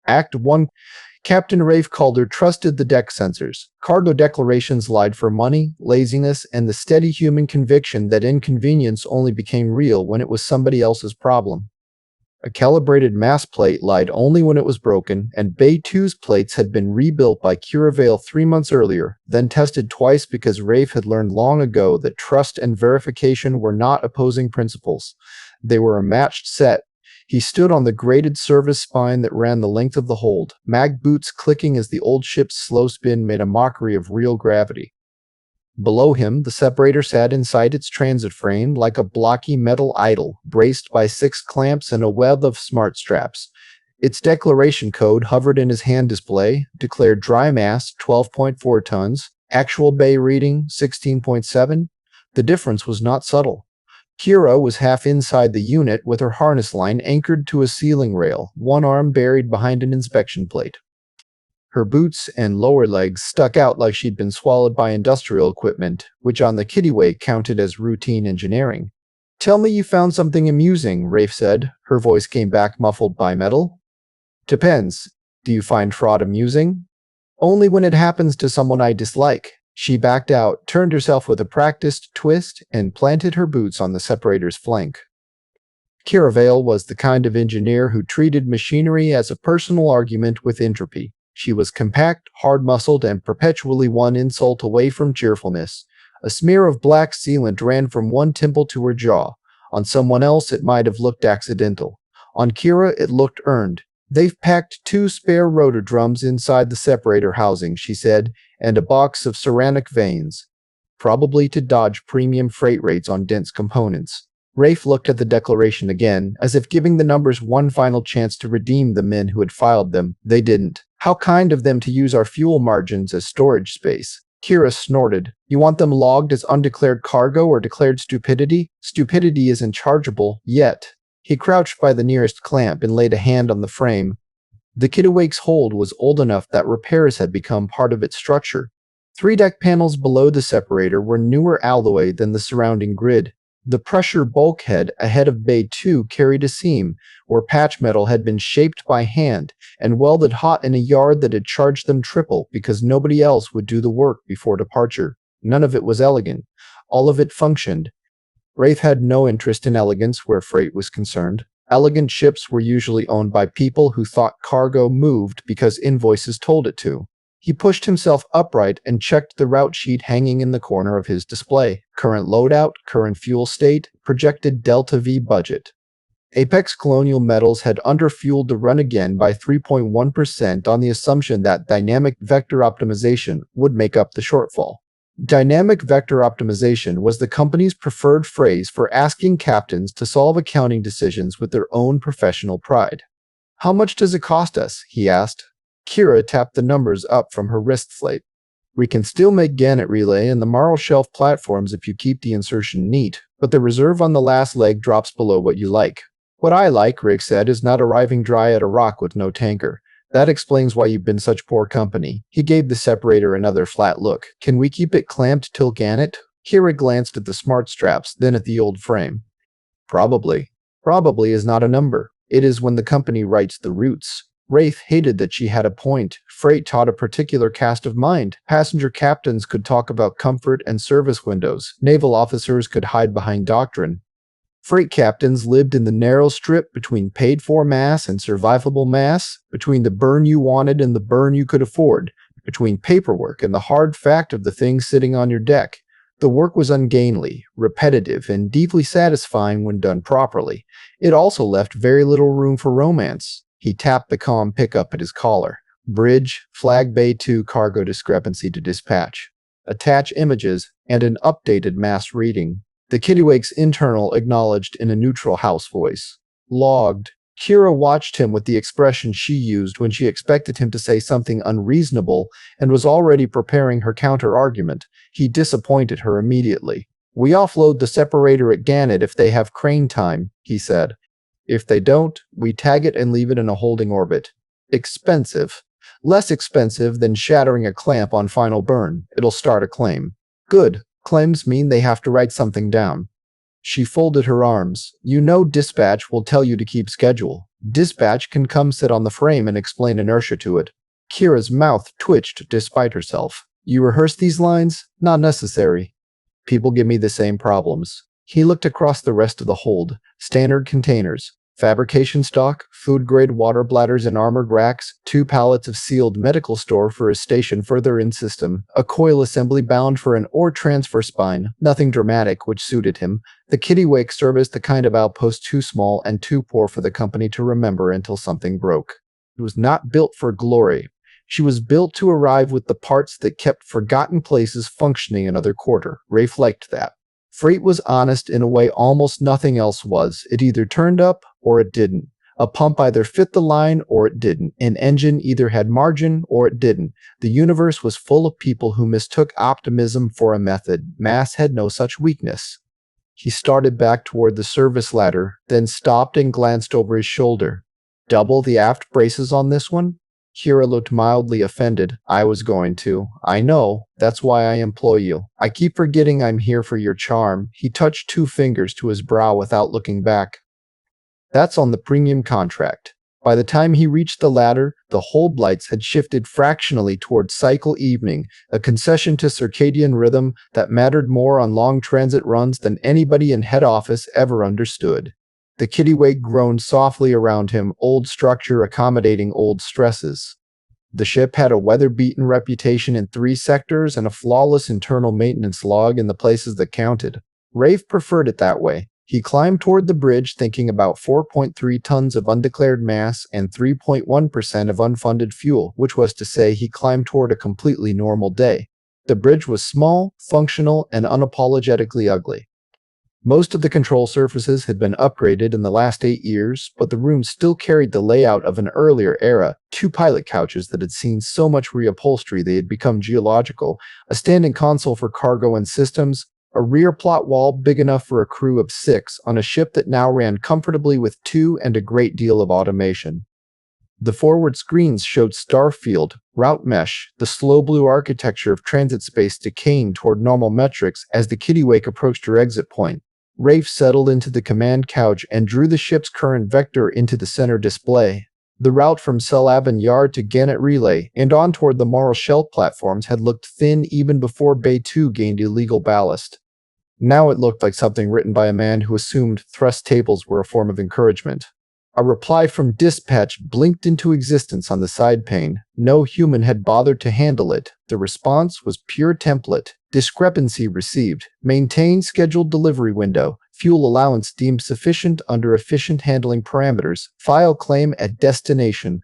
Act 1. Captain Rafe Calder trusted the deck sensors. Cargo declarations lied for money, laziness, and the steady human conviction that inconvenience only became real when it was somebody else's problem. A calibrated mast plate lied only when it was broken, and Bay 2's plates had been rebuilt by Kittiwake 3 months earlier, then tested twice because Rafe had learned long ago that trust and verification were not opposing principles. They were a matched set. He stood on the grated service spine that ran the length of the hold, mag boots clicking as the old ship's slow spin made a mockery of real gravity. Below him, the separator sat inside its transit frame like a blocky metal idol, braced by 6 clamps and a web of smart straps. Its declaration code hovered in his hand display, declared dry mass 12.4 tons, actual bay reading 16.7. The difference was not subtle. Kira was half inside the unit with her harness line anchored to a ceiling rail, one arm buried behind an inspection plate. Her boots and lower legs stuck out like she'd been swallowed by industrial equipment, which on the Kittiwake counted as routine engineering. "Tell me you found something amusing," Rafe said. Her voice came back muffled by metal. "Depends. Do you find fraud amusing?" "Only when it happens to someone I dislike." She backed out, turned herself with a practiced twist, and planted her boots on the separator's flank. Kittiwake was the kind of engineer who treated machinery as a personal argument with entropy. She was compact, hard-muscled, and perpetually one insult away from cheerfulness. A smear of black sealant ran from one temple to her jaw. On someone else it might have looked accidental. On Kira it looked earned. "They've packed 2 spare rotor drums inside the separator housing," she said, "and a box of ceramic vanes. Probably to dodge premium freight rates on dense components." Rafe looked at the declaration again, as if giving the numbers one final chance to redeem the men who had filed them. They didn't. "How kind of them to use our fuel margins as storage space." Kira snorted. "You want them logged as undeclared cargo or declared stupidity? Stupidity isn't chargeable, yet." He crouched by the nearest clamp and laid a hand on the frame. The Kittiwake's hold was old enough that repairs had become part of its structure. 3 deck panels below the separator were newer alloy than the surrounding grid. The pressure bulkhead ahead of Bay 2 carried a seam, where patch metal had been shaped by hand and welded hot in a yard that had charged them triple because nobody else would do the work before departure. None of it was elegant. All of it functioned. Rafe had no interest in elegance where freight was concerned. Elegant ships were usually owned by people who thought cargo moved because invoices told it to. He pushed himself upright and checked the route sheet hanging in the corner of his display. Current loadout, current fuel state, projected Delta V budget. Apex Colonial Metals had underfueled the run again by 3.1% on the assumption that dynamic vector optimization would make up the shortfall. Dynamic vector optimization was the company's preferred phrase for asking captains to solve accounting decisions with their own professional pride. "How much does it cost us?" he asked. Kira tapped the numbers up from her wrist slate. "We can still make Gannett Relay and the Marl Shelf platforms if you keep the insertion neat, but the reserve on the last leg drops below what you like." "What I like," Rick said, "is not arriving dry at a rock with no tanker. That explains why you've been such poor company." He gave the separator another flat look. "Can we keep it clamped till Gannett?" Kira glanced at the smart straps, then at the old frame. "Probably." Probably is not a number. It is when the company writes the routes. Rafe hated that she had a point. Freight taught a particular cast of mind. Passenger captains could talk about comfort and service windows. Naval officers could hide behind doctrine. Freight captains lived in the narrow strip between paid-for mass and survivable mass, between the burn you wanted and the burn you could afford, between paperwork and the hard fact of the thing sitting on your deck. The work was ungainly, repetitive, and deeply satisfying when done properly. It also left very little room for romance. He tapped the comm pickup at his collar. "Bridge, Flag Bay 2 cargo discrepancy to dispatch. Attach images and an updated mass reading." The Kittiwake's internal acknowledged in a neutral house voice. "Logged." Kira watched him with the expression she used when she expected him to say something unreasonable and was already preparing her counter-argument. He disappointed her immediately. "We offload the separator at Gannett if they have crane time," he said. "If they don't, we tag it and leave it in a holding orbit. Expensive. Less expensive than shattering a clamp on final burn. It'll start a claim." "Good. Claims mean they have to write something down." She folded her arms. "You know dispatch will tell you to keep schedule. Dispatch can come sit on the frame and explain inertia to it. Kira's mouth twitched despite herself. You rehearse these lines? Not necessary. People give me the same problems. He looked across the rest of the hold. Standard containers, fabrication stock, food-grade water bladders and armored racks, 2 pallets of sealed medical store for a station further in system, a coil assembly bound for an ore transfer spine, nothing dramatic, which suited him. The Kittiwake service, the kind of outpost too small and too poor for the company to remember until something broke. It was not built for glory. She was built to arrive with the parts that kept forgotten places functioning another quarter. Rafe liked that. Freight was honest in a way almost nothing else was. It either turned up or it didn't. A pump either fit the line or it didn't. An engine either had margin or it didn't. The universe was full of people who mistook optimism for a method. Mass had no such weakness. He started back toward the service ladder, then stopped and glanced over his shoulder. Double the aft braces on this one? Kira looked mildly offended. I was going to. I know. That's why I employ you. I keep forgetting I'm here for your charm. He touched 2 fingers to his brow without looking back. That's on the premium contract. By the time he reached the ladder, the hold lights had shifted fractionally toward cycle evening, a concession to circadian rhythm that mattered more on long transit runs than anybody in head office ever understood. The Kittiwake groaned softly around him, old structure accommodating old stresses. The ship had a weather-beaten reputation in 3 sectors and a flawless internal maintenance log in the places that counted. Rafe preferred it that way. He climbed toward the bridge thinking about 4.3 tons of undeclared mass and 3.1% of unfunded fuel, which was to say he climbed toward a completely normal day. The bridge was small, functional, and unapologetically ugly. Most of the control surfaces had been upgraded in the last 8 years, but the room still carried the layout of an earlier era: 2 pilot couches that had seen so much reupholstery they had become geological, a standing console for cargo and systems, a rear plot wall big enough for a crew of 6 on a ship that now ran comfortably with 2 and a great deal of automation. The forward screens showed Starfield, route mesh, the slow blue architecture of transit space decaying toward normal metrics as the Kittiwake approached her exit point. Rafe settled into the command couch and drew the ship's current vector into the center display. The route from Selavin Yard to Gannett Relay and on toward the Moral Shelf platforms had looked thin even before Bay 2 gained illegal ballast. Now it looked like something written by a man who assumed thrust tables were a form of encouragement. A reply from dispatch blinked into existence on the side pane. No human had bothered to handle it. The response was pure template. Discrepancy received. Maintain scheduled delivery window. Fuel allowance deemed sufficient under efficient handling parameters. File claim at destination.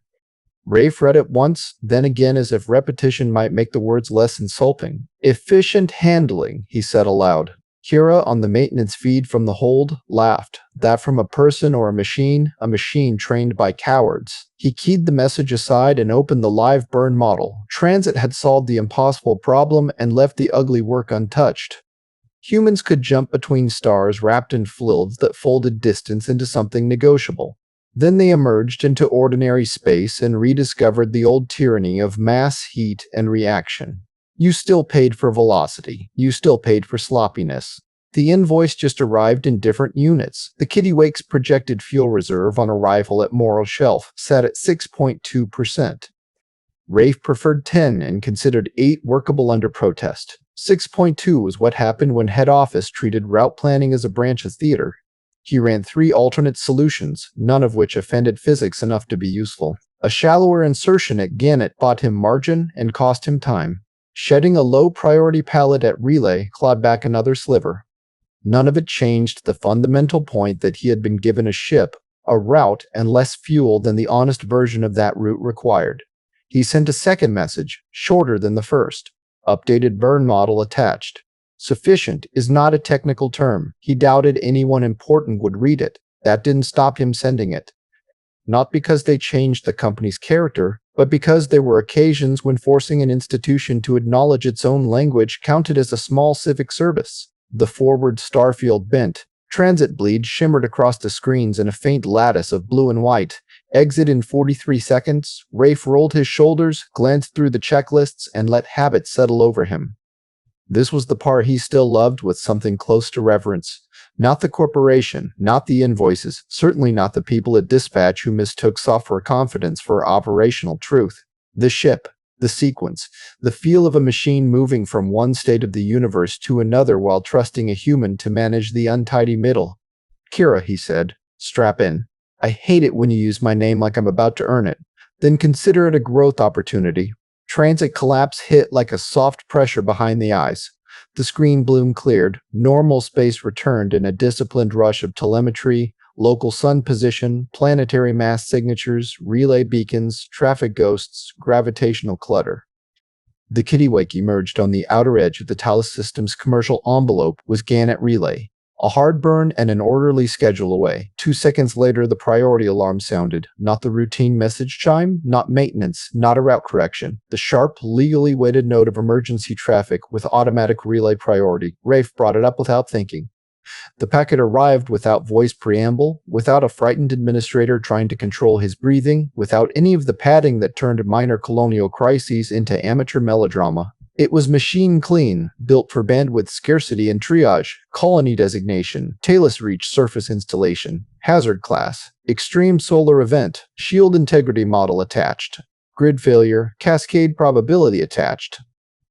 Rafe read it once, then again as if repetition might make the words less insulting. Efficient handling, he said aloud. Kira, on the maintenance feed from the hold, laughed. That from a person or a machine trained by cowards. He keyed the message aside and opened the live burn model. Transit had solved the impossible problem and left the ugly work untouched. Humans could jump between stars wrapped in fluids that folded distance into something negotiable. Then they emerged into ordinary space and rediscovered the old tyranny of mass, heat, and reaction. You still paid for velocity. You still paid for sloppiness. The invoice just arrived in different units. The Kittiwake's projected fuel reserve on arrival at Moral Shelf sat at 6.2%. Rafe preferred 10 and considered 8 workable under protest. 6.2 was what happened when head office treated route planning as a branch of theater. He ran 3 alternate solutions, none of which offended physics enough to be useful. A shallower insertion at Gannett bought him margin and cost him time. Shedding a low-priority pallet at Relay clawed back another sliver. None of it changed the fundamental point that he had been given a ship, a route, and less fuel than the honest version of that route required. He sent a second message, shorter than the first. Updated burn model attached. Sufficient is not a technical term. He doubted anyone important would read it. That didn't stop him sending it. Not because they changed the company's character, but because there were occasions when forcing an institution to acknowledge its own language counted as a small civic service. The forward starfield bent. Transit bleed shimmered across the screens in a faint lattice of blue and white. Exit in 43 seconds. Rafe rolled his shoulders, glanced through the checklists, and let habit settle over him. This was the part he still loved with something close to reverence. Not the corporation, not the invoices, certainly not the people at dispatch who mistook software confidence for operational truth. The ship, the sequence, the feel of a machine moving from one state of the universe to another while trusting a human to manage the untidy middle. Kira, he said, strap in. I hate it when you use my name like I'm about to earn it. Then consider it a growth opportunity. Transit collapse hit like a soft pressure behind the eyes. The screen bloom cleared, normal space returned in a disciplined rush of telemetry, local sun position, planetary mass signatures, relay beacons, traffic ghosts, gravitational clutter. The Kittiwake emerged on the outer edge of the Talos system's commercial envelope was Gannett Relay. A hard burn and an orderly schedule away. 2 seconds later, the priority alarm sounded. Not the routine message chime, not maintenance, not a route correction. The sharp, legally weighted note of emergency traffic with automatic relay priority. Rafe brought it up without thinking. The packet arrived without voice preamble, without a frightened administrator trying to control his breathing, without any of the padding that turned minor colonial crises into amateur melodrama. It was machine clean, built for bandwidth scarcity and triage, colony designation, Talos Reach surface installation, hazard class, extreme solar event, shield integrity model attached, grid failure, cascade probability attached,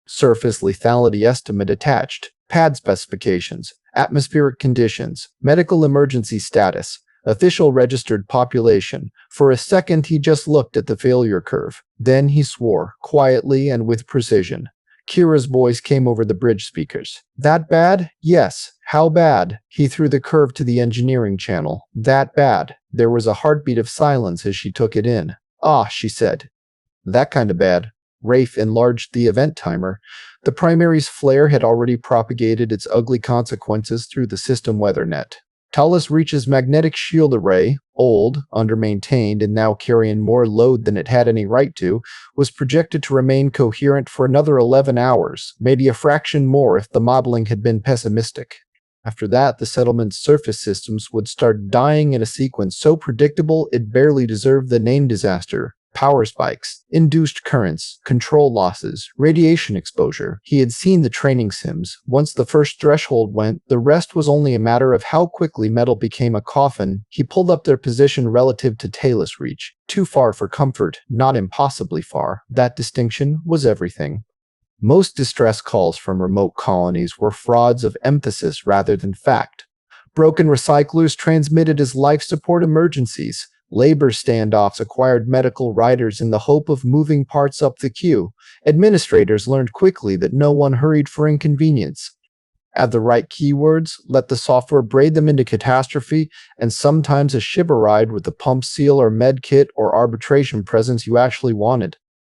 surface lethality estimate attached, pad specifications, atmospheric conditions, medical emergency status, official registered population. For a second he just looked at the failure curve. Then he swore, quietly and with precision. Kira's voice came over the bridge speakers. That bad? Yes. How bad? He threw the curve to the engineering channel. That bad. There was a heartbeat of silence as she took it in. Ah, she said. That kind of bad. Rafe enlarged the event timer. The primary's flare had already propagated its ugly consequences through the system weather net. Talos Reach's magnetic shield array, old, under-maintained, and now carrying more load than it had any right to, was projected to remain coherent for another 11 hours, maybe a fraction more if the modeling had been pessimistic. After that, the settlement's surface systems would start dying in a sequence so predictable it barely deserved the name disaster. Power spikes, induced currents, control losses, radiation exposure. He had seen the training sims. Once the first threshold went, the rest was only a matter of how quickly metal became a coffin. He pulled up their position relative to Talos Reach. Too far for comfort, not impossibly far. That distinction was everything. Most distress calls from remote colonies were frauds of emphasis rather than fact. Broken recyclers transmitted as life support emergencies. Labor standoffs acquired medical riders in the hope of moving parts up the queue. Administrators learned quickly that no one hurried for inconvenience. Add the right keywords, let the software braid them into catastrophe, and sometimes a shiver ride with the pump seal or med kit or arbitration presence you actually wanted.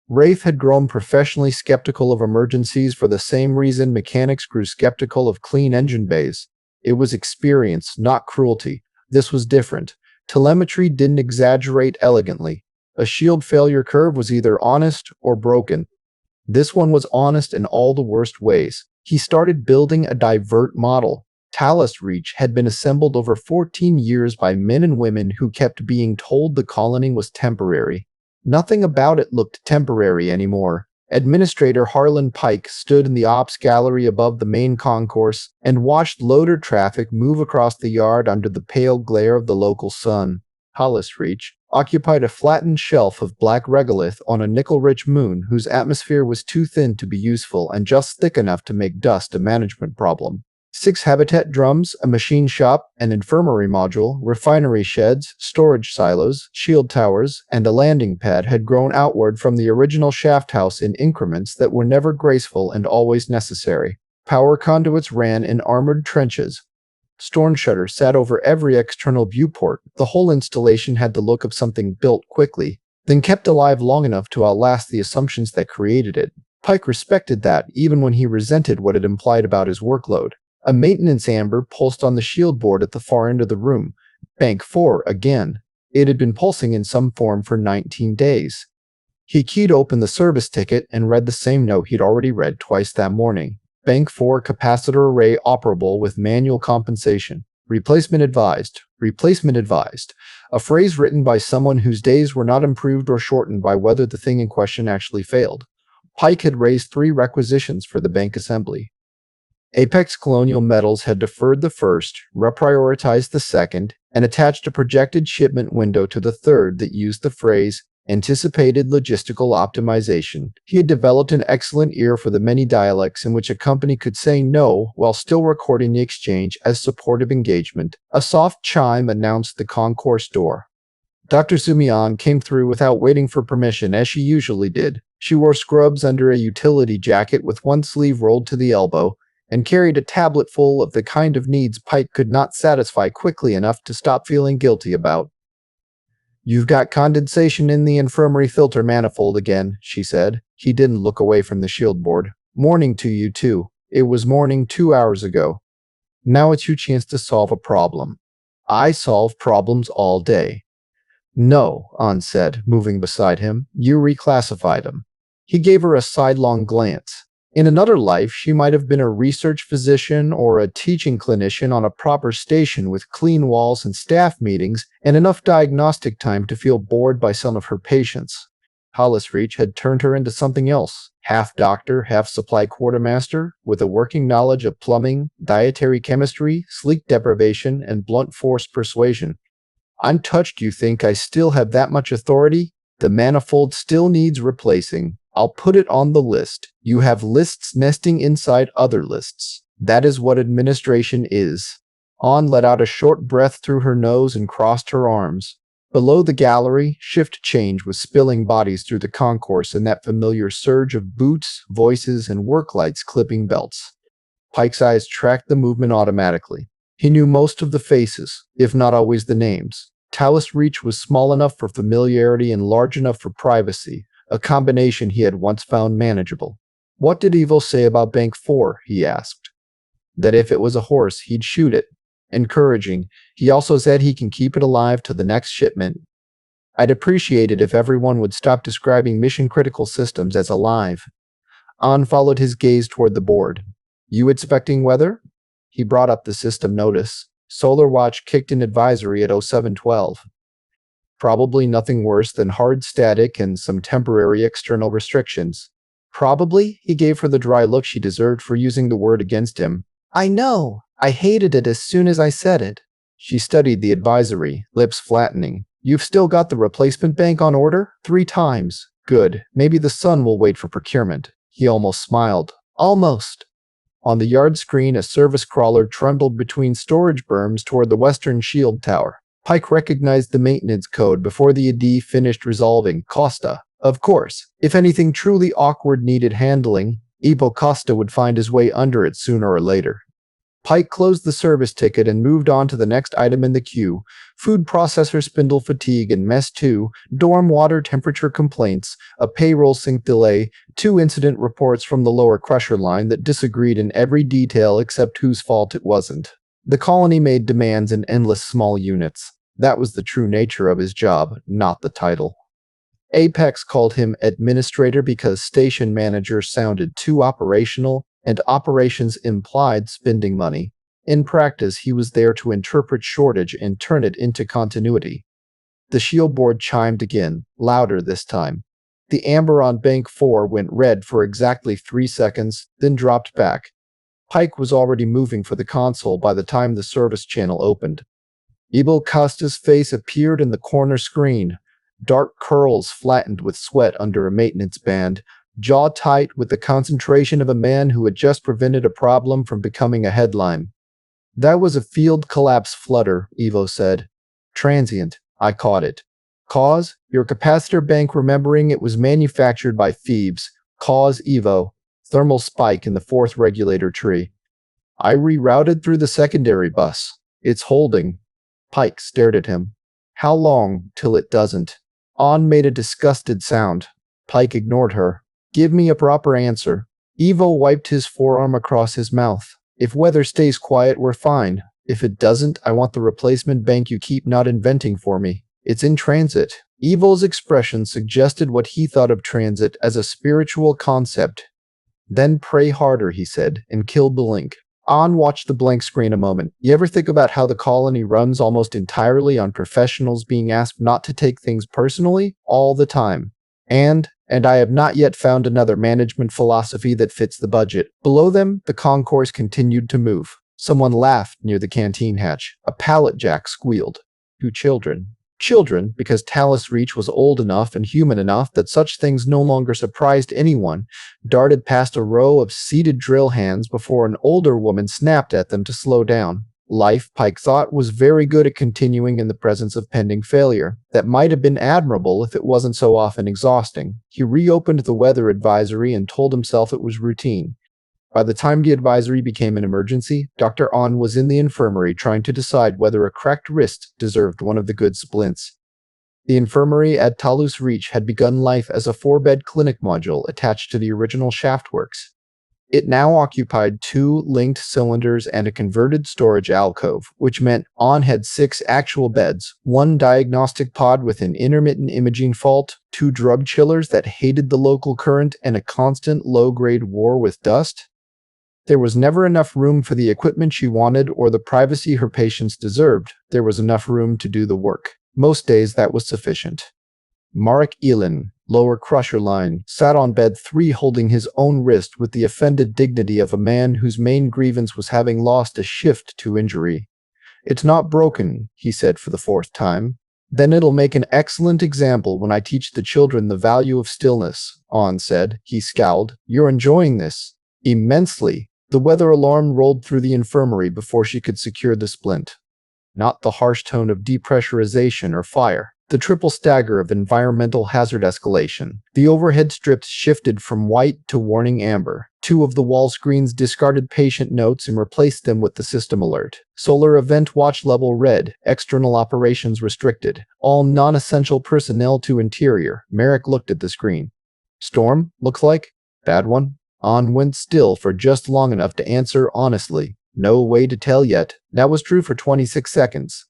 Rafe had grown professionally skeptical of emergencies for the same reason mechanics grew skeptical of clean engine bays. It was experience, not cruelty. This was different. Telemetry didn't exaggerate elegantly. A shield failure curve was either honest or broken. This one was honest in all the worst ways. He started building a divert model. Talos Reach had been assembled over 14 years by men and women who kept being told the colony was temporary. Nothing about it looked temporary anymore. Administrator Harlan Pike stood in the ops gallery above the main concourse and watched loader traffic move across the yard under the pale glare of the local sun. Talos Reach occupied a flattened shelf of black regolith on a nickel-rich moon whose atmosphere was too thin to be useful and just thick enough to make dust a management problem. 6 habitat drums, a machine shop, an infirmary module, refinery sheds, storage silos, shield towers, and a landing pad had grown outward from the original shaft house in increments that were never graceful and always necessary. Power conduits ran in armored trenches. Storm shutters sat over every external viewport. The whole installation had the look of something built quickly, then kept alive long enough to outlast the assumptions that created it. Pike respected that, even when he resented what it implied about his workload. A maintenance amber pulsed on the shield board at the far end of the room. Bank 4 again. It had been pulsing in some form for 19 days. He keyed open the service ticket and read the same note he'd already read twice that morning. Bank 4 capacitor array operable with manual compensation. Replacement advised. Replacement advised. A phrase written by someone whose days were not improved or shortened by whether the thing in question actually failed. Pike had raised 3 requisitions for the bank assembly. Apex Colonial Metals had deferred the first, reprioritized the second, and attached a projected shipment window to the third that used the phrase anticipated logistical optimization. He had developed an excellent ear for the many dialects in which a company could say no while still recording the exchange as supportive engagement. A soft chime announced the concourse door. Dr. Sumian came through without waiting for permission, as she usually did. She wore scrubs under a utility jacket with one sleeve rolled to the elbow, and carried a tablet full of the kind of needs Pike could not satisfy quickly enough to stop feeling guilty about. "You've got condensation in the infirmary filter manifold again," she said. He didn't look away from the shield board. "Morning to you, too. It was morning 2 hours ago. Now it's your chance to solve a problem." "I solve problems all day." "No," An said, moving beside him. "You reclassified them." He gave her a sidelong glance. In another life, she might have been a research physician or a teaching clinician on a proper station with clean walls and staff meetings and enough diagnostic time to feel bored by some of her patients. Hollis Reach had turned her into something else, half doctor, half supply quartermaster, with a working knowledge of plumbing, dietary chemistry, sleep deprivation, and blunt force persuasion. "I'm touched you think I still have that much authority? The manifold still needs replacing. I'll put it on the list. You have lists nesting inside other lists. That is what administration is." An let out a short breath through her nose and crossed her arms. Below the gallery, shift change was spilling bodies through the concourse in that familiar surge of boots, voices, and work lights clipping belts. Pike's eyes tracked the movement automatically. He knew most of the faces, if not always the names. Talus Reach was small enough for familiarity and large enough for privacy, a combination he had once found manageable. "What did Evo say about Bank 4? He asked. "That if it was a horse, he'd shoot it." Encouraging. "He also said he can keep it alive till the next shipment." "I'd appreciate it if everyone would stop describing mission-critical systems as alive." An followed his gaze toward the board. "You expecting weather?" He brought up the system notice. Solar Watch kicked in advisory at 0712. "Probably nothing worse than hard static and some temporary external restrictions." "Probably?" He gave her the dry look she deserved for using the word against him. "I know. I hated it as soon as I said it." She studied the advisory, lips flattening. "You've still got the replacement bank on order? 3 times. Good. Maybe the sun will wait for procurement." He almost smiled. "Almost." On the yard screen, a service crawler trundled between storage berms toward the western shield tower. Pike recognized the maintenance code before the AD finished resolving Costa. Of course, if anything truly awkward needed handling, Evo Costa would find his way under it sooner or later. Pike closed the service ticket and moved on to the next item in the queue: food processor spindle fatigue and mess 2, dorm water temperature complaints, a payroll sync delay, 2 incident reports from the lower crusher line that disagreed in every detail except whose fault it wasn't. The colony made demands in endless small units. That was the true nature of his job, not the title. Apex called him administrator because station manager sounded too operational, and operations implied spending money. In practice, he was there to interpret shortage and turn it into continuity. The shield board chimed again, louder this time. The amber on Bank 4 went red for exactly 3 seconds, then dropped back. Pike was already moving for the console by the time the service channel opened. Evo Costa's face appeared in the corner screen, dark curls flattened with sweat under a maintenance band, jaw tight with the concentration of a man who had just prevented a problem from becoming a headline. "That was a field collapse flutter," Evo said. "Transient. I caught it. Cause? Your capacitor bank remembering it was manufactured by Phoebes. Cause Evo. Thermal spike in the 4th regulator tree. I rerouted through the secondary bus. It's holding." Pike stared at him. "How long till it doesn't?" An made a disgusted sound. Pike ignored her. "Give me a proper answer." Evo wiped his forearm across his mouth. "If weather stays quiet, we're fine. If it doesn't, I want the replacement bank you keep not inventing for me. It's in transit." Evo's expression suggested what he thought of transit as a spiritual concept. "Then pray harder," he said, and killed the link. An watched the blank screen a moment. "You ever think about how the colony runs almost entirely on professionals being asked not to take things personally all the time? And And I have not yet found another management philosophy that fits the budget. Below them, the concourse continued to move. Someone laughed near the canteen hatch. A pallet jack squealed. Two children. Children, because Talus Reach was old enough and human enough that such things no longer surprised anyone, darted past a row of seated drill hands before an older woman snapped at them to slow down. Life, Pike thought, was very good at continuing in the presence of pending failure. That might have been admirable if it wasn't so often exhausting. He reopened the weather advisory and told himself it was routine. By the time the advisory became an emergency, Dr. On was in the infirmary trying to decide whether a cracked wrist deserved one of the good splints. The infirmary at Talus Reach had begun life as a 4-bed clinic module attached to the original shaftworks. It now occupied 2 linked cylinders and a converted storage alcove, which meant On had 6 actual beds, 1 diagnostic pod with an intermittent imaging fault, 2 drug chillers that hated the local current, and a constant low-grade war with dust. There was never enough room for the equipment she wanted or the privacy her patients deserved. There was enough room to do the work. Most days that was sufficient. Marek Elin, lower crusher line, sat on bed 3 holding his own wrist with the offended dignity of a man whose main grievance was having lost a shift to injury. "It's not broken," he said for the 4th time. "Then it'll make an excellent example when I teach the children the value of stillness," On said. He scowled. "You're enjoying this?" "Immensely." The weather alarm rolled through the infirmary before she could secure the splint. Not the harsh tone of depressurization or fire. The triple stagger of environmental hazard escalation. The overhead strips shifted from white to warning amber. 2 of the wall screens discarded patient notes and replaced them with the system alert. Solar event watch level red. External operations restricted. All non-essential personnel to interior. Merrick looked at the screen. "Storm, looks like? Bad one?" On went still for just long enough to answer honestly. "No way to tell yet." That was true for 26 seconds.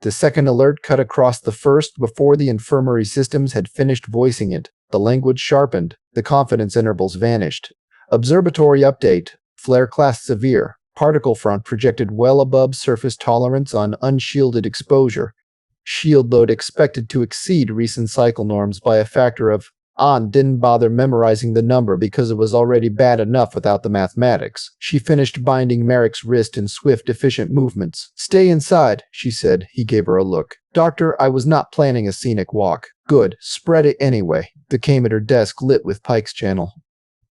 The second alert cut across the first before the infirmary systems had finished voicing it. The language sharpened. The confidence intervals vanished. Observatory update. Flare class severe. Particle front projected well above surface tolerance on unshielded exposure. Shield load expected to exceed recent cycle norms by a factor of. On didn't bother memorizing the number because it was already bad enough without the mathematics. She finished binding Merrick's wrist in swift, efficient movements. "Stay inside," she said. He gave her a look. "Doctor, I was not planning a scenic walk." "Good. Spread it anyway." The came at her desk lit with Pike's channel.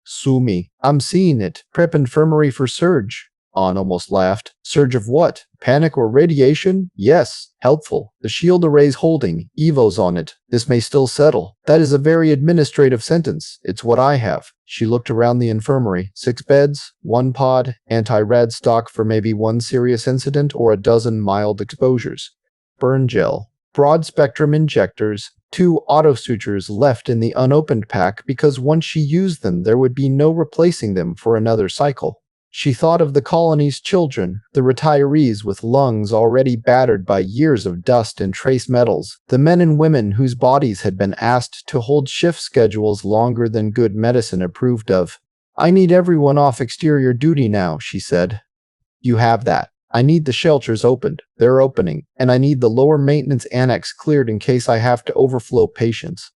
"Sumi. I'm seeing it. Prep infirmary for surge." On almost laughed. "Surge of what? Panic or radiation?" "Yes. Helpful. The shield array's holding. Evo's on it. This may still settle." "That is a very administrative sentence. It's what I have." She looked around the infirmary. 6 beds, 1 pod, anti-rad stock for maybe 1 serious incident or a dozen mild exposures. Burn gel. Broad-spectrum injectors. 2 auto-sutures left in the unopened pack because once she used them there would be no replacing them for another cycle. She thought of the colony's children, the retirees with lungs already battered by years of dust and trace metals, the men and women whose bodies had been asked to hold shift schedules longer than good medicine approved of. "I need everyone off exterior duty now," she said. "You have that. I need the shelters opened. They're opening. And I need the lower maintenance annex cleared in case I have to overflow patients."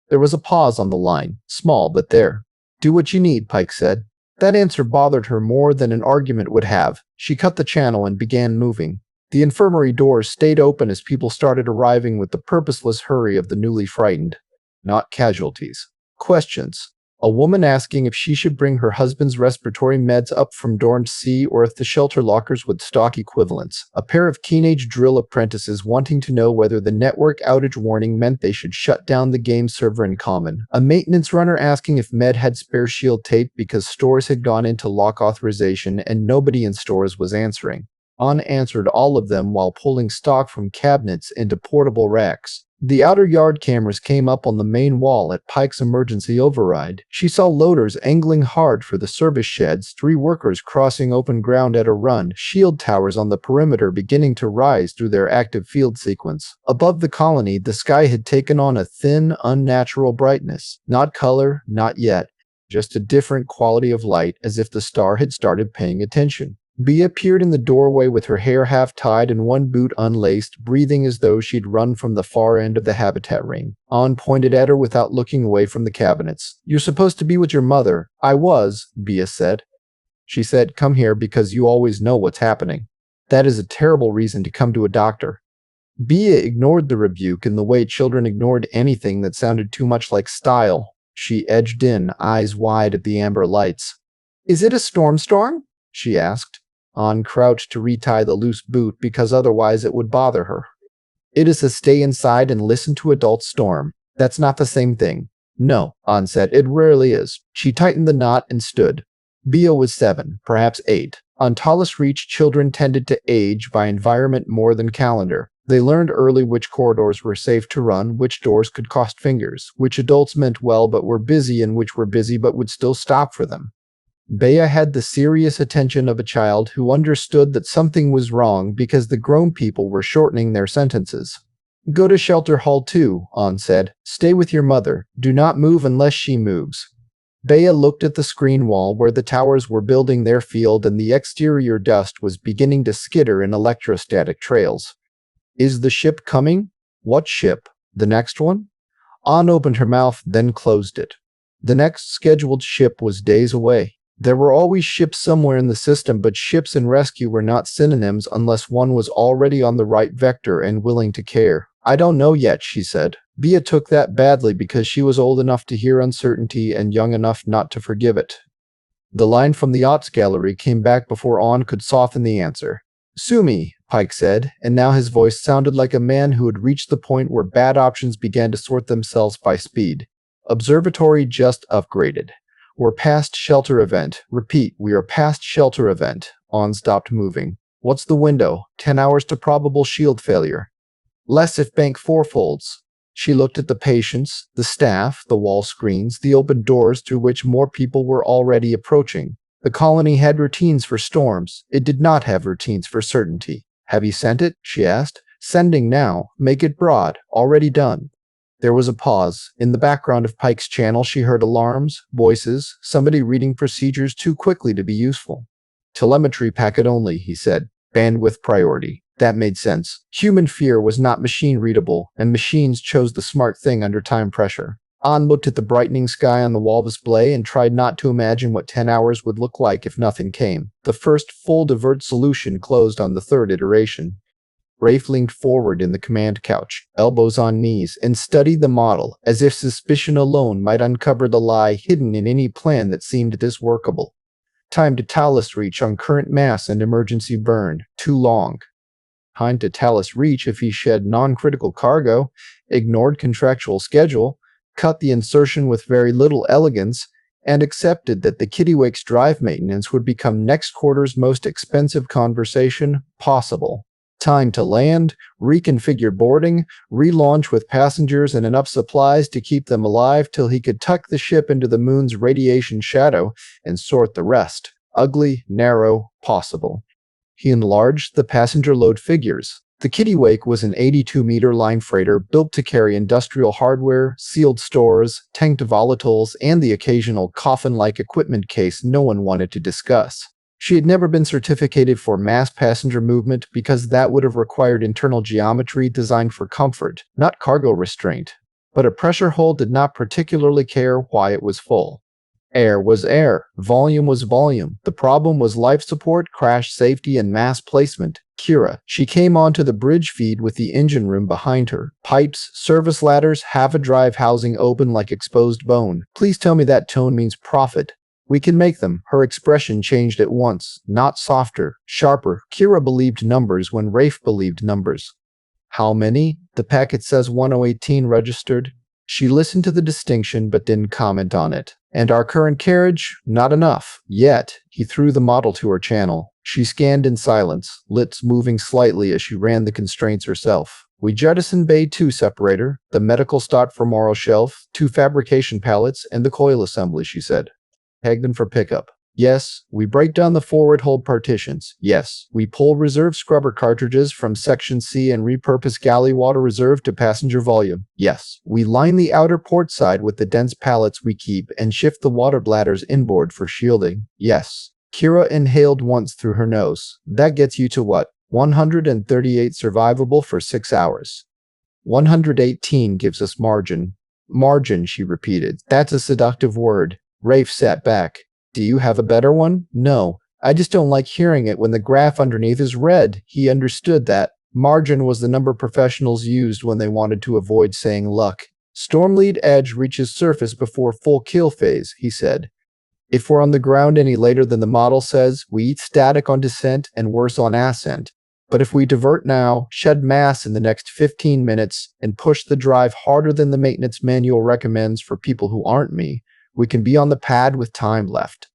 There was a pause on the line, small but there. "Do what you need," Pike said. That answer bothered her more than an argument would have. She cut the channel and began moving. The infirmary doors stayed open as people started arriving with the purposeless hurry of the newly frightened. Not casualties. Questions. A woman asking if she should bring her husband's respiratory meds up from dorm C or if the shelter lockers would stock equivalents. A pair of teenage drill apprentices wanting to know whether the network outage warning meant they should shut down the game server in common. A maintenance runner asking if Med had spare shield tape because stores had gone into lock authorization and nobody in stores was answering. On answered all of them while pulling stock from cabinets into portable racks. The outer yard cameras came up on the main wall at Pike's emergency override. She saw loaders angling hard for the service sheds, 3 workers crossing open ground at a run, shield towers on the perimeter beginning to rise through their active field sequence. Above the colony, the sky had taken on a thin, unnatural brightness. Not color, not yet. Just a different quality of light, as if the star had started paying attention. Bea appeared in the doorway with her hair half-tied and one boot unlaced, breathing as though she'd run from the far end of the habitat ring. An pointed at her without looking away from the cabinets. "You're supposed to be with your mother." "I was," Bea said. She said, "Come here because you always know what's happening." "That is a terrible reason to come to a doctor." Bea ignored the rebuke in the way children ignored anything that sounded too much like style. She edged in, eyes wide at the amber lights. "Is it a storm?" she asked. An crouched to retie the loose boot because otherwise it would bother her. "It is to stay inside and listen to adults storm. That's not the same thing." "No," An said, "it rarely is." She tightened the knot and stood. Bea was 7, perhaps 8. On Talus Reach, children tended to age by environment more than calendar. They learned early which corridors were safe to run, which doors could cost fingers, which adults meant well but were busy and which were busy but would still stop for them. Bea had the serious attention of a child who understood that something was wrong because the grown people were shortening their sentences. "Go to Shelter Hall 2, An said. "Stay with your mother. Do not move unless she moves." Bea looked at the screen wall where the towers were building their field and the exterior dust was beginning to skitter in electrostatic trails. "Is the ship coming?" "What ship? The next one?" An opened her mouth, then closed it. The next scheduled ship was days away. There were always ships somewhere in the system, but ships and rescue were not synonyms unless one was already on the right vector and willing to care. "I don't know yet," she said. Bea took that badly because she was old enough to hear uncertainty and young enough not to forgive it. The line from the Ops gallery came back before An could soften the answer. "Sue me," Pike said, and now his voice sounded like a man who had reached the point where bad options began to sort themselves by speed. "Observatory just upgraded. We're past shelter event. Repeat, we are past shelter event." An stopped moving. "What's the window?" 10 hours to probable shield failure. "Less if bank fourfolds." She looked at the patients, the staff, the wall screens, the open doors through which more people were already approaching. The colony had routines for storms. It did not have routines for certainty. "Have you sent it?" she asked. "Sending now. Make it broad. Already done." There was a pause. In the background of Pike's channel, she heard alarms, voices, somebody reading procedures too quickly to be useful. "Telemetry packet only," he said. "Bandwidth priority." That made sense. Human fear was not machine-readable, and machines chose the smart thing under time pressure. An looked at the brightening sky on the wall display and tried not to imagine what 10 hours would look like if nothing came. The first full divert solution closed on the third iteration. Rafe leaned forward in the command couch, elbows on knees, and studied the model, as if suspicion alone might uncover the lie hidden in any plan that seemed this workable. "Time to Talus Reach on current mass and emergency burn. Too long." Time to Talus Reach if he shed non-critical cargo, ignored contractual schedule, cut the insertion with very little elegance, and accepted that the Kittiwake's drive maintenance would become next quarter's most expensive conversation possible. Time to land, reconfigure boarding, relaunch with passengers and enough supplies to keep them alive till he could tuck the ship into the moon's radiation shadow and sort the rest. Ugly, narrow, possible. He enlarged the passenger load figures. The Kittiwake was an 82-meter line freighter built to carry industrial hardware, sealed stores, tanked volatiles, and the occasional coffin-like equipment case no one wanted to discuss. She had never been certificated for mass passenger movement because that would have required internal geometry designed for comfort, not cargo restraint. But a pressure hull did not particularly care why it was full. Air was air. Volume was volume. The problem was life support, crash safety, and mass placement. Kira. She came onto the bridge feed with the engine room behind her. Pipes, service ladders, half a drive housing open like exposed bone. "Please tell me that tone means profit." "We can make them." Her expression changed at once. Not softer, sharper. Kira believed numbers when Rafe believed numbers. "How many?" "The packet says 1018 registered." She listened to the distinction but didn't comment on it. "And our current carriage? Not enough. Yet." He threw the model to her channel. She scanned in silence, lips moving slightly as she ran the constraints herself. "We jettison Bay 2 separator, the medical stock for moral shelf, 2 fabrication pallets, and the coil assembly," she said. "Tag them for pickup." "Yes." "We break down the forward hold partitions." "Yes." "We pull reserve scrubber cartridges from Section C and repurpose galley water reserve to passenger volume." "Yes." "We line the outer port side with the dense pallets we keep and shift the water bladders inboard for shielding." "Yes." Kira inhaled once through her nose. That gets you to what? 138 survivable for 6 hours. 118 gives us margin. Margin, she repeated. That's a seductive word. Rafe sat back. Do you have a better one? No. I just don't like hearing it when the graph underneath is red. He understood that. Margin was the number professionals used when they wanted to avoid saying luck. Stormlead edge reaches surface before full kill phase, he said. If we're on the ground any later than the model says, we eat static on descent and worse on ascent. But if we divert now, shed mass in the next 15 minutes, and push the drive harder than the maintenance manual recommends for people who aren't me, we can be on the pad with time left.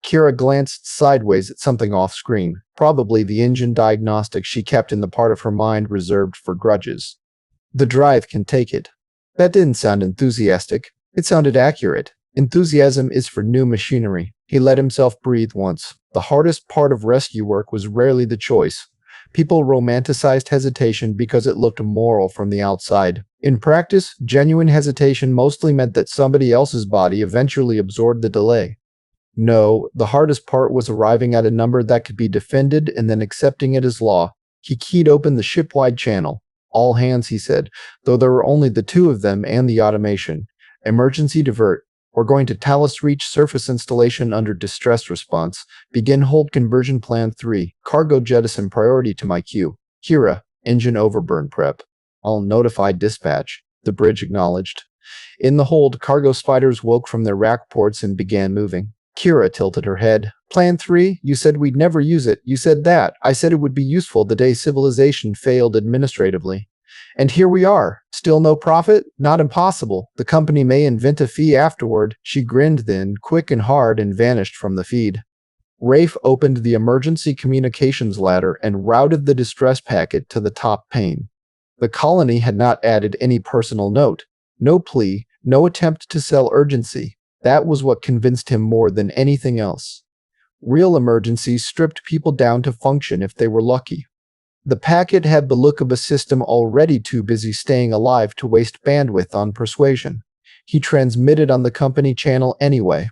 Kira glanced sideways at something off-screen, probably the engine diagnostic she kept in the part of her mind reserved for grudges. The drive can take it. That didn't sound enthusiastic. It sounded accurate. Enthusiasm is for new machinery. He let himself breathe once. The hardest part of rescue work was rarely the choice. People romanticized hesitation because it looked moral from the outside. In practice, genuine hesitation mostly meant that somebody else's body eventually absorbed the delay. No, the hardest part was arriving at a number that could be defended and then accepting it as law. He keyed open the ship-wide channel. All hands, he said, though there were only the two of them and the automation. Emergency divert. We're going to Talus Reach surface installation under distress response. Begin hold conversion plan 3. Cargo jettison priority to my queue. Kira, engine overburn prep. I'll notify dispatch, the bridge acknowledged. In the hold, cargo spiders woke from their rack ports and began moving. Kira tilted her head. Plan 3? You said we'd never use it. You said that. I said it would be useful the day civilization failed administratively. And here we are. Still no profit? Not impossible. The company may invent a fee afterward. She grinned then, quick and hard, and vanished from the feed. Rafe opened the emergency communications ladder and routed the distress packet to the top pane. The colony had not added any personal note. No plea, no attempt to sell urgency. That was what convinced him more than anything else. Real emergencies stripped people down to function if they were lucky. The packet had the look of a system already too busy staying alive to waste bandwidth on persuasion. He transmitted on the company channel anyway.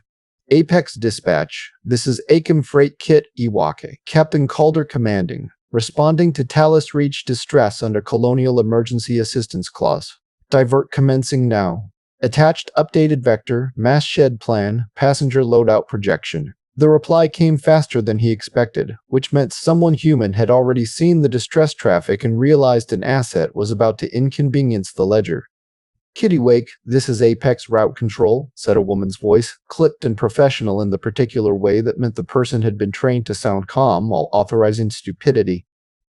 Apex Dispatch, this is Acom Freight Kit Kittiwake, Captain Calder commanding, responding to Talus Reach distress under Colonial Emergency Assistance Clause. Divert commencing now. Attached updated vector, mass shed plan, passenger loadout projection. The reply came faster than he expected, which meant someone human had already seen the distress traffic and realized an asset was about to inconvenience the ledger. Kittiwake, this is Apex Route Control, said a woman's voice, clipped and professional in the particular way that meant the person had been trained to sound calm while authorizing stupidity.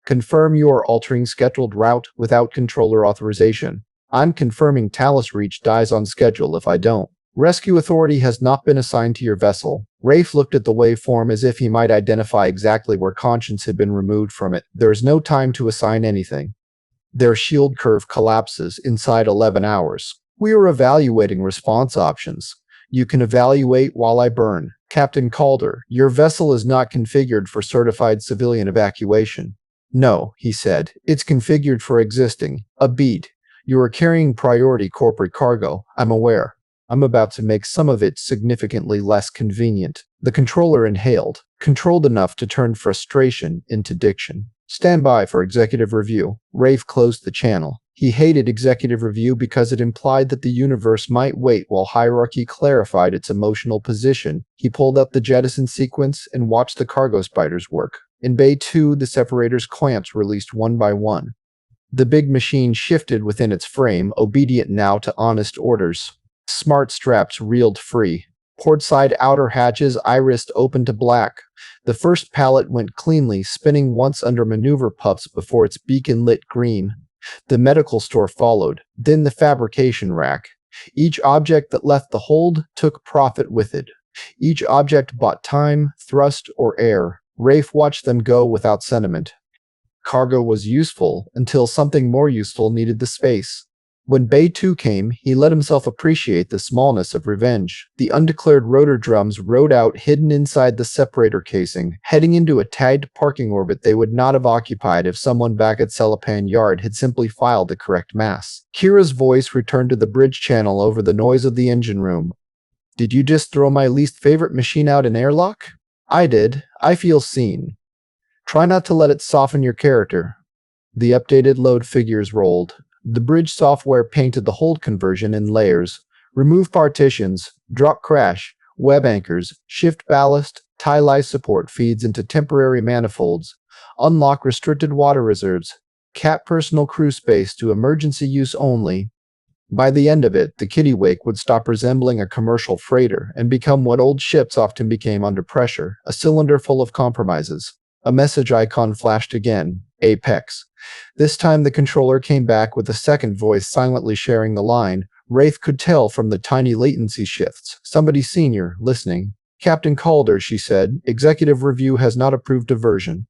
Confirm you are altering scheduled route without controller authorization. I'm confirming Talus Reach dies on schedule if I don't. Rescue authority has not been assigned to your vessel. Rafe looked at the waveform as if he might identify exactly where conscience had been removed from it. There is no time to assign anything. Their shield curve collapses inside 11 hours. We are evaluating response options. You can evaluate while I burn. Captain Calder, your vessel is not configured for certified civilian evacuation. No, he said. It's configured for existing. A beat. You are carrying priority corporate cargo. I'm aware. I'm about to make some of it significantly less convenient. The controller inhaled, controlled enough to turn frustration into diction. Stand by for executive review. Rafe closed the channel. He hated executive review because it implied that the universe might wait while hierarchy clarified its emotional position. He pulled up the jettison sequence and watched the cargo spiders work. In Bay 2, the separator's clamps released one by one. The big machine shifted within its frame, obedient now to honest orders. Smart straps reeled free. Portside outer hatches irised open to black. The first pallet went cleanly, spinning once under maneuver puffs before its beacon lit green. The medical store followed, then the fabrication rack. Each object that left the hold took profit with it. Each object bought time, thrust, or air. Rafe watched them go without sentiment. Cargo was useful until something more useful needed the space. When Bay 2 came, he let himself appreciate the smallness of revenge. The undeclared rotor drums rode out hidden inside the separator casing, heading into a tagged parking orbit they would not have occupied if someone back at Celapan Yard had simply filed the correct mass. Kira's voice returned to the bridge channel over the noise of the engine room. Did you just throw my least favorite machine out an airlock? I did. I feel seen. Try not to let it soften your character. The updated load figures rolled. The bridge software painted the hold conversion in layers. Remove partitions, drop crash, web anchors, shift ballast, tie life support feeds into temporary manifolds, unlock restricted water reserves, cap personal crew space to emergency use only. By the end of it, the Kittiwake would stop resembling a commercial freighter and become what old ships often became under pressure, a cylinder full of compromises. A message icon flashed again, Apex. This time the controller came back with a second voice silently sharing the line. Rafe could tell from the tiny latency shifts. Somebody senior, listening. Captain Calder, she said, executive review has not approved diversion.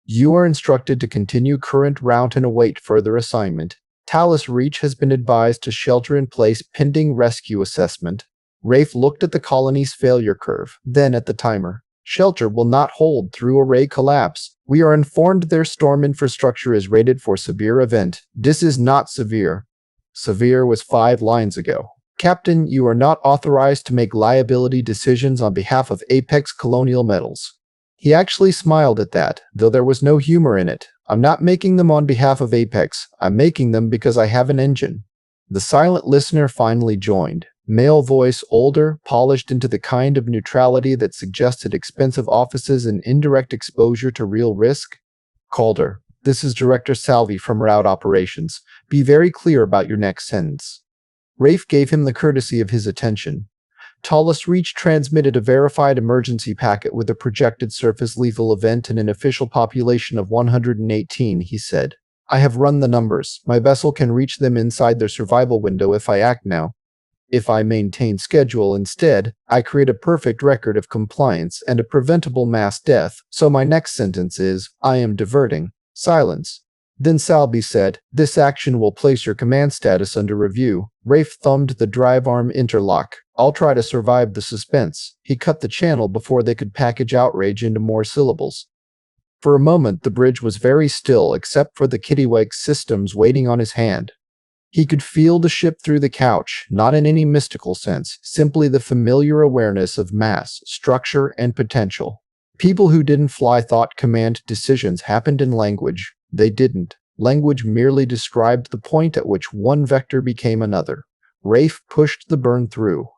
You are instructed to continue current route and await further assignment. Talus Reach has been advised to shelter in place pending rescue assessment. Rafe looked at the colony's failure curve, then at the timer. Shelter will not hold through array collapse. We are informed their storm infrastructure is rated for severe event. This is not severe. Severe was 5 lines ago. Captain, you are not authorized to make liability decisions on behalf of Apex Colonial Metals. He actually smiled at that, though there was no humor in it. I'm not making them on behalf of Apex. I'm making them because I have an engine. The silent listener finally joined. Male voice, older, polished into the kind of neutrality that suggested expensive offices and indirect exposure to real risk. Calder, this is Director Salvi from Route Operations. Be very clear about your next sentence. Rafe gave him the courtesy of his attention. Talus Reach transmitted a verified emergency packet with a projected surface lethal event and an official population of 118, he said. I have run the numbers. My vessel can reach them inside their survival window if I act now. If I maintain schedule instead, I create a perfect record of compliance and a preventable mass death, so my next sentence is, I am diverting. Silence. Then Salby said, this action will place your command status under review. Rafe thumbed the drive arm interlock. I'll try to survive the suspense. He cut the channel before they could package outrage into more syllables. For a moment, the bridge was very still except for the Kittiwake systems waiting on his hand. He could feel the ship through the couch, not in any mystical sense, simply the familiar awareness of mass, structure, and potential. People who didn't fly thought command decisions happened in language. They didn't. Language merely described the point at which one vector became another. Rafe pushed the burn through.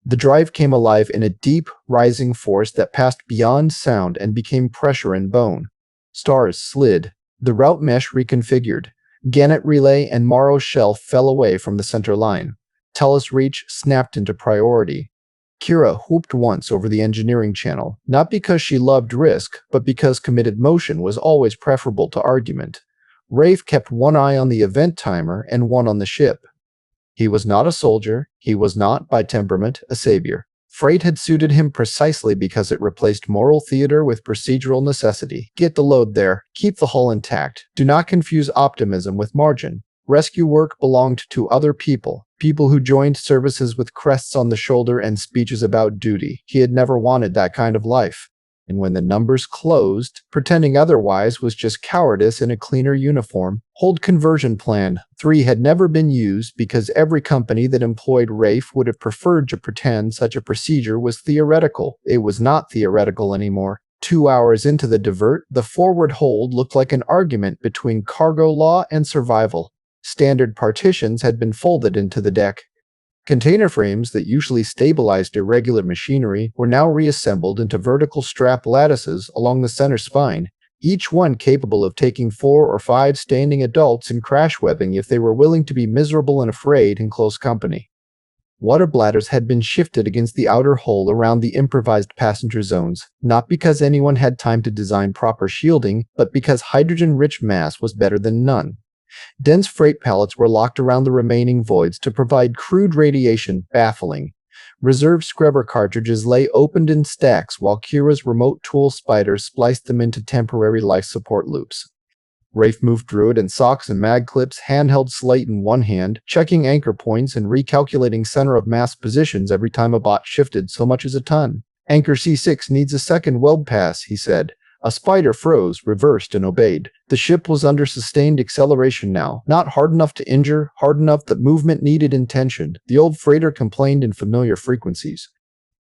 The drive came alive in a deep, rising force that passed beyond sound and became pressure and bone. Stars slid. The route mesh reconfigured. Gannet relay and Morrow shelf fell away from the center line. Talus Reach snapped into priority. Kira whooped once over the engineering channel, not because she loved risk, but because committed motion was always preferable to argument. Rafe kept one eye on the event timer and one on the ship. He was not a soldier. He was not, by temperament, a savior. Freight had suited him precisely because it replaced moral theater with procedural necessity. Get the load there. Keep the hull intact. Do not confuse optimism with margin. Rescue work belonged to other people, people who joined services with crests on the shoulder and speeches about duty. He had never wanted that kind of life. And when the numbers closed, pretending otherwise was just cowardice in a cleaner uniform. Hold conversion plan 3 had never been used because every company that employed Rafe would have preferred to pretend such a procedure was theoretical. It was not theoretical anymore. 2 hours into the divert, the forward hold looked like an argument between cargo law and survival. Standard partitions had been folded into the deck. Container frames that usually stabilized irregular machinery were now reassembled into vertical strap lattices along the center spine, each one capable of taking 4 or 5 standing adults in crash webbing if they were willing to be miserable and afraid in close company. Water bladders had been shifted against the outer hull around the improvised passenger zones, not because anyone had time to design proper shielding, but because hydrogen-rich mass was better than none. Dense freight pallets were locked around the remaining voids to provide crude radiation, baffling. Reserve scrubber cartridges lay opened in stacks while Kira's remote tool spider spliced them into temporary life support loops. Rafe moved through it in socks and mag clips, handheld slate in one hand, checking anchor points and recalculating center of mass positions every time a bot shifted so much as a ton. Anchor C6 needs a second weld pass, he said. A spider froze, reversed, and obeyed. The ship was under sustained acceleration now, not hard enough to injure, hard enough that movement needed intention. The old freighter complained in familiar frequencies.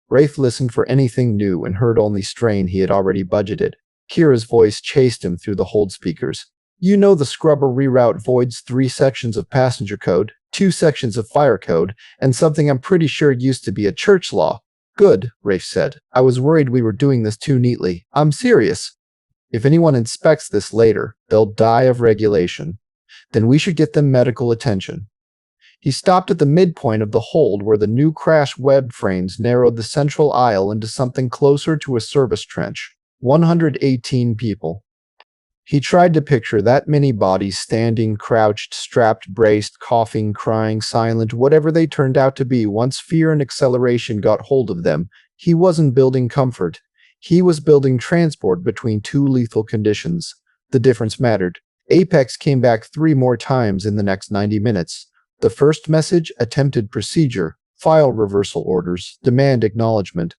Rafe listened for anything new and heard only strain he had already budgeted. Kira's voice chased him through the hold speakers. You know the scrubber reroute voids 3 sections of passenger code, 2 sections of fire code, and something I'm pretty sure used to be a church law. Good, Rafe said. I was worried we were doing this too neatly. I'm serious. If anyone inspects this later, they'll die of regulation. Then we should get them medical attention. He stopped at the midpoint of the hold where the new crash web frames narrowed the central aisle into something closer to a service trench. 118 people. He tried to picture that many bodies standing, crouched, strapped, braced, coughing, crying, silent, whatever they turned out to be once fear and acceleration got hold of them. He wasn't building comfort. He was building transport between 2 lethal conditions. The difference mattered. Apex came back 3 more times in the next 90 minutes. The first message, attempted procedure, file reversal orders, demand acknowledgement.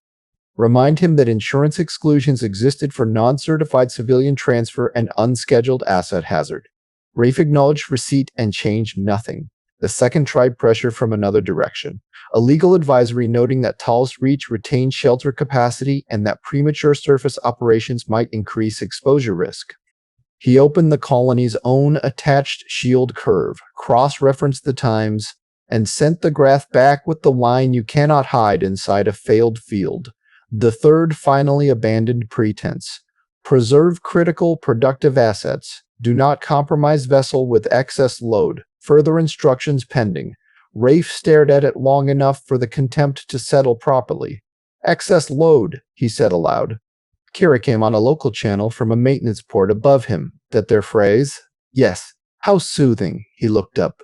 Remind him that insurance exclusions existed for non-certified civilian transfer and unscheduled asset hazard. Rafe acknowledged receipt and changed nothing. The second tried pressure from another direction. A legal advisory noting that Tal's Reach retained shelter capacity and that premature surface operations might increase exposure risk. He opened the colony's own attached shield curve, cross-referenced the times, and sent the graph back with the line you cannot hide inside a failed field. The third finally abandoned pretense. Preserve critical productive assets. Do not compromise vessel with excess load. Further instructions pending. Rafe stared at it long enough for the contempt to settle properly. Excess load, he said aloud. Kira came on a local channel from a maintenance port above him. That their phrase? Yes. How soothing, he looked up.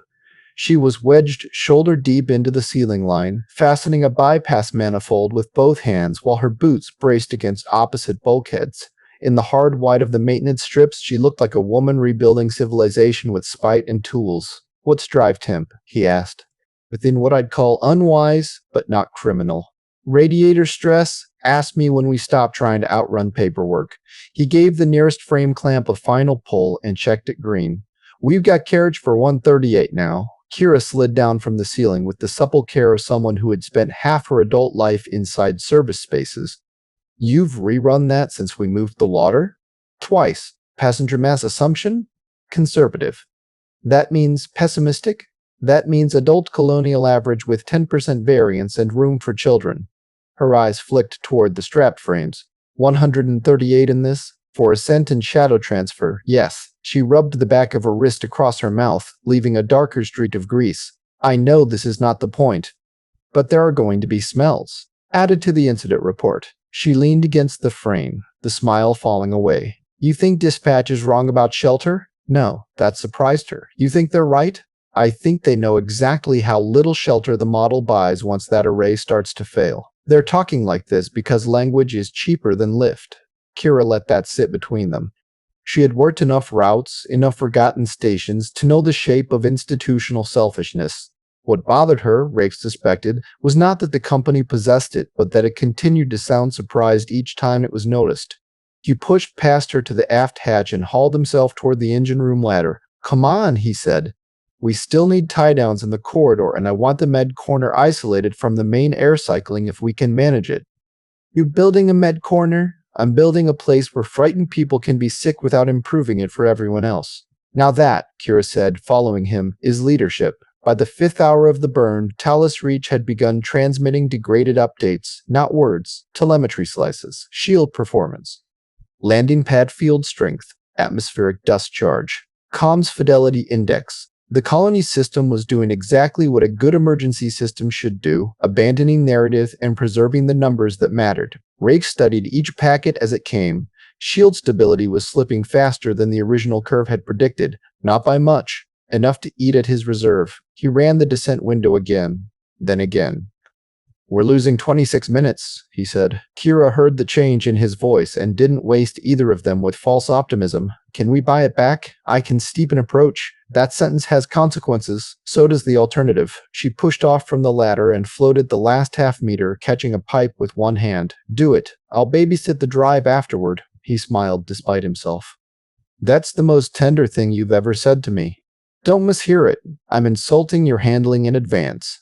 She was wedged shoulder-deep into the ceiling line, fastening a bypass manifold with both hands while her boots braced against opposite bulkheads. In the hard white of the maintenance strips, she looked like a woman rebuilding civilization with spite and tools. What's drive temp? He asked. Within what I'd call unwise, but not criminal. Radiator stress? Ask me when we stop trying to outrun paperwork. He gave the nearest frame clamp a final pull and checked it green. We've got carriage for 138 now. Kira slid down from the ceiling with the supple care of someone who had spent half her adult life inside service spaces. You've rerun that since we moved the water? Twice. Passenger mass assumption? Conservative. That means pessimistic? That means adult colonial average with 10% variance and room for children. Her eyes flicked toward the strapped frames. 138 in this? For ascent and shadow transfer, yes. She rubbed the back of her wrist across her mouth, leaving a darker streak of grease. I know this is not the point. But there are going to be smells. Added to the incident report. She leaned against the frame, the smile falling away. You think dispatch is wrong about shelter? No, that surprised her. You think they're right? I think they know exactly how little shelter the model buys once that array starts to fail. They're talking like this because language is cheaper than lift. Kira let that sit between them. She had worked enough routes, enough forgotten stations, to know the shape of institutional selfishness. What bothered her, Rafe suspected, was not that the company possessed it, but that it continued to sound surprised each time it was noticed. He pushed past her to the aft hatch and hauled himself toward the engine room ladder. Come on, he said. We still need tie-downs in the corridor, and I want the med corner isolated from the main air cycling if we can manage it. You building a med corner? I'm building a place where frightened people can be sick without improving it for everyone else. Now that, Kira said, following him, is leadership. By the 5th hour of the burn, Talus Reach had begun transmitting degraded updates, not words, telemetry slices, shield performance. Landing pad field strength, atmospheric dust charge, comms fidelity index. The colony system was doing exactly what a good emergency system should do, abandoning narrative and preserving the numbers that mattered. Rafe studied each packet as it came. Shield stability was slipping faster than the original curve had predicted, not by much, enough to eat at his reserve. He ran the descent window again, then again. We're losing 26 minutes, he said. Kira heard the change in his voice and didn't waste either of them with false optimism. Can we buy it back? I can steepen approach. That sentence has consequences. So does the alternative. She pushed off from the ladder and floated the last half-meter, catching a pipe with one hand. Do it. I'll babysit the drive afterward. He smiled despite himself. That's the most tender thing you've ever said to me. Don't mishear it. I'm insulting your handling in advance.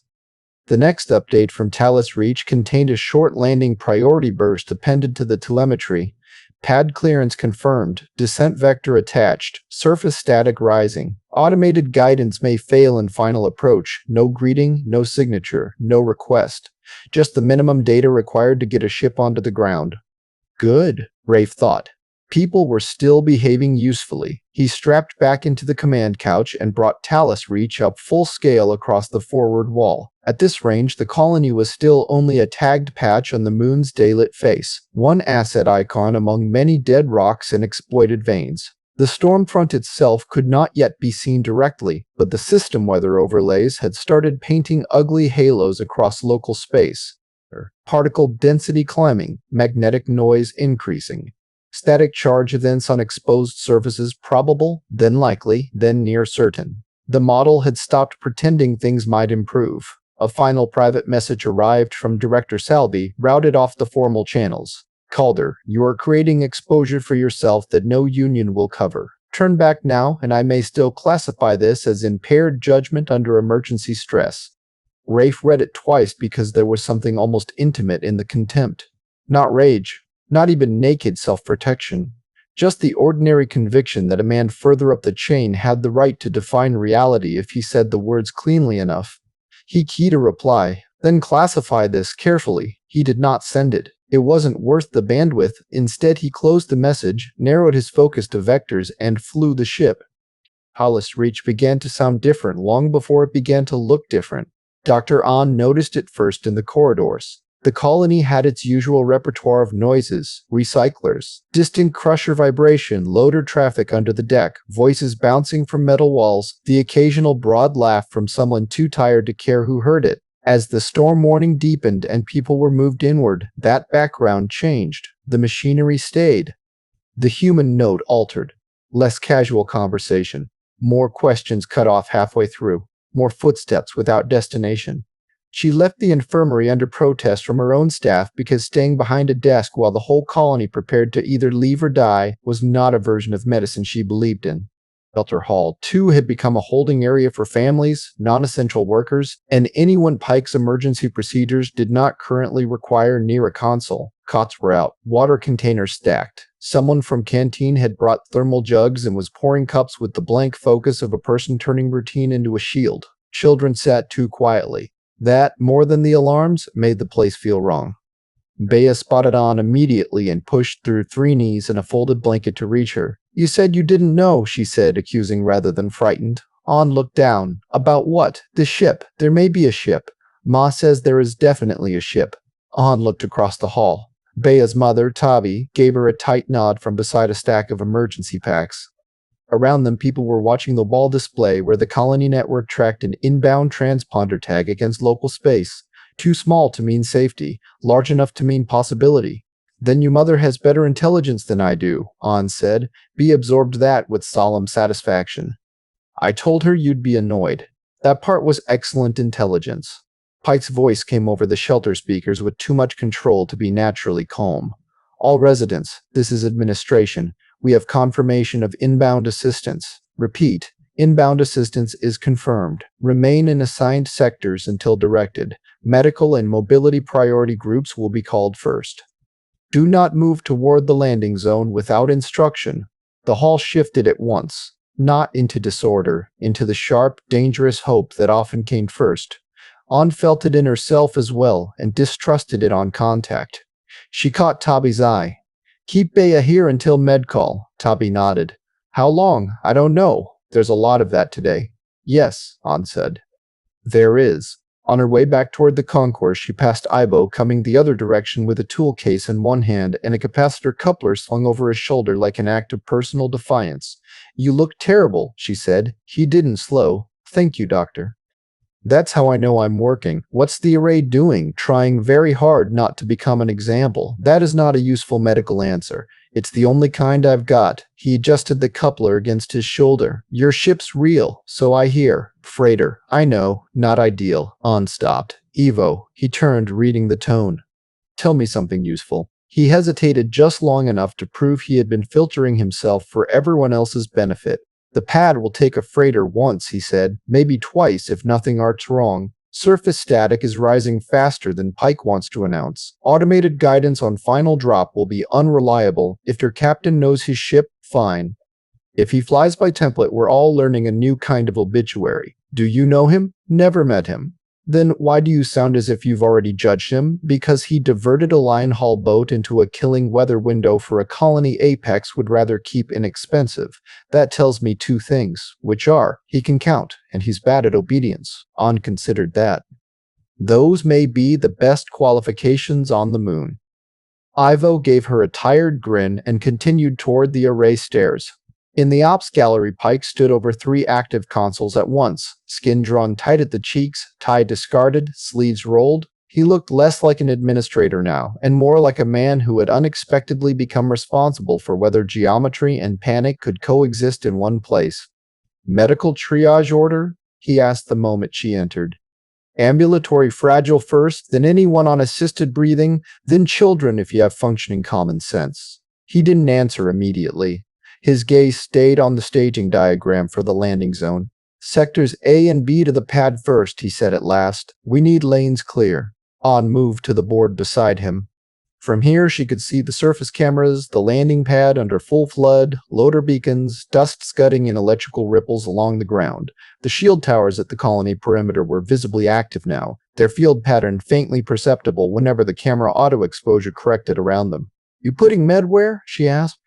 The next update from Talus Reach contained a short landing priority burst appended to the telemetry. Pad clearance confirmed, descent vector attached, surface static rising. Automated guidance may fail in final approach. No greeting, no signature, no request. Just the minimum data required to get a ship onto the ground. Good, Rafe thought. People were still behaving usefully. He strapped back into the command couch and brought Talus Reach up full scale across the forward wall. At this range, the colony was still only a tagged patch on the moon's daylit face, one asset icon among many dead rocks and exploited veins. The storm front itself could not yet be seen directly, but the system weather overlays had started painting ugly halos across local space. Particle density climbing, magnetic noise increasing. Static charge events on exposed surfaces probable, then likely, then near certain. The model had stopped pretending things might improve. A final private message arrived from Director Salby, routed off the formal channels. Calder, you are creating exposure for yourself that no union will cover. Turn back now, and I may still classify this as impaired judgment under emergency stress. Rafe read it twice because there was something almost intimate in the contempt. Not rage. Not even naked self-protection. Just the ordinary conviction that a man further up the chain had the right to define reality if he said the words cleanly enough. He keyed a reply, then classified this carefully. He did not send it. It wasn't worth the bandwidth. Instead, he closed the message, narrowed his focus to vectors, and flew the ship. Talus Reach began to sound different long before it began to look different. Dr. Ahn noticed it first in the corridors. The colony had its usual repertoire of noises, recyclers, distant crusher vibration, loader traffic under the deck, voices bouncing from metal walls, the occasional broad laugh from someone too tired to care who heard it. As the storm warning deepened and people were moved inward, that background changed. The machinery stayed. The human note altered. Less casual conversation. More questions cut off halfway through. More footsteps without destination. She left the infirmary under protest from her own staff because staying behind a desk while the whole colony prepared to either leave or die was not a version of medicine she believed in. Shelter Hall, too, had become a holding area for families, non-essential workers, and anyone Pike's emergency procedures did not currently require near a console. Cots were out, water containers stacked. Someone from canteen had brought thermal jugs and was pouring cups with the blank focus of a person turning routine into a shield. Children sat too quietly. That, more than the alarms, made the place feel wrong. Bea spotted Ahn immediately and pushed through 3 knees and a folded blanket to reach her. You said you didn't know, she said, accusing rather than frightened. Ahn looked down. About what? The ship. There may be a ship. Ma says there is definitely a ship. Ahn looked across the hall. Bea's mother, Tavi, gave her a tight nod from beside a stack of emergency packs. Around them, people were watching the wall display where the colony network tracked an inbound transponder tag against local space. Too small to mean safety, large enough to mean possibility. Then your mother has better intelligence than I do, Ahn said. Bea absorbed that with solemn satisfaction. I told her you'd be annoyed. That part was excellent intelligence. Pike's voice came over the shelter speakers with too much control to be naturally calm. All residents, this is administration. We have confirmation of inbound assistance. Repeat, inbound assistance is confirmed. Remain in assigned sectors until directed. Medical and mobility priority groups will be called first. Do not move toward the landing zone without instruction. The hall shifted at once, not into disorder, into the sharp, dangerous hope that often came first. Ahn felt it in herself as well and distrusted it on contact. She caught Tabi's eye. Keep Bea here until medcall, Tabi nodded. How long? I don't know. There's a lot of that today. Yes, Ahn said. There is. On her way back toward the concourse, she passed Ibo coming the other direction with a tool case in one hand and a capacitor coupler slung over his shoulder like an act of personal defiance. You look terrible, she said. He didn't slow. Thank you, doctor. That's how I know I'm working. What's the array doing? Trying very hard not to become an example. That is not a useful medical answer. It's the only kind I've got. He adjusted the coupler against his shoulder. Your ship's real, so I hear. Freighter. I know. Not ideal. Ahn stopped. Evo. He turned, reading the tone. Tell me something useful. He hesitated just long enough to prove he had been filtering himself for everyone else's benefit. The pad will take a freighter once, he said. Maybe twice if nothing arcs wrong. Surface static is rising faster than Pike wants to announce. Automated guidance on final drop will be unreliable. If your captain knows his ship, fine. If he flies by template, we're all learning a new kind of obituary. Do you know him? Never met him. Then why do you sound as if you've already judged him? Because he diverted a line haul boat into a killing weather window for a colony Apex would rather keep inexpensive. That tells me two things, which are, he can count, and he's bad at obedience. On considered that. Those may be the best qualifications on the moon. Ivo gave her a tired grin and continued toward the array stairs. In the ops gallery, Pike stood over 3 active consoles at once, skin drawn tight at the cheeks, tie discarded, sleeves rolled. He looked less like an administrator now, and more like a man who had unexpectedly become responsible for whether geometry and panic could coexist in one place. Medical triage order? He asked the moment she entered. Ambulatory fragile first, then anyone on assisted breathing, then children if you have functioning common sense. He didn't answer immediately. His gaze stayed on the staging diagram for the landing zone. Sectors A and B to the pad first, he said at last. We need lanes clear. On moved to the board beside him. From here she could see the surface cameras, the landing pad under full flood, loader beacons, dust scudding in electrical ripples along the ground. The shield towers at the colony perimeter were visibly active now, their field pattern faintly perceptible whenever the camera auto exposure corrected around them. You putting med where? She asked.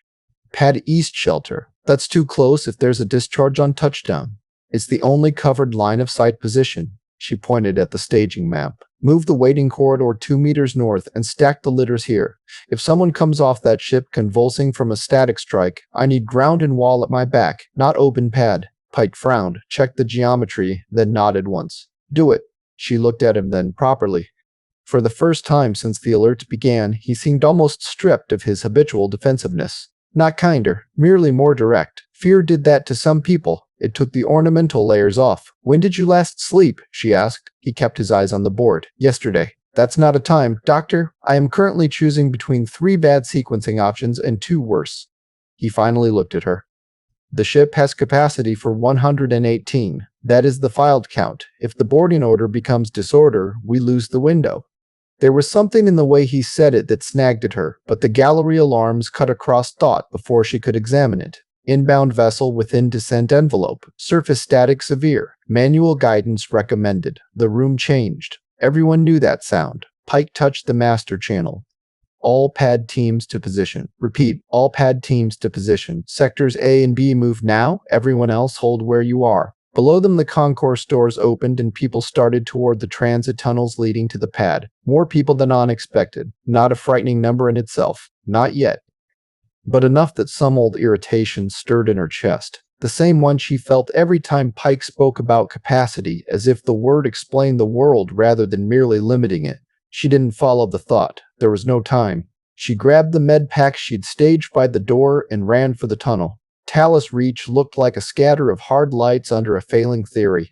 Pad East shelter. That's too close if there's a discharge on touchdown. It's the only covered line of sight position. She pointed at the staging map. Move the waiting corridor 2 meters north and stack the litters here. If someone comes off that ship convulsing from a static strike, I need ground and wall at my back, not open pad. Pike frowned, checked the geometry, then nodded once. Do it. She looked at him then properly. For the first time since the alert began, he seemed almost stripped of his habitual defensiveness. Not kinder, merely more direct. Fear did that to some people. It took the ornamental layers off. When did you last sleep? She asked. He kept his eyes on the board. Yesterday. That's not a time, Doctor. I am currently choosing between 3 bad sequencing options and 2 worse. He finally looked at her. The ship has capacity for 118. That is the filed count. If the boarding order becomes disorder, we lose the window. There was something in the way he said it that snagged at her, but the gallery alarms cut across thought before she could examine it. Inbound vessel within descent envelope. Surface static severe. Manual guidance recommended. The room changed. Everyone knew that sound. Pike touched the master channel. All pad teams to position. Repeat, all pad teams to position. Sectors A and B move now. Everyone else hold where you are. Below them, the concourse doors opened and people started toward the transit tunnels leading to the pad. More people than unexpected. Not a frightening number in itself. Not yet. But enough that some old irritation stirred in her chest. The same one she felt every time Pike spoke about capacity, as if the word explained the world rather than merely limiting it. She didn't follow the thought. There was no time. She grabbed the med pack she'd staged by the door and ran for the tunnel. Talus Reach looked like a scatter of hard lights under a failing theory.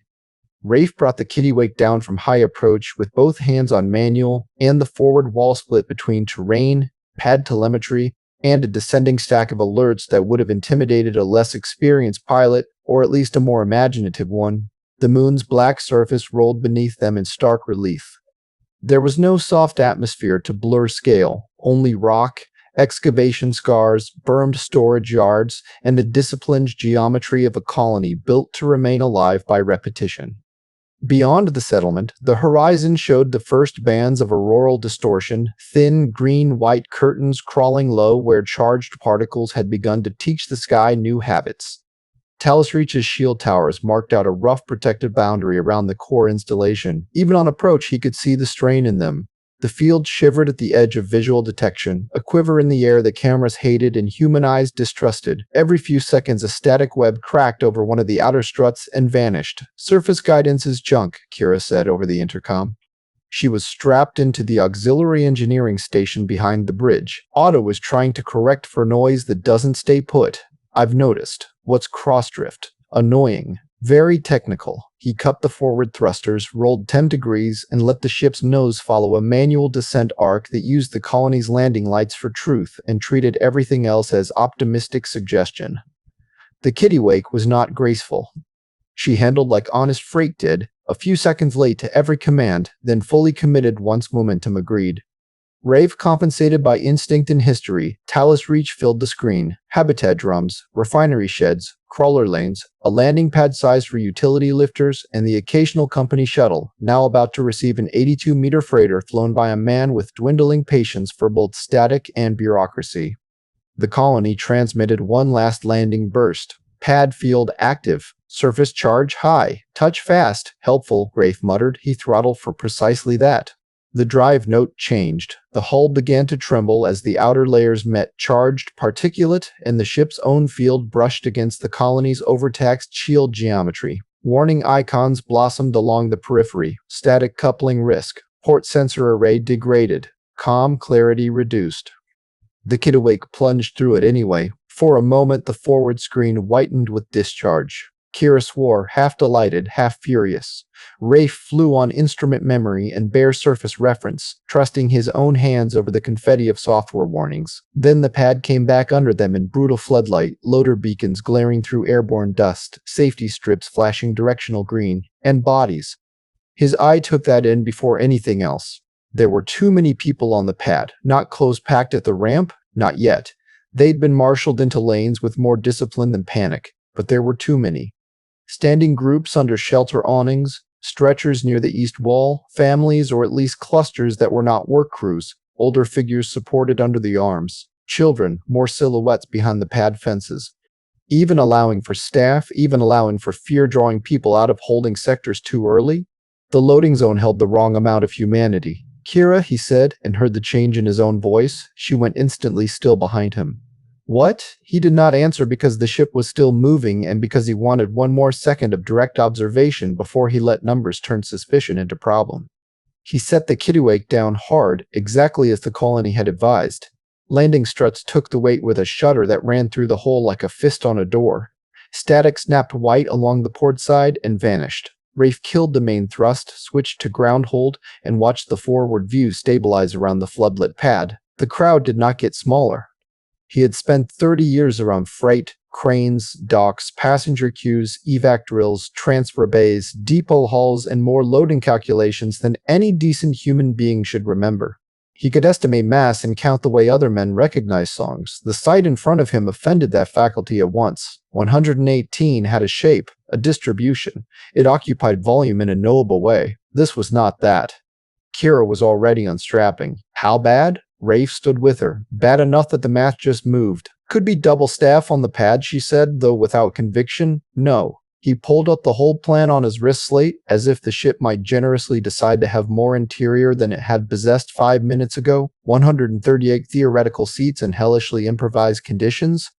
Rafe brought the Kittiwake down from high approach with both hands on manual and the forward wall split between terrain, pad telemetry, and a descending stack of alerts that would have intimidated a less experienced pilot, or at least a more imaginative one. The moon's black surface rolled beneath them in stark relief. There was no soft atmosphere to blur scale, only rock, excavation scars, bermed storage yards, and the disciplined geometry of a colony built to remain alive by repetition. Beyond the settlement, the horizon showed the first bands of auroral distortion, thin green-white curtains crawling low where charged particles had begun to teach the sky new habits. Talus Reach's shield towers marked out a rough protective boundary around the core installation. Even on approach, he could see the strain in them. The field shivered at the edge of visual detection, a quiver in the air that cameras hated and human eyes distrusted. Every few seconds, a static web cracked over one of the outer struts and vanished. Surface guidance is junk, Kira said over the intercom. She was strapped into the auxiliary engineering station behind the bridge. Otto was trying to correct for noise that doesn't stay put. I've noticed. What's crossdrift? Annoying. Very technical. He cupped the forward thrusters, rolled 10 degrees, and let the ship's nose follow a manual descent arc that used the colony's landing lights for truth and treated everything else as optimistic suggestion. The Kittiwake was not graceful. She handled like honest freight did, a few seconds late to every command, then fully committed once momentum agreed. Rafe compensated by instinct and history, Talus Reach filled the screen, habitat drums, refinery sheds, crawler lanes, a landing pad size for utility lifters, and the occasional company shuttle, now about to receive an 82-meter freighter flown by a man with dwindling patience for both static and bureaucracy. The colony transmitted one last landing burst. Pad field active. Surface charge high. Touch fast. Helpful, Rafe muttered. He throttled for precisely that. The drive note changed. The hull began to tremble as the outer layers met charged particulate and the ship's own field brushed against the colony's overtaxed shield geometry. Warning icons blossomed along the periphery. Static coupling risk. Port sensor array degraded. Comm clarity reduced. The Kittiwake plunged through it anyway. For a moment, the forward screen whitened with discharge. Kira swore, half delighted, half furious. Rafe flew on instrument memory and bare surface reference, trusting his own hands over the confetti of software warnings. Then the pad came back under them in brutal floodlight, loader beacons glaring through airborne dust, safety strips flashing directional green, and bodies. His eye took that in before anything else. There were too many people on the pad, not close-packed at the ramp, not yet. They'd been marshaled into lanes with more discipline than panic, but there were too many. Standing groups under shelter awnings, stretchers near the east wall, families or at least clusters that were not work crews, older figures supported under the arms, children, more silhouettes behind the pad fences. Even allowing for staff, even allowing for fear-drawing people out of holding sectors too early, the loading zone held the wrong amount of humanity. Kira, he said, and heard the change in his own voice. She went instantly still behind him. What? He did not answer because the ship was still moving and because he wanted one more second of direct observation before he let numbers turn suspicion into problem. He set the Kittiwake down hard, exactly as the colony had advised. Landing struts took the weight with a shudder that ran through the hole like a fist on a door. Static snapped white along the port side and vanished. Rafe killed the main thrust, switched to ground hold, and watched the forward view stabilize around the floodlit pad. The crowd did not get smaller. He had spent 30 years around freight, cranes, docks, passenger queues, evac drills, transfer bays, depot halls, and more loading calculations than any decent human being should remember. He could estimate mass and count the way other men recognized songs. The sight in front of him offended that faculty at once. 118 had a shape, a distribution. It occupied volume in a knowable way. This was not that. Kira was already unstrapping. How bad? Rafe stood with her. Bad enough that the math just moved. Could be double staff on the pad, she said, though without conviction. No. He pulled up the whole plan on his wrist slate, as if the ship might generously decide to have more interior than it had possessed 5 minutes ago. 138 theoretical seats in hellishly improvised conditions.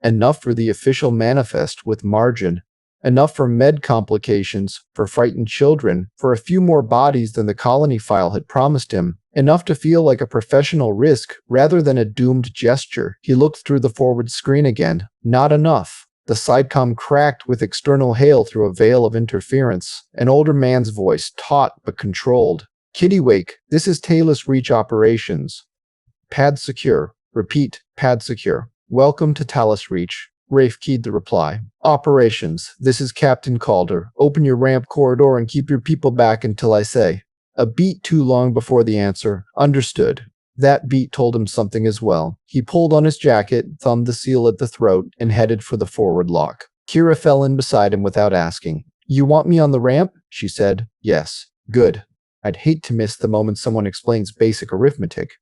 Enough for the official manifest with margin. Enough for med complications, for frightened children, for a few more bodies than the colony file had promised him. Enough to feel like a professional risk rather than a doomed gesture. He looked through the forward screen again. Not enough. The sidecom cracked with external hail through a veil of interference. An older man's voice, taut but controlled. Kittiwake, this is Talus Reach Operations. Pad secure. Repeat, pad secure. Welcome to Talus Reach. Rafe keyed the reply. Operations, this is Captain Calder. Open your ramp corridor and keep your people back until I say. A beat too long before the answer. Understood. That beat told him something as well. He pulled on his jacket, thumbed the seal at the throat, and headed for the forward lock. Kira fell in beside him without asking. You want me on the ramp? She said. Yes. Good. I'd hate to miss the moment someone explains basic arithmetic.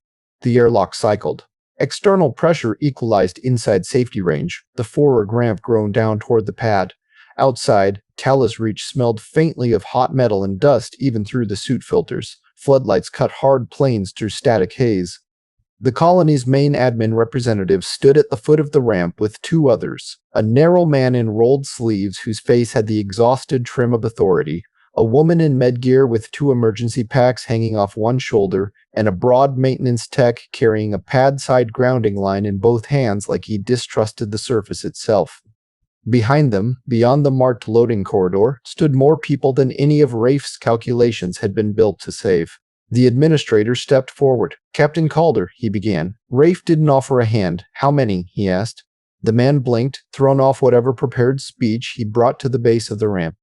The airlock cycled. External pressure equalized inside safety range. The forward ramp groaned down toward the pad. Outside, Talus Reach smelled faintly of hot metal and dust even through the suit filters. Floodlights cut hard planes through static haze. The colony's main admin representative stood at the foot of the ramp with 2 others. A narrow man in rolled sleeves whose face had the exhausted trim of authority. A woman in med gear with 2 emergency packs hanging off one shoulder, and a broad maintenance tech carrying a pad-side grounding line in both hands like he distrusted the surface itself. Behind them, beyond the marked loading corridor, stood more people than any of Rafe's calculations had been built to save. The administrator stepped forward. Captain Calder, he began. Rafe didn't offer a hand. How many? He asked. The man blinked, thrown off whatever prepared speech he brought to the base of the ramp.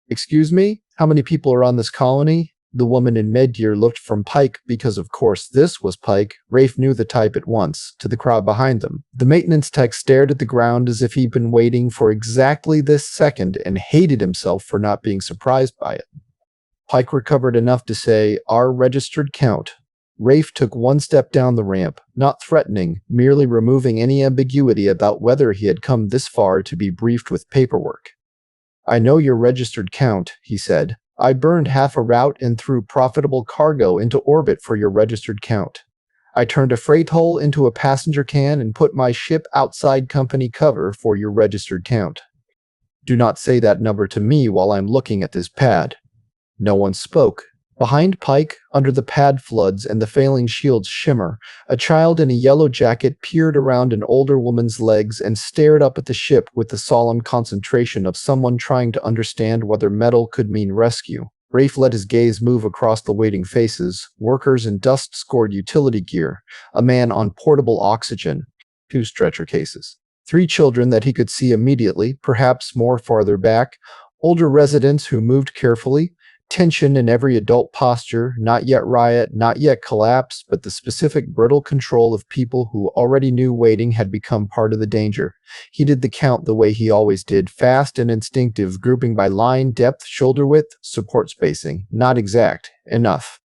"Excuse me? How many people are on this colony?" The woman in mid-gear looked from Pike because, of course, this was Pike. Rafe knew the type at once, to the crowd behind them. The maintenance tech stared at the ground as if he'd been waiting for exactly this second and hated himself for not being surprised by it. Pike recovered enough to say, "Our registered count." Rafe took one step down the ramp, not threatening, merely removing any ambiguity about whether he had come this far to be briefed with paperwork. "I know your registered count," he said. "I burned half a route and threw profitable cargo into orbit for your registered count. I turned a freight hull into a passenger can and put my ship outside company cover for your registered count. Do not say that number to me while I'm looking at this pad." No one spoke. Behind Pike, under the pad floods and the failing shield's shimmer, a child in a yellow jacket peered around an older woman's legs and stared up at the ship with the solemn concentration of someone trying to understand whether metal could mean rescue. Rafe let his gaze move across the waiting faces, workers in dust-scored utility gear, a man on portable oxygen, 2 stretcher cases, 3 children that he could see immediately, perhaps more farther back, older residents who moved carefully, tension in every adult posture, not yet riot, not yet collapse, but the specific brittle control of people who already knew waiting had become part of the danger. He did the count the way he always did, fast and instinctive, grouping by line, depth, shoulder width, support spacing. Not exact. Enough.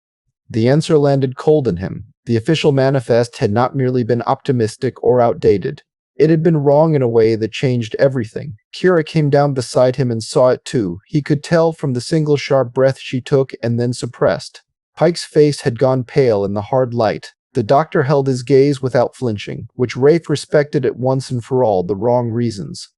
The answer landed cold in him. The official manifest had not merely been optimistic or outdated. It had been wrong in a way that changed everything. Kira came down beside him and saw it too. He could tell from the single sharp breath she took and then suppressed. Pike's face had gone pale in the hard light. The doctor held his gaze without flinching, which Rafe respected at once and for all the wrong reasons.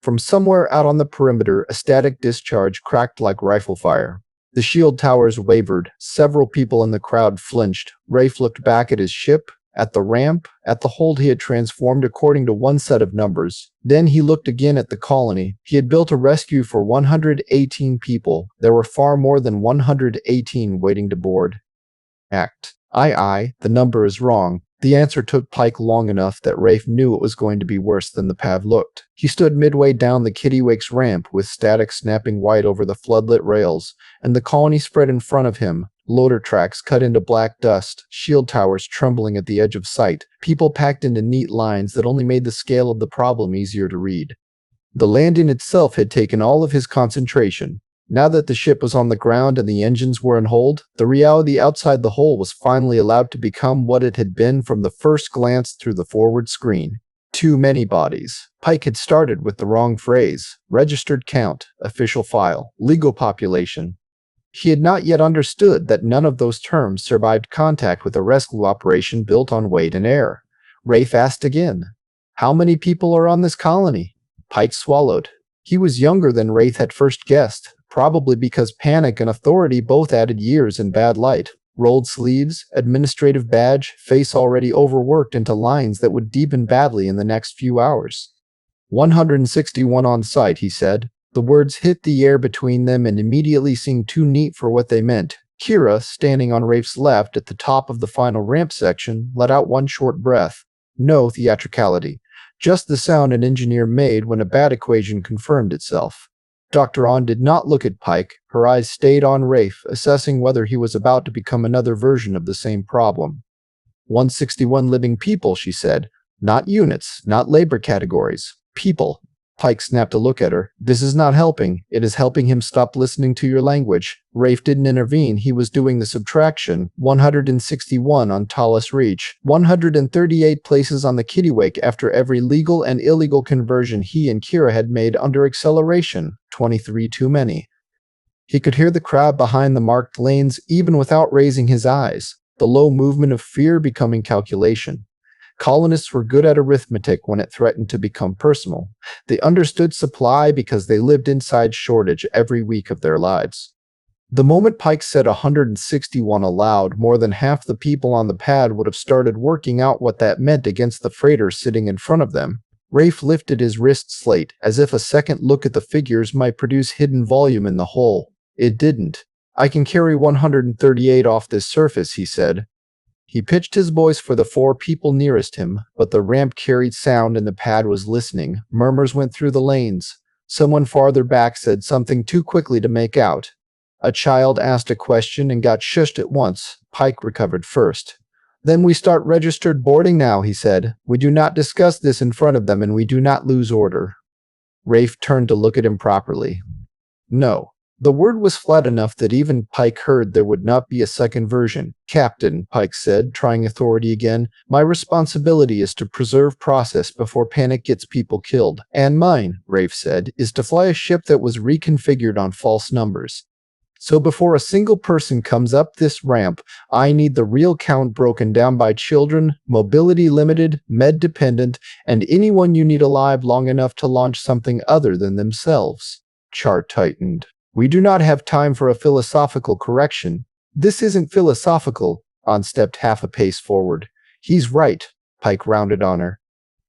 From somewhere out on the perimeter, a static discharge cracked like rifle fire. The shield towers wavered. Several people in the crowd flinched. Rafe looked back at his ship, at the ramp, at the hold he had transformed according to one set of numbers. Then he looked again at the colony. He had built a rescue for 118 people. There were far more than 118 waiting to board. Act. Aye, the number is wrong. The answer took Pike long enough that Rafe knew it was going to be worse than the pad looked. He stood midway down the Kittiwake's ramp with static snapping white over the floodlit rails, and the colony spread in front of him. Loader tracks cut into black dust, shield towers trembling at the edge of sight, people packed into neat lines that only made the scale of the problem easier to read. The landing itself had taken all of his concentration. Now that the ship was on the ground and the engines were in hold, the reality outside the hole was finally allowed to become what it had been from the first glance through the forward screen. Too many bodies. Pike had started with the wrong phrase. Registered count, official file, legal population. He had not yet understood that none of those terms survived contact with a rescue operation built on weight and air. Rafe asked again, "How many people are on this colony?" Pike swallowed. He was younger than Rafe had first guessed, probably because panic and authority both added years in bad light. Rolled sleeves, administrative badge, face already overworked into lines that would deepen badly in the next few hours. 161 on site, he said. The words hit the air between them and immediately seemed too neat for what they meant. Kira, standing on Rafe's left at the top of the final ramp section, let out one short breath. No theatricality. Just the sound an engineer made when a bat equation confirmed itself. Dr. On did not look at Pike. Her eyes stayed on Rafe, assessing whether he was about to become another version of the same problem. 161 living people, she said. Not units, not labor categories. People. Pike snapped a look at her. This is not helping. It is helping him stop listening to your language. Rafe didn't intervene. He was doing the subtraction. 161 on Talus Reach. 138 places on the Kittiwake after every legal and illegal conversion he and Kira had made under acceleration. 23 too many. He could hear the crowd behind the marked lanes even without raising his eyes. The low movement of fear becoming calculation. Colonists were good at arithmetic when it threatened to become personal. They understood supply because they lived inside shortage every week of their lives. The moment Pike said 161 aloud, more than half the people on the pad would have started working out what that meant against the freighter sitting in front of them. Rafe lifted his wrist slate, as if a second look at the figures might produce hidden volume in the hole. It didn't. I can carry 138 off this surface, he said. He pitched his voice for the 4 people nearest him, but the ramp carried sound and the pad was listening. Murmurs went through the lanes. Someone farther back said something too quickly to make out. A child asked a question and got shushed at once. Pike recovered first. Then we start registered boarding now, he said. We do not discuss this in front of them and we do not lose order. Rafe turned to look at him properly. No. The word was flat enough that even Pike heard there would not be a second version. Captain, Pike said, trying authority again, my responsibility is to preserve process before panic gets people killed. And mine, Rafe said, is to fly a ship that was reconfigured on false numbers. So before a single person comes up this ramp, I need the real count broken down by children, mobility limited, med dependent, and anyone you need alive long enough to launch something other than themselves. Chart tightened. We do not have time for a philosophical correction. This isn't philosophical. On stepped half a pace forward. He's right, Pike rounded on her.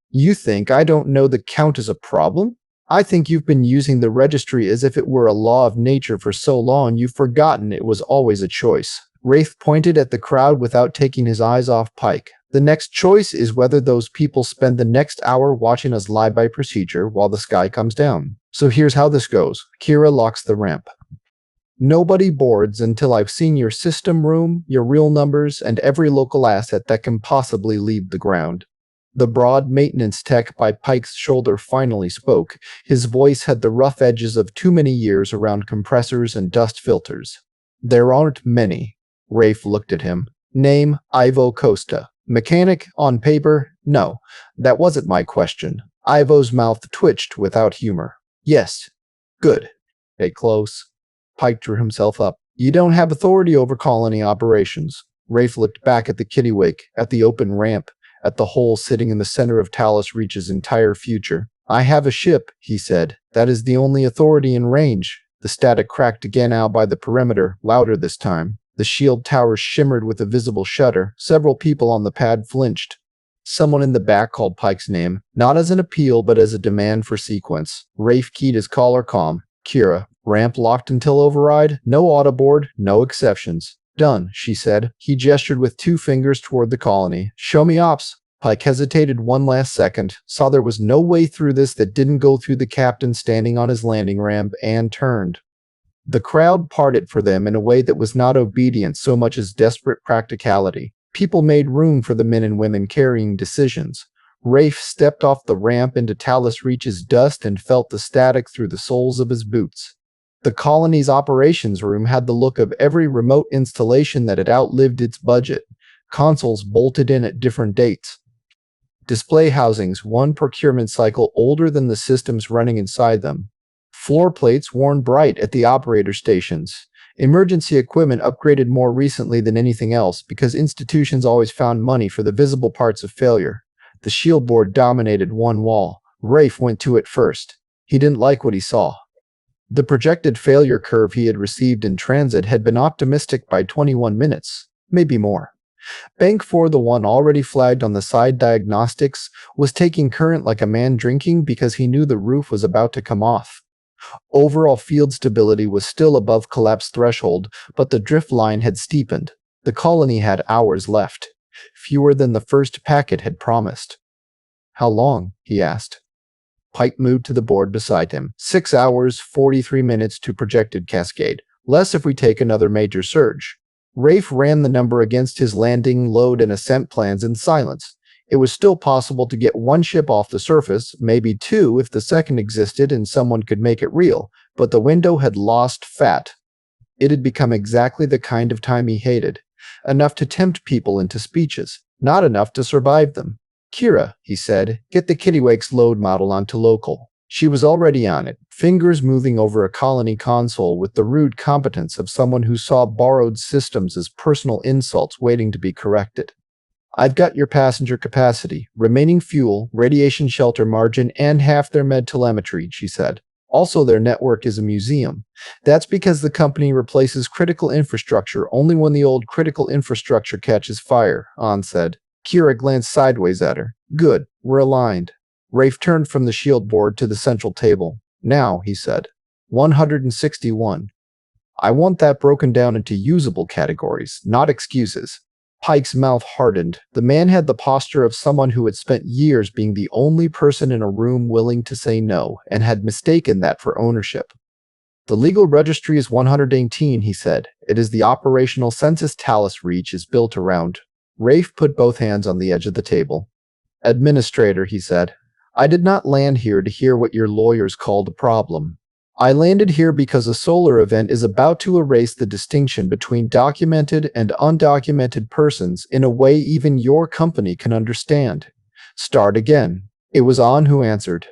You think I don't know the count is a problem? I think you've been using the registry as if it were a law of nature for so long you've forgotten it was always a choice. Rafe pointed at the crowd without taking his eyes off Pike. The next choice is whether those people spend the next hour watching us lie by procedure while the sky comes down. So here's how this goes. Kira locks the ramp. Nobody boards until I've seen your system room, your real numbers, and every local asset that can possibly leave the ground. The broad maintenance tech by Pike's shoulder finally spoke. His voice had the rough edges of too many years around compressors and dust filters. There aren't many. Rafe looked at him. Name, Ivo Costa. Mechanic, on paper? No, that wasn't my question. Ivo's mouth twitched without humor. Yes. Good. Stay close. Pike drew himself up. You don't have authority over colony operations. Rafe looked back at the Kittiwake, at the open ramp, at the hole sitting in the center of Talus Reach's entire future. I have a ship, he said. That is the only authority in range. The static cracked again out by the perimeter, louder this time. The shield towers shimmered with a visible shudder. Several people on the pad flinched. Someone in the back called Pike's name, not as an appeal but as a demand for sequence. Rafe keyed his collar comm. Kira. Ramp locked until override. No autoboard. No exceptions. Done, she said. He gestured with 2 fingers toward the colony. Show me ops. Pike hesitated one last second, saw there was no way through this that didn't go through the captain standing on his landing ramp, and turned. The crowd parted for them in a way that was not obedience so much as desperate practicality. People made room for the men and women carrying decisions. Rafe stepped off the ramp into Talus Reach's dust and felt the static through the soles of his boots. The colony's operations room had the look of every remote installation that had outlived its budget. Consoles bolted in at different dates. Display housings, one procurement cycle older than the systems running inside them. Floor plates worn bright at the operator stations. Emergency equipment upgraded more recently than anything else because institutions always found money for the visible parts of failure. The shield board dominated one wall. Rafe went to it first. He didn't like what he saw. The projected failure curve he had received in transit had been optimistic by 21 minutes, maybe more. Bank 4, the one already flagged on the side diagnostics, was taking current like a man drinking because he knew the roof was about to come off. Overall field stability was still above collapse threshold, but the drift line had steepened. The colony had hours left, fewer than the first packet had promised. How long? He asked. Pike moved to the board beside him. 6 hours, 43 minutes to projected cascade. Less if we take another major surge. Rafe ran the number against his landing, load, and ascent plans in silence. It was still possible to get 1 ship off the surface, maybe 2 if the second existed and someone could make it real, but the window had lost fat. It had become exactly the kind of time he hated. Enough to tempt people into speeches, not enough to survive them. Kira, he said, get the Kittiwake's load model onto local. She was already on it, fingers moving over a colony console with the rude competence of someone who saw borrowed systems as personal insults waiting to be corrected. I've got your passenger capacity, remaining fuel, radiation shelter margin, and half their med telemetry, she said. Also, their network is a museum. That's because the company replaces critical infrastructure only when the old critical infrastructure catches fire, An said. Kira glanced sideways at her. Good, we're aligned. Rafe turned from the shield board to the central table. Now, he said. 161. I want that broken down into usable categories, not excuses. Pike's mouth hardened. The man had the posture of someone who had spent years being the only person in a room willing to say no, and had mistaken that for ownership. The legal registry is 118, he said. It is the operational census Talus Reach is built around. Rafe put both hands on the edge of the table. Administrator, he said, I did not land here to hear what your lawyers called a problem. I landed here because a solar event is about to erase the distinction between documented and undocumented persons in a way even your company can understand. Start again. It was An who answered.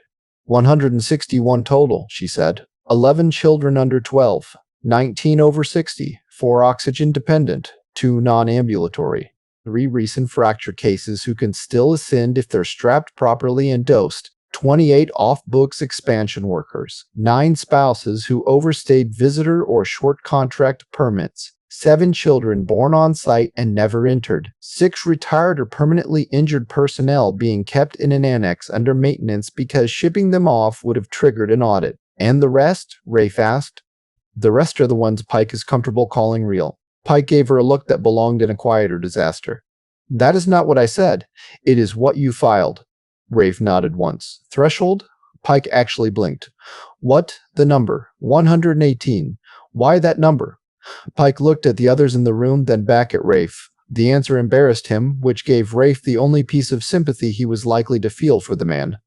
161 total, she said. 11 children under 12, 19 over 60, 4 oxygen dependent, 2 non-ambulatory, 3 recent fracture cases who can still ascend if they're strapped properly and dosed, 28 off-books expansion workers, 9 spouses who overstayed visitor or short contract permits, 7 children born on site and never entered, 6 retired or permanently injured personnel being kept in an annex under maintenance because shipping them off would have triggered an audit. And the rest? Rafe asked. The rest are the ones Pike is comfortable calling real. Pike gave her a look that belonged in a quieter disaster. That is not what I said. It is what you filed. Rafe nodded once. Threshold? Pike actually blinked. What? The number. 118. Why that number? Pike looked at the others in the room, then back at Rafe. The answer embarrassed him, which gave Rafe the only piece of sympathy he was likely to feel for the man.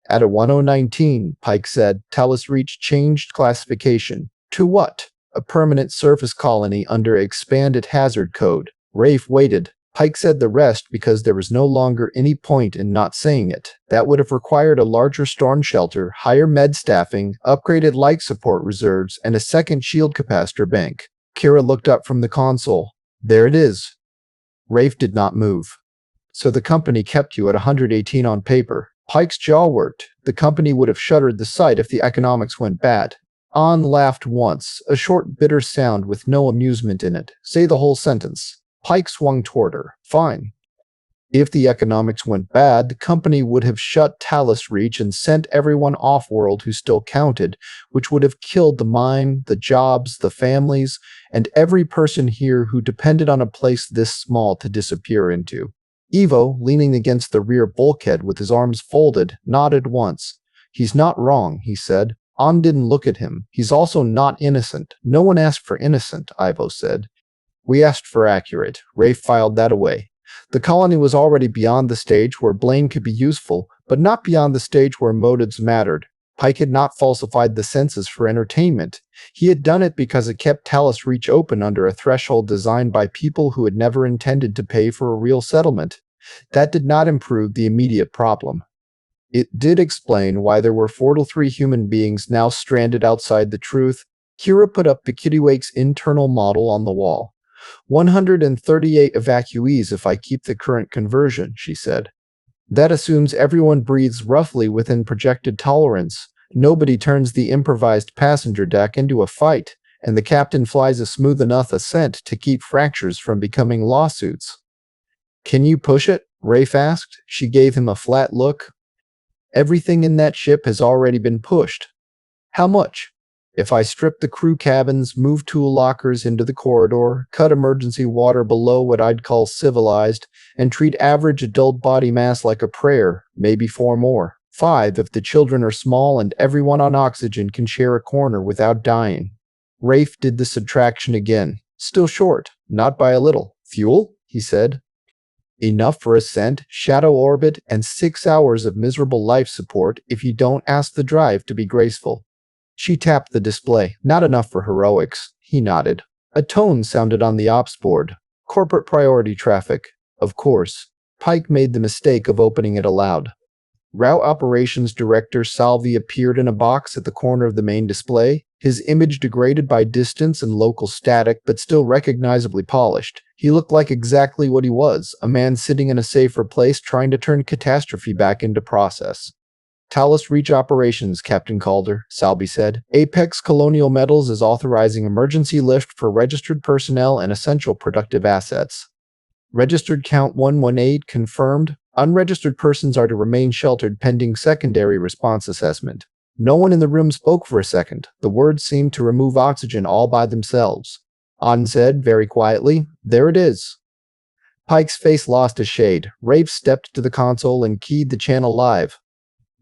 At a 1019, Pike said, Talus Reach changed classification. To what? A permanent surface colony under expanded hazard code. Rafe waited. Pike said the rest because there was no longer any point in not saying it. That would have required a larger storm shelter, higher med staffing, upgraded life support reserves, and a second shield capacitor bank. Kira looked up from the console. There it is. Rafe did not move. So the company kept you at 118 on paper. Pike's jaw worked. The company would have shuttered the site if the economics went bad. An laughed once, a short bitter sound with no amusement in it. Say the whole sentence. Pike swung toward her. Fine. If the economics went bad, the company would have shut Talus Reach and sent everyone off-world who still counted, which would have killed the mine, the jobs, the families, and every person here who depended on a place this small to disappear into. Evo, leaning against the rear bulkhead with his arms folded, nodded once. He's not wrong, he said. An didn't look at him. He's also not innocent. No one asked for innocent, Ivo said. We asked for accurate. Rafe filed that away. The colony was already beyond the stage where blame could be useful, but not beyond the stage where motives mattered. Pike had not falsified the census for entertainment. He had done it because it kept Talus Reach open under a threshold designed by people who had never intended to pay for a real settlement. That did not improve the immediate problem. It did explain why there were 43 human beings now stranded outside the truth. Kira put up the Kittiwake's internal model on the wall. 138 evacuees if I keep the current conversion, she said. That assumes everyone breathes roughly within projected tolerance. Nobody turns the improvised passenger deck into a fight, and the captain flies a smooth enough ascent to keep fractures from becoming lawsuits. Can you push it? Rafe asked. She gave him a flat look. Everything in that ship has already been pushed. How much? If I strip the crew cabins, move tool lockers into the corridor, cut emergency water below what I'd call civilized, and treat average adult body mass like a prayer, maybe 4 more. 5 if the children are small and everyone on oxygen can share a corner without dying. Rafe did the subtraction again. Still short, not by a little. Fuel? He said. Enough for ascent, shadow orbit, and 6 hours of miserable life support if you don't ask the drive to be graceful. She tapped the display. Not enough for heroics. He nodded. A tone sounded on the ops board. Corporate priority traffic. Of course. Pike made the mistake of opening it aloud. Route Operations Director Salvi appeared in a box at the corner of the main display, his image degraded by distance and local static but still recognizably polished. He looked like exactly what he was, a man sitting in a safer place trying to turn catastrophe back into process. Talus Reach Operations, Captain Calder, Salvi said. Apex Colonial Metals is authorizing emergency lift for registered personnel and essential productive assets. Registered count 118 confirmed. Unregistered persons are to remain sheltered pending secondary response assessment. No one in the room spoke for a second. The words seemed to remove oxygen all by themselves. An said, very quietly, there it is. Pike's face lost a shade. Rafe stepped to the console and keyed the channel live.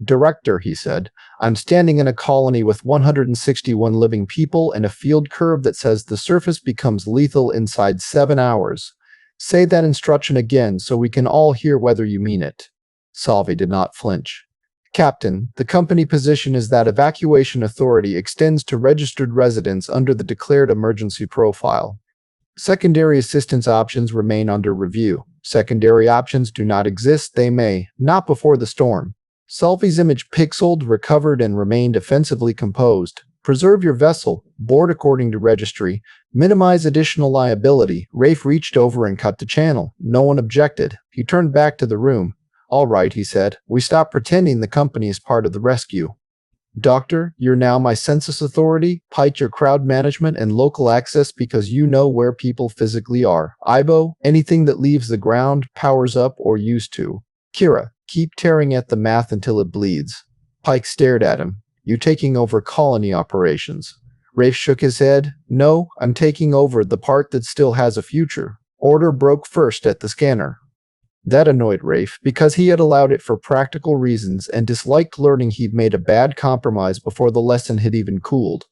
Director, he said, I'm standing in a colony with 161 living people and a field curve that says the surface becomes lethal inside 7 hours. Say that instruction again so we can all hear whether you mean it. Salvi did not flinch. Captain, the company position is that evacuation authority extends to registered residents under the declared emergency profile. Secondary assistance options remain under review. Secondary options do not exist, they may, not before the storm. Salvi's image pixeled, recovered, and remained offensively composed. Preserve your vessel, board according to registry, minimize additional liability. Rafe reached over and cut the channel. No one objected. He turned back to the room. All right, he said. We stop pretending the company is part of the rescue. Doctor, you're now my census authority, Pike your crowd management and local access because you know where people physically are. Ibo, anything that leaves the ground, powers up, or used to. Kira, keep tearing at the math until it bleeds. Pike stared at him. You taking over colony operations? Rafe shook his head. No, I'm taking over the part that still has a future. Order broke first at the scanner. That annoyed Rafe, because he had allowed it for practical reasons and disliked learning he'd made a bad compromise before the lesson had even cooled.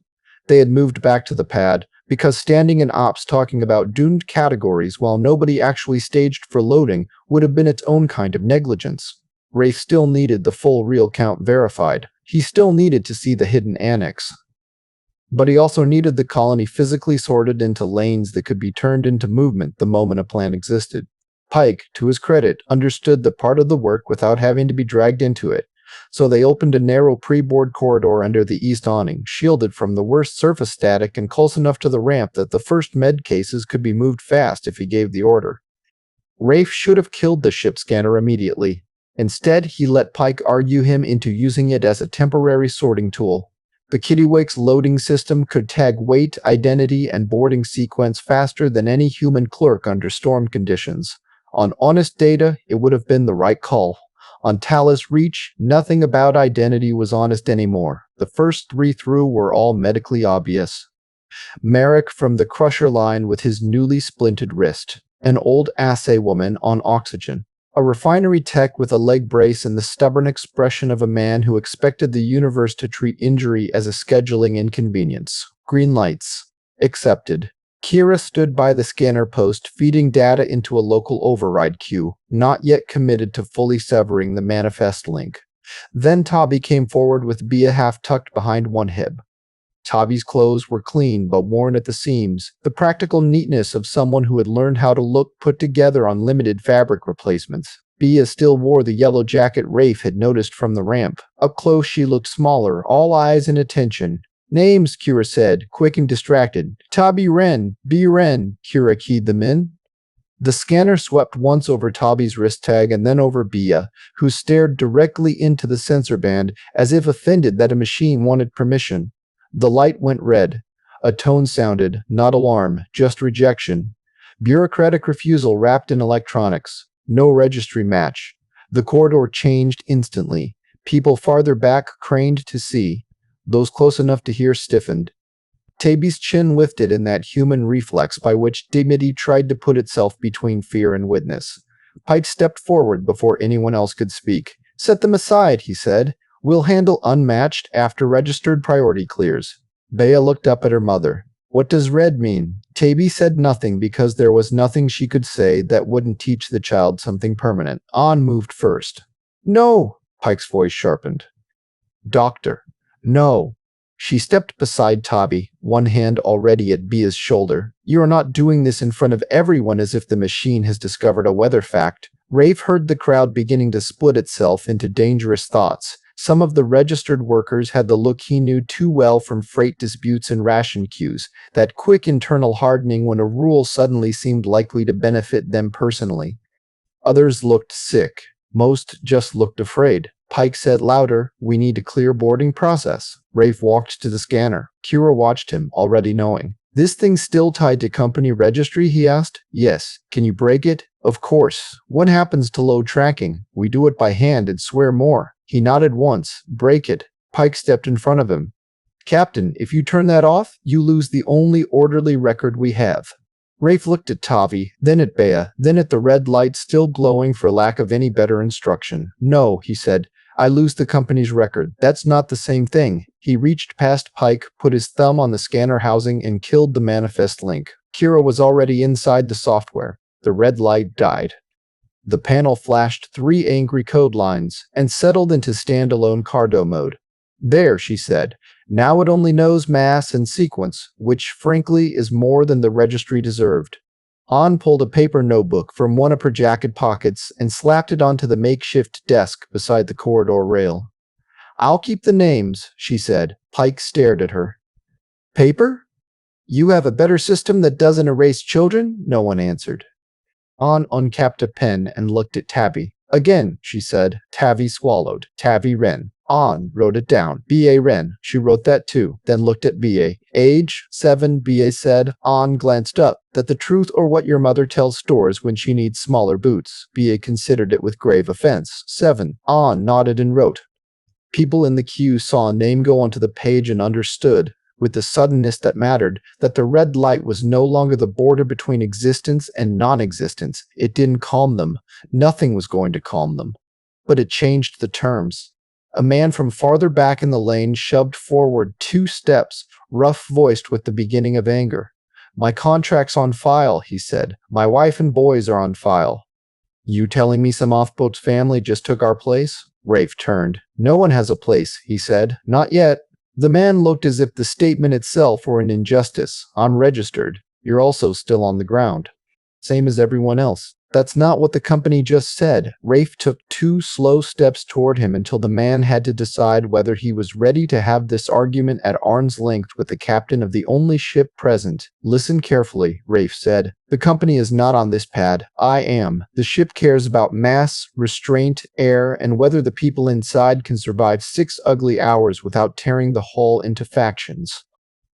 They had moved back to the pad, because standing in ops talking about doomed categories while nobody actually staged for loading would have been its own kind of negligence. Rafe still needed the full real count verified. He still needed to see the hidden annex. But he also needed the colony physically sorted into lanes that could be turned into movement the moment a plan existed. Pike, to his credit, understood the part of the work without having to be dragged into it, so they opened a narrow pre-board corridor under the east awning, shielded from the worst surface static and close enough to the ramp that the first med cases could be moved fast if he gave the order. Rafe should have killed the ship scanner immediately. Instead, he let Pike argue him into using it as a temporary sorting tool. The Kittiwake's loading system could tag weight, identity, and boarding sequence faster than any human clerk under storm conditions. On honest data, it would have been the right call. On Talus Reach, nothing about identity was honest anymore. The first 3 through were all medically obvious. Merrick from the Crusher line with his newly splinted wrist. An old assay woman on oxygen. A refinery tech with a leg brace and the stubborn expression of a man who expected the universe to treat injury as a scheduling inconvenience. Green lights. Accepted. Kira stood by the scanner post, feeding data into a local override queue, not yet committed to fully severing the manifest link. Then Tabi came forward with Bia half tucked behind one hip. Tabi's clothes were clean but worn at the seams, the practical neatness of someone who had learned how to look put together on limited fabric replacements. Bia still wore the yellow jacket Rafe had noticed from the ramp. Up close she looked smaller, all eyes and attention. Names, Kira said, quick and distracted. Tabi Ren, B. Ren, Kira keyed them in. The scanner swept once over Tabi's wrist tag and then over Bia, who stared directly into the sensor band as if offended that a machine wanted permission. The light went red. A tone sounded, not alarm, just rejection. Bureaucratic refusal wrapped in electronics. No registry match. The corridor changed instantly. People farther back craned to see. Those close enough to hear stiffened. Tabi's chin lifted in that human reflex by which dignity tried to put itself between fear and witness. Pike stepped forward before anyone else could speak. Set them aside, he said. We'll handle unmatched after registered priority clears. Bea looked up at her mother. What does red mean? Tabi said nothing because there was nothing she could say that wouldn't teach the child something permanent. An moved first. No, Pike's voice sharpened. Doctor. No. She stepped beside Tabi, one hand already at Bia's shoulder. You are not doing this in front of everyone as if the machine has discovered a weather fact. Rafe heard the crowd beginning to split itself into dangerous thoughts. Some of the registered workers had the look he knew too well from freight disputes and ration queues, that quick internal hardening when a rule suddenly seemed likely to benefit them personally. Others looked sick. Most just looked afraid. Pike said louder, we need a clear boarding process. Rafe walked to the scanner. Kira watched him, already knowing. This thing's still tied to company registry, he asked. Yes. Can you break it? Of course. What happens to load tracking? We do it by hand and swear more. He nodded once. Break it. Pike stepped in front of him. Captain, if you turn that off, you lose the only orderly record we have. Rafe looked at Tavi, then at Bea, then at the red light still glowing for lack of any better instruction. No, he said. I lose the company's record. That's not the same thing. He reached past Pike, put his thumb on the scanner housing, and killed the manifest link. Kira was already inside the software. The red light died. The panel flashed 3 angry code lines and settled into standalone Cardo mode. There, she said. Now it only knows mass and sequence, which, frankly, is more than the registry deserved. An pulled a paper notebook from one of her jacket pockets and slapped it onto the makeshift desk beside the corridor rail. I'll keep the names, she said. Pike stared at her. Paper? You have a better system that doesn't erase children? No one answered. An uncapped a pen and looked at Tabby. Again, she said. Tavi swallowed. Tavi Ren. An wrote it down. B.A. Ren. She wrote that too, then looked at B.A. Age, 7, B.A. said. An glanced up. That the truth or what your mother tells stores when she needs smaller boots. B.A. considered it with grave offense. 7. An nodded and wrote. People in the queue saw a name go onto the page and understood, with the suddenness that mattered, that the red light was no longer the border between existence and non-existence. It didn't calm them. Nothing was going to calm them. But it changed the terms. A man from farther back in the lane shoved forward 2 steps, rough-voiced with the beginning of anger. My contract's on file, he said. My wife and boys are on file. You telling me some off-boat's family just took our place? Rafe turned. No one has a place, he said. Not yet. The man looked as if the statement itself were an injustice, unregistered. You're also still on the ground. Same as everyone else. That's not what the company just said. Rafe took 2 slow steps toward him until the man had to decide whether he was ready to have this argument at arm's length with the captain of the only ship present. Listen carefully, Rafe said. The company is not on this pad. I am. The ship cares about mass, restraint, air, and whether the people inside can survive 6 ugly hours without tearing the hull into factions.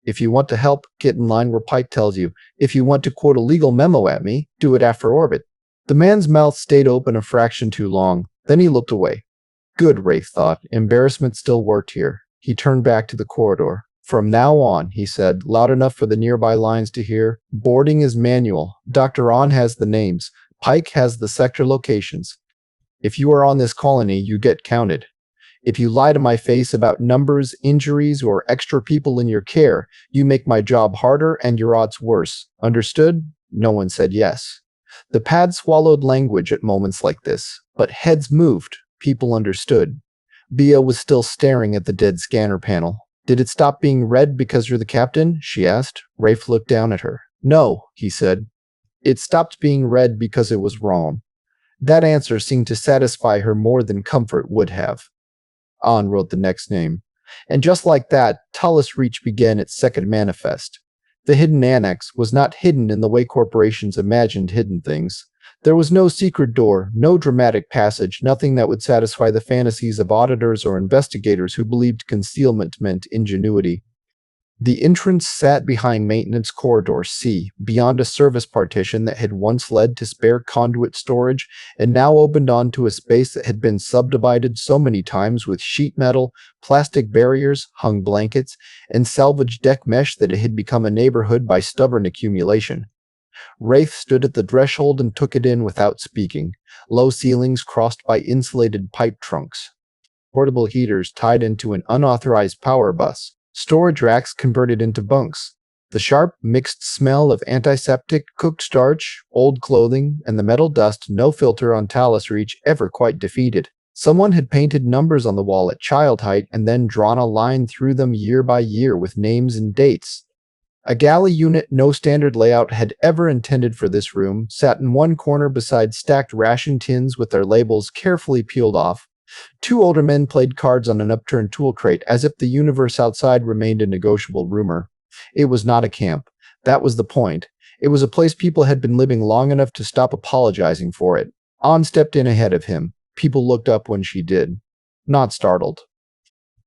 If you want to help, get in line where Pike tells you. If you want to quote a legal memo at me, do it after orbit. The man's mouth stayed open a fraction too long. Then he looked away. Good, Rafe thought. Embarrassment still worked here. He turned back to the corridor. From now on, he said, loud enough for the nearby lines to hear, boarding is manual. Dr. An has the names. Pike has the sector locations. If you are on this colony, you get counted. If you lie to my face about numbers, injuries, or extra people in your care, you make my job harder and your odds worse. Understood? No one said yes. The pad swallowed language at moments like this, but heads moved. People understood. Bea was still staring at the dead scanner panel. Did it stop being red because you're the captain? She asked. Rafe looked down at her. No, he said. It stopped being red because it was wrong. That answer seemed to satisfy her more than comfort would have. An wrote the next name. And just like that, Talus Reach began its second manifest. The hidden annex was not hidden in the way corporations imagined hidden things. There was no secret door, no dramatic passage, nothing that would satisfy the fantasies of auditors or investigators who believed concealment meant ingenuity. The entrance sat behind Maintenance Corridor C, beyond a service partition that had once led to spare conduit storage and now opened onto a space that had been subdivided so many times with sheet metal, plastic barriers, hung blankets, and salvage deck mesh that it had become a neighborhood by stubborn accumulation. Rafe stood at the threshold and took it in without speaking, low ceilings crossed by insulated pipe trunks. Portable heaters tied into an unauthorized power bus. Storage racks converted into bunks. The sharp, mixed smell of antiseptic, cooked starch, old clothing, and the metal dust no filter on Talus Reach ever quite defeated. Someone had painted numbers on the wall at child height and then drawn a line through them year by year with names and dates. A galley unit no standard layout had ever intended for this room sat in one corner beside stacked ration tins with their labels carefully peeled off. 2 older men played cards on an upturned tool crate as if the universe outside remained a negotiable rumor. It was not a camp. That was the point. It was a place people had been living long enough to stop apologizing for it. An stepped in ahead of him. People looked up when she did. Not startled.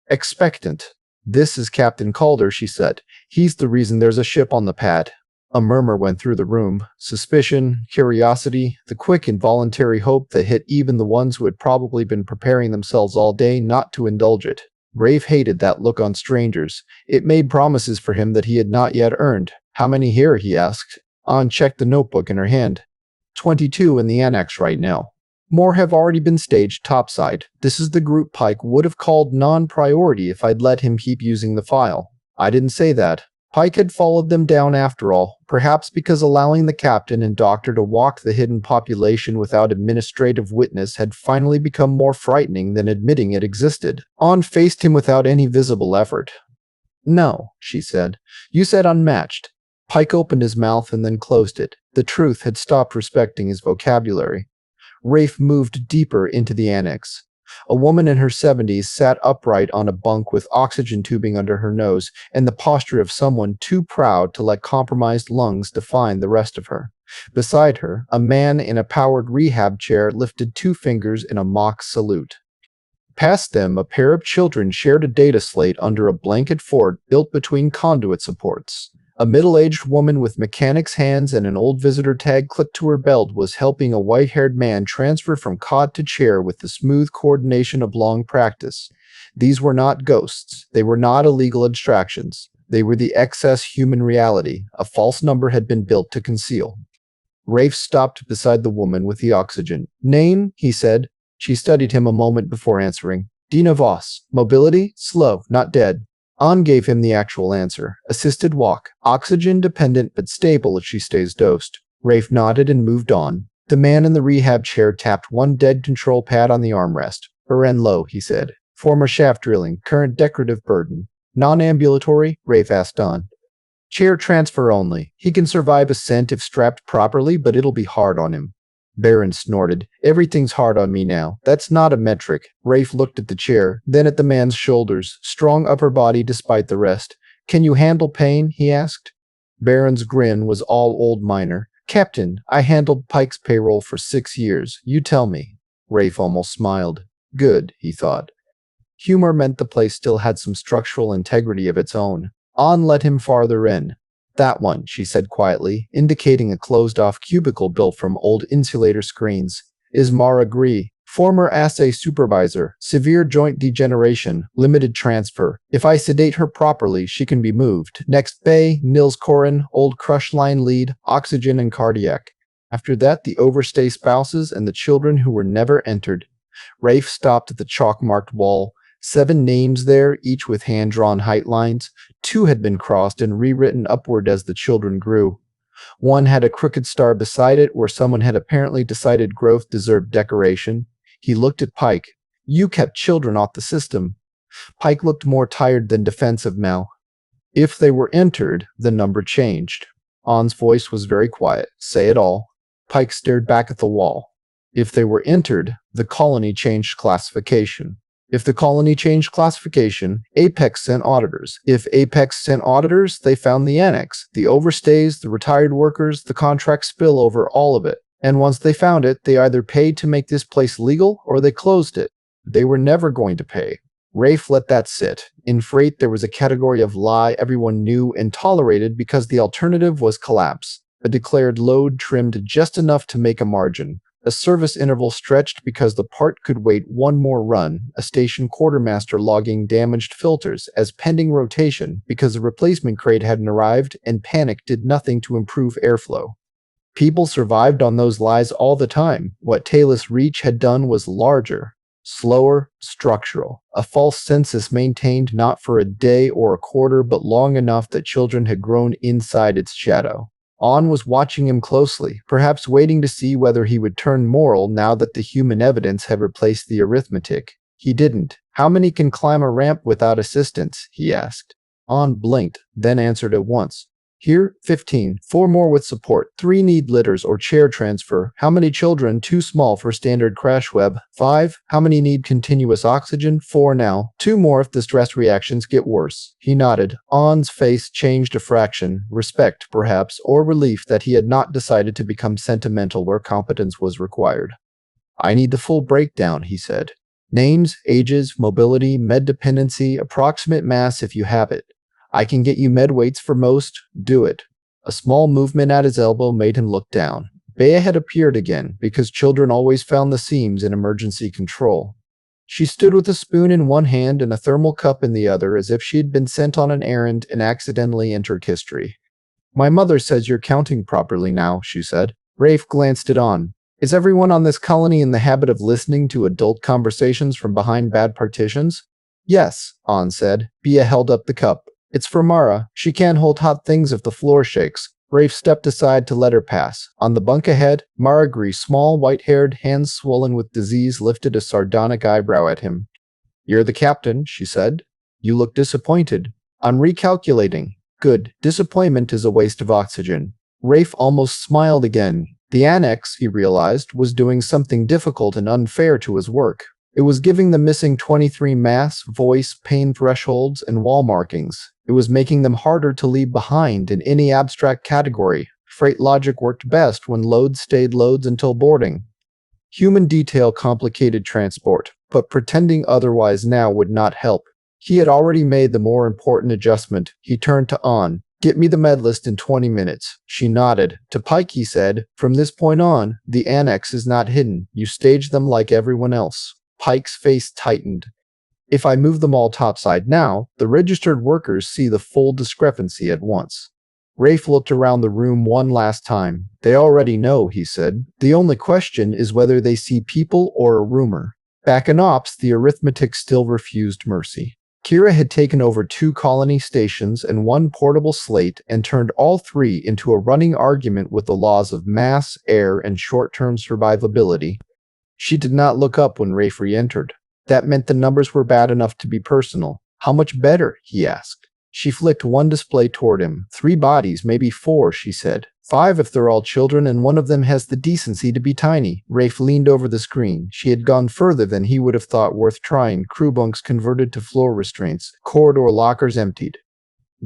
Expectant. This is Captain Calder, she said. He's the reason there's a ship on the pad. A murmur went through the room. Suspicion, curiosity, the quick involuntary hope that hit even the ones who had probably been preparing themselves all day not to indulge it. Rafe hated that look on strangers. It made promises for him that he had not yet earned. How many here? He asked. An checked the notebook in her hand. 22 in the annex right now. More have already been staged topside. This is the group Pike would have called non-priority if I'd let him keep using the file. I didn't say that. Pike had followed them down after all, perhaps because allowing the captain and doctor to walk the hidden population without administrative witness had finally become more frightening than admitting it existed. An faced him without any visible effort. No, she said. You said unmatched. Pike opened his mouth and then closed it. The truth had stopped respecting his vocabulary. Rafe moved deeper into the annex. A woman in her 70s sat upright on a bunk with oxygen tubing under her nose and the posture of someone too proud to let compromised lungs define the rest of her. Beside her, a man in a powered rehab chair lifted 2 fingers in a mock salute. Past them, a pair of children shared a data slate under a blanket fort built between conduit supports. A middle-aged woman with mechanic's hands and an old visitor tag clipped to her belt was helping a white-haired man transfer from cot to chair with the smooth coordination of long practice. These were not ghosts. They were not illegal abstractions. They were the excess human reality a false number had been built to conceal. Rafe stopped beside the woman with the oxygen. Name, he said. She studied him a moment before answering. Dina Voss. Mobility? Slow, not dead. An gave him the actual answer. Assisted walk. Oxygen dependent but stable if she stays dosed. Rafe nodded and moved on. The man in the rehab chair tapped one dead control pad on the armrest. Beren low, he said. Former shaft drilling. Current decorative burden. Non-ambulatory? Rafe asked An. Chair transfer only. He can survive ascent if strapped properly, but it'll be hard on him. Beren snorted. Everything's hard on me now. That's not a metric. Rafe looked at the chair, then at the man's shoulders. Strong upper body despite the rest. Can you handle pain? He asked. Beren's grin was all old Myna. Captain, I handled Pike's payroll for 6 years. You tell me. Rafe almost smiled. Good, he thought. Humor meant the place still had some structural integrity of its own. An let him farther in. That one, she said quietly, indicating a closed-off cubicle built from old insulator screens. Is Mara Gree, former assay supervisor, severe joint degeneration, limited transfer. If I sedate her properly, she can be moved. Next bay, Nils Corin, old crush line lead, oxygen and cardiac. After that, the overstay spouses and the children who were never entered. Rafe stopped at the chalk-marked wall. 7 names there, each with hand-drawn height lines. 2 had been crossed and rewritten upward as the children grew. One had a crooked star beside it where someone had apparently decided growth deserved decoration. He looked at Pike. You kept children off the system. Pike looked more tired than defensive now. If they were entered, the number changed. An's voice was very quiet. Say it all. Pike stared back at the wall. If they were entered, the colony changed classification. If the colony changed classification, Apex sent auditors. If Apex sent auditors, they found the annex, the overstays, the retired workers, the contract spillover, all of it. And once they found it, they either paid to make this place legal or they closed it. They were never going to pay. Rafe let that sit. In freight, there was a category of lie everyone knew and tolerated because the alternative was collapse. A declared load trimmed just enough to make a margin. A service interval stretched because the part could wait one more run, a station quartermaster logging damaged filters as pending rotation because a replacement crate hadn't arrived and panic did nothing to improve airflow. People survived on those lies all the time. What Talus Reach had done was larger, slower, structural. A false census maintained not for a day or a quarter but long enough that children had grown inside its shadow. An was watching him closely, perhaps waiting to see whether he would turn moral now that the human evidence had replaced the arithmetic. He didn't. How many can climb a ramp without assistance? He asked. An blinked, then answered at once. Here, 15. 4 more with support. 3 need litters or chair transfer. How many children too small for standard crash web? 5. How many need continuous oxygen? 4 now. 2 more if the stress reactions get worse. He nodded. An's face changed a fraction. Respect, perhaps, or relief that he had not decided to become sentimental where competence was required. I need the full breakdown, he said. Names, ages, mobility, med dependency, approximate mass if you have it. I can get you med weights for most. Do it. A small movement at his elbow made him look down. Bea had appeared again, because children always found the seams in emergency control. She stood with a spoon in one hand and a thermal cup in the other as if she had been sent on an errand and accidentally entered history. My mother says you're counting properly now, she said. Rafe glanced it on. Is everyone on this colony in the habit of listening to adult conversations from behind bad partitions? Yes, An said. Bia held up the cup. It's for Mara. She can't hold hot things if the floor shakes. Rafe stepped aside to let her pass. On the bunk ahead, Mara Gree, small, white-haired, hands swollen with disease, lifted a sardonic eyebrow at him. You're the captain, she said. You look disappointed. I'm recalculating. Good. Disappointment is a waste of oxygen. Rafe almost smiled again. The annex, he realized, was doing something difficult and unfair to his work. It was giving the missing 23 mass, voice, pain thresholds, and wall markings. It was making them harder to leave behind in any abstract category. Freight logic worked best when loads stayed loads until boarding. Human detail complicated transport, but pretending otherwise now would not help. He had already made the more important adjustment. He turned to An. Get me the med list in 20 minutes. She nodded. To Pike, he said, from this point on, the annex is not hidden. You stage them like everyone else. Pike's face tightened. If I move them all topside now, the registered workers see the full discrepancy at once. Rafe looked around the room one last time. They already know, he said. The only question is whether they see people or a rumor. Back in Ops, the arithmetic still refused mercy. Kira had taken over 2 colony stations and 1 portable slate and turned all 3 into a running argument with the laws of mass, air, and short-term survivability. She did not look up when Rafe re-entered. That meant the numbers were bad enough to be personal. How much better? He asked. She flicked 1 display toward him. 3 bodies, maybe 4, she said. 5 if they're all children and one of them has the decency to be tiny. Rafe leaned over the screen. She had gone further than he would have thought worth trying. Crew bunks converted to floor restraints. Corridor lockers emptied.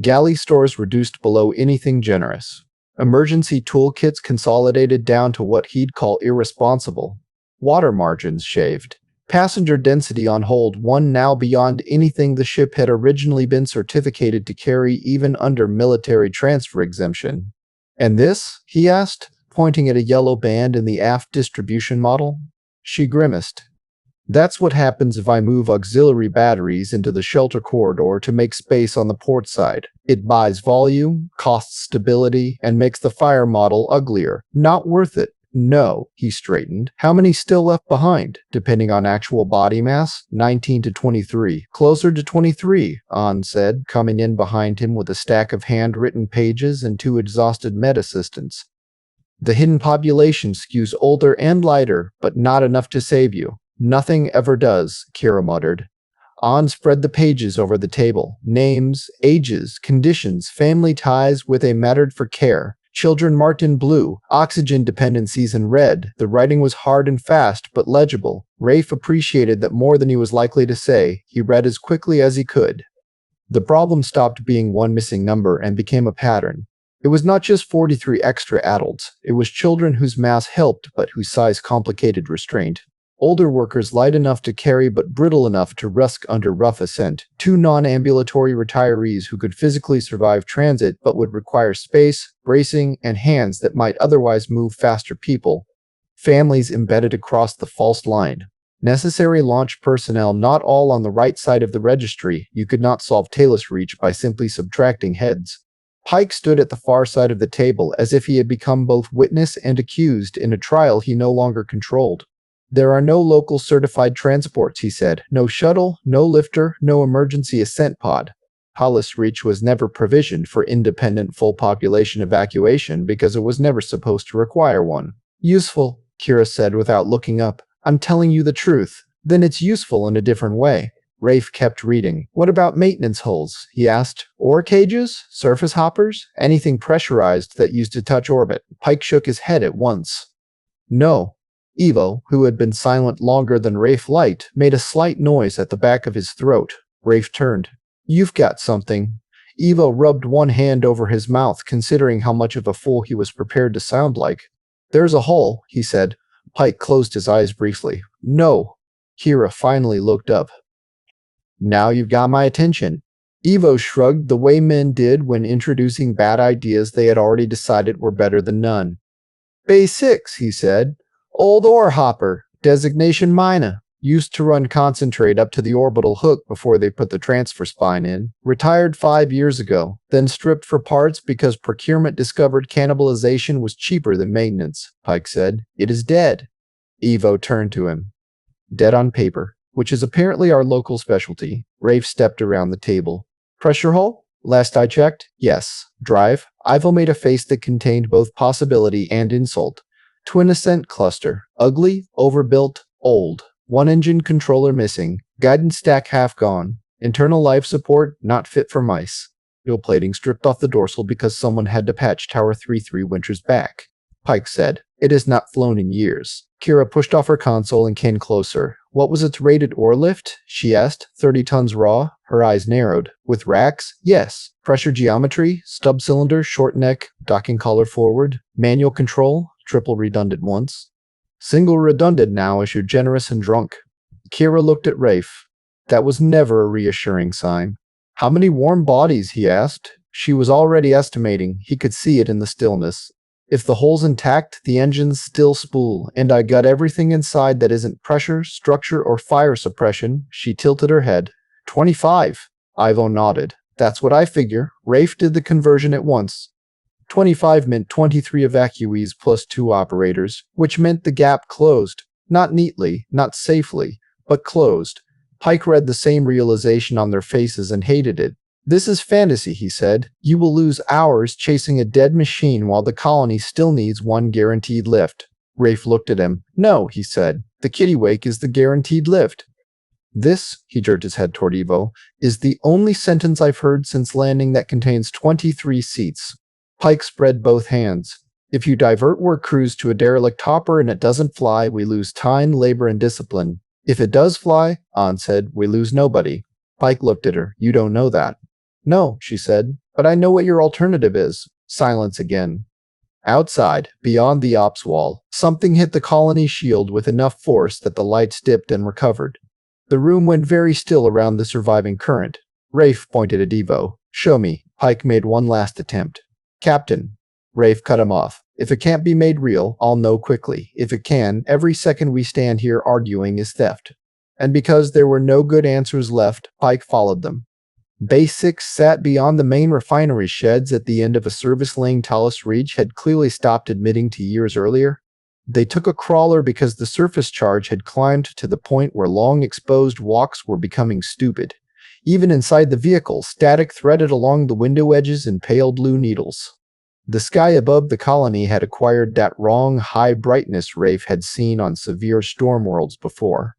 Galley stores reduced below anything generous. Emergency toolkits consolidated down to what he'd call irresponsible. Water margins shaved. Passenger density on hold 1 now beyond anything the ship had originally been certificated to carry even under military transfer exemption. And this? He asked, pointing at a yellow band in the aft distribution model. She grimaced. That's what happens if I move auxiliary batteries into the shelter corridor to make space on the port side. It buys volume, costs stability, and makes the fire model uglier. Not worth it. No, he straightened. How many still left behind? Depending on actual body mass, 19 to 23. Closer to 23, An said, coming in behind him with a stack of handwritten pages and 2 exhausted med assistants. The hidden population skews older and lighter, but not enough to save you. Nothing ever does, Kira muttered. An spread the pages over the table. Names, ages, conditions, family ties with a mattered for care. Children marked in blue, oxygen dependencies in red. The writing was hard and fast, but legible. Rafe appreciated that more than he was likely to say. He read as quickly as he could. The problem stopped being 1 missing number and became a pattern. It was not just 43 extra adults. It was children whose mass helped, but whose size complicated restraint. Older workers light enough to carry but brittle enough to rusk under rough ascent. 2 non-ambulatory retirees who could physically survive transit but would require space, bracing, and hands that might otherwise move faster people. Families embedded across the false line. Necessary launch personnel not all on the right side of the registry. You could not solve Talus Reach by simply subtracting heads. Pike stood at the far side of the table as if he had become both witness and accused in a trial he no longer controlled. There are no local certified transports, he said. No shuttle, no lifter, no emergency ascent pod. Talus Reach was never provisioned for independent full population evacuation because it was never supposed to require one. Useful, Kira said without looking up. I'm telling you the truth. Then it's useful in a different way. Rafe kept reading. What about maintenance hulls? He asked. Ore cages? Surface hoppers? Anything pressurized that used to touch orbit? Pike shook his head at once. No. Evo, who had been silent longer than Rafe liked, made a slight noise at the back of his throat. Rafe turned. You've got something. Evo rubbed 1 hand over his mouth, considering how much of a fool he was prepared to sound like. There's a hull, he said. Pike closed his eyes briefly. No. Kira finally looked up. Now you've got my attention. Evo shrugged the way men did when introducing bad ideas they had already decided were better than none. Bay 6, he said. Old ore hopper. Designation Myna. Used to run concentrate up to the orbital hook before they put the transfer spine in. Retired 5 years ago, then stripped for parts because procurement discovered cannibalization was cheaper than maintenance, Pike said. It is dead. Evo turned to him. Dead on paper, which is apparently our local specialty. Rafe stepped around the table. Pressure hull? Last I checked, yes. Drive? Ivo made a face that contained both possibility and insult. Twin ascent cluster. Ugly, overbuilt, old. One engine controller missing. Guidance stack half gone. Internal life support not fit for mice. Steel plating stripped off the dorsal because someone had to patch Tower 3-3 Winter's back. Pike said, It has not flown in years. Kira pushed off her console and came closer. What was its rated ore lift? She asked. 30 tons raw? Her eyes narrowed. With racks? Yes. Pressure geometry? Stub cylinder, short neck, docking collar forward. Manual control? Triple redundant once. Single redundant now as you're generous and drunk. Kira looked at Rafe. That was never a reassuring sign. How many warm bodies? He asked. She was already estimating. He could see it in the stillness. If the hull's intact, the engines still spool, and I got everything inside that isn't pressure, structure, or fire suppression. She tilted her head. 25. Ivo nodded. That's what I figure. Rafe did the conversion at once. 25 meant 23 evacuees plus 2 operators, which meant the gap closed. Not neatly, not safely, but closed. Pike read the same realization on their faces and hated it. This is fantasy, he said. You will lose hours chasing a dead machine while the colony still needs one guaranteed lift. Rafe looked at him. No, he said. The Kittiwake is the guaranteed lift. This, he jerked his head toward Evo, is the only sentence I've heard since landing that contains 23 seats. Pike spread both hands. If you divert work crews to a derelict hopper and it doesn't fly, we lose time, labor, and discipline. If it does fly, An said, we lose nobody. Pike looked at her. You don't know that. No, she said, but I know what your alternative is. Silence again. Outside, beyond the ops wall, something hit the colony shield with enough force that the lights dipped and recovered. The room went very still around the surviving current. Rafe pointed at Evo. Show me. Pike made one last attempt. Captain. Rafe cut him off. If it can't be made real, I'll know quickly. If it can, every second we stand here arguing is theft. And because there were no good answers left, Pike followed them. Base 6 sat beyond the main refinery sheds at the end of a service lane Talus Reach had clearly stopped admitting to years earlier. They took a crawler because the surface charge had climbed to the point where long exposed walks were becoming stupid. Even inside the vehicle, static threaded along the window edges in pale blue needles. The sky above the colony had acquired that wrong high brightness Rafe had seen on severe storm worlds before.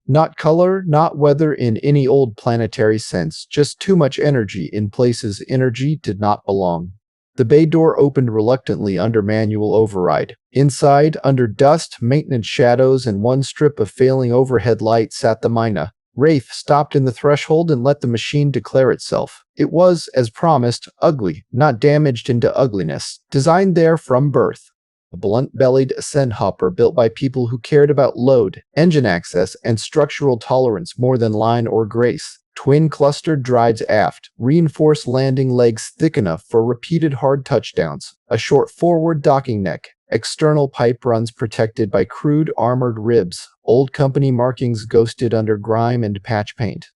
Not color, not weather in any old planetary sense, just too much energy in places energy did not belong. The bay door opened reluctantly under manual override. Inside, under dust, maintenance shadows, and one strip of failing overhead light sat the Myna. Rafe stopped in the threshold and let the machine declare itself. It was, as promised, ugly, not damaged into ugliness, designed there from birth. A blunt-bellied ascent hopper built by people who cared about load, engine access, and structural tolerance more than line or grace. Twin clustered drives aft, reinforced landing legs thick enough for repeated hard touchdowns, a short forward docking neck, external pipe runs protected by crude armored ribs, old company markings ghosted under grime and patch paint.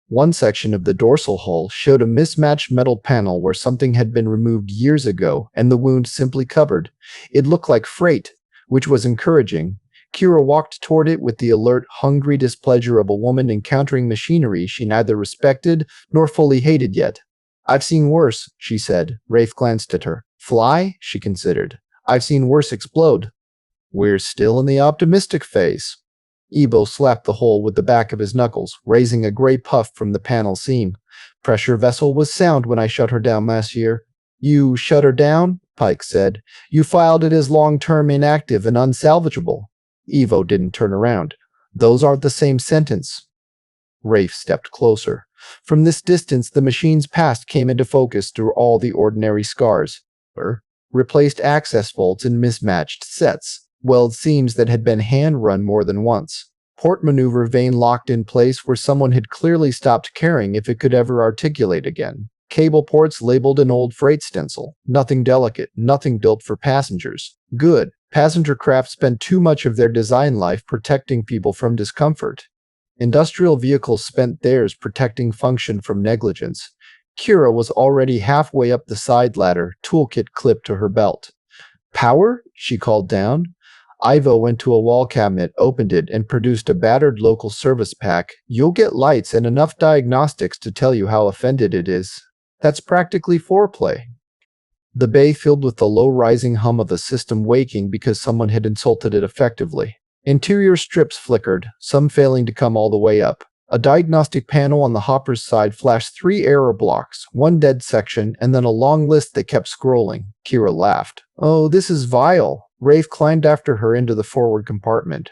One section of the dorsal hull showed a mismatched metal panel where something had been removed years ago and the wound simply covered. It looked like freight, which was encouraging. Kira walked toward it with the alert, hungry displeasure of a woman encountering machinery she neither respected nor fully hated yet. I've seen worse, she said. Rafe glanced at her. Fly? She considered. I've seen worse explode. We're still in the optimistic phase. Ebo slapped the hole with the back of his knuckles, raising a gray puff from the panel seam. Pressure vessel was sound when I shut her down last year. You shut her down? Pike said. You filed it as long-term inactive and unsalvageable. Evo didn't turn around. Those aren't the same sentence. Rafe stepped closer. From this distance, the machine's past came into focus through all the ordinary scars. Replaced access vaults in mismatched sets. Weld seams that had been hand-run more than once. Port maneuver vane locked in place where someone had clearly stopped caring if it could ever articulate again. Cable ports labeled an old freight stencil. Nothing delicate, nothing built for passengers. Good. Passenger craft spend too much of their design life protecting people from discomfort. Industrial vehicles spent theirs protecting function from negligence. Kira was already halfway up the side ladder, toolkit clipped to her belt. Power? She called down. Ivo went to a wall cabinet, opened it, and produced a battered local service pack. You'll get lights and enough diagnostics to tell you how offended it is. That's practically foreplay. The bay filled with the low-rising hum of the system waking because someone had insulted it effectively. Interior strips flickered, some failing to come all the way up. A diagnostic panel on the hopper's side flashed 3 error blocks, 1 dead section, and then a long list that kept scrolling. Kira laughed. Oh, this is vile. Rafe climbed after her into the forward compartment.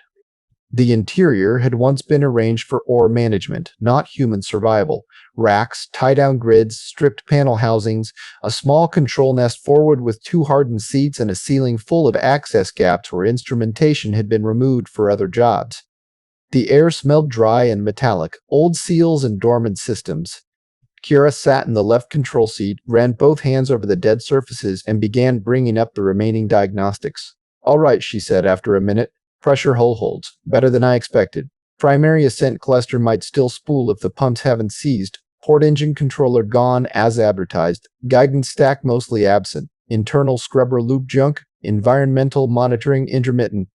The interior had once been arranged for ore management, not human survival. Racks, tie-down grids, stripped panel housings, a small control nest forward with 2 hardened seats and a ceiling full of access gaps where instrumentation had been removed for other jobs. The air smelled dry and metallic, old seals and dormant systems. Kira sat in the left control seat, ran both hands over the dead surfaces, and began bringing up the remaining diagnostics. All right, she said after a minute. Pressure hull holds. Better than I expected. Primary ascent cluster might still spool if the pumps haven't seized. Port engine controller gone as advertised. Guidance stack mostly absent. Internal scrubber loop junk. Environmental monitoring intermittent.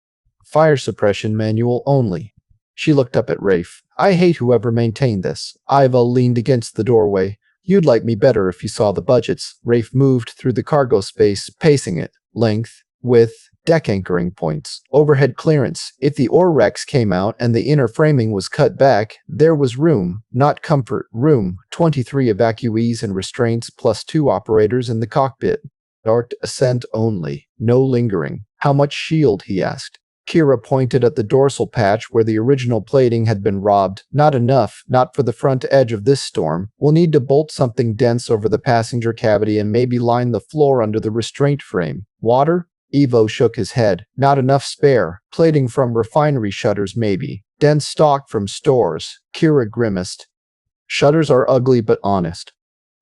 Fire suppression manual only. She looked up at Rafe. I hate whoever maintained this. Iva leaned against the doorway. You'd like me better if you saw the budgets. Rafe moved through the cargo space, pacing it. Length, width, deck anchoring points, overhead clearance. If the ore racks came out and the inner framing was cut back, there was room, not comfort, room. 23 evacuees and restraints plus 2 operators in the cockpit. Start ascent only. No lingering. How much shield? He asked. Kira pointed at the dorsal patch where the original plating had been robbed. Not enough, not for the front edge of this storm. We'll need to bolt something dense over the passenger cavity and maybe line the floor under the restraint frame. Water? Ivo shook his head. Not enough spare. Plating from refinery shutters maybe. Dense stock from stores. Kira grimaced. Shutters are ugly but honest.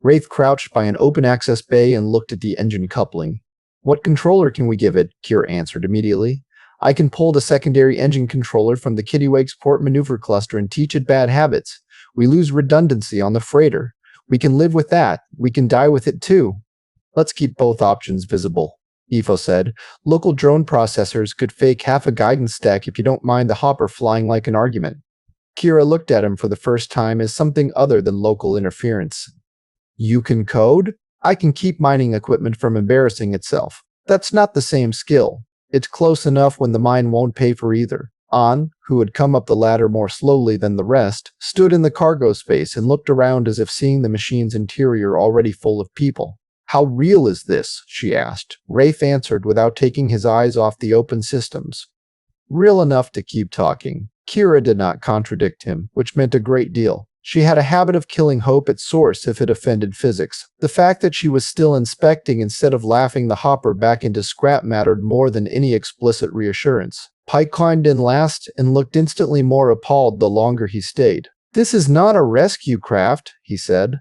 Rafe crouched by an open-access bay and looked at the engine coupling. What controller can we give it? Kira answered immediately. I can pull the secondary engine controller from the Kittiwake's port maneuver cluster and teach it bad habits. We lose redundancy on the freighter. We can live with that. We can die with it too. Let's keep both options visible. Ivo said. Local drone processors could fake half a guidance stack if you don't mind the hopper flying like an argument. Kira looked at him for the first time as something other than local interference. You can code? I can keep mining equipment from embarrassing itself. That's not the same skill. It's close enough when the mine won't pay for either. An, who had come up the ladder more slowly than the rest, stood in the cargo space and looked around as if seeing the machine's interior already full of people. How real is this? She asked. Rafe answered without taking his eyes off the open systems. Real enough to keep talking. Kira did not contradict him, which meant a great deal. She had a habit of killing hope at source if it offended physics. The fact that she was still inspecting instead of laughing the hopper back into scrap mattered more than any explicit reassurance. Pike climbed in last and looked instantly more appalled the longer he stayed. This is not a rescue craft, he said.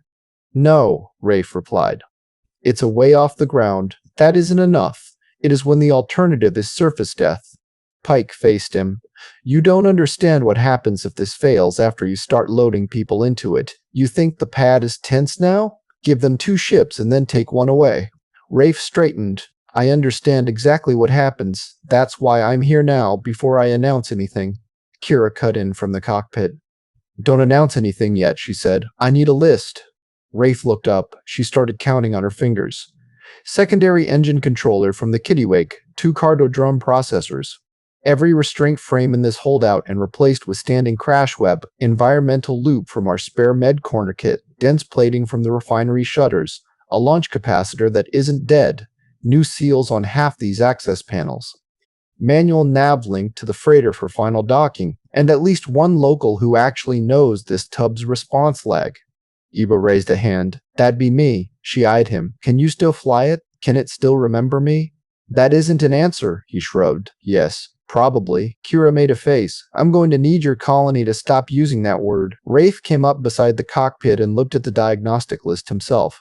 No, Rafe replied. It's a way off the ground. That isn't enough. It is when the alternative is surface death. Pike faced him. You don't understand what happens if this fails after you start loading people into it. You think the pad is tense now? Give them 2 ships and then take one away. Rafe straightened. I understand exactly what happens. That's why I'm here now, before I announce anything. Kira cut in from the cockpit. Don't announce anything yet, she said. I need a list. Rafe looked up. She started counting on her fingers. Secondary engine controller from the Kittiwake, 2 cargo drum processors. Every restraint frame in this holdout and replaced with standing crash web, environmental loop from our spare med corner kit, dense plating from the refinery shutters, a launch capacitor that isn't dead, new seals on half these access panels. Manual nav link to the freighter for final docking, and at least 1 local who actually knows this tub's response lag. Eva raised a hand. That'd be me. She eyed him. Can you still fly it? Can it still remember me? That isn't an answer, he shrugged. Yes, probably. Kira made a face. I'm going to need your colony to stop using that word. Rafe came up beside the cockpit and looked at the diagnostic list himself.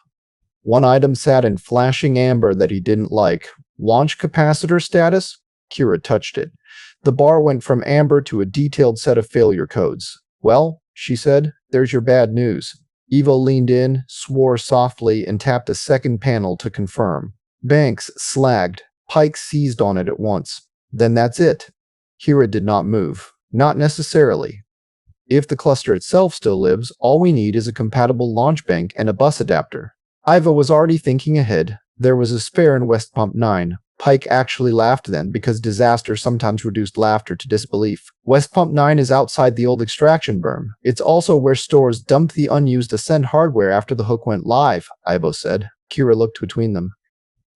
1 item sat in flashing amber that he didn't like. Launch capacitor status? Kira touched it. The bar went from amber to a detailed set of failure codes. Well, she said, there's your bad news. Evo leaned in, swore softly, and tapped a second panel to confirm. Banks slagged. Pike seized on it at once. Then that's it. Kira did not move. Not necessarily. If the cluster itself still lives, all we need is a compatible launch bank and a bus adapter. Iva was already thinking ahead. There was a spare in West Pump 9. Pike actually laughed then, because disaster sometimes reduced laughter to disbelief. West Pump 9 is outside the old extraction berm. It's also where stores dumped the unused ascent hardware after the hook went live, Ivo said. Kira looked between them.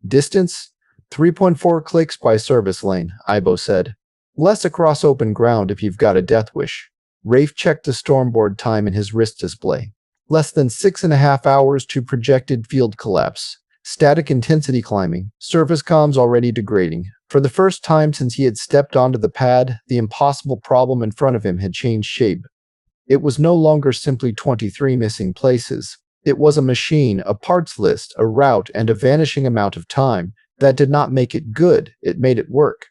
Distance? 3.4 clicks by service lane, Ivo said. Less across open ground if you've got a death wish. Rafe checked the stormboard time in his wrist display. Less than 6.5 hours to projected field collapse. Static intensity climbing, surface comms already degrading. For the first time since he had stepped onto the pad, the impossible problem in front of him had changed shape. It was no longer simply 23 missing places. It was a machine, a parts list, a route, and a vanishing amount of time. That did not make it good, it made it work.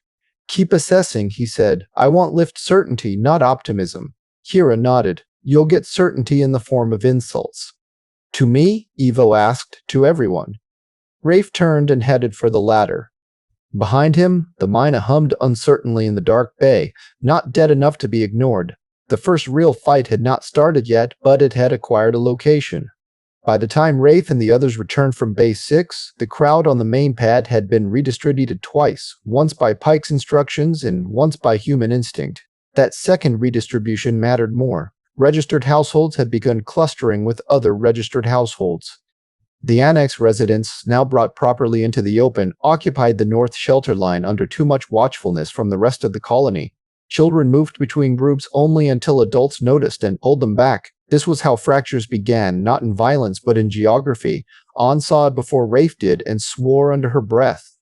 Keep assessing, he said. I want lift certainty, not optimism. Kira nodded. You'll get certainty in the form of insults. To me? Evo asked. To everyone. Rafe turned and headed for the ladder. Behind him, the Myna hummed uncertainly in the dark bay, not dead enough to be ignored. The first real fight had not started yet, but it had acquired a location. By the time Rafe and the others returned from Base 6, the crowd on the main pad had been redistributed twice, once by Pike's instructions and once by human instinct. That second redistribution mattered more. Registered households had begun clustering with other registered households. The annex residents, now brought properly into the open, occupied the north shelter line under too much watchfulness from the rest of the colony. Children moved between groups only until adults noticed and pulled them back. This was how fractures began, not in violence but in geography. An saw it before Rafe did and swore under her breath.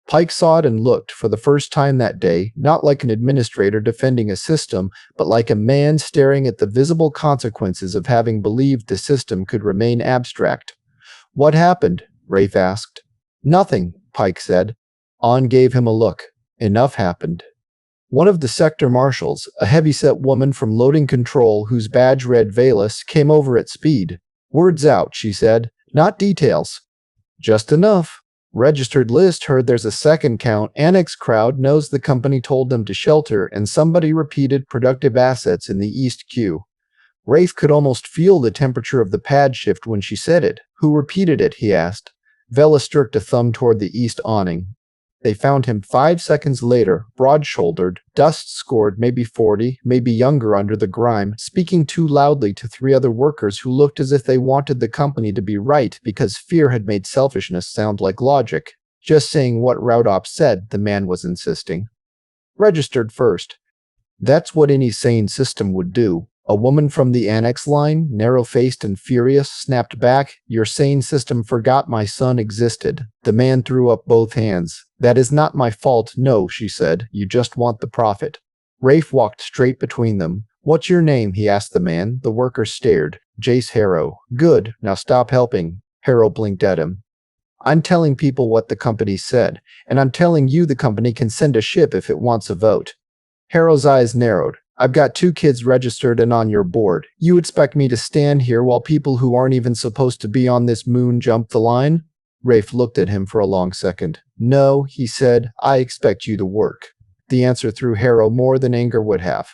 Pike saw it and looked, for the first time that day, not like an administrator defending a system, but like a man staring at the visible consequences of having believed the system could remain abstract. What happened? Rafe asked. Nothing, Pike said. An gave him a look. Enough happened. One of the sector marshals, a heavyset woman from loading control whose badge read Valus, came over at speed. Words out, she said. Not details. Just enough. Registered list heard there's a second count. Annex crowd knows the company told them to shelter, and somebody repeated productive assets in the east queue. Rafe could almost feel the temperature of the pad shift when she said it. Who repeated it? He asked. Vela jerked a thumb toward the east awning. They found him 5 seconds later, broad-shouldered, dust-scored, maybe 40, maybe younger under the grime, speaking too loudly to 3 other workers who looked as if they wanted the company to be right because fear had made selfishness sound like logic. Just saying what Route Op said, the man was insisting. Registered first. That's what any sane system would do. A woman from the annex line, narrow-faced and furious, snapped back, Your sane system forgot my son existed. The man threw up both hands. That is not my fault, no, she said. You just want the profit. Rafe walked straight between them. What's your name? He asked the man. The worker stared. Jace Harrow. Good, now stop helping. Harrow blinked at him. I'm telling people what the company said, and I'm telling you the company can send a ship if it wants a vote. Harrow's eyes narrowed. I've got 2 kids registered and on your board. You expect me to stand here while people who aren't even supposed to be on this moon jump the line? Rafe looked at him for a long second. No, he said, I expect you to work. The answer threw Harrow more than anger would have.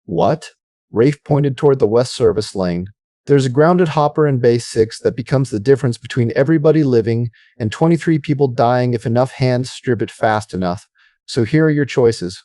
What? Rafe pointed toward the west service lane. There's a grounded hopper in Base 6 that becomes the difference between everybody living and 23 people dying if enough hands strip it fast enough. So here are your choices.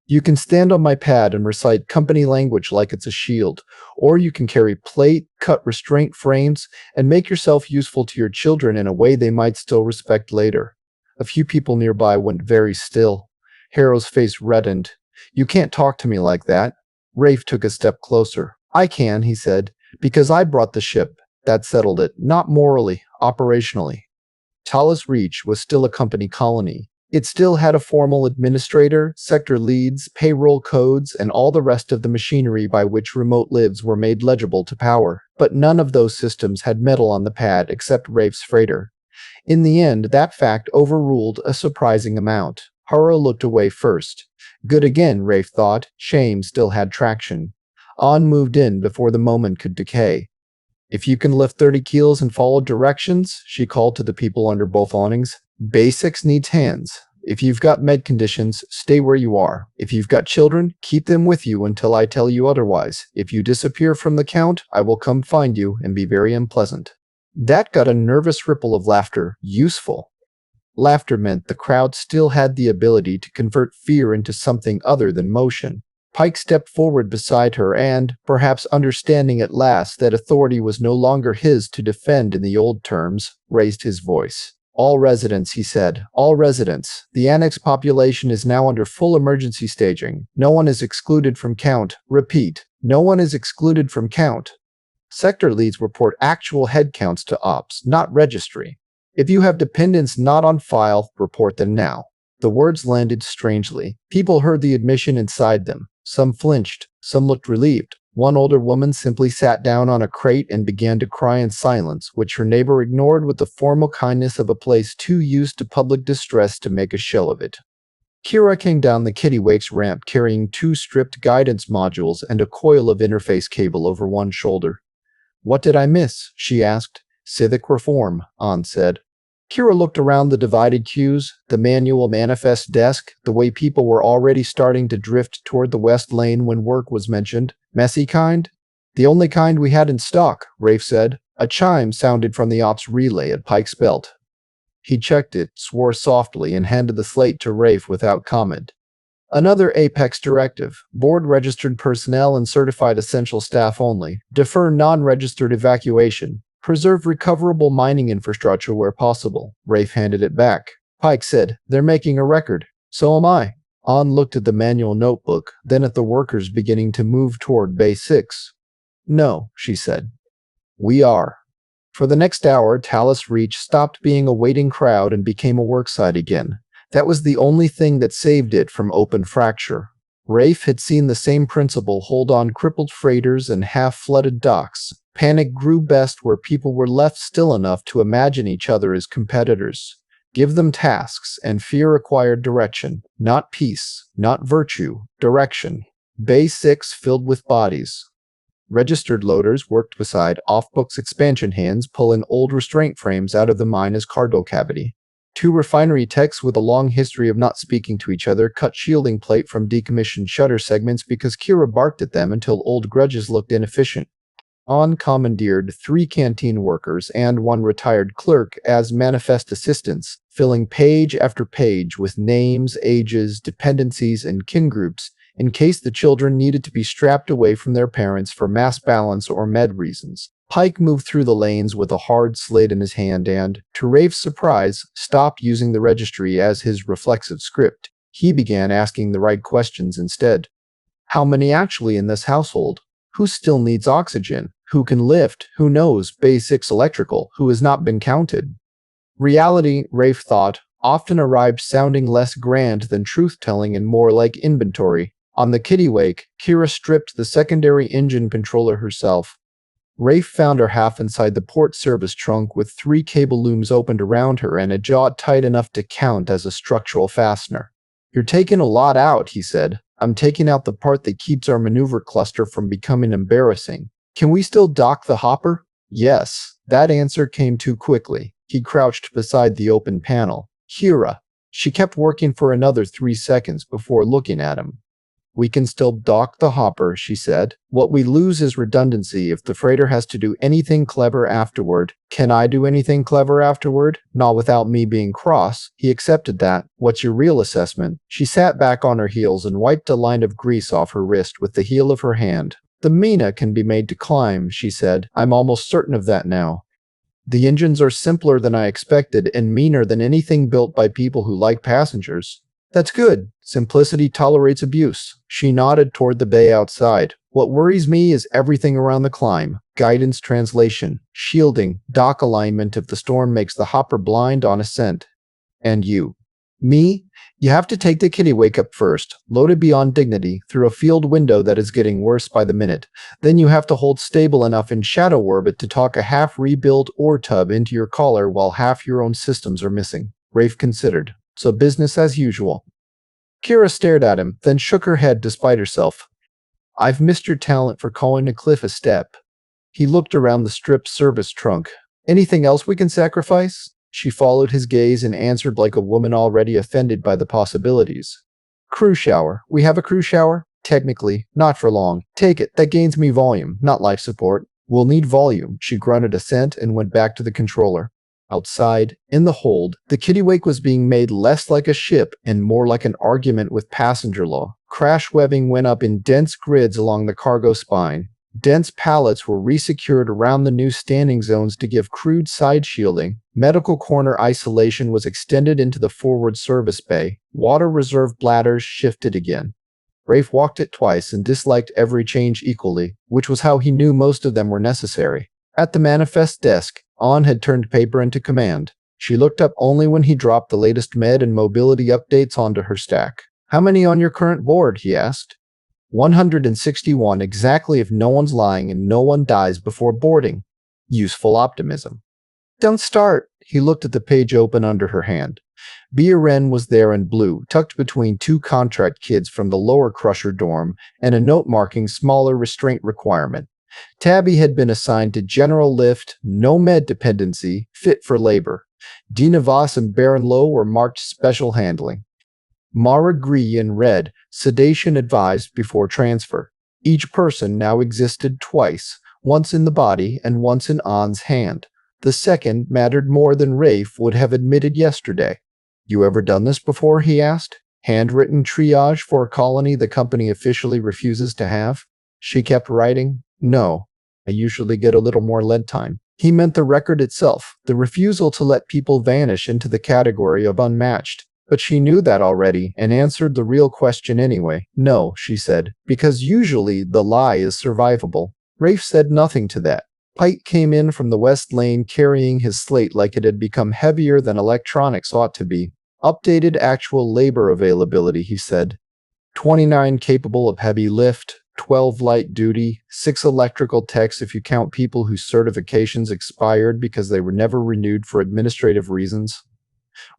You can stand on my pad and recite company language like it's a shield, or you can carry plate, cut restraint frames, and make yourself useful to your children in a way they might still respect later. A few people nearby went very still. Harrow's face reddened. You can't talk to me like that. Rafe took a step closer. I can, he said, because I brought the ship. That settled it, not morally, operationally. Talus Reach was still a company colony. It still had a formal administrator, sector leads, payroll codes, and all the rest of the machinery by which remote lives were made legible to power. But none of those systems had metal on the pad except Rafe's freighter. In the end, that fact overruled a surprising amount. Haro looked away first. Good again, Rafe thought. Shame still had traction. On moved in before the moment could decay. If you can lift 30 kilos and follow directions, she called to the people under both awnings. Basics needs hands. If you've got med conditions, stay where you are. If you've got children, keep them with you until I tell you otherwise. If you disappear from the count, I will come find you and be very unpleasant. That got a nervous ripple of laughter. Useful. Laughter meant the crowd still had the ability to convert fear into something other than motion. Pike stepped forward beside her and, perhaps understanding at last that authority was no longer his to defend in the old terms, raised his voice. All residents, he said. All residents. The annex population is now under full emergency staging. No one is excluded from count. Repeat. No one is excluded from count. Sector leads report actual head counts to ops, not registry. If you have dependents not on file, report them now. The words landed strangely. People heard the admission inside them. Some flinched. Some looked relieved. One older woman simply sat down on a crate and began to cry in silence, which her neighbor ignored with the formal kindness of a place too used to public distress to make a show of it. Kira came down the Kittiwake's ramp carrying 2 stripped guidance modules and a coil of interface cable over one shoulder. What did I miss? She asked. Civic reform, An said. Kira looked around the divided queues, the manual manifest desk, the way people were already starting to drift toward the west lane when work was mentioned. Messy kind? The only kind we had in stock, Rafe said. A chime sounded from the ops relay at Pike's belt. He checked it, swore softly, and handed the slate to Rafe without comment. Another Apex directive. Board-registered personnel and certified essential staff only. Defer non-registered evacuation. Preserve recoverable mining infrastructure where possible. Rafe handed it back. Pike said, They're making a record. So am I. An looked at the manual notebook, then at the workers beginning to move toward Bay 6. No, she said. We are. For the next hour, Talus Reach stopped being a waiting crowd and became a worksite again. That was the only thing that saved it from open fracture. Rafe had seen the same principle hold on crippled freighters and half-flooded docks. Panic grew best where people were left still enough to imagine each other as competitors. Give them tasks, and fear acquired direction. Not peace, not virtue, direction. Bay 6 filled with bodies. Registered loaders worked beside off-books expansion hands pulling old restraint frames out of the Myna's cargo cavity. 2 refinery techs with a long history of not speaking to each other cut shielding plate from decommissioned shutter segments because Kira barked at them until old grudges looked inefficient. An commandeered 3 canteen workers and 1 retired clerk as manifest assistants, filling page after page with names, ages, dependencies, and kin groups in case the children needed to be strapped away from their parents for mass balance or med reasons. Pike moved through the lanes with a hard slate in his hand and, to Rafe's surprise, stopped using the registry as his reflexive script. He began asking the right questions instead. How many actually in this household? Who still needs oxygen? Who can lift? Who knows? Bay 6 electrical? Who has not been counted? Reality, Rafe thought, often arrived sounding less grand than truth-telling and more like inventory. On the Kittiwake, Kira stripped the secondary engine controller herself. Rafe found her half inside the port service trunk with 3 cable looms opened around her and a jaw tight enough to count as a structural fastener. You're taking a lot out, he said. I'm taking out the part that keeps our maneuver cluster from becoming embarrassing. Can we still dock the hopper? Yes. That answer came too quickly. He crouched beside the open panel. Kira. She kept working for another 3 seconds before looking at him. We can still dock the hopper, she said. What we lose is redundancy if the freighter has to do anything clever afterward. Can I do anything clever afterward? Not without me being cross. He accepted that. What's your real assessment? She sat back on her heels and wiped a line of grease off her wrist with the heel of her hand. The Myna can be made to climb, she said. I'm almost certain of that now. The engines are simpler than I expected and meaner than anything built by people who like passengers. That's good. Simplicity tolerates abuse. She nodded toward the bay outside. What worries me is everything around the climb. Guidance translation, shielding, dock alignment if the storm makes the hopper blind on ascent. And you. Me? You have to take the Kittiwake up first, loaded beyond dignity, through a field window that is getting worse by the minute. Then you have to hold stable enough in shadow orbit to talk a half-rebuilt ore tub into your collar while half your own systems are missing. Rafe considered. So business as usual. Kira stared at him, then shook her head despite herself. I've missed your talent for calling a cliff a step. He looked around the stripped service trunk. Anything else we can sacrifice? She followed his gaze and answered like a woman already offended by the possibilities. Crew shower. We have a crew shower? Technically, not for long. Take it. That gains me volume, not life support. We'll need volume. She grunted assent and went back to the controller. Outside, in the hold, the Kittiwake was being made less like a ship and more like an argument with passenger law. Crash webbing went up in dense grids along the cargo spine. Dense pallets were resecured around the new standing zones to give crude side shielding. Medical corner isolation was extended into the forward service bay. Water reserve bladders shifted again. Rafe walked it twice and disliked every change equally, which was how he knew most of them were necessary. At the manifest desk, An had turned paper into command. She looked up only when he dropped the latest med and mobility updates onto her stack. How many on your current board? He asked. 161 exactly if no one's lying and no one dies before boarding. Useful optimism. Don't start. He looked at the page open under her hand. Biren was there in blue, tucked between two contract kids from the lower Crusher dorm and a note marking smaller restraint requirement. Tabby had been assigned to general lift, no med dependency, fit for labor. Dina Voss and Baron Lowe were marked special handling. Mara Gree in red, sedation advised before transfer. Each person now existed twice, once in the body and once in An's hand. The second mattered more than Rafe would have admitted yesterday. You ever done this before? He asked. Handwritten triage for a colony the company officially refuses to have? She kept writing. No. I usually get a little more lead time. He meant the record itself, the refusal to let people vanish into the category of unmatched. But she knew that already and answered the real question anyway. No, she said, because usually the lie is survivable. Rafe said nothing to that. Pike came in from the west lane carrying his slate like it had become heavier than electronics ought to be. Updated actual labor availability, he said. 29 capable of heavy lift, 12 light duty, 6 electrical techs if you count people whose certifications expired because they were never renewed for administrative reasons.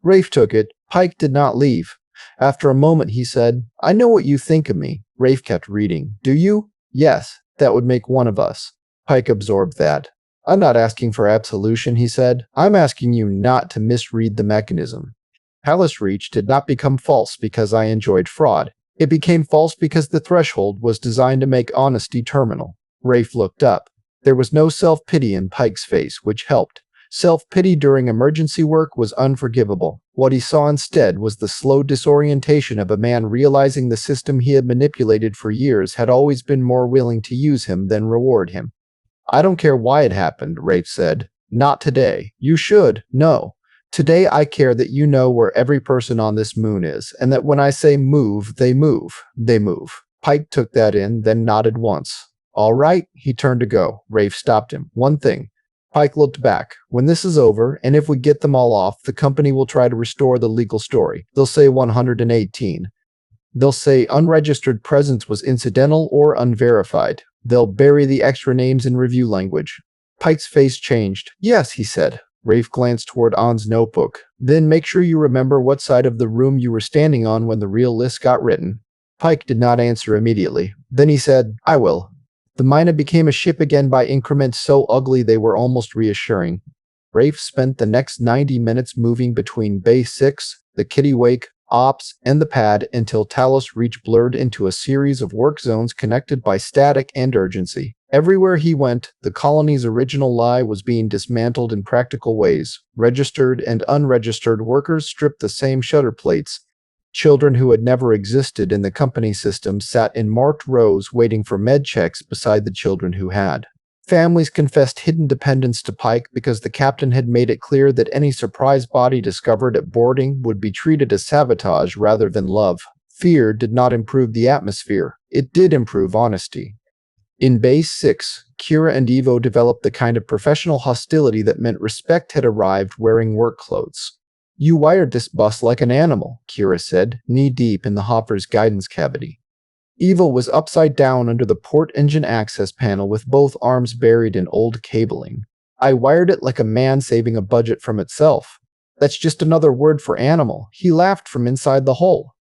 Rafe took it. Pike did not leave. After a moment, he said, I know what you think of me. Rafe kept reading. Do you? Yes, that would make one of us. Pike absorbed that. I'm not asking for absolution, he said. I'm asking you not to misread the mechanism. Palace Reach did not become false because I enjoyed fraud. It became false because the threshold was designed to make honesty terminal. Rafe looked up. There was no self-pity in Pike's face, which helped. Self-pity during emergency work was unforgivable. What he saw instead was the slow disorientation of a man realizing the system he had manipulated for years had always been more willing to use him than reward him. I don't care why it happened, Rafe said. Not today. You should. No. Today I care that you know where every person on this moon is, and that when I say move, they move. They move. Pike took that in, then nodded once. All right, he turned to go. Rafe stopped him. One thing. Pike looked back. When this is over, and if we get them all off, the company will try to restore the legal story. They'll say 118. They'll say unregistered presence was incidental or unverified. They'll bury the extra names in review language. Pike's face changed. Yes, he said. Rafe glanced toward An's notebook. Then make sure you remember what side of the room you were standing on when the real list got written. Pike did not answer immediately. Then he said, I will. The Myna became a ship again by increments so ugly they were almost reassuring. Rafe spent the next 90 minutes moving between Bay 6, the Kittiwake, Ops, and the pad until Talos Reach blurred into a series of work zones connected by static and urgency. Everywhere he went, the colony's original lie was being dismantled in practical ways. Registered and unregistered workers stripped the same shutter plates. Children who had never existed in the company system sat in marked rows waiting for med checks beside the children who had. Families confessed hidden dependence to Pike because the captain had made it clear that any surprise body discovered at boarding would be treated as sabotage rather than love. Fear did not improve the atmosphere. It did improve honesty. In Base 6, Kira and Evo developed the kind of professional hostility that meant respect had arrived wearing work clothes. You wired this bus like an animal, Kira said, knee-deep in the hopper's guidance cavity. Evo was upside down under the port engine access panel with both arms buried in old cabling. I wired it like a man saving a budget from itself. That's just another word for animal. He laughed from inside the hull.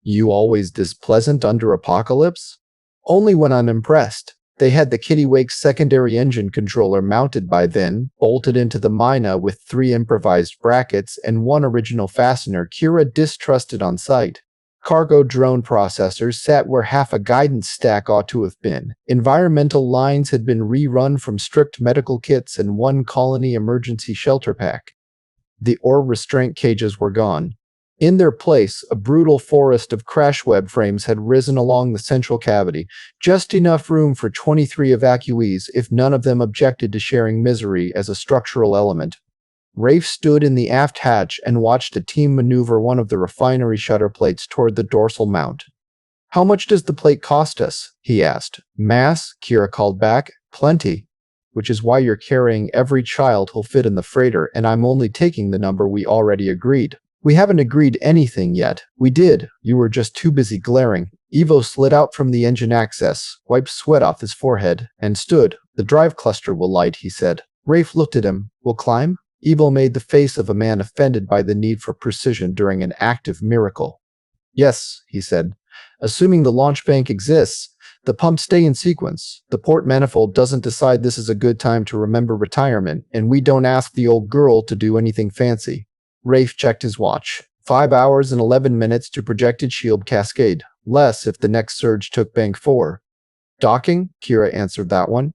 You always displeasant under apocalypse? Only when I'm impressed. They had the Kittiwake secondary engine controller mounted by then, bolted into the Myna with 3 improvised brackets and 1 original fastener Kira distrusted on sight. Cargo drone processors sat where half a guidance stack ought to have been. Environmental lines had been rerun from strict medical kits and 1 colony emergency shelter pack. The ore restraint cages were gone. In their place, a brutal forest of crash web frames had risen along the central cavity, just enough room for 23 evacuees if none of them objected to sharing misery as a structural element. Rafe stood in the aft hatch and watched a team maneuver one of the refinery shutter plates toward the dorsal mount. "How much does the plate cost us?" he asked. "Mass," Kira called back. "Plenty. Which is why you're carrying every child who'll fit in the freighter, and I'm only taking the number we already agreed." "We haven't agreed anything yet." "We did. You were just too busy glaring." Evo slid out from the engine access, wiped sweat off his forehead, and stood. "The drive cluster will light," he said. Rafe looked at him. "We'll climb?" Evo made the face of a man offended by the need for precision during an active miracle. "Yes," he said. "Assuming the launch bank exists, the pumps stay in sequence. The port manifold doesn't decide this is a good time to remember retirement, and we don't ask the old girl to do anything fancy." Rafe checked his watch. 5 hours and 11 minutes to projected shield cascade. Less if the next surge took bank 4. "Docking?" Kira answered that one.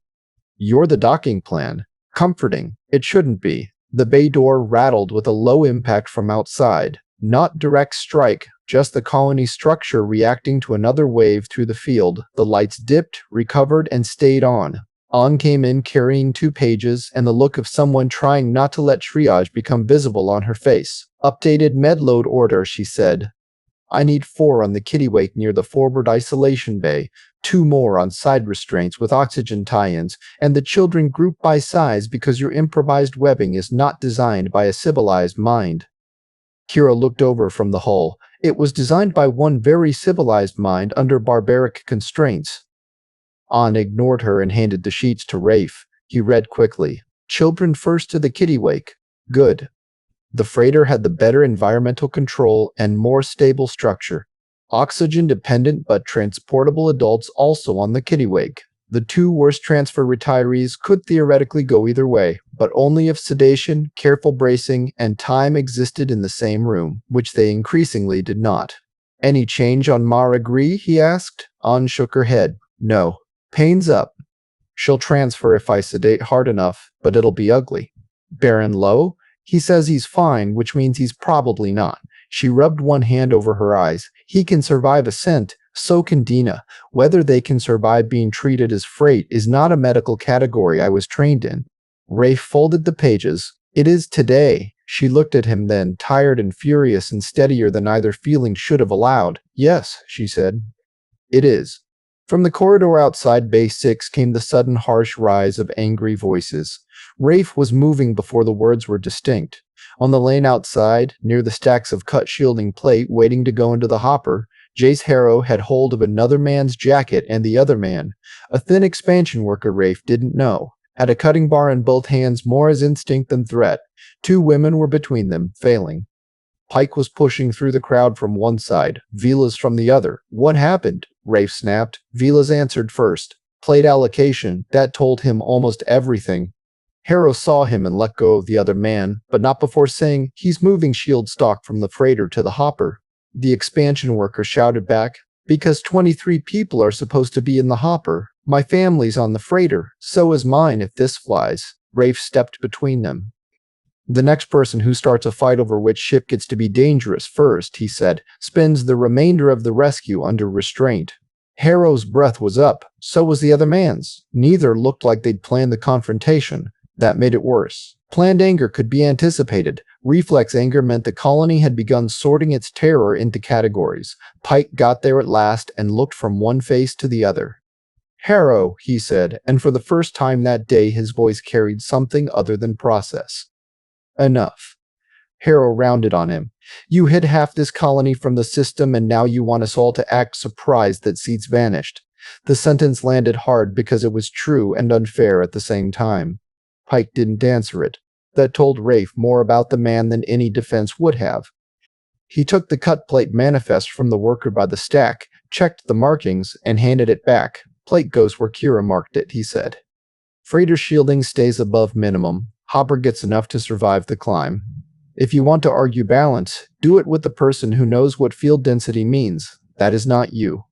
"You're the docking plan." Comforting. It shouldn't be. The bay door rattled with a low impact from outside. Not direct strike, just the colony structure reacting to another wave through the field. The lights dipped, recovered, and stayed on. On came in carrying 2 pages and the look of someone trying not to let triage become visible on her face. "Updated medload order," she said. "I need 4 on the Kittiwake near the forward isolation bay, 2 more on side restraints with oxygen tie-ins, and the children grouped by size because your improvised webbing is not designed by a civilized mind." Kira looked over from the hull. It was designed by one very civilized mind under barbaric constraints. An ignored her and handed the sheets to Rafe. He read quickly. "Children first to the Kittiwake. Good." The freighter had the better environmental control and more stable structure. Oxygen-dependent but transportable adults also on the Kittiwake. The 2 worst transfer retirees could theoretically go either way, but only if sedation, careful bracing, and time existed in the same room, which they increasingly did not. "Any change on Mara Gree?" he asked. An shook her head. "No. Pain's up. She'll transfer if I sedate hard enough, but it'll be ugly." "Baron Lowe?" "He says he's fine, which means he's probably not." She rubbed one hand over her eyes. "He can survive ascent, so can Dina. Whether they can survive being treated as freight is not a medical category I was trained in." Rafe folded the pages. "It is today." She looked at him then, tired and furious and steadier than either feeling should have allowed. "Yes," she said. "It is." From the corridor outside Bay 6 came the sudden harsh rise of angry voices. Rafe was moving before the words were distinct. On the lane outside, near the stacks of cut shielding plate waiting to go into the hopper, Jace Harrow had hold of another man's jacket, and the other man, a thin expansion worker Rafe didn't know, had a cutting bar in both hands more as instinct than threat. 2 women were between them, failing. Pike was pushing through the crowd from one side, Vila's from the other. "What happened?" Rafe snapped. Vila's answered first. "Plate allocation." That told him almost everything. Harrow saw him and let go of the other man, but not before saying, "He's moving shield stock from the freighter to the hopper." The expansion worker shouted back, "Because 23 people are supposed to be in the hopper. My family's on the freighter. So is mine if this flies." Rafe stepped between them. "The next person who starts a fight over which ship gets to be dangerous first," he said, "spends the remainder of the rescue under restraint." Harrow's breath was up. So was the other man's. Neither looked like they'd planned the confrontation. That made it worse. Planned anger could be anticipated. Reflex anger meant the colony had begun sorting its terror into categories. Pike got there at last and looked from one face to the other. "Harrow," he said, and for the first time that day his voice carried something other than process. "Enough." Harrow rounded on him. "You hid half this colony from the system and now you want us all to act surprised that seats vanished." The sentence landed hard because it was true and unfair at the same time. Pike didn't answer it. That told Rafe more about the man than any defense would have. He took the cut plate manifest from the worker by the stack, checked the markings, and handed it back. Plate goes where Kira marked it, he said. Freighter shielding stays above minimum. Hopper gets enough to survive the climb. If you want to argue balance, do it with the person who knows what field density means. That is not you.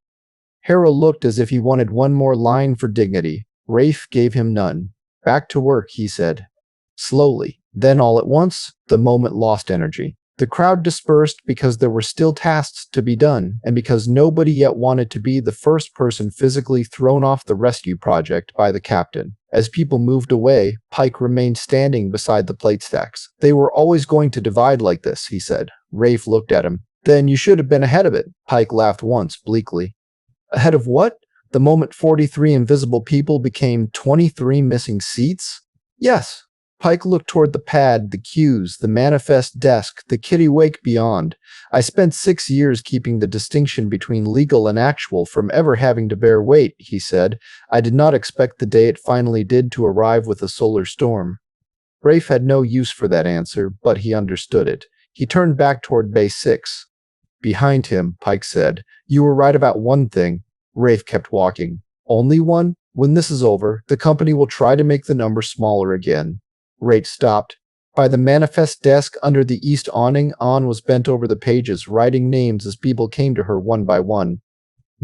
Harrow looked as if he wanted one more line for dignity. Rafe gave him none. Back to work, he said. Slowly. Then all at once, the moment lost energy. The crowd dispersed because there were still tasks to be done, and because nobody yet wanted to be the first person physically thrown off the rescue project by the captain. As people moved away, Pike remained standing beside the plate stacks. They were always going to divide like this, he said. Rafe looked at him. Then you should have been ahead of it. Pike laughed once, bleakly. Ahead of what? The moment 43 invisible people became 23 missing seats? Yes. Pike looked toward the pad, the cues, the manifest desk, the Kittiwake beyond. I spent 6 years keeping the distinction between legal and actual from ever having to bear weight, he said. I did not expect the day it finally did to arrive with a solar storm. Rafe had no use for that answer, but he understood it. He turned back toward Bay 6. Behind him, Pike said. You were right about one thing. Rafe kept walking. Only one? When this is over, the company will try to make the number smaller again. Rafe stopped. By the manifest desk under the east awning, Ann was bent over the pages, writing names as people came to her one by one.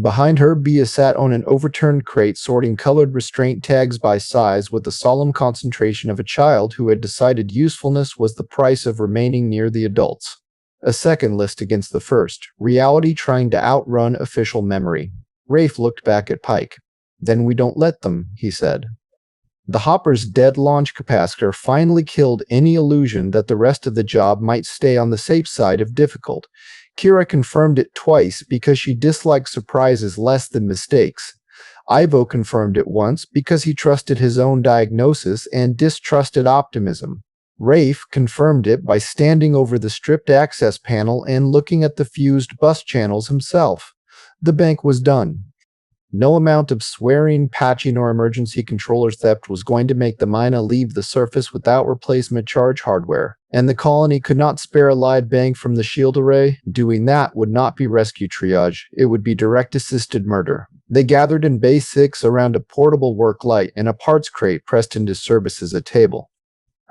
Behind her, Bia sat on an overturned crate sorting colored restraint tags by size with the solemn concentration of a child who had decided usefulness was the price of remaining near the adults. A second list against the first, reality trying to outrun official memory. Rafe looked back at Pike. Then we don't let them, he said. The hopper's dead launch capacitor finally killed any illusion that the rest of the job might stay on the safe side of difficult. Kira confirmed it twice because she disliked surprises less than mistakes. Ivo confirmed it once because he trusted his own diagnosis and distrusted optimism. Rafe confirmed it by standing over the stripped access panel and looking at the fused bus channels himself. The bank was done. No amount of swearing, patching, or emergency controller theft was going to make the Myna leave the surface without replacement charge hardware, and the colony could not spare a live bank from the shield array. Doing that would not be rescue triage, it would be direct assisted murder. They gathered in Bay 6 around a portable work light and a parts crate pressed into service as a table.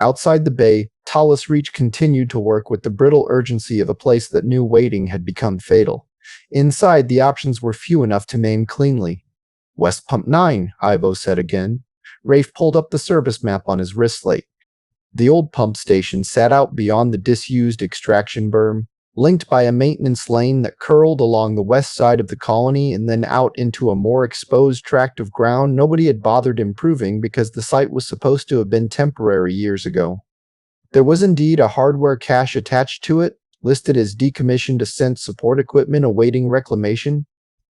Outside the bay, Tallis Reach continued to work with the brittle urgency of a place that knew waiting had become fatal. Inside, the options were few enough to name cleanly. West Pump 9, Ivo said again. Rafe pulled up the service map on his wrist slate. The old pump station sat out beyond the disused extraction berm, linked by a maintenance lane that curled along the west side of the colony and then out into a more exposed tract of ground nobody had bothered improving because the site was supposed to have been temporary years ago. There was indeed a hardware cache attached to it, listed as decommissioned ascent support equipment awaiting reclamation.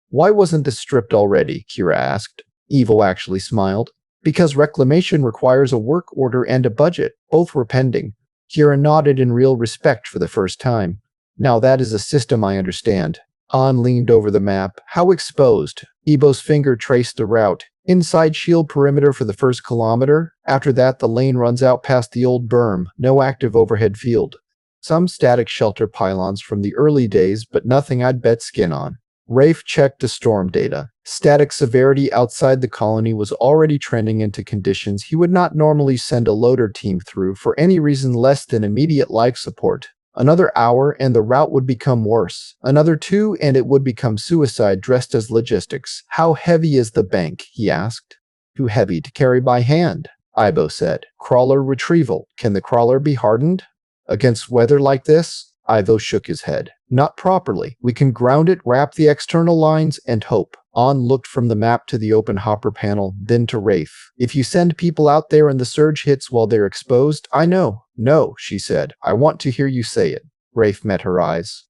Why wasn't this stripped already? Kira asked. Evo actually smiled. Because reclamation requires a work order and a budget. Both were pending. Kira nodded in real respect for the first time. Now that is a system I understand. An leaned over the map. How exposed? Evo's finger traced the route. Inside shield perimeter for the first kilometer. After that, the lane runs out past the old berm. No active overhead field. Some static shelter pylons from the early days, but nothing I'd bet skin on. Rafe checked the storm data. Static severity outside the colony was already trending into conditions he would not normally send a loader team through for any reason less than immediate life support. Another hour and the route would become worse. Another 2 and it would become suicide dressed as logistics. How heavy is the bank? He asked. Too heavy to carry by hand, Ivo said. Crawler retrieval. Can the crawler be hardened? Against weather like this? Ivo shook his head. Not properly. We can ground it, wrap the external lines, and hope. An looked from the map to the open hopper panel, then to Rafe. If you send people out there and the surge hits while they're exposed, I know. No, she said. I want to hear you say it. Rafe met her eyes.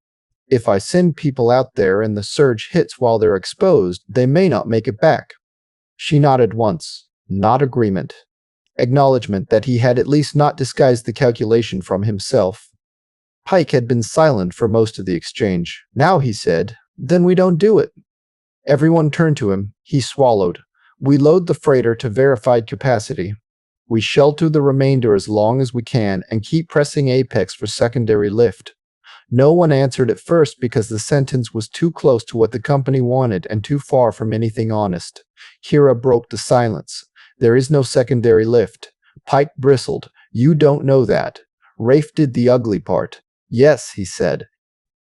If I send people out there and the surge hits while they're exposed, they may not make it back. She nodded once. Not agreement. Acknowledgement that he had at least not disguised the calculation from himself. Pike had been silent for most of the exchange. Now he said, then we don't do it. Everyone turned to him. He swallowed. We load the freighter to verified capacity. We shelter the remainder as long as we can and keep pressing apex for secondary lift. No one answered at first because the sentence was too close to what the company wanted and too far from anything honest. Kira broke the silence. There is no secondary lift. Pike bristled. You don't know that. Rafe did the ugly part. Yes, he said.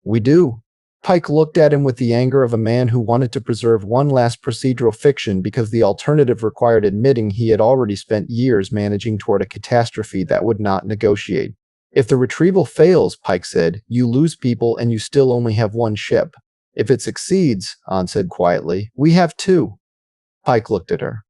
We do. Pike looked at him with the anger of a man who wanted to preserve one last procedural fiction because the alternative required admitting he had already spent years managing toward a catastrophe that would not negotiate. If the retrieval fails, Pike said, you lose people and you still only have one ship. If it succeeds, An said quietly, we have two. Pike looked at her.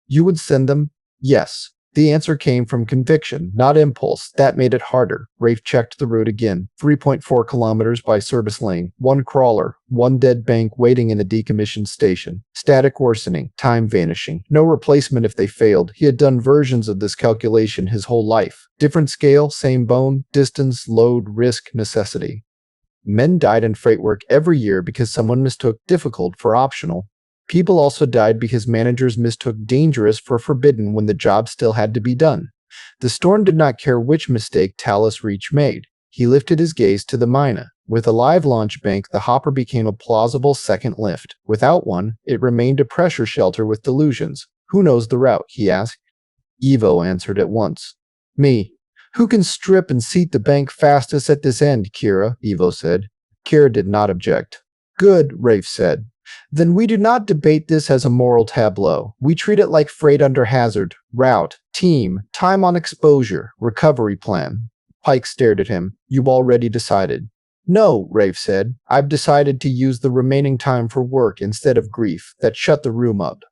You would send them? Yes. The answer came from conviction, not impulse. That made it harder. Rafe checked the route again. 3.4 kilometers by service lane. One crawler. One dead bank waiting in a decommissioned station. Static worsening. Time vanishing. No replacement if they failed. He had done versions of this calculation his whole life. Different scale, same bone, distance, load, risk, necessity. Men died in freight work every year because someone mistook difficult for optional. People also died because managers mistook dangerous for forbidden when the job still had to be done. The storm did not care which mistake Talus Reach made. He lifted his gaze to the Myna. With a live launch bank, the hopper became a plausible second lift. Without one, it remained a pressure shelter with delusions. Who knows the route? He asked. Evo answered at once. Me. Who can strip and seat the bank fastest at this end, Kira? Evo said. Kira did not object. Good, Rafe said. Then we do not debate this as a moral tableau. We treat it like freight under hazard, route, team, time on exposure, recovery plan. Pike stared at him. You've already decided. No, Rafe said. I've decided to use the remaining time for work instead of grief. That shut the room up.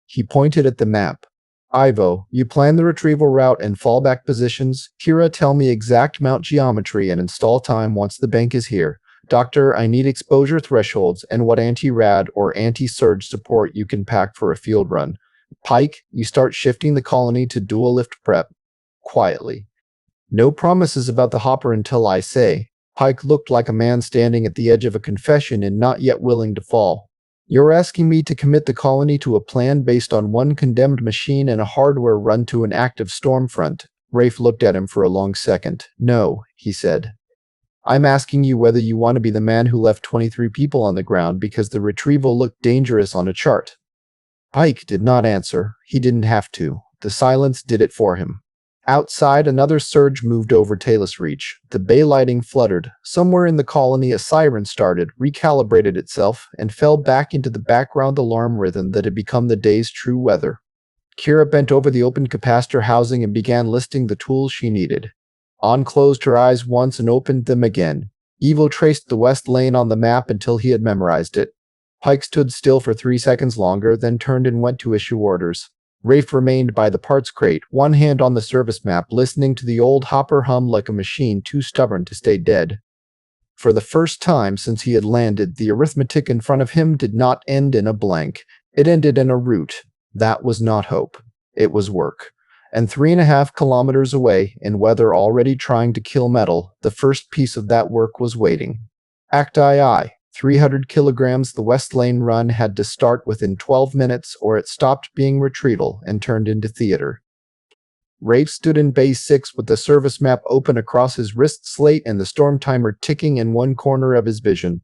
He pointed at the map. Ivo, you plan the retrieval route and fallback positions. Kira, tell me exact mount geometry and install time once the bank is here. Doctor, I need exposure thresholds and what anti-rad or anti-surge support you can pack for a field run. Pike, you start shifting the colony to dual lift prep. Quietly. No promises about the hopper until I say. Pike looked like a man standing at the edge of a confession and not yet willing to fall. You're asking me to commit the colony to a plan based on one condemned machine and a hardware run to an active storm front. Rafe looked at him for a long second. No, he said. I'm asking you whether you want to be the man who left 23 people on the ground because the retrieval looked dangerous on a chart. Pike did not answer. He didn't have to. The silence did it for him. Outside, another surge moved over Talus Reach. The bay lighting fluttered. Somewhere in the colony, a siren started, recalibrated itself, and fell back into the background alarm rhythm that had become the day's true weather. Kira bent over the open capacitor housing and began listing the tools she needed. An closed her eyes once and opened them again. Evo traced the west lane on the map until he had memorized it. Pike stood still for 3 seconds longer, then turned and went to issue orders. Rafe remained by the parts crate, one hand on the service map, listening to the old hopper hum like a machine too stubborn to stay dead. For the first time since he had landed, the arithmetic in front of him did not end in a blank. It ended in a root. That was not hope. It was work. And 3.5 kilometers away, in weather already trying to kill metal, the first piece of that work was waiting. Act II, 300 kilograms. The West Lane run had to start within 12 minutes or it stopped being retrieval and turned into theater. Rafe stood in Bay 6 with the service map open across his wrist slate and the storm timer ticking in one corner of his vision.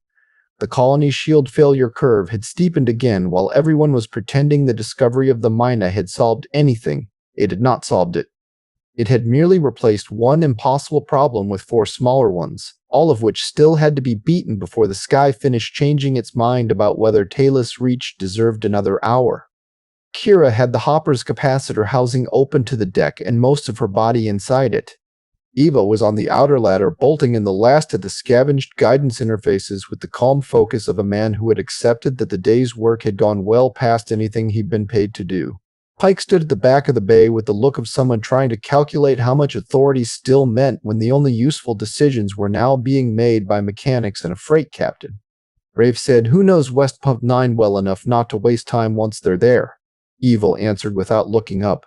The colony's shield failure curve had steepened again while everyone was pretending the discovery of the Myna had solved anything. It had not solved it. It had merely replaced one impossible problem with 4 smaller ones, all of which still had to be beaten before the sky finished changing its mind about whether Talus Reach deserved another hour. Kira had the hopper's capacitor housing open to the deck and most of her body inside it. Eva was on the outer ladder, bolting in the last of the scavenged guidance interfaces with the calm focus of a man who had accepted that the day's work had gone well past anything he'd been paid to do. Pike stood at the back of the bay with the look of someone trying to calculate how much authority still meant when the only useful decisions were now being made by mechanics and a freight captain. Rafe said, "Who knows West Pump 9 well enough not to waste time once they're there?" Evil answered without looking up.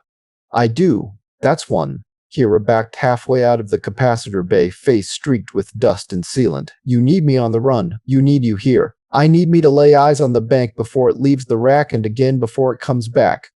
"I do. That's one." Kira backed halfway out of the capacitor bay, face streaked with dust and sealant. "You need me on the run. You need you here. I need me to lay eyes on the bank before it leaves the rack and again before it comes back."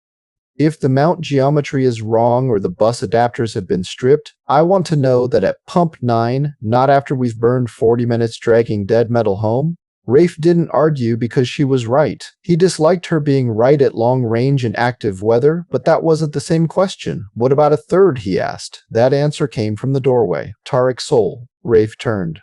If the mount geometry is wrong or the bus adapters have been stripped, I want to know that at pump 9, not after we've burned 40 minutes dragging dead metal home. Rafe didn't argue because she was right. He disliked her being right at long range in active weather, but that wasn't the same question. What about a third, he asked. That answer came from the doorway. Tarek Sol. Rafe turned.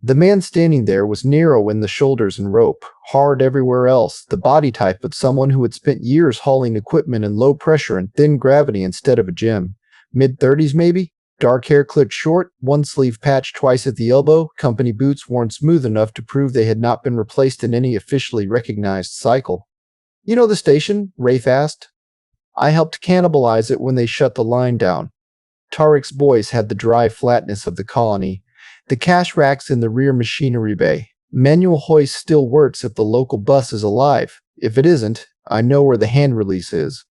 The man standing there was narrow in the shoulders and rope, hard everywhere else, the body type of someone who had spent years hauling equipment in low pressure and thin gravity instead of a gym. Mid-30s maybe? Dark hair clipped short, one sleeve patched twice at the elbow, company boots worn smooth enough to prove they had not been replaced in any officially recognized cycle. You know the station? Rafe asked. I helped cannibalize it when they shut the line down. Tarek's voice had the dry flatness of the colony. The cash racks in the rear machinery bay. Manual hoist still works if the local bus is alive. If it isn't, I know where the hand release is.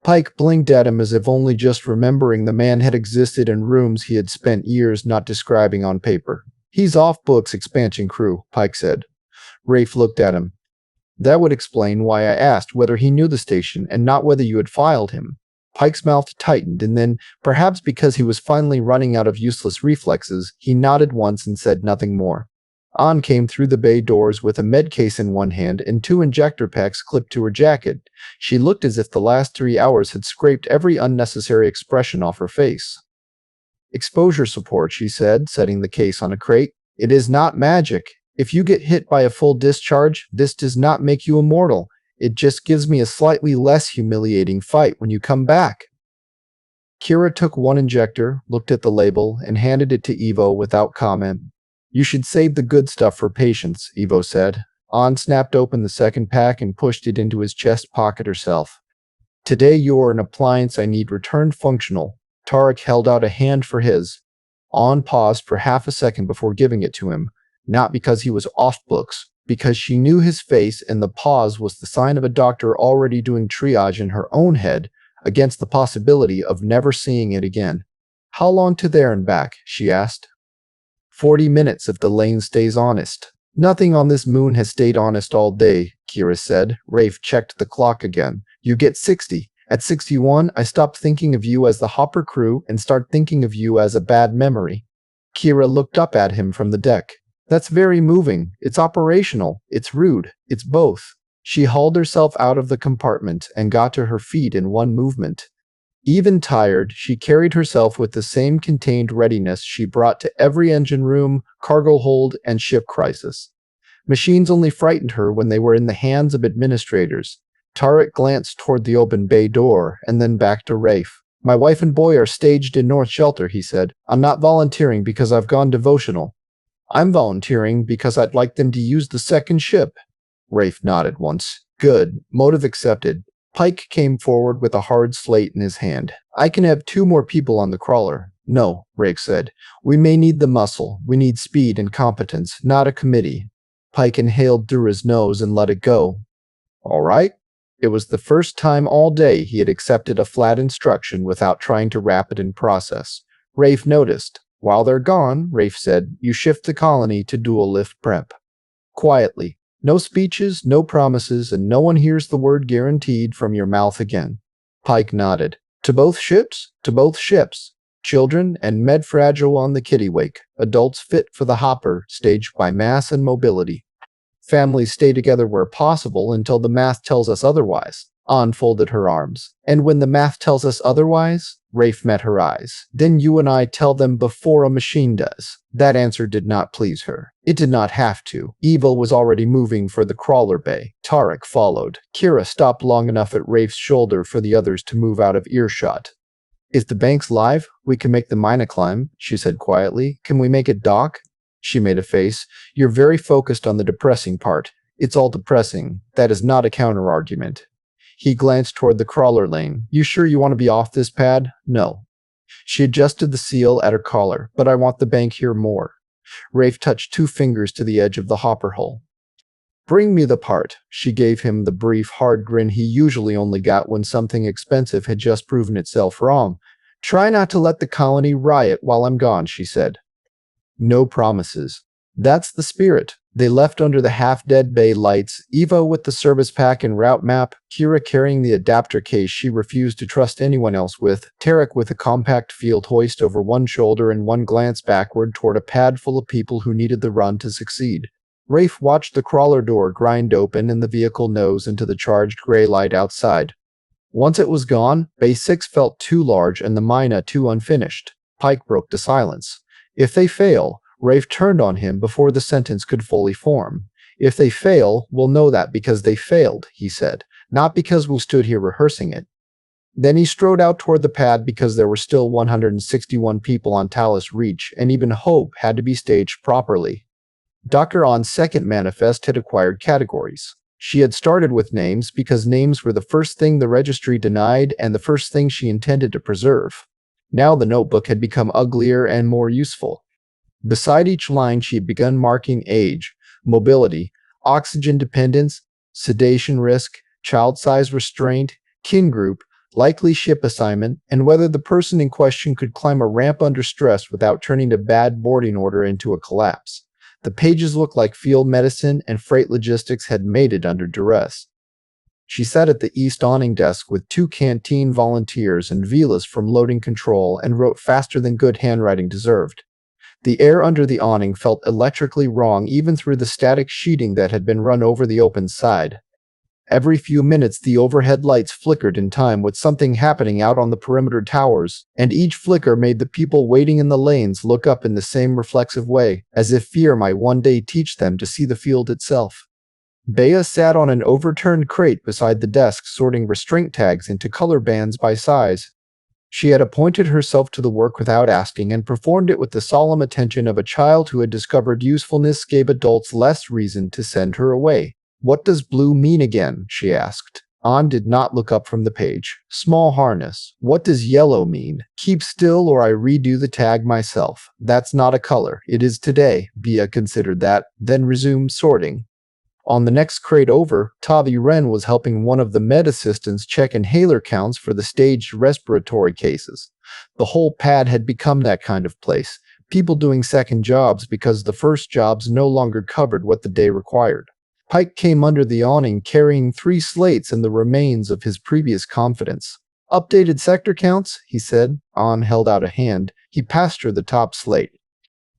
Pike blinked at him as if only just remembering the man had existed in rooms he had spent years not describing on paper. He's off books expansion crew, Pike said. Rafe looked at him. That would explain why I asked whether he knew the station and not whether you had filed him. Pike's mouth tightened, and then, perhaps because he was finally running out of useless reflexes, he nodded once and said nothing more. An came through the bay doors with a med case in one hand and 2 injector packs clipped to her jacket. She looked as if the last 3 hours had scraped every unnecessary expression off her face. Exposure support, she said, setting the case on a crate. It is not magic. If you get hit by a full discharge, this does not make you immortal. It just gives me a slightly less humiliating fight when you come back. Kira took 1 injector, looked at the label, and handed it to Evo without comment. You should save the good stuff for patients, Evo said. An snapped open the second pack and pushed it into his chest pocket herself. Today you're an appliance I need returned functional. Tarek held out a hand for his. An paused for half a second before giving it to him, not because he was off books, because she knew his face, and the pause was the sign of a doctor already doing triage in her own head against the possibility of never seeing it again. How long to there and back? She asked. 40 minutes if the lane stays honest. Nothing on this moon has stayed honest all day, Kira said. Rafe checked the clock again. You get 60. At 61, I stop thinking of you as the hopper crew and start thinking of you as a bad memory. Kira looked up at him from the deck. That's very moving. It's operational. It's rude. It's both. She hauled herself out of the compartment and got to her feet in one movement. Even tired, she carried herself with the same contained readiness she brought to every engine room, cargo hold, and ship crisis. Machines only frightened her when they were in the hands of administrators. Tarek glanced toward the open bay door and then back to Rafe. My wife and boy are staged in North Shelter, he said. I'm not volunteering because I've gone devotional. I'm volunteering because I'd like them to use the second ship. Rafe nodded once. Good. Motive accepted. Pike came forward with a hard slate in his hand. I can have 2 more people on the crawler. No, Rafe said. We may need the muscle. We need speed and competence, not a committee. Pike inhaled through his nose and let it go. All right. It was the first time all day he had accepted a flat instruction without trying to wrap it in process. Rafe noticed. While they're gone, Rafe said, you shift the colony to dual lift prep. Quietly. No speeches, no promises, and no one hears the word guaranteed from your mouth again. Pike nodded. To both ships? To both ships. Children and med-fragile on the Kittiwake. Adults fit for the hopper, staged by mass and mobility. Families stay together where possible until the math tells us otherwise. An folded her arms. And when the math tells us otherwise? Rafe met her eyes. Then you and I tell them before a machine does. That answer did not please her. It did not have to. Evil was already moving for the crawler bay. Tarek followed. Kira stopped long enough at Rafe's shoulder for the others to move out of earshot. Is the banks live? We can make the Myna climb, she said quietly. Can we make it dock? She made a face. You're very focused on the depressing part. It's all depressing. That is not a counter-argument. He glanced toward the crawler lane. You sure you want to be off this pad? No. She adjusted the seal at her collar. But I want the bank here more. Rafe touched 2 fingers to the edge of the hopper hole. Bring me the part. She gave him the brief, hard grin he usually only got when something expensive had just proven itself wrong. Try not to let the colony riot while I'm gone, she said. No promises. That's the spirit. They left under the half-dead bay lights, Eva with the service pack and route map, Kira carrying the adapter case she refused to trust anyone else with, Tarek with a compact field hoist over one shoulder and one glance backward toward a pad full of people who needed the run to succeed. Rafe watched the crawler door grind open and the vehicle nose into the charged gray light outside. Once it was gone, Bay 6 felt too large and the Myna too unfinished. Pike broke the silence. If they fail, Rafe turned on him before the sentence could fully form. If they fail, we'll know that because they failed, he said, not because we stood here rehearsing it. Then he strode out toward the pad because there were still 161 people on Talus Reach, and even hope had to be staged properly. Dr. On's second manifest had acquired categories. She had started with names because names were the first thing the registry denied and the first thing she intended to preserve. Now the notebook had become uglier and more useful. Beside each line she had begun marking age, mobility, oxygen dependence, sedation risk, child size restraint, kin group, likely ship assignment, and whether the person in question could climb a ramp under stress without turning a bad boarding order into a collapse. The pages looked like field medicine and freight logistics had made it under duress. She sat at the east awning desk with 2 canteen volunteers and Vilas from loading control and wrote faster than good handwriting deserved. The air under the awning felt electrically wrong even through the static sheeting that had been run over the open side. Every few minutes the overhead lights flickered in time with something happening out on the perimeter towers, and each flicker made the people waiting in the lanes look up in the same reflexive way, as if fear might one day teach them to see the field itself. Bea sat on an overturned crate beside the desk sorting restraint tags into color bands by size. She had appointed herself to the work without asking and performed it with the solemn attention of a child who had discovered usefulness gave adults less reason to send her away. "What does blue mean again?" she asked. On did not look up from the page. "Small harness." "What does yellow mean?" "Keep still or I redo the tag myself." "That's not a color. It is today." Bea considered that, then resumed sorting. On the next crate over, Tavi Wren was helping one of the med assistants check inhaler counts for the staged respiratory cases. The whole pad had become that kind of place, people doing second jobs because the first jobs no longer covered what the day required. Pike came under the awning carrying 3 slates and the remains of his previous confidence. "Updated sector counts," he said. On held out a hand. He passed her the top slate.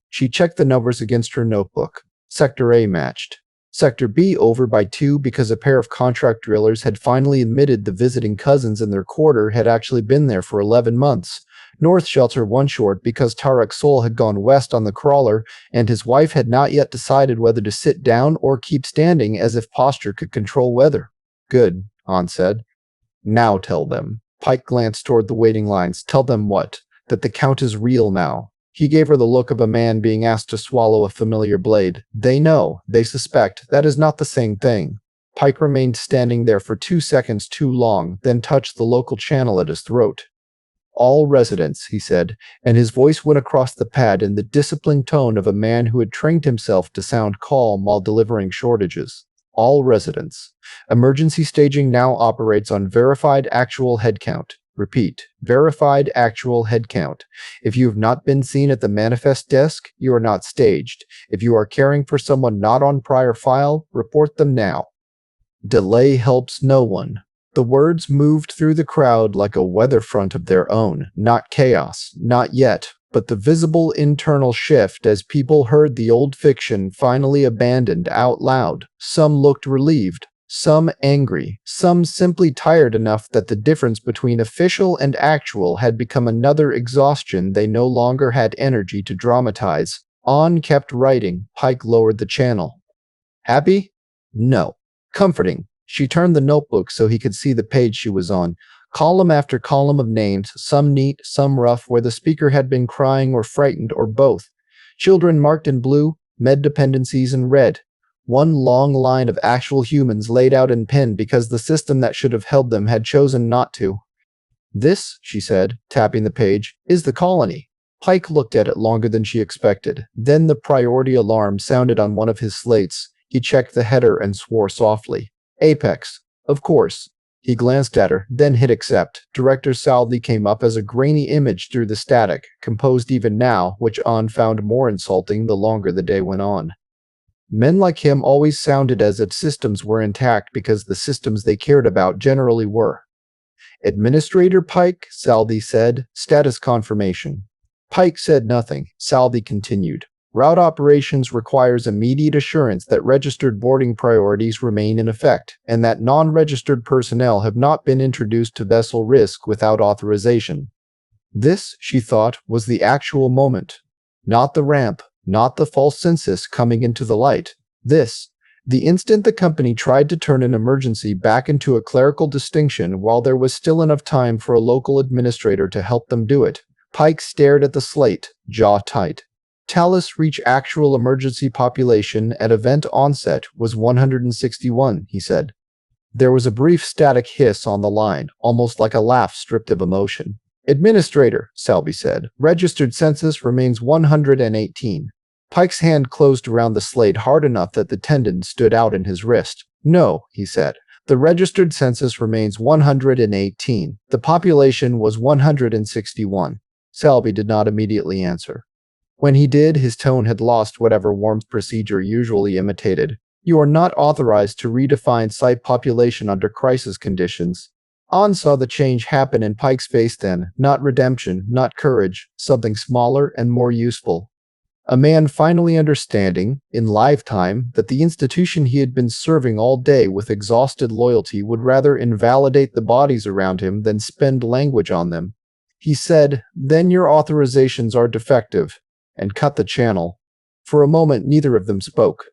She checked the numbers against her notebook. Sector A matched. Sector B over by 2 because a pair of contract drillers had finally admitted the visiting cousins in their quarter had actually been there for 11 months. North Shelter 1 short because Tarek Sol had gone west on the crawler and his wife had not yet decided whether to sit down or keep standing as if posture could control weather. "Good," On said. "Now tell them." Pike glanced toward the waiting lines. "Tell them what? That the count is real now." He gave her the look of a man being asked to swallow a familiar blade. "They know. They suspect. That is not the same thing." Pike remained standing there for 2 seconds too long, then touched the local channel at his throat. "All residents," he said, and his voice went across the pad in the disciplined tone of a man who had trained himself to sound calm while delivering shortages. "All residents. Emergency staging now operates on verified actual headcount. Repeat, verified actual headcount. If you have not been seen at the manifest desk, you are not staged. If you are caring for someone not on prior file, report them now. Delay helps no one." The words moved through the crowd like a weather front of their own, not chaos, not yet, but the visible internal shift as people heard the old fiction finally abandoned out loud. Some looked relieved. Some angry, some simply tired enough that the difference between official and actual had become another exhaustion they no longer had energy to dramatize. On kept writing. Pike lowered the channel. "Happy?" "No." "Comforting." She turned the notebook so he could see the page she was on. Column after column of names, some neat, some rough, where the speaker had been crying or frightened or both. Children marked in blue, med dependencies in red. One long line of actual humans laid out in pen because the system that should have held them had chosen not to. "This," she said, tapping the page, "is the colony." Pike looked at it longer than she expected. Then the priority alarm sounded on one of his slates. He checked the header and swore softly. "Apex. Of course." He glanced at her, then hit accept. Director Saldi came up as a grainy image through the static, composed even now, which An found more insulting the longer the day went on. Men like him always sounded as if systems were intact because the systems they cared about generally were. Administrator Pike, Saldi said, status confirmation. Pike said nothing. Saldi continued. Route operations requires immediate assurance that registered boarding priorities remain in effect, and that non-registered personnel have not been introduced to vessel risk without authorization. This, she thought, was the actual moment. Not the ramp, not the false census coming into the light. This, the instant the company tried to turn an emergency back into a clerical distinction while there was still enough time for a local administrator to help them do it. Pike stared at the slate, jaw tight. Talus Reach actual emergency population at event onset was 161, he said. There was a brief static hiss on the line, almost like a laugh stripped of emotion. Administrator, Salvi said, registered census remains 118. Pike's hand closed around the slate hard enough that the tendon stood out in his wrist. No, he said. The registered census remains 118. The population was 161. Salvi did not immediately answer. When he did, his tone had lost whatever warmth procedure usually imitated. You are not authorized to redefine site population under crisis conditions. An saw the change happen in Pike's face then, not redemption, not courage, something smaller and more useful. A man finally understanding, in lifetime, that the institution he had been serving all day with exhausted loyalty would rather invalidate the bodies around him than spend language on them. He said, "Then your authorizations are defective," and cut the channel. For a moment neither of them spoke.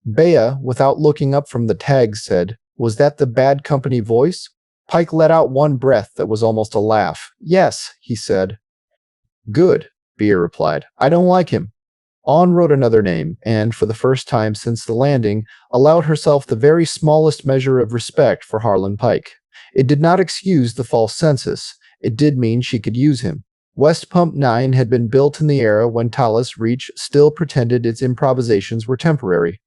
Bea, without looking up from the tag, said, "Was that the bad company voice?" Pike let out one breath that was almost a laugh. "Yes," he said. "Good," Bea replied. "I don't like him." An wrote another name, and, for the first time since the landing, allowed herself the very smallest measure of respect for Harlan Pike. It did not excuse the false census. It did mean she could use him. West Pump 9 had been built in the era when Talus Reach still pretended its improvisations were temporary.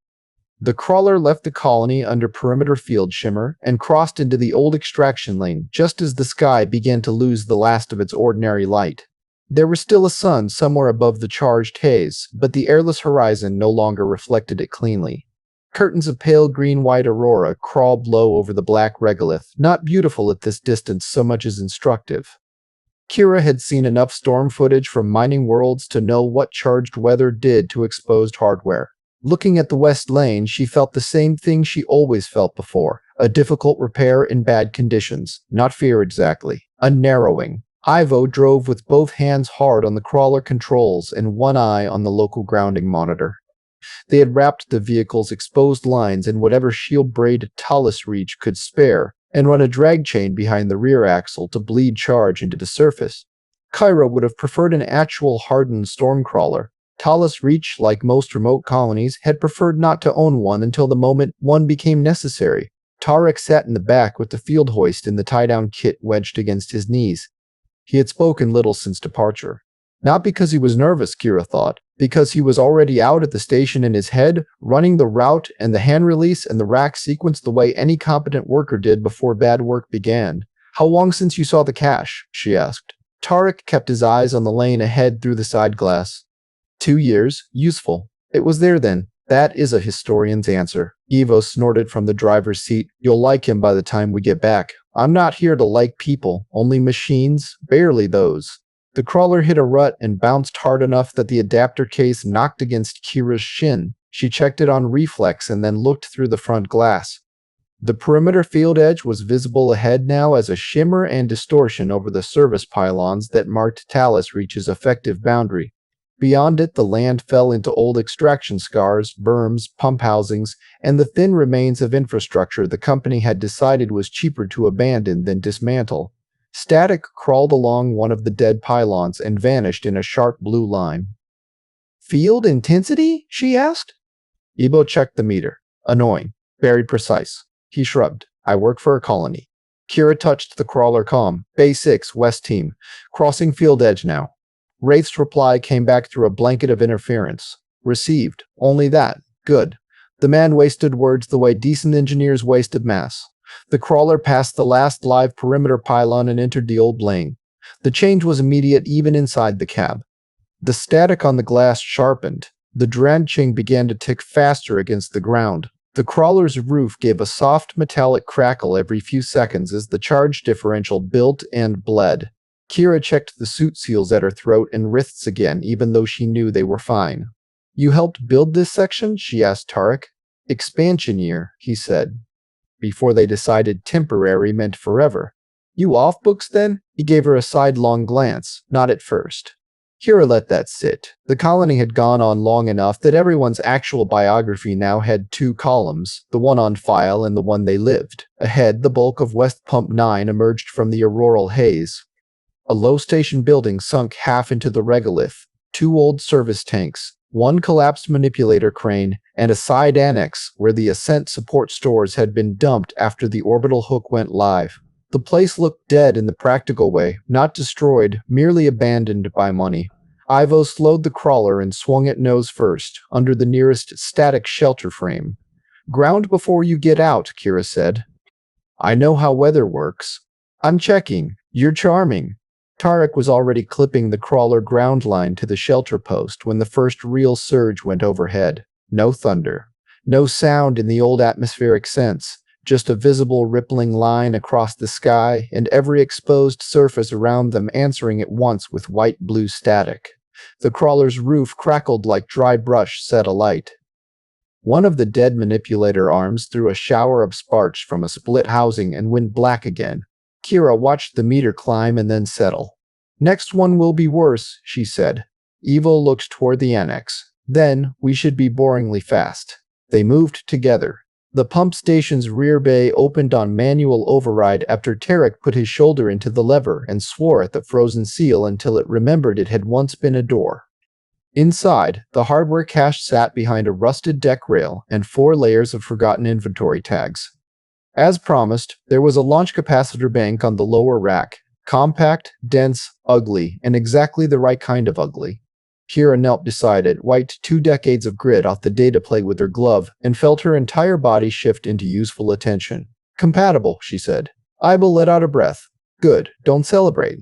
The crawler left the colony under perimeter field shimmer and crossed into the old extraction lane just as the sky began to lose the last of its ordinary light. There was still a sun somewhere above the charged haze, but the airless horizon no longer reflected it cleanly. Curtains of pale green-white aurora crawled low over the black regolith, not beautiful at this distance so much as instructive. Kira had seen enough storm footage from mining worlds to know what charged weather did to exposed hardware. Looking at the west lane, she felt the same thing she always felt before, a difficult repair in bad conditions. Not fear exactly, a narrowing. Ivo drove with both hands hard on the crawler controls and one eye on the local grounding monitor. They had wrapped the vehicle's exposed lines in whatever shield braid Talus Reach could spare, and run a drag chain behind the rear axle to bleed charge into the surface. Kyra would have preferred an actual hardened stormcrawler. Talus Reach, like most remote colonies, had preferred not to own one until the moment one became necessary. Tarek sat in the back with the field hoist in the tie-down kit wedged against his knees. He had spoken little since departure. Not because he was nervous, Kira thought, because he was already out at the station in his head, running the route and the hand release and the rack sequence the way any competent worker did before bad work began. "How long since you saw the cache?" she asked. Tarek kept his eyes on the lane ahead through the side glass. 2 years. Useful. It was there then. That is a historian's answer. Evo snorted from the driver's seat. "You'll like him by the time we get back. I'm not here to like people, only machines, barely those." The crawler hit a rut and bounced hard enough that the adapter case knocked against Kira's shin. She checked it on reflex and then looked through the front glass. The perimeter field edge was visible ahead now as a shimmer and distortion over the service pylons that marked Talus Reach's effective boundary. Beyond it, the land fell into old extraction scars, berms, pump housings, and the thin remains of infrastructure the company had decided was cheaper to abandon than dismantle. Static crawled along one of the dead pylons and vanished in a sharp blue line. "Field intensity?" she asked. Ebo checked the meter. "Annoying. Very precise." He shrugged. "I work for a colony." Kira touched the crawler comm. "Bay 6, West Team. Crossing field edge now." Rafe's reply came back through a blanket of interference. "Received. Only that. Good." The man wasted words the way decent engineers wasted mass. The crawler passed the last live perimeter pylon and entered the old lane. The change was immediate even inside the cab. The static on the glass sharpened. The drenching began to tick faster against the ground. The crawler's roof gave a soft metallic crackle every few seconds as the charge differential built and bled. Kira checked the suit seals at her throat and wrists again, even though she knew they were fine. "You helped build this section?" she asked Tarek. "Expansion year," he said, before they decided temporary meant forever. "You off books then?" He gave her a sidelong glance. "Not at first." Kira let that sit. The colony had gone on long enough that everyone's actual biography now had two columns, the one on file and the one they lived. Ahead, the bulk of West Pump 9 emerged from the auroral haze. A low station building sunk half into the regolith, two old service tanks, one collapsed manipulator crane, and a side annex where the ascent support stores had been dumped after the orbital hook went live. The place looked dead in the practical way, not destroyed, merely abandoned by money. Ivo slowed the crawler and swung it nose first, under the nearest static shelter frame. "Ground before you get out," Kira said. "I know how weather works." "I'm checking. You're charming." Tarek was already clipping the crawler ground line to the shelter post when the first real surge went overhead. No thunder. No sound in the old atmospheric sense. Just a visible rippling line across the sky and every exposed surface around them answering at once with white-blue static. The crawler's roof crackled like dry brush set alight. One of the dead manipulator arms threw a shower of sparks from a split housing and went black again. Kira watched the meter climb and then settle. "Next one will be worse," she said. Evo looked toward the annex. "Then, we should be boringly fast." They moved together. The pump station's rear bay opened on manual override after Tarek put his shoulder into the lever and swore at the frozen seal until it remembered it had once been a door. Inside, the hardware cache sat behind a rusted deck rail and 4 layers of forgotten inventory tags. As promised, there was a launch capacitor bank on the lower rack. Compact, dense, ugly, and exactly the right kind of ugly. Kira knelt beside it, wiped 2 decades of grit off the data plate with her glove, and felt her entire body shift into useful attention. "Compatible," she said. Ivo let out a breath. "Good, don't celebrate."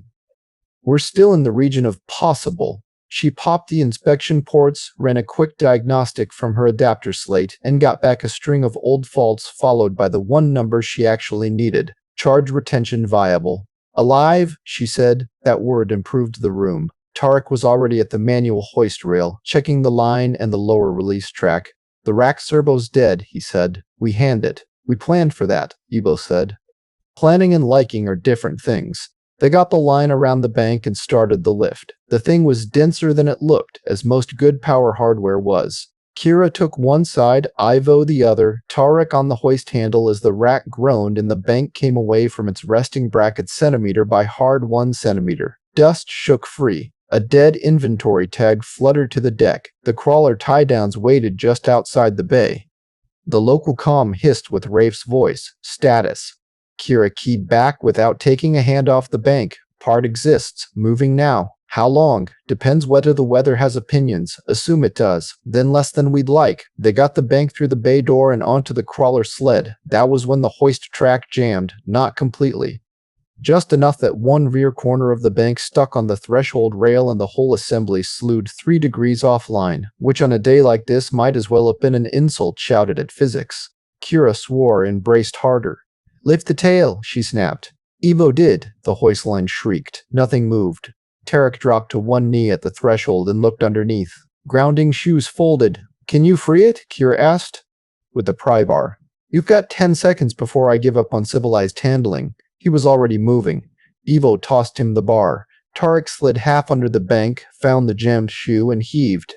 "We're still in the region of possible." She popped the inspection ports, ran a quick diagnostic from her adapter slate, and got back a string of old faults followed by the one number she actually needed. "Charge retention viable." "Alive," she said. That word improved the room. Tarek was already at the manual hoist rail, checking the line and the lower release track. "The rack servo's dead," he said. "We hand it." "We planned for that," Evo said. Planning and liking are different things. They got the line around the bank and started the lift. The thing was denser than it looked, as most good power hardware was. Kira took one side, Ivo the other, Tarek on the hoist handle as the rack groaned and the bank came away from its resting bracket centimeter by hard 1 centimeter. Dust shook free. A dead inventory tag fluttered to the deck. The crawler tie-downs waited just outside the bay. The local comm hissed with Rafe's voice. "Status." Kira keyed back without taking a hand off the bank. "Part exists. Moving now." "How long?" "Depends whether the weather has opinions. Assume it does. Then less than we'd like." They got the bank through the bay door and onto the crawler sled. That was when the hoist track jammed. Not completely. Just enough that one rear corner of the bank stuck on the threshold rail and the whole assembly slewed 3 degrees offline, which on a day like this might as well have been an insult shouted at physics. Kira swore and braced harder. "Lift the tail," she snapped. Evo did. The hoist line shrieked. Nothing moved. Tarek dropped to one knee at the threshold and looked underneath. Grounding shoes folded. "Can you free it?" Kira asked. With the pry bar. "You've got 10 seconds before I give up on civilized handling." He was already moving. Evo tossed him the bar. Tarek slid half under the bank, found the jammed shoe, and heaved.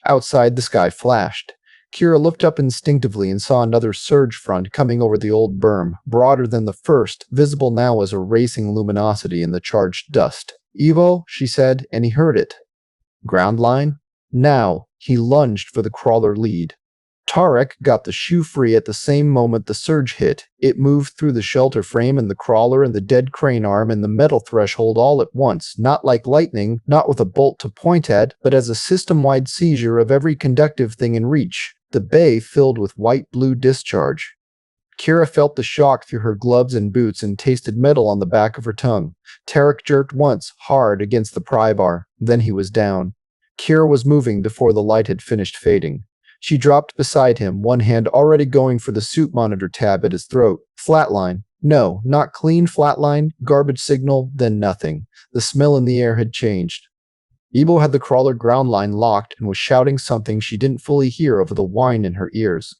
Outside, the sky flashed. Kira looked up instinctively and saw another surge front coming over the old berm, broader than the first, visible now as a racing luminosity in the charged dust. "Evo," she said, and he heard it. "Ground line?" Now, he lunged for the crawler lead. Tarek got the shoe free at the same moment the surge hit. It moved through the shelter frame and the crawler and the dead crane arm and the metal threshold all at once, not like lightning, not with a bolt to point at, but as a system-wide seizure of every conductive thing in reach. The bay filled with white-blue discharge. Kira felt the shock through her gloves and boots and tasted metal on the back of her tongue. Tarek jerked once, hard, against the pry bar. Then he was down. Kira was moving before the light had finished fading. She dropped beside him, one hand already going for the suit monitor tab at his throat. Flatline. No, not clean flatline, garbage signal, then nothing. The smell in the air had changed. Ebo had the crawler ground line locked and was shouting something she didn't fully hear over the whine in her ears.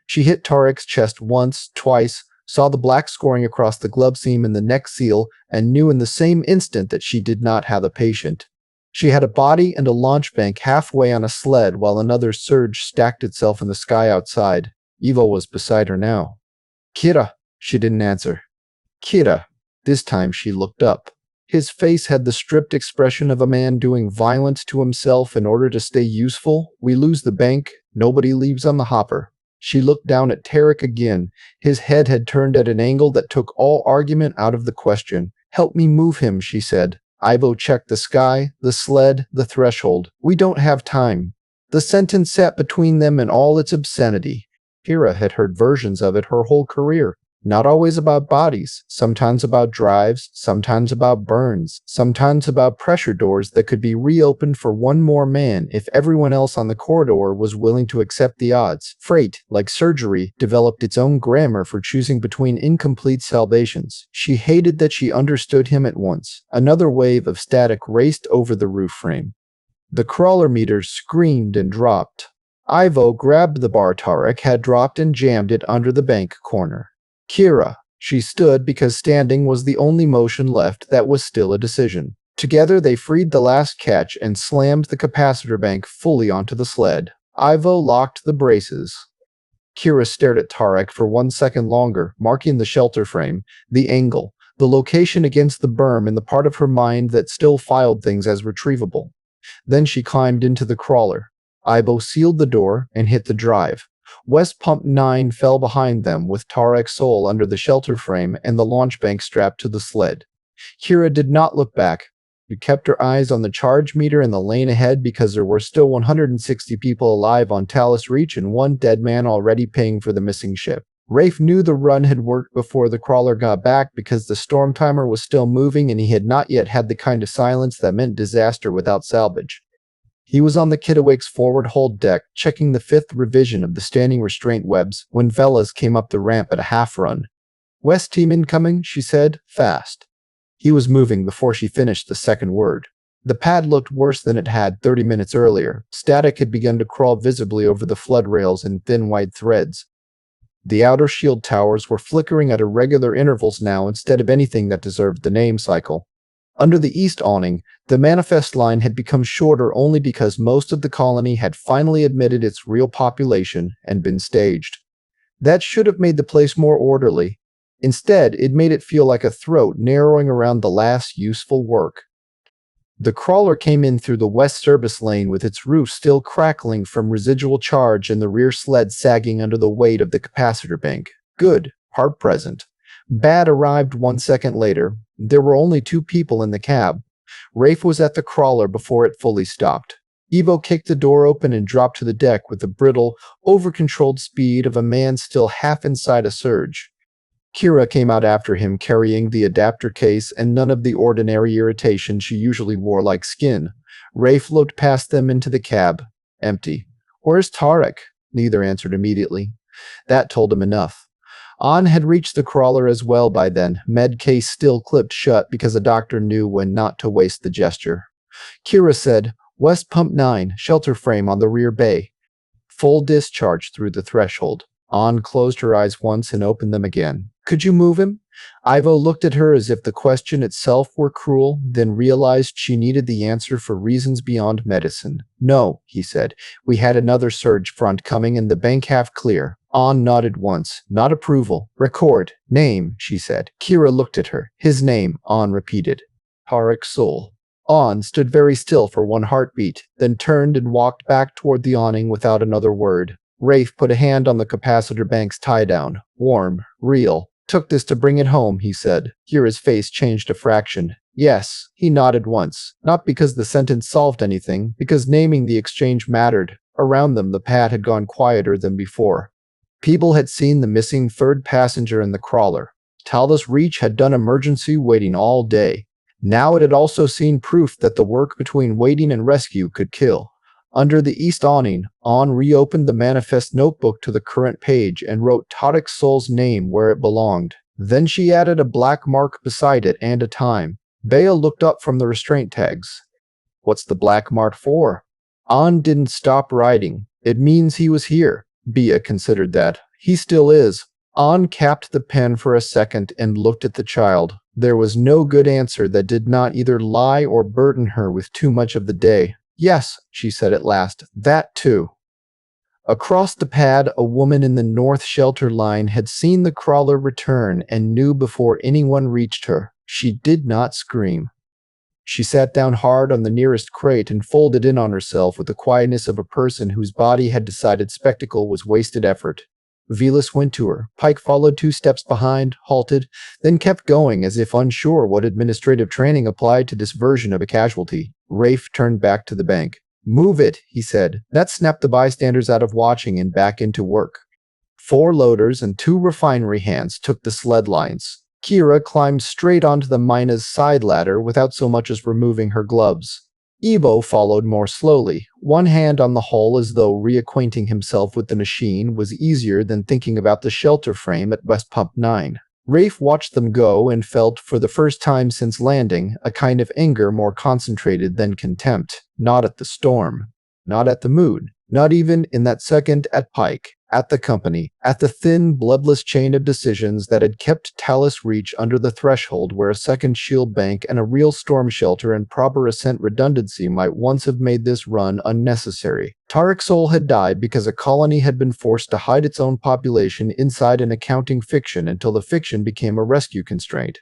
She hit Tarek's chest once, twice, saw the black scoring across the glove seam and the neck seal, and knew in the same instant that she did not have a patient. She had a body and a launch bank halfway on a sled while another surge stacked itself in the sky outside. Evo was beside her now. Kira, she didn't answer. Kira. This time she looked up. His face had the stripped expression of a man doing violence to himself in order to stay useful. We lose the bank. Nobody leaves on the hopper. She looked down at Tarek again. His head had turned at an angle that took all argument out of the question. Help me move him, she said. Ivo checked the sky, the sled, the threshold. We don't have time. The sentence sat between them in all its obscenity. Kira had heard versions of it her whole career. Not always about bodies, sometimes about drives, sometimes about burns, sometimes about pressure doors that could be reopened for one more man if everyone else on the corridor was willing to accept the odds. Freight, like surgery, developed its own grammar for choosing between incomplete salvations. She hated that she understood him at once. Another wave of static raced over the roof frame. The crawler meter screamed and dropped. Ivo grabbed the bar Tarek had dropped and jammed it under the bank corner. Kira. She stood because standing was the only motion left that was still a decision. Together they freed the last catch and slammed the capacitor bank fully onto the sled. Ivo locked the braces. Kira stared at Tarek for 1 second longer, marking the shelter frame, the angle, the location against the berm in the part of her mind that still filed things as retrievable. Then she climbed into the crawler. Ivo sealed the door and hit the drive. West Pump 9 fell behind them with Tarek's soul under the shelter frame and the launch bank strapped to the sled. Kira did not look back. She kept her eyes on the charge meter in the lane ahead because there were still 160 people alive on Talus Reach and one dead man already paying for the missing ship. Rafe knew the run had worked before the crawler got back because the storm timer was still moving and he had not yet had the kind of silence that meant disaster without salvage. He was on the Kittiwake's forward hold deck, checking the 5th revision of the standing restraint webs, when Velas came up the ramp at a half-run. "West team incoming," she said, fast. He was moving before she finished the second word. The pad looked worse than it had 30 minutes earlier. Static had begun to crawl visibly over the flood rails in thin white threads. The outer shield towers were flickering at irregular intervals now instead of anything that deserved the name cycle. Under the east awning, the manifest line had become shorter only because most of the colony had finally admitted its real population and been staged. That should have made the place more orderly. Instead, it made it feel like a throat narrowing around the last useful work. The crawler came in through the west service lane with its roof still crackling from residual charge and the rear sled sagging under the weight of the capacitor bank. Good, part present. Bad arrived 1 second later. There were only 2 people in the cab. Rafe was at the crawler before it fully stopped. Evo kicked the door open and dropped to the deck with the brittle, over-controlled speed of a man still half inside a surge. Kira came out after him carrying the adapter case and none of the ordinary irritation she usually wore like skin. Rafe looked past them into the cab. Empty. "Where's Tarek?" Neither answered immediately. That told him enough. An had reached the crawler as well by then, med case still clipped shut because a doctor knew when not to waste the gesture. Kira said, "West Pump 9, shelter frame on the rear bay." Full discharge through the threshold. An closed her eyes once and opened them again. "Could you move him?" Ivo looked at her as if the question itself were cruel, then realized she needed the answer for reasons beyond medicine. "No," he said. "We had another surge front coming and the bank half clear." An nodded once. Not approval. "Record. Name," she said. Kira looked at her. "His name," An repeated. "Tarek Soul." An stood very still for 1 heartbeat, then turned and walked back toward the awning without another word. Rafe put a hand on the capacitor bank's tie-down. "Warm. Real. Took this to bring it home," he said. Kira's face changed a fraction. "Yes." He nodded once. Not because the sentence solved anything, because naming the exchange mattered. Around them the pad had gone quieter than before. People had seen the missing third passenger in the crawler. Talus Reach had done emergency waiting all day. Now it had also seen proof that the work between waiting and rescue could kill. Under the east awning, An reopened the manifest notebook to the current page and wrote Tariq Sol's name where it belonged. Then she added a black mark beside it and a time. Bea looked up from the restraint tags. What's the black mark for? An didn't stop writing. It means he was here. Bea considered that. He still is. An capped the pen for a second and looked at the child. There was no good answer that did not either lie or burden her with too much of the day. Yes, she said at last, that too. Across the pad, a woman in the north shelter line had seen the crawler return and knew before anyone reached her. She did not scream. She sat down hard on the nearest crate and folded in on herself with the quietness of a person whose body had decided spectacle was wasted effort. Velas went to her. Pike followed 2 steps behind, halted, then kept going as if unsure what administrative training applied to this version of a casualty. Rafe turned back to the bank. Move it, he said. That snapped the bystanders out of watching and back into work. 4 loaders and 2 refinery hands took the sled lines. Kira climbed straight onto the Myna's side ladder without so much as removing her gloves. Evo followed more slowly, one hand on the hull as though reacquainting himself with the machine was easier than thinking about the shelter frame at West Pump 9. Rafe watched them go and felt, for the first time since landing, a kind of anger more concentrated than contempt. Not at the storm, not at the mood, not even in that second at Pike, at the company, at the thin, bloodless chain of decisions that had kept Talus Reach under the threshold where a second shield bank and a real storm shelter and proper ascent redundancy might once have made this run unnecessary. Tariq Sol had died because a colony had been forced to hide its own population inside an accounting fiction until the fiction became a rescue constraint.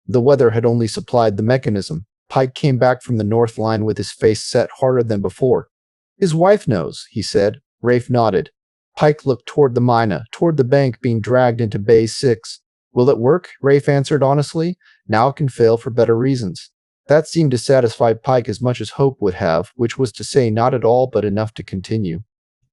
The weather had only supplied the mechanism. Pike came back from the north line with his face set harder than before. His wife knows, he said. Rafe nodded. Pike looked toward the Myna, toward the bank being dragged into Bay 6. Will it work? Rafe answered honestly. Now it can fail for better reasons. That seemed to satisfy Pike as much as Hope would have, which was to say not at all but enough to continue.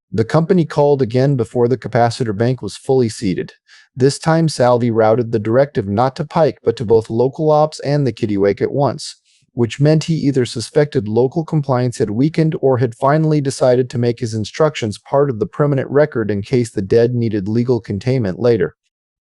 The company called again before the capacitor bank was fully seated. This time Salvi routed the directive not to Pike but to both local ops and the Kittiwake at once, which meant he either suspected local compliance had weakened or had finally decided to make his instructions part of the permanent record in case the dead needed legal containment later.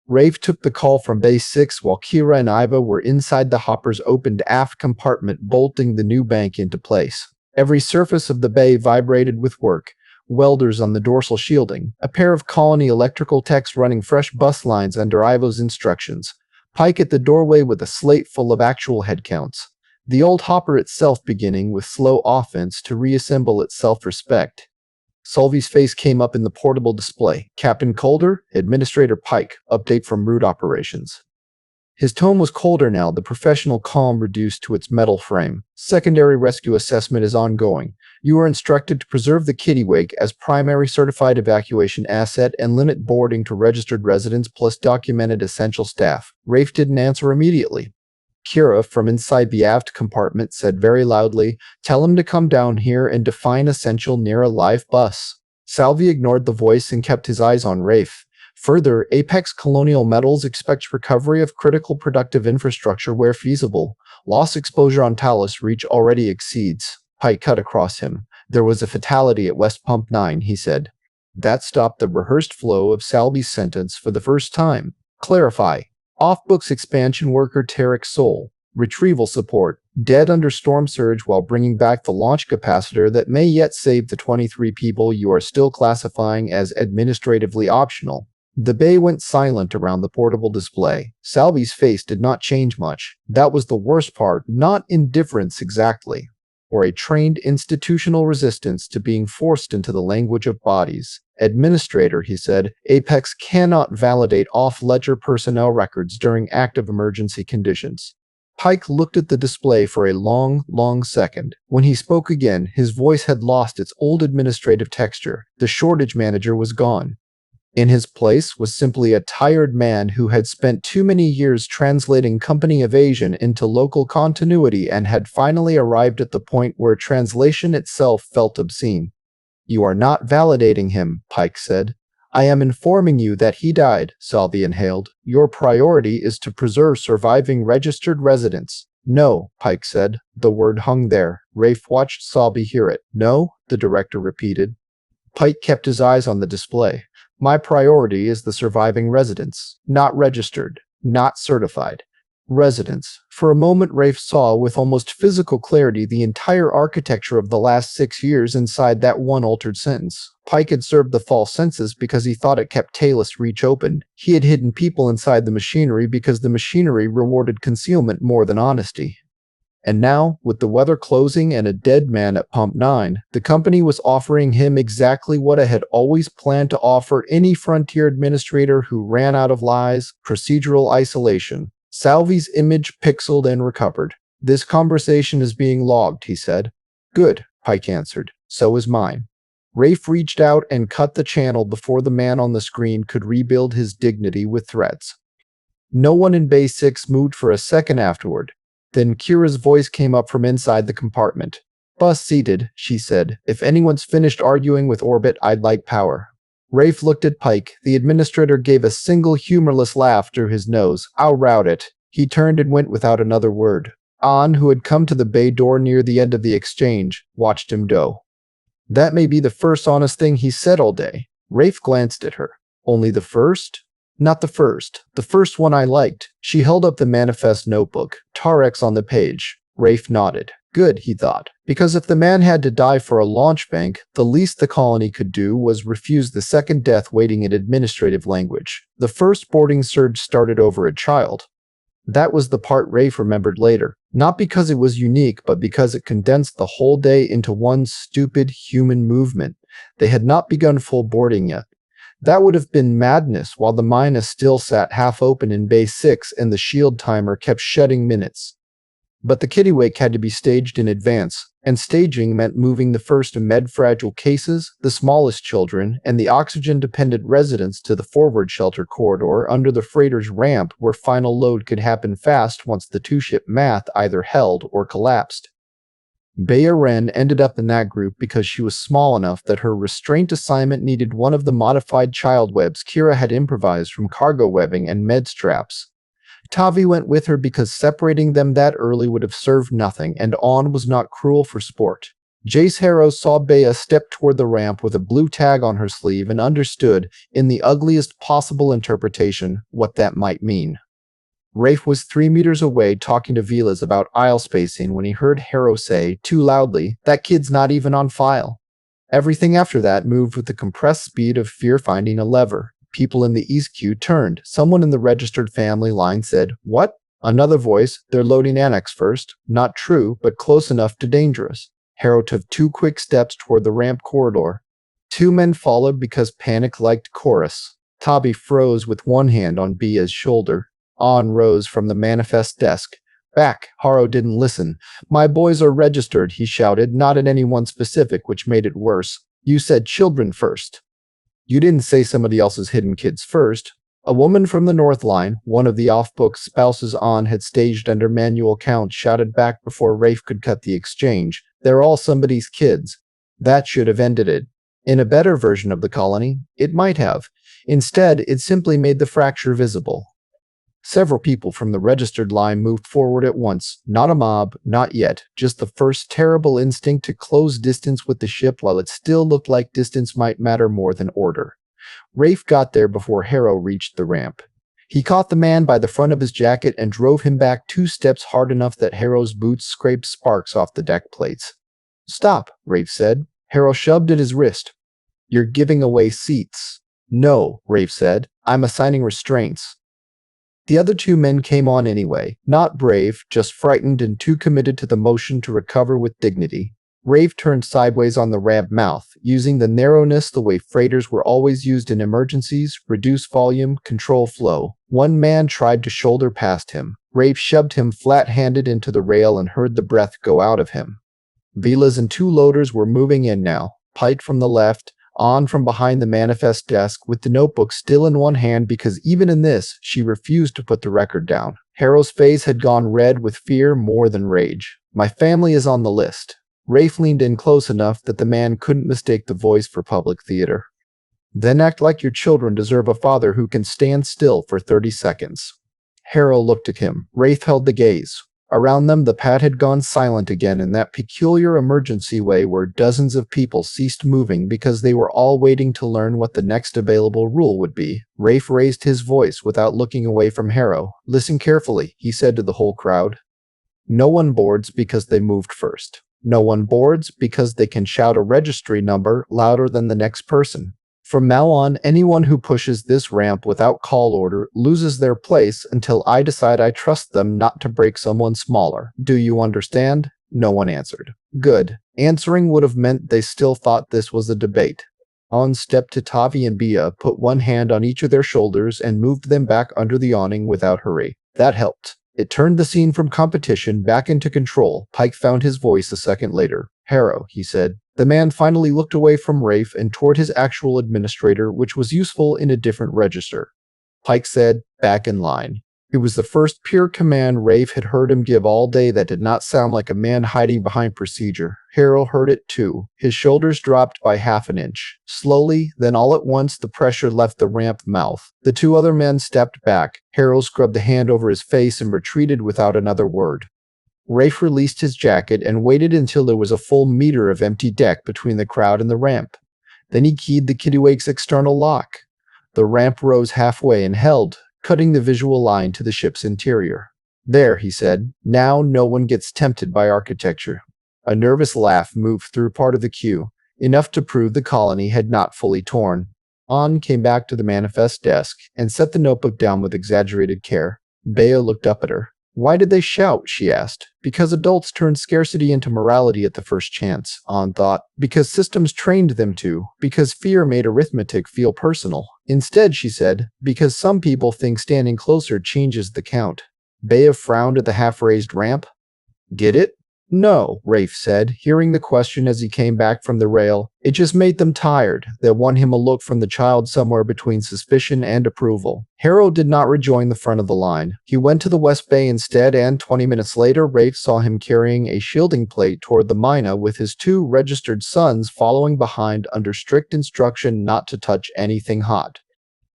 Rafe took the call from Base 6 while Kira and Iva were inside the hopper's opened aft compartment bolting the new bank into place. Every surface of the bay vibrated with work. Welders on the dorsal shielding, a pair of colony electrical techs running fresh bus lines under Ivo's instructions, Pike at the doorway with a slate full of actual headcounts. The old hopper itself beginning with slow offense to reassemble its self-respect. Solvi's face came up in the portable display. Captain Calder, Administrator Pike, update from route operations. His tone was colder now, the professional calm reduced to its metal frame. Secondary rescue assessment is ongoing. You are instructed to preserve the Kittiwake as primary certified evacuation asset and limit boarding to registered residents plus documented essential staff. Rafe didn't answer immediately. Kira, from inside the aft compartment, said very loudly, "Tell him to come down here and define essential near a live bus." Salvi ignored the voice and kept his eyes on Rafe. Further, Apex Colonial Metals expects recovery of critical productive infrastructure where feasible. Loss exposure on Talus Reach already exceeds. Pike cut across him. There was a fatality at West Pump 9, he said. That stopped the rehearsed flow of Salvi's sentence for the first time. Clarify. Off-books expansion worker Tariq Sol. Retrieval support. Dead under storm surge while bringing back the launch capacitor that may yet save the 23 people you are still classifying as administratively optional. The bay went silent around the portable display. Salvi's face did not change much. That was the worst part, not indifference exactly, or a trained institutional resistance to being forced into the language of bodies. Administrator, he said, Apex cannot validate off-ledger personnel records during active emergency conditions. Pike looked at the display for a long second. When he spoke again, his voice had lost its old administrative texture. The shortage manager was gone. In his place was simply a tired man who had spent too many years translating company evasion into local continuity and had finally arrived at the point where translation itself felt obscene. You are not validating him, Pike said. I am informing you that he died, Salvi inhaled. Your priority is to preserve surviving registered residents. No, Pike said. The word hung there. Rafe watched Salvi hear it. No, the director repeated. Pike kept his eyes on the display. My priority is the surviving residents. Not registered. Not certified. Residents. For a moment, Rafe saw with almost physical clarity the entire architecture of the last 6 years inside that one altered sentence. Pike had served the false senses because he thought it kept Talus' reach open. He had hidden people inside the machinery because the machinery rewarded concealment more than honesty. And now, with the weather closing and a dead man at Pump 9, the company was offering him exactly what it had always planned to offer any frontier administrator who ran out of lies: procedural isolation. Salvi's image pixeled and recovered. This conversation is being logged, he said. Good, Pike answered. So is mine. Rafe reached out and cut the channel before the man on the screen could rebuild his dignity with threats. No one in Bay 6 moved for a second afterward. Then Kira's voice came up from inside the compartment. Bus seated, she said. If anyone's finished arguing with Orbit, I'd like power. Rafe looked at Pike. The administrator gave a single humorless laugh through his nose. I'll route it. He turned and went without another word. An, who had come to the bay door near the end of the exchange, watched him go. That may be the first honest thing he said all day. Rafe glanced at her. Only the first? Not the first. The first one I liked. She held up the manifest notebook. Tarex on the page. Rafe nodded. Good, he thought. Because if the man had to die for a launch bank, the least the colony could do was refuse the second death waiting in administrative language. The first boarding surge started over a child. That was the part Rafe remembered later. Not because it was unique, but because it condensed the whole day into one stupid human movement. They had not begun full boarding yet. That would have been madness while the Myna still sat half open in Bay 6 and the shield timer kept shedding minutes. But the Kittiwake had to be staged in advance, and staging meant moving the first med-fragile cases, the smallest children, and the oxygen-dependent residents to the forward shelter corridor under the freighter's ramp where final load could happen fast once the two-ship math either held or collapsed. Bea Wren ended up in that group because she was small enough that her restraint assignment needed one of the modified child webs Kira had improvised from cargo webbing and med straps. Tavi went with her because separating them that early would have served nothing, and On was not cruel for sport. Jace Harrow saw Bea step toward the ramp with a blue tag on her sleeve and understood, in the ugliest possible interpretation, what that might mean. Rafe was 3 meters away talking to Vilas about aisle spacing when he heard Harrow say, too loudly, that kid's not even on file. Everything after that moved with the compressed speed of fear finding a lever. People in the East queue turned. Someone in the registered family line said, what? Another voice, they're loading Annex first. Not true, but close enough to dangerous. Harrow took 2 quick steps toward the ramp corridor. 2 men followed because panic liked chorus. Tavi froze with one hand on Bea's shoulder. On rose from the manifest desk. Back. Harrow didn't listen. My boys are registered, he shouted, not at anyone specific, which made it worse. You said children first. You didn't say somebody else's hidden kids first. A woman from the North Line, one of the off-book spouses On had staged under manual count, shouted back before Rafe could cut the exchange. They're all somebody's kids. That should have ended it. In a better version of the colony, it might have. Instead, it simply made the fracture visible. Several people from the registered line moved forward at once. Not a mob, not yet, just the first terrible instinct to close distance with the ship while it still looked like distance might matter more than order. Rafe got there before Harrow reached the ramp. He caught the man by the front of his jacket and drove him back 2 steps hard enough that Harrow's boots scraped sparks off the deck plates. Stop, Rafe said. Harrow shoved at his wrist. You're giving away seats. No, Rafe said. I'm assigning restraints. The other 2 men came on anyway, not brave, just frightened and too committed to the motion to recover with dignity. Rafe turned sideways on the ramp mouth, using the narrowness the way freighters were always used in emergencies: reduce volume, control flow. One man tried to shoulder past him. Rafe shoved him flat-handed into the rail and heard the breath go out of him. Vilas and 2 loaders were moving in now, Pike from the left, On from behind the manifest desk, with the notebook still in one hand because even in this, she refused to put the record down. Harrow's face had gone red with fear more than rage. My family is on the list. Rafe leaned in close enough that the man couldn't mistake the voice for public theater. Then act like your children deserve a father who can stand still for 30 seconds. Harrow looked at him. Rafe held the gaze. Around them, the pad had gone silent again in that peculiar emergency way where dozens of people ceased moving because they were all waiting to learn what the next available rule would be. Rafe raised his voice without looking away from Harrow. "Listen carefully," he said to the whole crowd. "No one boards because they moved first. No one boards because they can shout a registry number louder than the next person. From now on, anyone who pushes this ramp without call order loses their place until I decide I trust them not to break someone smaller. Do you understand?" No one answered. Good. Answering would have meant they still thought this was a debate. On stepped Tavi and Bia, put one hand on each of their shoulders, and moved them back under the awning without hurry. That helped. It turned the scene from competition back into control. Pike found his voice a second later. "Harrow," he said. The man finally looked away from Rafe and toward his actual administrator, which was useful in a different register. Pike said, "Back in line." It was the first pure command Rafe had heard him give all day that did not sound like a man hiding behind procedure. Harrow heard it too. His shoulders dropped by half an inch. Slowly, then all at once, the pressure left the ramp mouth. The two other men stepped back. Harrow scrubbed a hand over his face and retreated without another word. Rafe released his jacket and waited until there was a full meter of empty deck between the crowd and the ramp. Then he keyed the Kittiwake's external lock. The ramp rose halfway and held, cutting the visual line to the ship's interior. "There," he said. "Now no one gets tempted by architecture." A nervous laugh moved through part of the queue, enough to prove the colony had not fully torn. An came back to the manifest desk and set the notebook down with exaggerated care. Bea looked up at her. "Why did they shout?" she asked. "Because adults turned scarcity into morality at the first chance," An thought. "Because systems trained them to. Because fear made arithmetic feel personal. Instead," she said, "because some people think standing closer changes the count." Bea frowned at the half-raised ramp. "Get it?" "No," Rafe said, hearing the question as he came back from the rail. "It just made them tired." They won him a look from the child somewhere between suspicion and approval. Harrow did not rejoin the front of the line. He went to the West Bay instead, and 20 minutes later, Rafe saw him carrying a shielding plate toward the Myna with his two registered sons following behind under strict instruction not to touch anything hot.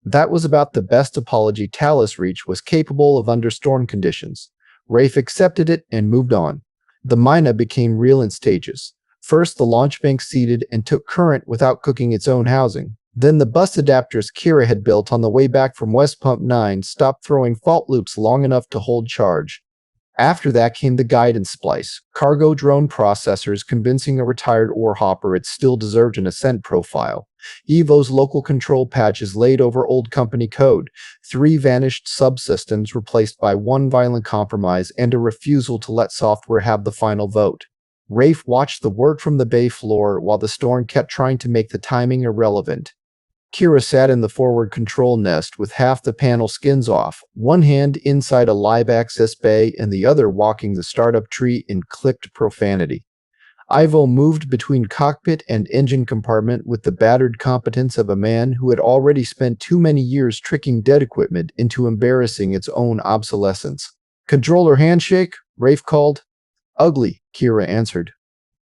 That was about the best apology Talus Reach was capable of under storm conditions. Rafe accepted it and moved on. The Myna became real in stages. First, the launch bank seeded and took current without cooking its own housing. Then the bus adapters Kira had built on the way back from West Pump 9 stopped throwing fault loops long enough to hold charge. After that came the guidance splice, cargo drone processors convincing a retired ore hopper it still deserved an ascent profile. Evo's local control patches laid over old company code, 3 vanished subsystems replaced by 1 violent compromise, and a refusal to let software have the final vote. Rafe watched the work from the bay floor while the storm kept trying to make the timing irrelevant. Kira sat in the forward control nest with half the panel skins off, one hand inside a live access bay and the other walking the startup tree in clipped profanity. Ivo moved between cockpit and engine compartment with the battered competence of a man who had already spent too many years tricking dead equipment into embarrassing its own obsolescence. "Controller handshake?" Rafe called. "Ugly," Kira answered.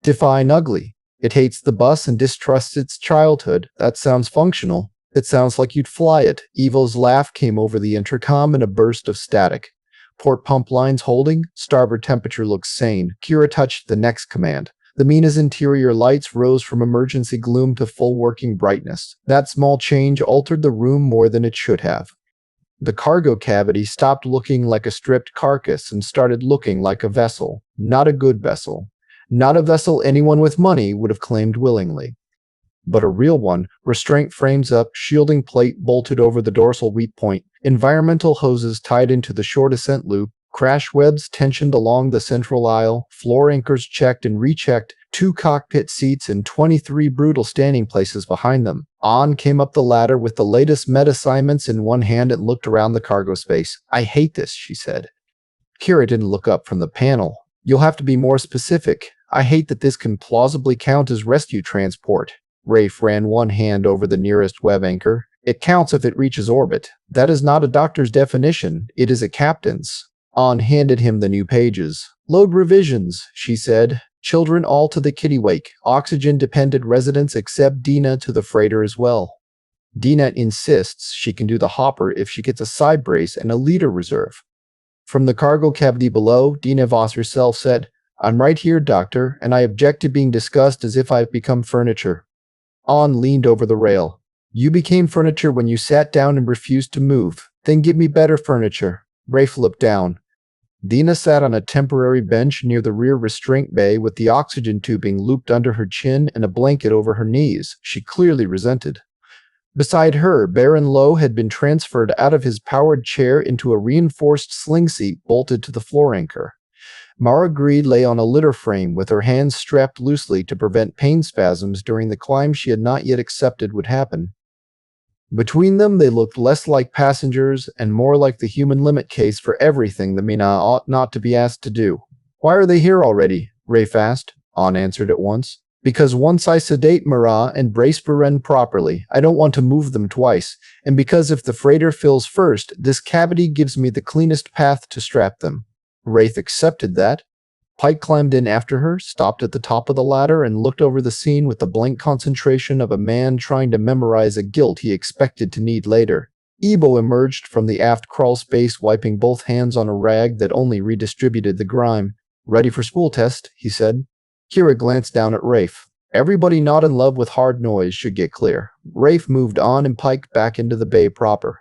"Define ugly." "It hates the bus and distrusts its childhood." "That sounds functional." "It sounds like you'd fly it." Evo's laugh came over the intercom in a burst of static. "Port pump lines holding. Starboard temperature looks sane." Kira touched the next command. The Mina's interior lights rose from emergency gloom to full working brightness. That small change altered the room more than it should have. The cargo cavity stopped looking like a stripped carcass and started looking like a vessel. Not a good vessel. Not a vessel anyone with money would have claimed willingly. But a real one, restraint frames up, shielding plate bolted over the dorsal weak point, environmental hoses tied into the short ascent loop, crash webs tensioned along the central aisle, floor anchors checked and rechecked, 2 cockpit seats and 23 brutal standing places behind them. An came up the ladder with the latest med assignments in one hand and looked around the cargo space. "I hate this," she said. Kira didn't look up from the panel. "You'll have to be more specific. I hate that this can plausibly count as rescue transport." Rafe ran one hand over the nearest web anchor. "It counts if it reaches orbit. That is not a doctor's definition. It is a captain's." An handed him the new pages. "Load revisions," she said. "Children all to the Kittiwake. Oxygen-dependent residents except Dina to the freighter as well." Dina insists she can do the hopper if she gets a side brace and a leader reserve. From the cargo cavity below, Dina Voss herself said, "I'm right here, Doctor, and I object to being discussed as if I've become furniture." An leaned over the rail. "You became furniture when you sat down and refused to move. Then give me better furniture." Rafe looked down. Dina sat on a temporary bench near the rear restraint bay with the oxygen tubing looped under her chin and a blanket over her knees. She clearly resented. Beside her, Baron Lowe had been transferred out of his powered chair into a reinforced sling seat bolted to the floor anchor. Mara Greed lay on a litter frame with her hands strapped loosely to prevent pain spasms during the climb she had not yet accepted would happen. Between them, they looked less like passengers and more like the human limit case for everything the Myna ought not to be asked to do. "Why are they here already?" Rafe asked. An answered at once. "Because once I sedate Mara and brace Beren properly, I don't want to move them twice, and because if the freighter fills first, this cavity gives me the cleanest path to strap them." Rafe accepted that. Pike climbed in after her, stopped at the top of the ladder, and looked over the scene with the blank concentration of a man trying to memorize a guilt he expected to need later. Ebo emerged from the aft crawl space, wiping both hands on a rag that only redistributed the grime. "Ready for spool test," he said. Kira glanced down at Rafe. Everybody not in love with hard noise should get clear. Rafe moved on and Pike back into the bay proper.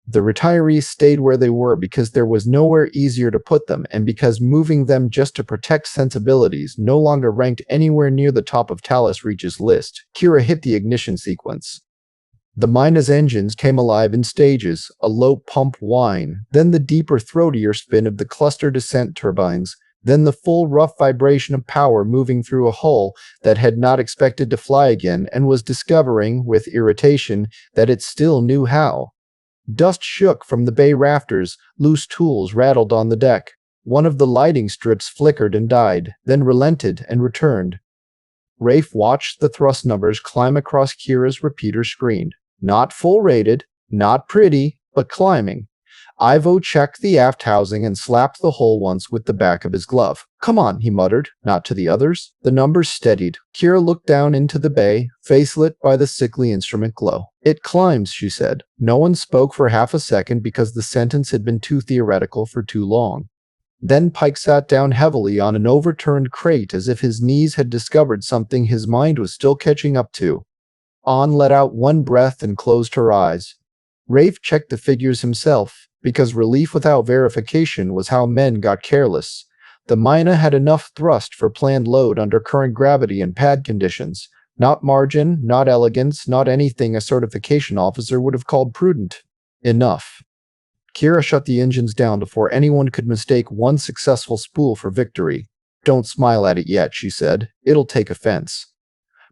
The retirees stayed where they were because there was nowhere easier to put them, and because moving them just to protect sensibilities no longer ranked anywhere near the top of Talus Reach's list. Kira hit the ignition sequence. The Myna's engines came alive in stages, a low pump whine, then the deeper, throatier spin of the cluster descent turbines, then the full, rough vibration of power moving through a hull that had not expected to fly again and was discovering, with irritation, that it still knew how. Dust shook from the bay rafters, loose tools rattled on the deck. One of the lighting strips flickered and died, then relented and returned. Rafe watched the thrust numbers climb across Kira's repeater screen. Not full rated, not pretty, but climbing. Ivo checked the aft housing and slapped the hole once with the back of his glove. "Come on," he muttered, not to the others. The numbers steadied. Kira looked down into the bay, face lit by the sickly instrument glow. "It climbs," she said. No one spoke for half a second because the sentence had been too theoretical for too long. Then Pike sat down heavily on an overturned crate as if his knees had discovered something his mind was still catching up to. An let out one breath and closed her eyes. Rafe checked the figures himself, because relief without verification was how men got careless. The Myna had enough thrust for planned load under current gravity and pad conditions. Not margin, not elegance, not anything a certification officer would have called prudent. Enough. Kira shut the engines down before anyone could mistake one successful spool for victory. "Don't smile at it yet," she said. "It'll take offense."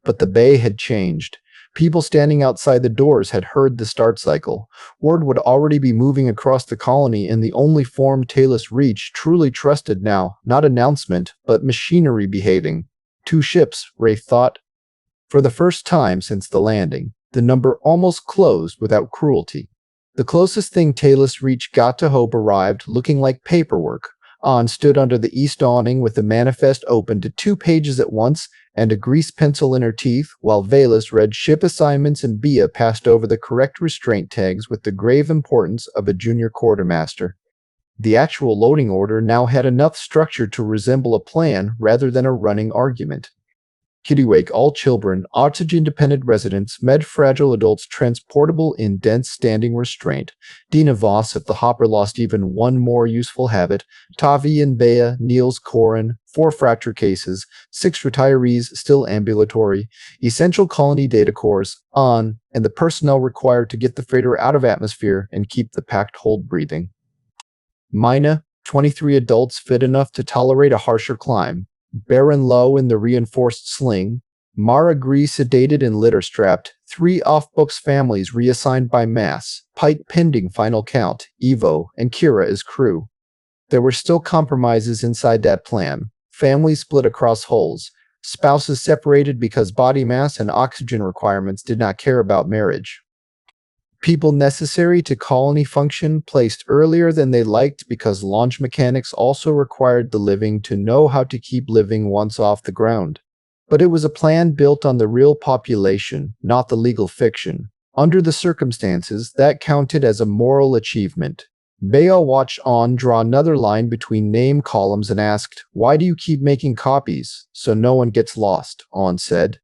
But the bay had changed. People standing outside the doors had heard the start cycle. Word would already be moving across the colony in the only form Talus Reach truly trusted now, not announcement, but machinery behaving. 2 ships, Rafe thought. For the first time since the landing, the number almost closed without cruelty. The closest thing Talus Reach got to hope arrived looking like paperwork. An stood under the east awning with the manifest open to 2 pages at once and a grease pencil in her teeth, while Valus read ship assignments and Bia passed over the correct restraint tags with the grave importance of a junior quartermaster. The actual loading order now had enough structure to resemble a plan rather than a running argument. Kittiwake, all children, oxygen-dependent residents, med-fragile adults transportable in dense standing restraint. Dina Voss, if the hopper lost even one more useful habit. Tavi and Bea, Niels Koren, 4 fracture cases, 6 retirees still ambulatory, essential colony data cores, and the personnel required to get the freighter out of atmosphere and keep the packed hold breathing. Myna, 23 adults fit enough to tolerate a harsher climb. Baron Lowe in the reinforced sling, Mara Gree sedated and litter-strapped, 3 off-books families reassigned by mass, Pike pending final count, Evo, and Kira as crew. There were still compromises inside that plan. Families split across holes, spouses separated because body mass and oxygen requirements did not care about marriage. People necessary to colony function placed earlier than they liked because launch mechanics also required the living to know how to keep living once off the ground. But it was a plan built on the real population, not the legal fiction. Under the circumstances, that counted as a moral achievement. Bea watched On draw another line between name columns and asked, "Why do you keep making copies? So no one gets lost," On said.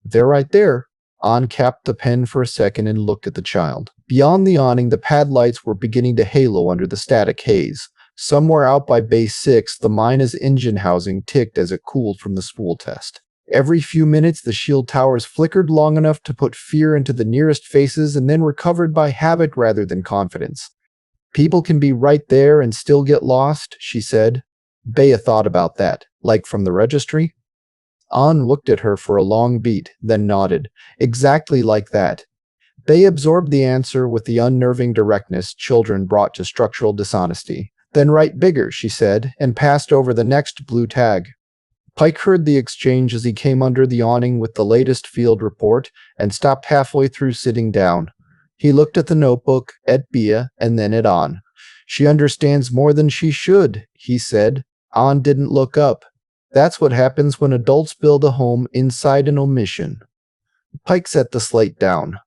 "They're right there." On capped the pen for a second and looked at the child. Beyond the awning, the pad lights were beginning to halo under the static haze. Somewhere out by Base 6, the Myna's engine housing ticked as it cooled from the spool test. Every few minutes, the shield towers flickered long enough to put fear into the nearest faces and then recovered by habit rather than confidence. "People can be right there and still get lost," she said. Bea thought about that. "Like from the registry?" On looked at her for a long beat, then nodded. "Exactly like that." Bea absorbed the answer with the unnerving directness children brought to structural dishonesty. "Then write bigger," she said, and passed over the next blue tag. Pike heard the exchange as he came under the awning with the latest field report and stopped halfway through sitting down. He looked at the notebook, at Bea, and then at On. "She understands more than she should," he said. On didn't look up. "That's what happens when adults build a home inside an omission." Pike set the slate down.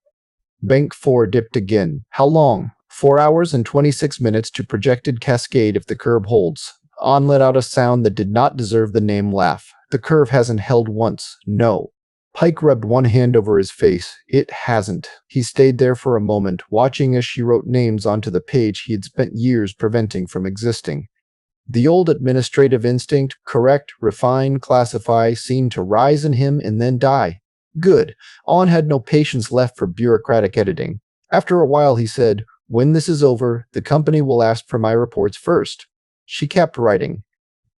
Bank 4 dipped again. "How long?" 4 hours and 26 minutes to projected cascade if the curve holds." On let out a sound that did not deserve the name laugh. "The curve hasn't held once. No." Pike rubbed one hand over his face. "It hasn't." He stayed there for a moment, watching as she wrote names onto the page he had spent years preventing from existing. The old administrative instinct, correct, refine, classify, seemed to rise in him and then die. Good. On had no patience left for bureaucratic editing. After a while he said, "When this is over, the company will ask for my reports first." She kept writing.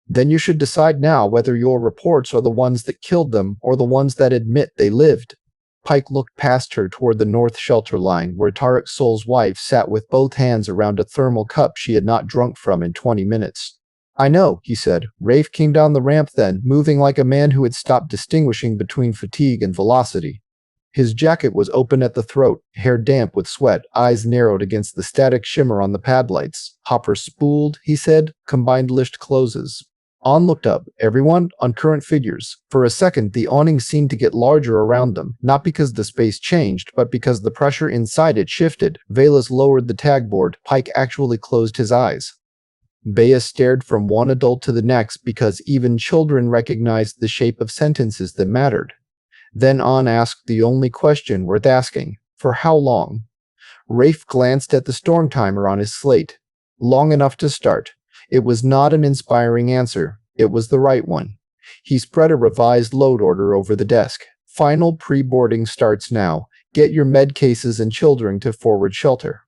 "Then you should decide now whether your reports are the ones that killed them or the ones that admit they lived." Pike looked past her toward the north shelter line, where Tarek Sol's wife sat with both hands around a thermal cup she had not drunk from in 20 minutes. "I know," he said. Rafe came down the ramp then, moving like a man who had stopped distinguishing between fatigue and velocity. His jacket was open at the throat, hair damp with sweat, eyes narrowed against the static shimmer on the pad lights. "Hopper spooled," he said. "Combined lift closes." On looked up. "Everyone, on current figures." For a second, the awning seemed to get larger around them, not because the space changed, but because the pressure inside it shifted. Velas lowered the tagboard. Pike actually closed his eyes. Bea stared from one adult to the next because even children recognized the shape of sentences that mattered. Then On asked the only question worth asking. "For how long?" Rafe glanced at the storm timer on his slate. "Long enough to start." It was not an inspiring answer. It was the right one. He spread a revised load order over the desk. "Final pre-boarding starts now. Get your med cases and children to forward shelter."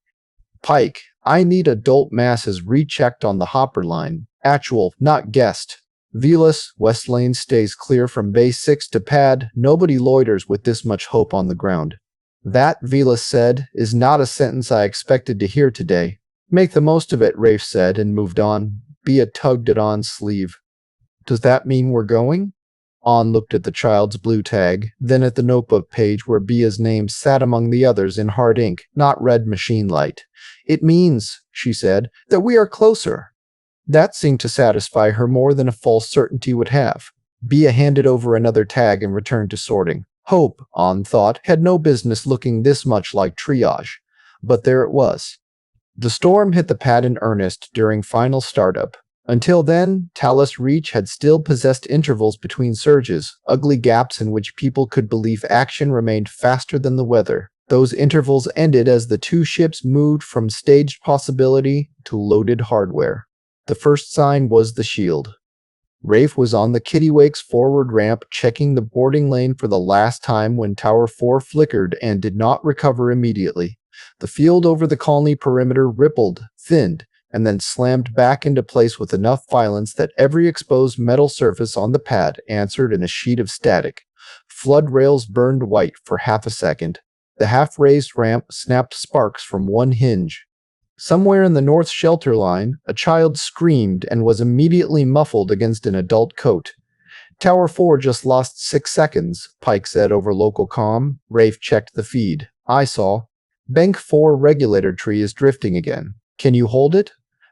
"Pike, I need adult masses rechecked on the hopper line. Actual, not guessed." "Velas, West Lane stays clear from Base 6 to pad. Nobody loiters with this much hope on the ground." "That," Velas said, "is not a sentence I expected to hear today." "Make the most of it," Rafe said and moved on. Bea tugged at On's sleeve. "Does that mean we're going?" On looked at the child's blue tag, then at the notebook page where Bea's name sat among the others in hard ink, not red machine light. "It means," she said, "that we are closer." That seemed to satisfy her more than a false certainty would have. Bea handed over another tag and returned to sorting. Hope, On thought, had no business looking this much like triage. But there it was. The storm hit the pad in earnest during final startup. Until then, Talus Reach had still possessed intervals between surges, ugly gaps in which people could believe action remained faster than the weather. Those intervals ended as the two ships moved from staged possibility to loaded hardware. The first sign was the shield. Rafe was on the Kittiwake's forward ramp checking the boarding lane for the last time when Tower 4 flickered and did not recover immediately. The field over the colony perimeter rippled, thinned, and then slammed back into place with enough violence that every exposed metal surface on the pad answered in a sheet of static. Flood rails burned white for half a second. The half-raised ramp snapped sparks from one hinge. Somewhere in the north shelter line, a child screamed and was immediately muffled against an adult coat. "Tower 4 just lost 6 seconds, Pike said over local comm. Rafe checked the feed. "I saw. Bank 4 regulator tree is drifting again. Can you hold it?"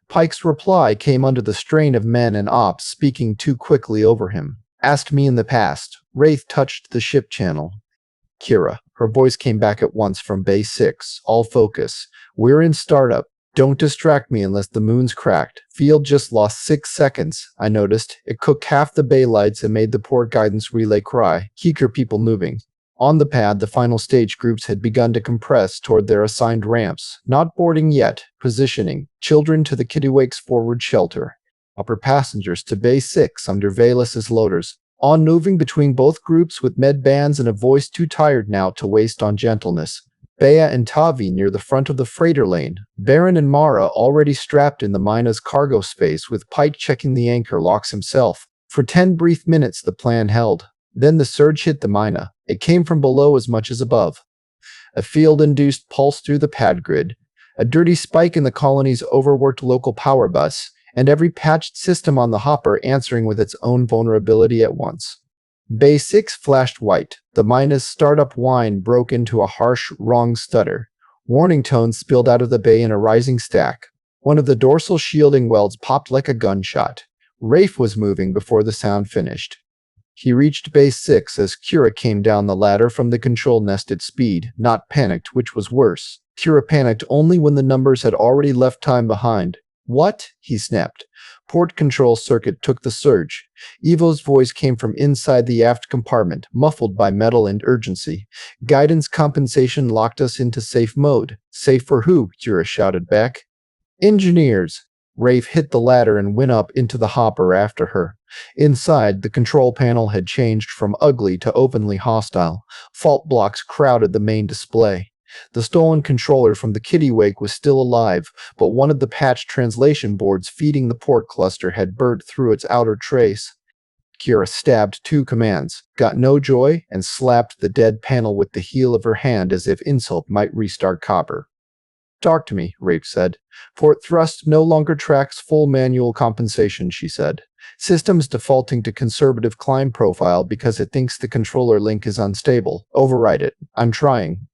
Pike's reply came under the strain of men and ops speaking too quickly over him. "Asked me in the past." Rafe touched the ship channel. Kira. Her voice came back at once from Base 6. All focus. We're in startup. Don't distract me unless the moon's cracked. Field just lost 6 seconds, I noticed. It cooked half the bay lights and made the port guidance relay cry. Keep your people moving. On the pad, the final stage groups had begun to compress toward their assigned ramps. Not boarding yet. Positioning. Children to the Kittiwake's forward shelter. Upper passengers to Bay 6 under Velas's loaders. On moving between both groups with med bands and a voice too tired now to waste on gentleness. Bea and Tavi near the front of the freighter lane. Baron and Mara already strapped in the Myna's cargo space with Pike checking the anchor locks himself. For 10 brief minutes the plan held. Then the surge hit the Myna. It came from below as much as above. A field-induced pulse through the pad grid. A dirty spike in the colony's overworked local power bus. And every patched system on the hopper answering with its own vulnerability at once. Bay 6 flashed white. The Myna's startup whine broke into a harsh, wrong stutter. Warning tones spilled out of the bay in a rising stack. One of the dorsal shielding welds popped like a gunshot. Rafe was moving before the sound finished. He reached Bay 6 as Kira came down the ladder from the control nest at speed, not panicked, which was worse. Kira panicked only when the numbers had already left time behind. What? He snapped. Port control circuit took the surge. Evo's voice came from inside the aft compartment, muffled by metal and urgency. Guidance compensation locked us into safe mode. Safe for who? Kira shouted back. Engineers. Rafe hit the ladder and went up into the hopper after her. Inside, the control panel had changed from ugly to openly hostile. Fault blocks crowded the main display. The stolen controller from the Kittiwake was still alive, but one of the patched translation boards feeding the port cluster had burnt through its outer trace. Kira stabbed 2 commands, got no joy, and slapped the dead panel with the heel of her hand as if insult might restart copper. Talk to me, Rafe said. Port thrust no longer tracks full manual compensation, she said. System's defaulting to conservative climb profile because it thinks the controller link is unstable. Override it. I'm trying.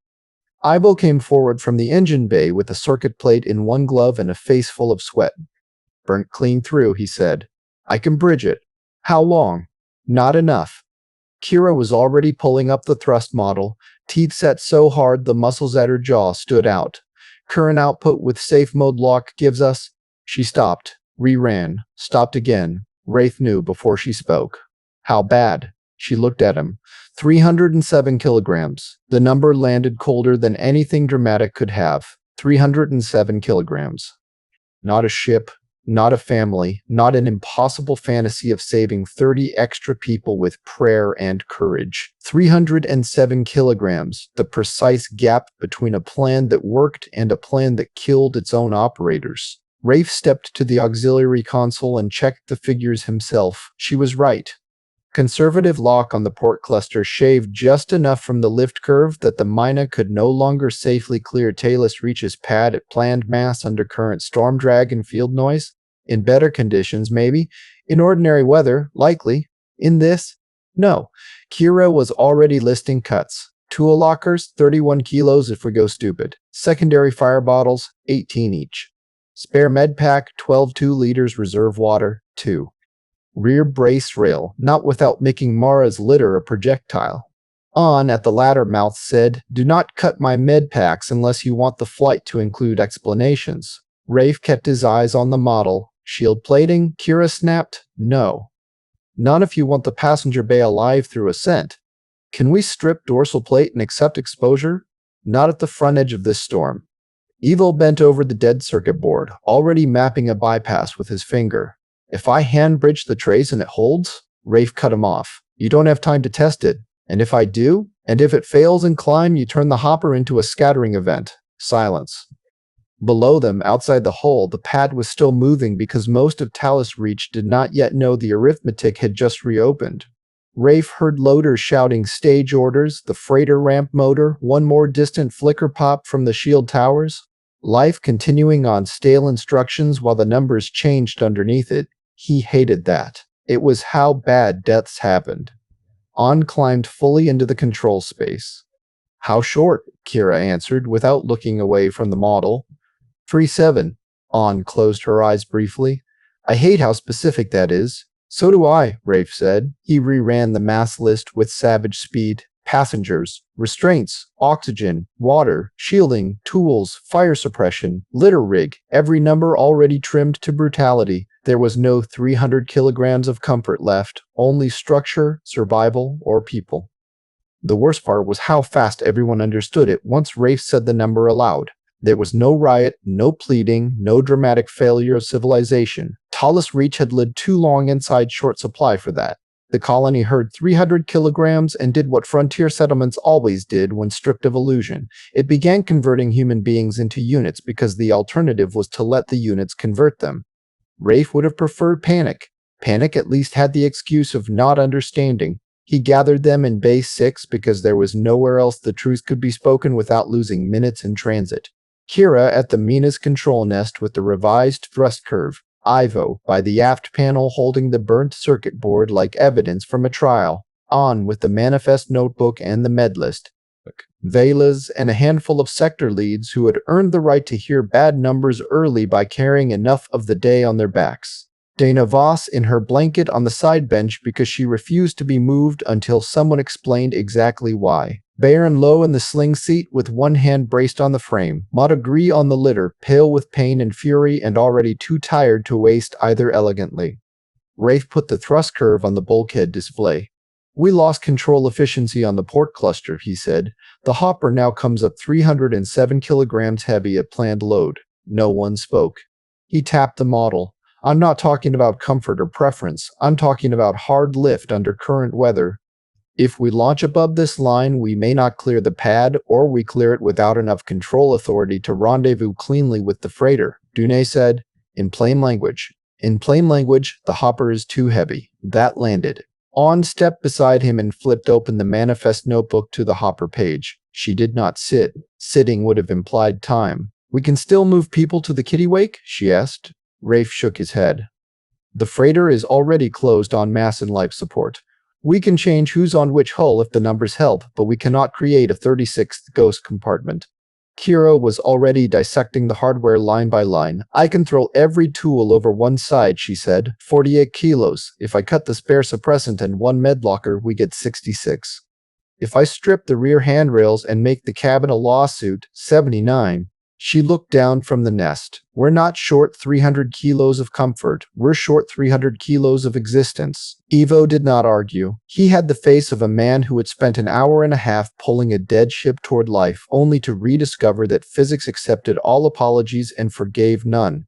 Ivo came forward from the engine bay with a circuit plate in one glove and a face full of sweat. Burnt clean through, he said. I can bridge it. How long? Not enough. Kira was already pulling up the thrust model, teeth set so hard the muscles at her jaw stood out. Current output with safe mode lock gives us... She stopped, re-ran, stopped again. Rafe knew before she spoke. How bad? She looked at him. 307 kilograms. The number landed colder than anything dramatic could have. 307 kilograms. Not a ship, not a family, not an impossible fantasy of saving 30 extra people with prayer and courage. 307 kilograms, the precise gap between a plan that worked and a plan that killed its own operators. Rafe stepped to the auxiliary console and checked the figures himself. She was right. Conservative lock on the port cluster shaved just enough from the lift curve that the Myna could no longer safely clear Talus Reach's pad at planned mass under current storm drag and field noise. In better conditions, maybe. In ordinary weather, likely. In this? No. Kira was already listing cuts. Tool lockers, 31 kilos if we go stupid. Secondary fire bottles, 18 each. Spare med pack, 12 2-liters reserve water, 2. Rear brace rail, not without making Mara's litter a projectile. On at the ladder mouth said, do not cut my med packs unless you want the flight to include explanations. Rafe kept his eyes on the model. Shield plating? Kira snapped. No. None if you want the passenger bay alive through ascent. Can we strip dorsal plate and accept exposure? Not at the front edge of this storm. Evil bent over the dead circuit board, already mapping a bypass with his finger. If I hand bridge the trace and it holds? Rafe cut him off. You don't have time to test it. And if I do? And if it fails in climb, you turn the hopper into a scattering event. Silence. Below them, outside the hull, the pad was still moving because most of Talus Reach did not yet know the arithmetic had just reopened. Rafe heard loaders shouting stage orders, the freighter ramp motor, one more distant flicker pop from the shield towers. Life continuing on stale instructions while the numbers changed underneath it. He hated that. It was how bad deaths happened. On climbed fully into the control space. How short? Kira answered without looking away from the model. 3-7. On closed her eyes briefly. I hate how specific that is. So do I, Rafe said. He reran the mass list with savage speed. Passengers, restraints, oxygen, water, shielding, tools, fire suppression, litter rig, every number already trimmed to brutality. There was no 300 kilograms of comfort left, only structure, survival, or people. The worst part was how fast everyone understood it once Rafe said the number aloud. There was no riot, no pleading, no dramatic failure of civilization. Talus Reach had lived too long inside short supply for that. The colony heard 300 kilograms and did what frontier settlements always did when stripped of illusion. It began converting human beings into units because the alternative was to let the units convert them. Rafe would have preferred panic. Panic at least had the excuse of not understanding. He gathered them in Bay 6 because there was nowhere else the truth could be spoken without losing minutes in transit. Kira at the Myna's control nest with the revised thrust curve. Ivo by the aft panel holding the burnt circuit board like evidence from a trial. On with the manifest notebook and the med list. Velas and a handful of sector leads who had earned the right to hear bad numbers early by carrying enough of the day on their backs. Dana Voss in her blanket on the side bench because she refused to be moved until someone explained exactly why. Baron Lowe in the sling seat with one hand braced on the frame. Montagree on the litter, pale with pain and fury and already too tired to waste either elegantly. Rafe put the thrust curve on the bulkhead display. We lost control efficiency on the port cluster, he said. The hopper now comes up 307 kilograms heavy at planned load. No one spoke. He tapped the model. I'm not talking about comfort or preference. I'm talking about hard lift under current weather. If we launch above this line, we may not clear the pad, or we clear it without enough control authority to rendezvous cleanly with the freighter, Dune said. In plain language, the hopper is too heavy. That landed. On stepped beside him and flipped open the manifest notebook to the hopper page. She did not sit. Sitting would have implied time. We can still move people to the Kittiwake? She asked. Rafe shook his head. The freighter is already closed on mass and life support. We can change who's on which hull if the numbers help, but we cannot create a 36th ghost compartment. Kira was already dissecting the hardware line by line. I can throw every tool over one side, she said. 48 kilos. If I cut the spare suppressant and one med locker, we get 66. If I strip the rear handrails and make the cabin a lawsuit, 79. She looked down from the nest. We're not short 300 kilos of comfort. We're short 300 kilos of existence. Ivo did not argue. He had the face of a man who had spent an hour and a half pulling a dead ship toward life, only to rediscover that physics accepted all apologies and forgave none.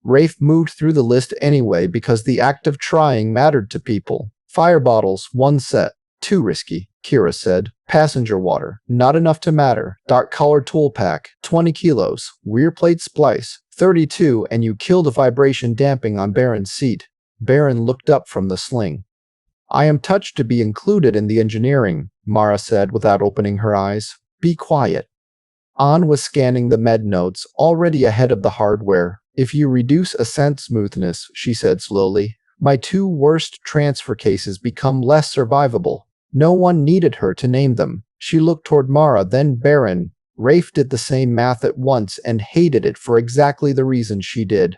Rafe moved through the list anyway because the act of trying mattered to people. Fire bottles, 1 set. Too risky, Kira said. Passenger water, not enough to matter. Dark color tool pack, 20 kilos. Rear plate splice, 32, and you killed a vibration damping on Baron's seat. Baron looked up from the sling. I am touched to be included in the engineering, Mara said without opening her eyes. Be quiet. An was scanning the med notes, already ahead of the hardware. If you reduce ascent smoothness, she said slowly, my 2 worst transfer cases become less survivable. No one needed her to name them. She looked toward Mara, then Baron. Rafe did the same math at once and hated it for exactly the reason she did.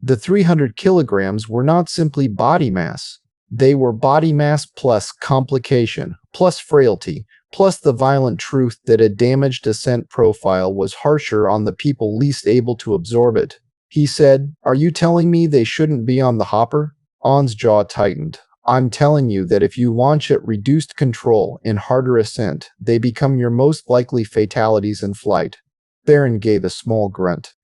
The 300 kilograms were not simply body mass. They were body mass plus complication, plus frailty, plus the violent truth that a damaged ascent profile was harsher on the people least able to absorb it. He said, Are you telling me they shouldn't be on the hopper? An's jaw tightened. I'm telling you that if you launch at reduced control in harder ascent, they become your most likely fatalities in flight. Baron gave a small grunt.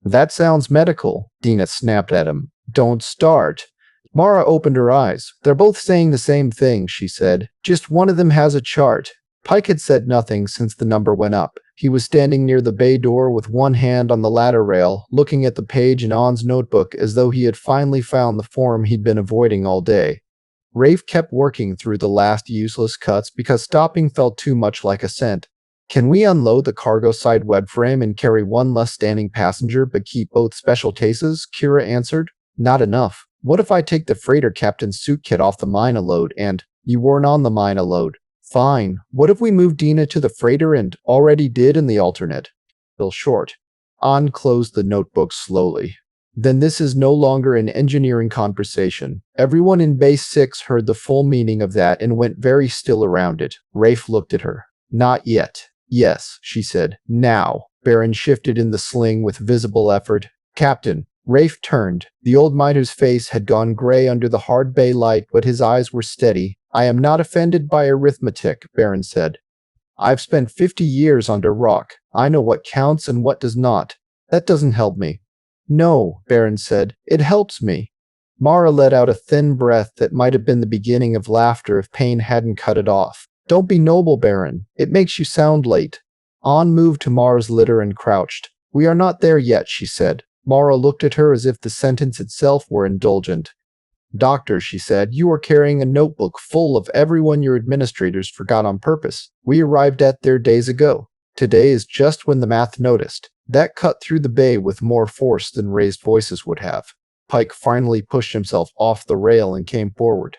That sounds medical, Dina snapped at him. Don't start. Mara opened her eyes. They're both saying the same thing, she said. Just one of them has a chart. Pike had said nothing since the number went up. He was standing near the bay door with one hand on the ladder rail, looking at the page in An's notebook as though he had finally found the form he'd been avoiding all day. Rafe kept working through the last useless cuts because stopping felt too much like ascent. Can we unload the cargo side web frame and carry one less standing passenger but keep both special cases? Kira answered. Not enough. What if I take the freighter captain's suit kit off the Myna load and you weren't on the Myna load? Fine. What if we move Dina to the freighter and already did in the alternate? Fell short. An closed the notebook slowly. Then this is no longer an engineering conversation. Everyone in Base 6 heard the full meaning of that and went very still around it. Rafe looked at her. Not yet. Yes, she said. Now. Baron shifted in the sling with visible effort. Captain. Rafe turned. The old miner's face had gone gray under the hard bay light, but his eyes were steady. I am not offended by arithmetic, Baron said. I've spent 50 years under rock. I know what counts and what does not. That doesn't help me. No, Baron said. It helps me. Mara let out a thin breath that might have been the beginning of laughter if pain hadn't cut it off. Don't be noble, Baron. It makes you sound late. An moved to Mara's litter and crouched. We are not there yet, she said. Mara looked at her as if the sentence itself were indulgent. Doctor, she said, you are carrying a notebook full of everyone your administrators forgot on purpose. We arrived at there days ago. Today is just when the math noticed. That cut through the bay with more force than raised voices would have. Pike finally pushed himself off the rail and came forward.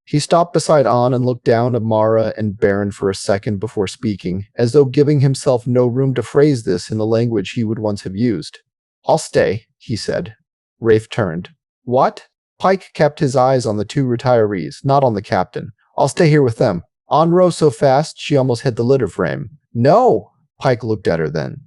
He stopped beside An and looked down at Mara and Baron for a second before speaking, as though giving himself no room to phrase this in the language he would once have used. I'll stay, he said. Rafe turned. What? Pike kept his eyes on the two retirees, not on the captain. I'll stay here with them. An rose so fast she almost hit the litter frame. No! Pike looked at her then.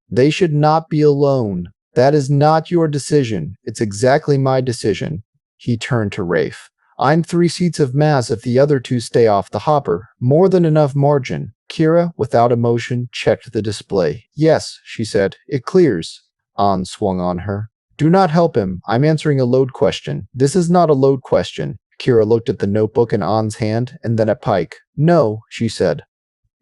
They should not be alone. That is not your decision. It's exactly my decision. He turned to Rafe. I'm 3 seats of mass if the other 2 stay off the hopper. More than enough margin. Kira, without emotion, checked the display. Yes, she said. It clears. An swung on her. Do not help him. I'm answering a load question. This is not a load question. Kira looked at the notebook in An's hand and then at Pike. No, she said.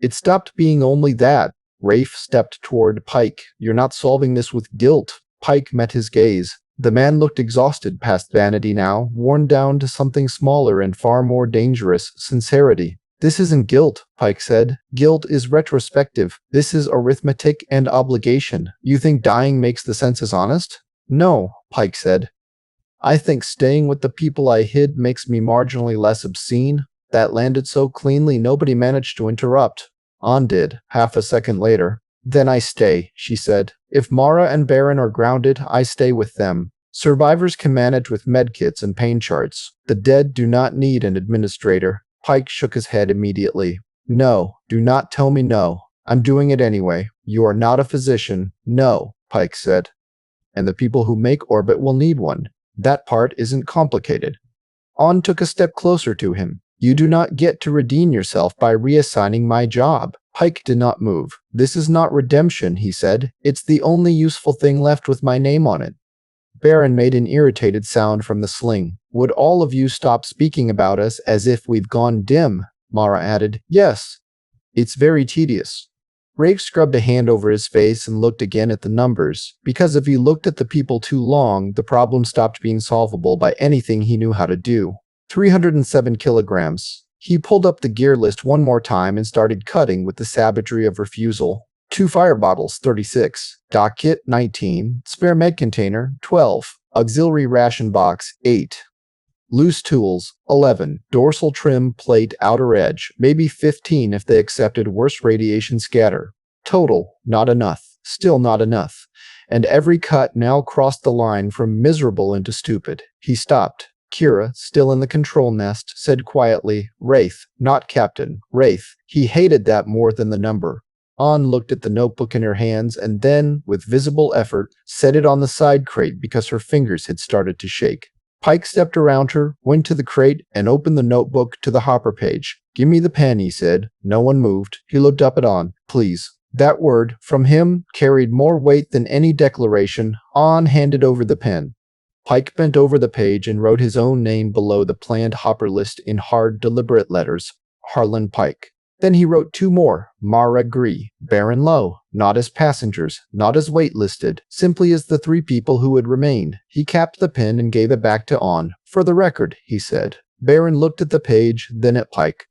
It stopped being only that. Rafe stepped toward Pike. You're not solving this with guilt. Pike met his gaze. The man looked exhausted past vanity now, worn down to something smaller and far more dangerous, sincerity. This isn't guilt, Pike said. Guilt is retrospective. This is arithmetic and obligation. You think dying makes the census honest? No, Pike said. I think staying with the people I hid makes me marginally less obscene. That landed so cleanly nobody managed to interrupt. An did, half a second later. Then I stay, she said. If Mara and Baron are grounded, I stay with them. Survivors can manage with medkits and pain charts. The dead do not need an administrator. Pike shook his head immediately. No, do not tell me no. I'm doing it anyway. You are not a physician. No, Pike said. And the people who make orbit will need one. That part isn't complicated. An took a step closer to him. You do not get to redeem yourself by reassigning my job. Pike did not move. This is not redemption, he said. It's the only useful thing left with my name on it. Baron made an irritated sound from the sling. Would all of you stop speaking about us as if we've gone dim? Mara added. Yes. It's very tedious. Rafe scrubbed a hand over his face and looked again at the numbers, because if he looked at the people too long, the problem stopped being solvable by anything he knew how to do. 307 kilograms. He pulled up the gear list one more time and started cutting with the savagery of refusal. 2 fire bottles, 36. Doc kit, 19. Spare med container, 12. Auxiliary ration box, 8. Loose tools, 11. Dorsal trim plate outer edge, maybe 15 if they accepted worse radiation scatter. Total, not enough. Still not enough. And every cut now crossed the line from miserable into stupid. He stopped. Kira, still in the control nest, said quietly, Rafe, not Captain, Rafe. He hated that more than the number. An looked at the notebook in her hands and then, with visible effort, set it on the side crate because her fingers had started to shake. Pike stepped around her, went to the crate, and opened the notebook to the hopper page. Give me the pen, he said. No one moved. He looked up at An. Please. That word, from him, carried more weight than any declaration. An handed over the pen. Pike bent over the page and wrote his own name below the planned hopper list in hard, deliberate letters. Harlan Pike. Then he wrote 2 more. Mara Gree, Baron Lowe, not as passengers, not as waitlisted, simply as the 3 people who had remained. He capped the pen and gave it back to An. For the record, he said. Baron looked at the page, then at Pike.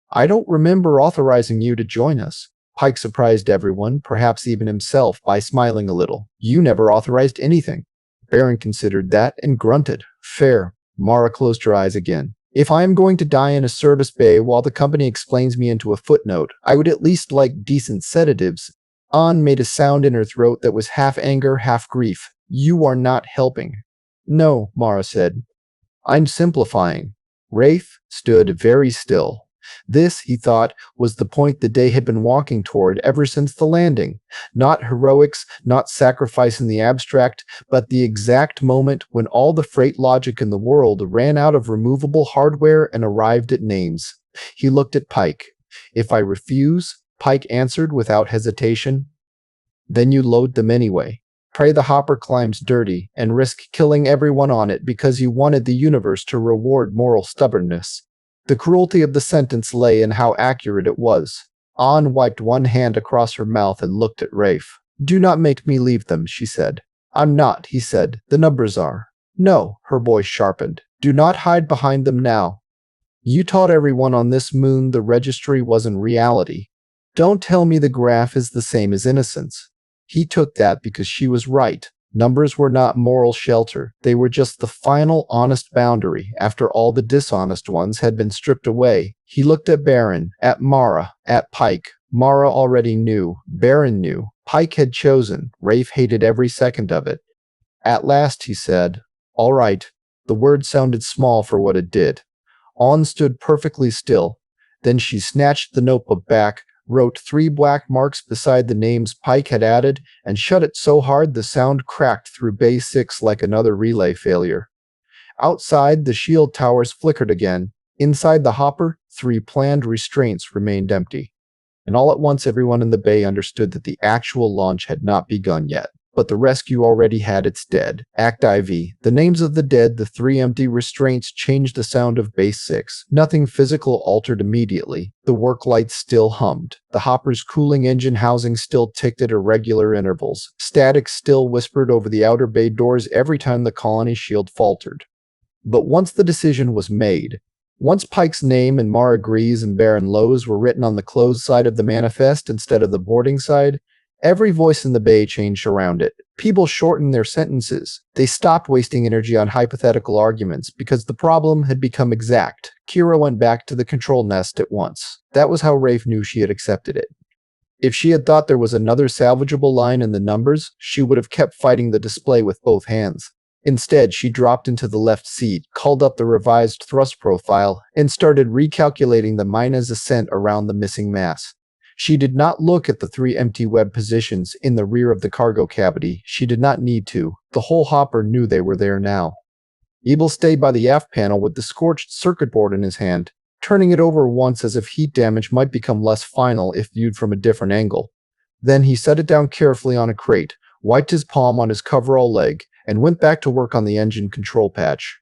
I don't remember authorizing you to join us. Pike surprised everyone, perhaps even himself, by smiling a little. You never authorized anything. Baron considered that and grunted. Fair. Mara closed her eyes again. If I am going to die in a service bay while the company explains me into a footnote, I would at least like decent sedatives. An made a sound in her throat that was half anger, half grief. You are not helping. No, Mara said. I'm simplifying. Rafe stood very still. This, he thought, was the point the day had been walking toward ever since the landing. Not heroics, not sacrifice in the abstract, but the exact moment when all the freight logic in the world ran out of removable hardware and arrived at names. He looked at Pike. If I refuse, Pike answered without hesitation, then you load them anyway. Pray the hopper climbs dirty and risk killing everyone on it because you wanted the universe to reward moral stubbornness. The cruelty of the sentence lay in how accurate it was. An wiped one hand across her mouth and looked at Rafe. Do not make me leave them, she said. I'm not, he said. The numbers are. No, her voice sharpened. Do not hide behind them now. You taught everyone on this moon the registry wasn't reality. Don't tell me the graph is the same as innocence. He took that because she was right. Numbers were not moral shelter. They were just the final honest boundary after all the dishonest ones had been stripped away. He looked at Baron, at Mara, at Pike. Mara already knew. Baron knew. Pike had chosen. Rafe hated every second of it. At last, he said, all right. The word sounded small for what it did. An stood perfectly still. Then she snatched the notebook back, wrote 3 black marks beside the names Pike had added, and shut it so hard the sound cracked through Bay 6 like another relay failure. Outside, the shield towers flickered again. Inside the hopper, 3 planned restraints remained empty. And all at once everyone in the bay understood that the actual launch had not begun yet. But the rescue already had its dead. Act IV. The names of the dead, the 3 empty restraints changed the sound of Base 6. Nothing physical altered immediately. The work lights still hummed. The hopper's cooling engine housing still ticked at irregular intervals. Static still whispered over the outer bay doors every time the colony shield faltered. But once the decision was made, once Pike's name and Mara Gree's and Baron Lowe's were written on the closed side of the manifest instead of the boarding side, every voice in the bay changed around it. People shortened their sentences. They stopped wasting energy on hypothetical arguments because the problem had become exact. Kira went back to the control nest at once. That was how Rafe knew she had accepted it. If she had thought there was another salvageable line in the numbers, she would have kept fighting the display with both hands. Instead, she dropped into the left seat, called up the revised thrust profile, and started recalculating the Myna's ascent around the missing mass. She did not look at the 3 empty web positions in the rear of the cargo cavity. She did not need to. The whole hopper knew they were there now. Ebel stayed by the aft panel with the scorched circuit board in his hand, turning it over once as if heat damage might become less final if viewed from a different angle. Then he set it down carefully on a crate, wiped his palm on his coverall leg, and went back to work on the engine control patch.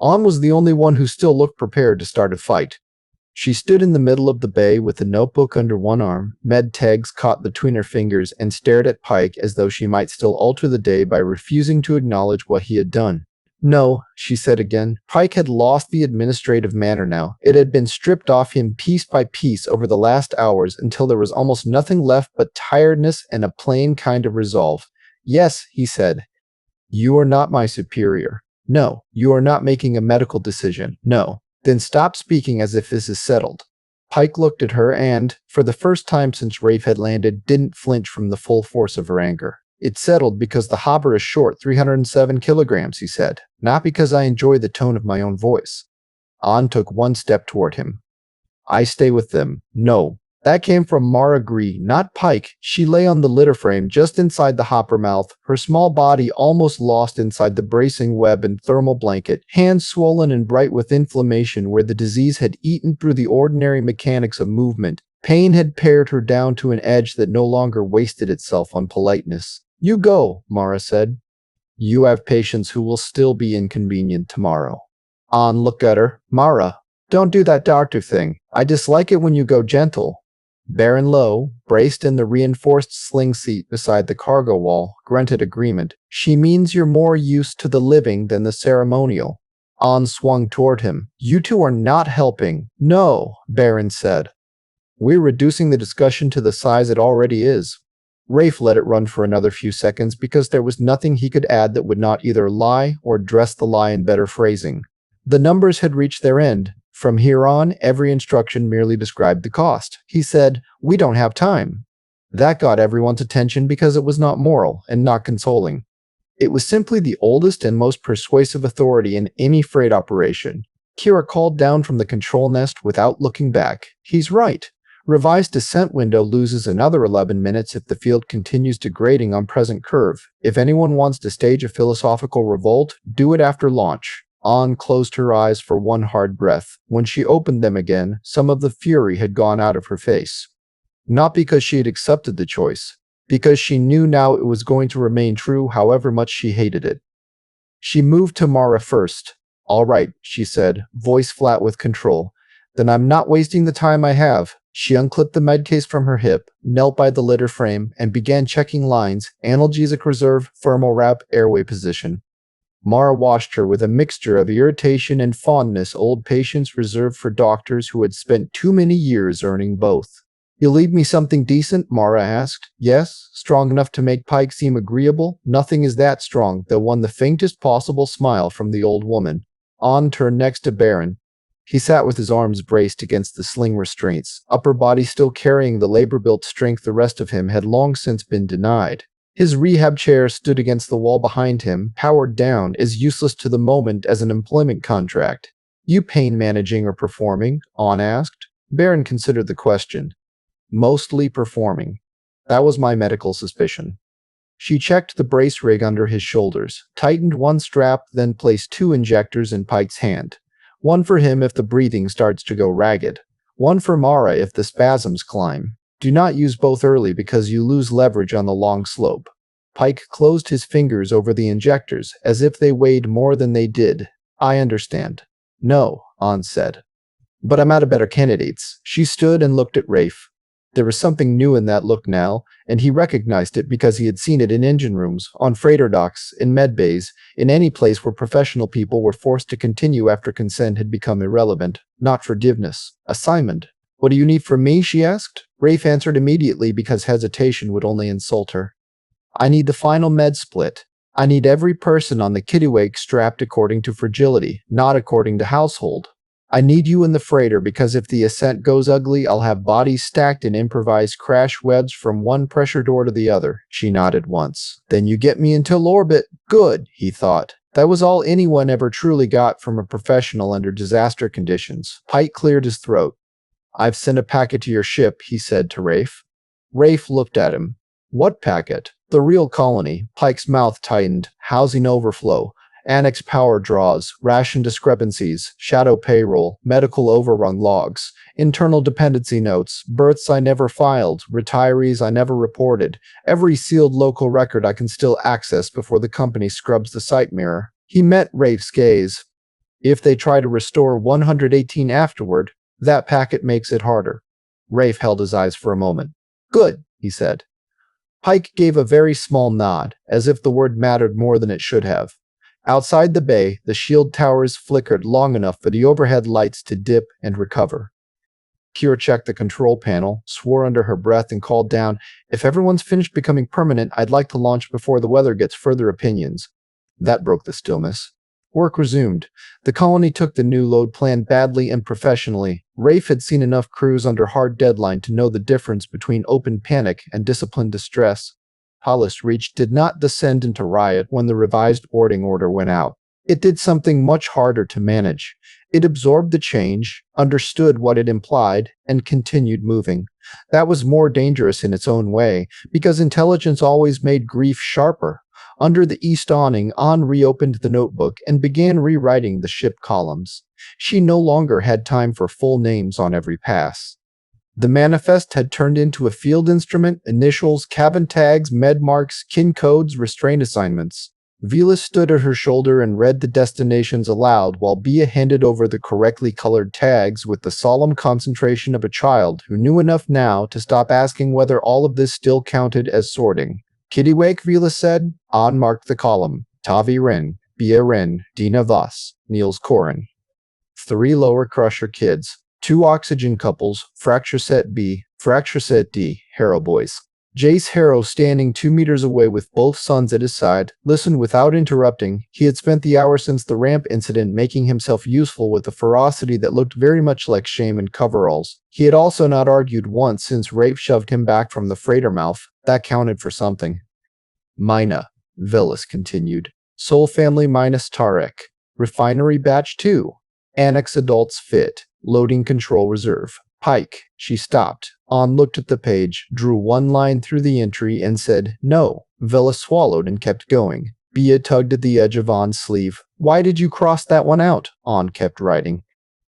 An was the only one who still looked prepared to start a fight. She stood in the middle of the bay with the notebook under one arm, med tags caught between her fingers, and stared at Pike as though she might still alter the day by refusing to acknowledge what he had done. No, she said again. Pike had lost the administrative manner now. It had been stripped off him piece by piece over the last hours until there was almost nothing left but tiredness and a plain kind of resolve. Yes, he said. You are not my superior. No, you are not making a medical decision. No. Then stop speaking as if this is settled. Pike looked at her and, for the first time since Rafe had landed, didn't flinch from the full force of her anger. It's settled because the hopper is short 307 kilograms, he said, not because I enjoy the tone of my own voice. An took 1 step toward him. I stay with them. No. That came from Mara Gree, not Pike. She lay on the litter frame just inside the hopper mouth, her small body almost lost inside the bracing web and thermal blanket, hands swollen and bright with inflammation where the disease had eaten through the ordinary mechanics of movement. Pain had pared her down to an edge that no longer wasted itself on politeness. You go, Mara said. You have patients who will still be inconvenient tomorrow. An looked at her. Mara, don't do that doctor thing. I dislike it when you go gentle. Baron Lowe, braced in the reinforced sling seat beside the cargo wall, grunted agreement. She means you're more used to the living than the ceremonial. An swung toward him. You two are not helping. No, Baron said. We're reducing the discussion to the size it already is. Rafe let it run for another few seconds because there was nothing he could add that would not either lie or dress the lie in better phrasing. The numbers had reached their end. From here on, every instruction merely described the cost. He said, we don't have time. That got everyone's attention because it was not moral and not consoling. It was simply the oldest and most persuasive authority in any freight operation. Kira called down from the control nest without looking back. He's right. Revised descent window loses another 11 minutes if the field continues degrading on present curve. If anyone wants to stage a philosophical revolt, do it after launch. An closed her eyes for one hard breath. When she opened them again, some of the fury had gone out of her face. Not because she had accepted the choice, because she knew now it was going to remain true however much she hated it. She moved to Mara first. "All right," she said, voice flat with control. "Then I'm not wasting the time I have." She unclipped the medcase from her hip, knelt by the litter frame, and began checking lines, analgesic reserve, thermal wrap, airway position. Mara watched her with a mixture of irritation and fondness old patients reserved for doctors who had spent too many years earning both. "You'll leave me something decent?" Mara asked. "Yes, strong enough to make Pike seem agreeable." "Nothing is that strong," though won the faintest possible smile from the old woman. An turned next to Baron. He sat with his arms braced against the sling restraints, upper body still carrying the labor-built strength the rest of him had long since been denied. His rehab chair stood against the wall behind him, powered down, as useless to the moment as an employment contract. "You pain managing or performing?" An asked. Baron considered the question. "Mostly performing. That was my medical suspicion." She checked the brace rig under his shoulders, tightened one strap, then placed 2 injectors in Pike's hand. One for him if the breathing starts to go ragged. One for Mara if the spasms climb. Do not use both early because you lose leverage on the long slope. Pike closed his fingers over the injectors as if they weighed more than they did. "I understand." "No," An said. "But I'm out of better candidates." She stood and looked at Rafe. There was something new in that look now, and he recognized it because he had seen it in engine rooms, on freighter docks, in med bays, in any place where professional people were forced to continue after consent had become irrelevant. Not forgiveness. Assignment. "What do you need from me?" she asked. Rafe answered immediately because hesitation would only insult her. "I need the final med split. I need every person on the Kittiwake strapped according to fragility, not according to household. I need you in the freighter because if the ascent goes ugly, I'll have bodies stacked in improvised crash webs from one pressure door to the other." She nodded once. "Then you get me until orbit." Good, he thought. That was all anyone ever truly got from a professional under disaster conditions. Pike cleared his throat. "I've sent a packet to your ship," he said to Rafe. Rafe looked at him. "What packet?" "The real colony." Pike's mouth tightened. "Housing overflow. Annex power draws, ration discrepancies, shadow payroll, medical overrun logs, internal dependency notes, births I never filed, retirees I never reported, every sealed local record I can still access before the company scrubs the site mirror." He met Rafe's gaze. "If they try to restore 118 afterward, that packet makes it harder." Rafe held his eyes for a moment. "Good," he said. Pike gave a very small nod, as if the word mattered more than it should have. Outside the bay, the shield towers flickered long enough for the overhead lights to dip and recover. Kira checked the control panel, swore under her breath, and called down, "If everyone's finished becoming permanent, I'd like to launch before the weather gets further opinions." That broke the stillness. Work resumed. The colony took the new load plan badly and professionally. Rafe had seen enough crews under hard deadline to know the difference between open panic and disciplined distress. Hollis Reach did not descend into riot when the revised boarding order went out. It did something much harder to manage. It absorbed the change, understood what it implied, and continued moving. That was more dangerous in its own way, because intelligence always made grief sharper. Under the east awning, An reopened the notebook and began rewriting the ship columns. She no longer had time for full names on every pass. The manifest had turned into a field instrument, initials, cabin tags, med marks, kin codes, restraint assignments. Vila stood at her shoulder and read the destinations aloud while Bia handed over the correctly colored tags with the solemn concentration of a child who knew enough now to stop asking whether all of this still counted as sorting. "Kittiwake," Vila said. An marked the column. Tavi Ren, Bia Ren, Dina Voss, Niels Koren. 3 lower crusher kids. 2 oxygen couples, fracture set B, fracture set D, Harrow boys. Jace Harrow, standing 2 meters away with both sons at his side, listened without interrupting. He had spent the hour since the ramp incident making himself useful with a ferocity that looked very much like shame in coveralls. He had also not argued once since Rafe shoved him back from the freighter mouth. That counted for something. "Myna," Villas continued. Soul family minus Tarek. Refinery batch 2. Annex adults fit. Loading control reserve. Pike. She stopped. On looked at the page, drew one line through the entry, and said, "No." Villa swallowed and kept going. Bia tugged at the edge of On's sleeve. "Why did you cross that one out?" On kept writing.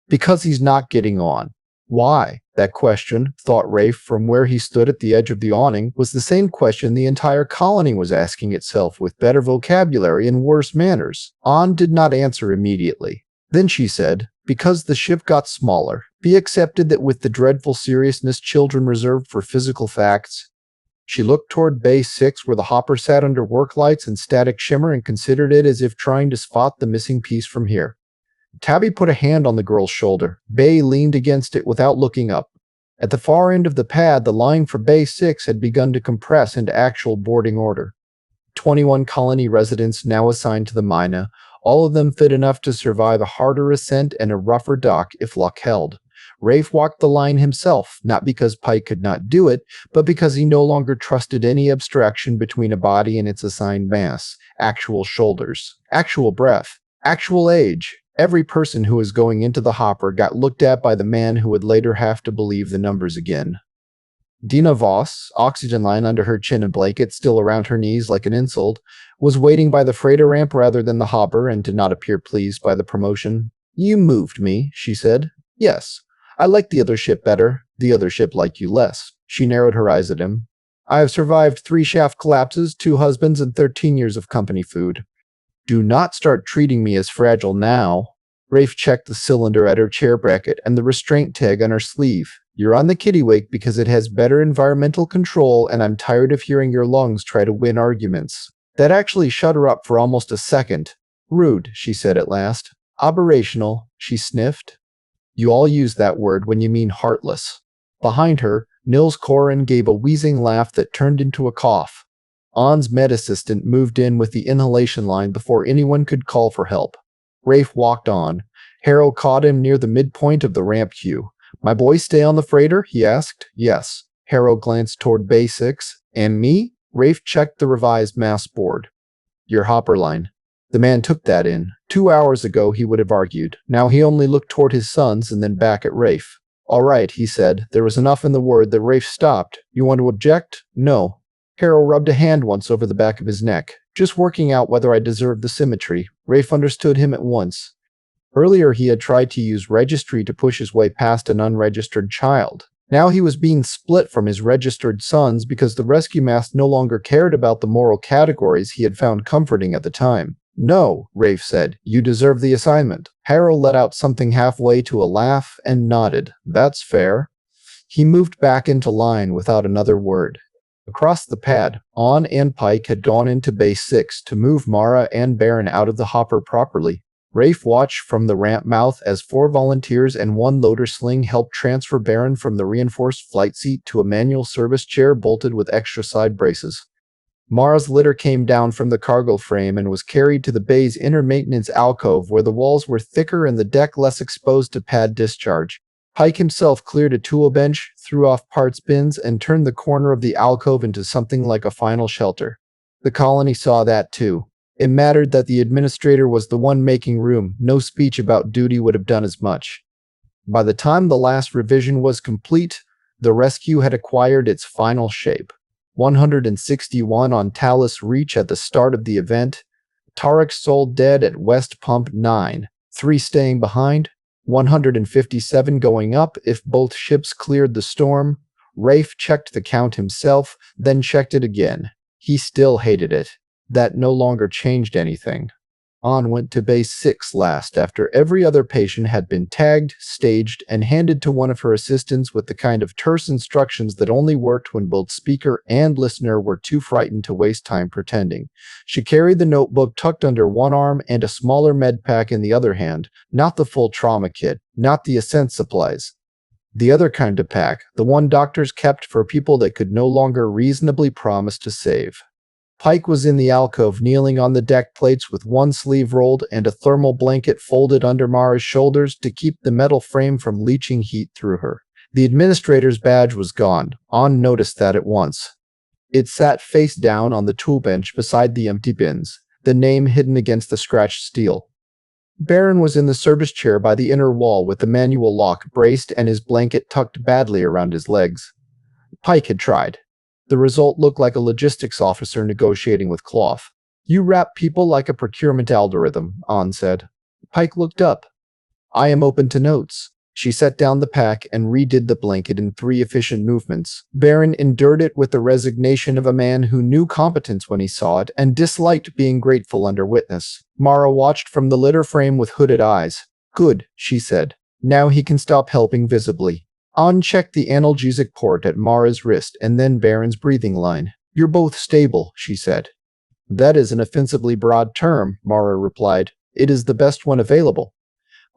"Because he's not getting on." Why? That question, thought Rafe from where he stood at the edge of the awning, was the same question the entire colony was asking itself with better vocabulary and worse manners. On did not answer immediately. Then she said, "Because the ship got smaller." Be accepted that with the dreadful seriousness children reserved for physical facts. She looked toward Bay 6 where the hopper sat under work lights and static shimmer and considered it as if trying to spot the missing piece from here. Tabby put a hand on the girl's shoulder. Bay leaned against it without looking up. At the far end of the pad, the line for Bay 6 had begun to compress into actual boarding order. 21 colony residents now assigned to the Myna, all of them fit enough to survive a harder ascent and a rougher dock if luck held. Rafe walked the line himself, not because Pike could not do it, but because he no longer trusted any abstraction between a body and its assigned mass, actual shoulders, actual breath, actual age. Every person who was going into the hopper got looked at by the man who would later have to believe the numbers again. Dina Voss, oxygen line under her chin and blanket still around her knees like an insult, was waiting by the freighter ramp rather than the hopper and did not appear pleased by the promotion. "You moved me," she said. "Yes. I like the other ship better. The other ship liked you less." She narrowed her eyes at him. "I have survived 3 shaft collapses, 2 husbands, and 13 years of company food. Do not start treating me as fragile now." Rafe checked the cylinder at her chair bracket and the restraint tag on her sleeve. "You're on the Kittiwake because it has better environmental control, and I'm tired of hearing your lungs try to win arguments." That actually shut her up for almost a second. "Rude," she said at last. "Aberrational," she sniffed. "You all use that word when you mean heartless." Behind her, Nils Corin gave a wheezing laugh that turned into a cough. On's med assistant moved in with the inhalation line before anyone could call for help. Rafe walked on. Harrow caught him near the midpoint of the ramp queue. "My boy stay on the freighter?" he asked. "Yes." Harrow glanced toward Bay 6. "And me?" Rafe checked the revised mass board. "Your hopper line." The man took that in. 2 hours ago he would have argued. Now he only looked toward his sons and then back at Rafe. "All right," he said. There was enough in the word that Rafe stopped. "You want to object?" "No." Harrow rubbed a hand once over the back of his neck. "Just working out whether I deserve the symmetry." Rafe understood him at once. Earlier he had tried to use registry to push his way past an unregistered child. Now he was being split from his registered sons because the rescue mask no longer cared about the moral categories he had found comforting at the time. "No," Rafe said. "You deserve the assignment." Harrow let out something halfway to a laugh and nodded. "That's fair." He moved back into line without another word. Across the pad, On and Pike had gone into Bay 6 to move Mara and Baron out of the hopper properly. Rafe watched from the ramp mouth as 4 volunteers and 1 loader sling helped transfer Baron from the reinforced flight seat to a manual service chair bolted with extra side braces. Mara's litter came down from the cargo frame and was carried to the bay's inner maintenance alcove where the walls were thicker and the deck less exposed to pad discharge. Pike himself cleared a tool bench, threw off parts bins, and turned the corner of the alcove into something like a final shelter. The colony saw that too. It mattered that the administrator was the one making room. No speech about duty would have done as much. By the time the last revision was complete, the rescue had acquired its final shape. 161 on Talus Reach at the start of the event. Tarek Sol dead at West Pump 9. 3 staying behind. 157 going up if both ships cleared the storm. Rafe checked the count himself, then checked it again. He still hated it. That no longer changed anything. On went to Bay 6 last after every other patient had been tagged, staged, and handed to one of her assistants with the kind of terse instructions that only worked when both speaker and listener were too frightened to waste time pretending. She carried the notebook tucked under one arm and a smaller med pack in the other hand, not the full trauma kit, not the ascent supplies. The other kind of pack, the one doctors kept for people that could no longer reasonably promise to save. Pike was in the alcove kneeling on the deck plates with one sleeve rolled and a thermal blanket folded under Mara's shoulders to keep the metal frame from leaching heat through her. The administrator's badge was gone. On noticed that at once. It sat face down on the tool bench beside the empty bins, the name hidden against the scratched steel. Baron was in the service chair by the inner wall with the manual lock braced and his blanket tucked badly around his legs. Pike had tried. The result looked like a logistics officer negotiating with cloth. "You wrap people like a procurement algorithm," An said. Pike looked up. "I am open to notes." She set down the pack and redid the blanket in 3 efficient movements. Baron endured it with the resignation of a man who knew competence when he saw it and disliked being grateful under witness. Mara watched from the litter frame with hooded eyes. "Good," she said. "Now he can stop helping visibly." An checked the analgesic port at Mara's wrist and then Baron's breathing line. "You're both stable," she said. "That is an offensively broad term," Mara replied. "It is the best one available."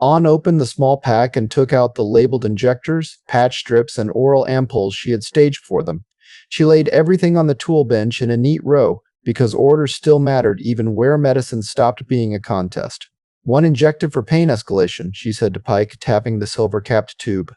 An opened the small pack and took out the labeled injectors, patch strips, and oral ampoules she had staged for them. She laid everything on the tool bench in a neat row, because orders still mattered even where medicine stopped being a contest. "One injected for pain escalation," she said to Pike, tapping the silver-capped tube.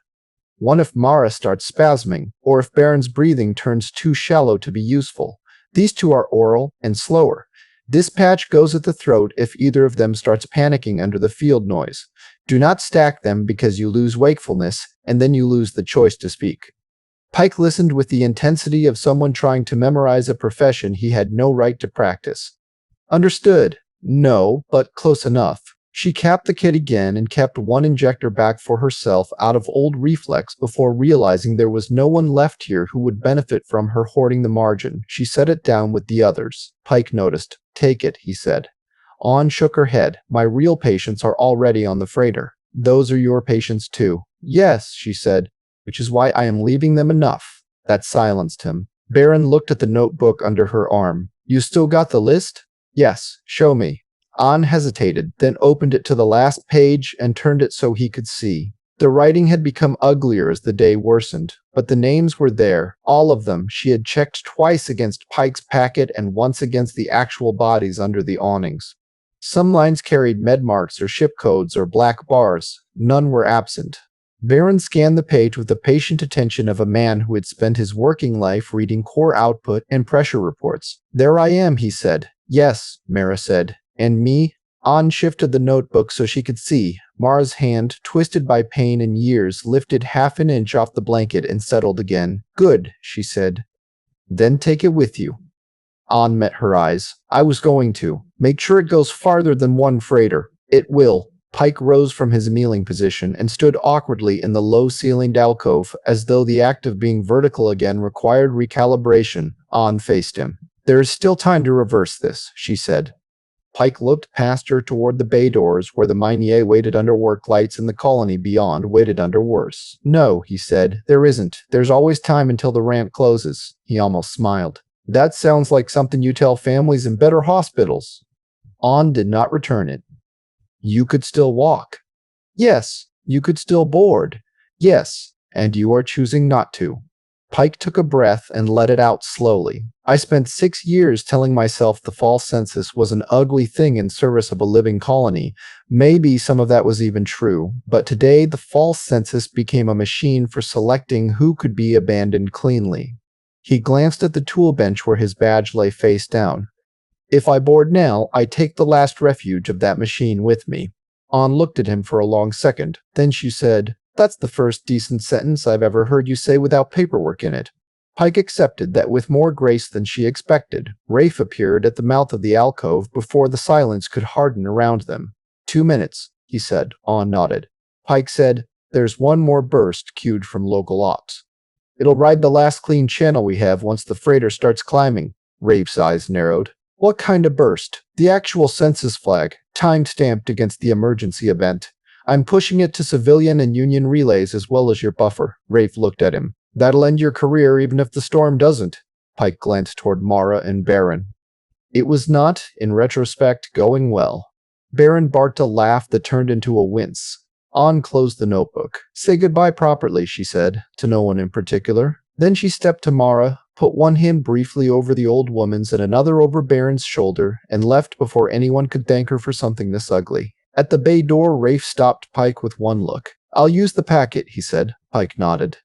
"One if Mara starts spasming, or if Baron's breathing turns too shallow to be useful. These 2 are oral and slower. This patch goes at the throat if either of them starts panicking under the field noise. Do not stack them because you lose wakefulness, and then you lose the choice to speak." Pike listened with the intensity of someone trying to memorize a profession he had no right to practice. "Understood." "No, but close enough." She capped the kit again and kept 1 injector back for herself out of old reflex before realizing there was no one left here who would benefit from her hoarding the margin. She set it down with the others. Pike noticed. "Take it," he said. An shook her head. "My real patients are already on the freighter." "Those are your patients too." "Yes," she said, "which is why I am leaving them enough." That silenced him. Baron looked at the notebook under her arm. "You still got the list?" "Yes, show me." An hesitated, then opened it to the last page and turned it so he could see. The writing had become uglier as the day worsened, but the names were there, all of them. She had checked twice against Pike's packet and once against the actual bodies under the awnings. Some lines carried med marks or ship codes or black bars. None were absent. Baron scanned the page with the patient attention of a man who had spent his working life reading core output and pressure reports. "There I am," he said. "Yes," Mara said. "And me?" An shifted the notebook so she could see. Mara's hand, twisted by pain and years, lifted half an inch off the blanket and settled again. "Good," she said. "Then take it with you." An met her eyes. "I was going to. Make sure it goes farther than 1 freighter." "It will." Pike rose from his kneeling position and stood awkwardly in the low-ceilinged alcove, as though the act of being vertical again required recalibration. An faced him. "There is still time to reverse this," she said. Pike looked past her toward the bay doors where the Myna waited under work lights and the colony beyond waited under worse. "No," he said, "there isn't. There's always time until the ramp closes." He almost smiled. "That sounds like something you tell families in better hospitals." An did not return it. "You could still walk." "Yes." "You could still board." "Yes." "And you are choosing not to." Pike took a breath and let it out slowly. "I spent 6 years telling myself the false census was an ugly thing in service of a living colony. Maybe some of that was even true, but today the false census became a machine for selecting who could be abandoned cleanly." He glanced at the tool bench where his badge lay face down. "If I board now, I take the last refuge of that machine with me." An looked at him for a long second. Then she said, "That's the first decent sentence I've ever heard you say without paperwork in it." Pike accepted that with more grace than she expected. Rafe appeared at the mouth of the alcove before the silence could harden around them. 2 minutes, he said. An nodded. Pike said, "There's one more burst queued from local ops. It'll ride the last clean channel we have once the freighter starts climbing." Rafe's eyes narrowed. "What kind of burst?" "The actual census flag, time-stamped against the emergency event. I'm pushing it to civilian and union relays as well as your buffer." Rafe looked at him. "That'll end your career even if the storm doesn't." Pike glanced toward Mara and Baron. It was not, in retrospect, going well. Baron barked a laugh that turned into a wince. An closed the notebook. "Say goodbye properly," she said, to no one in particular. Then she stepped to Mara, put one hand briefly over the old woman's and another over Baron's shoulder, and left before anyone could thank her for something this ugly. At the bay door, Rafe stopped Pike with one look. "I'll use the packet," he said. Pike nodded.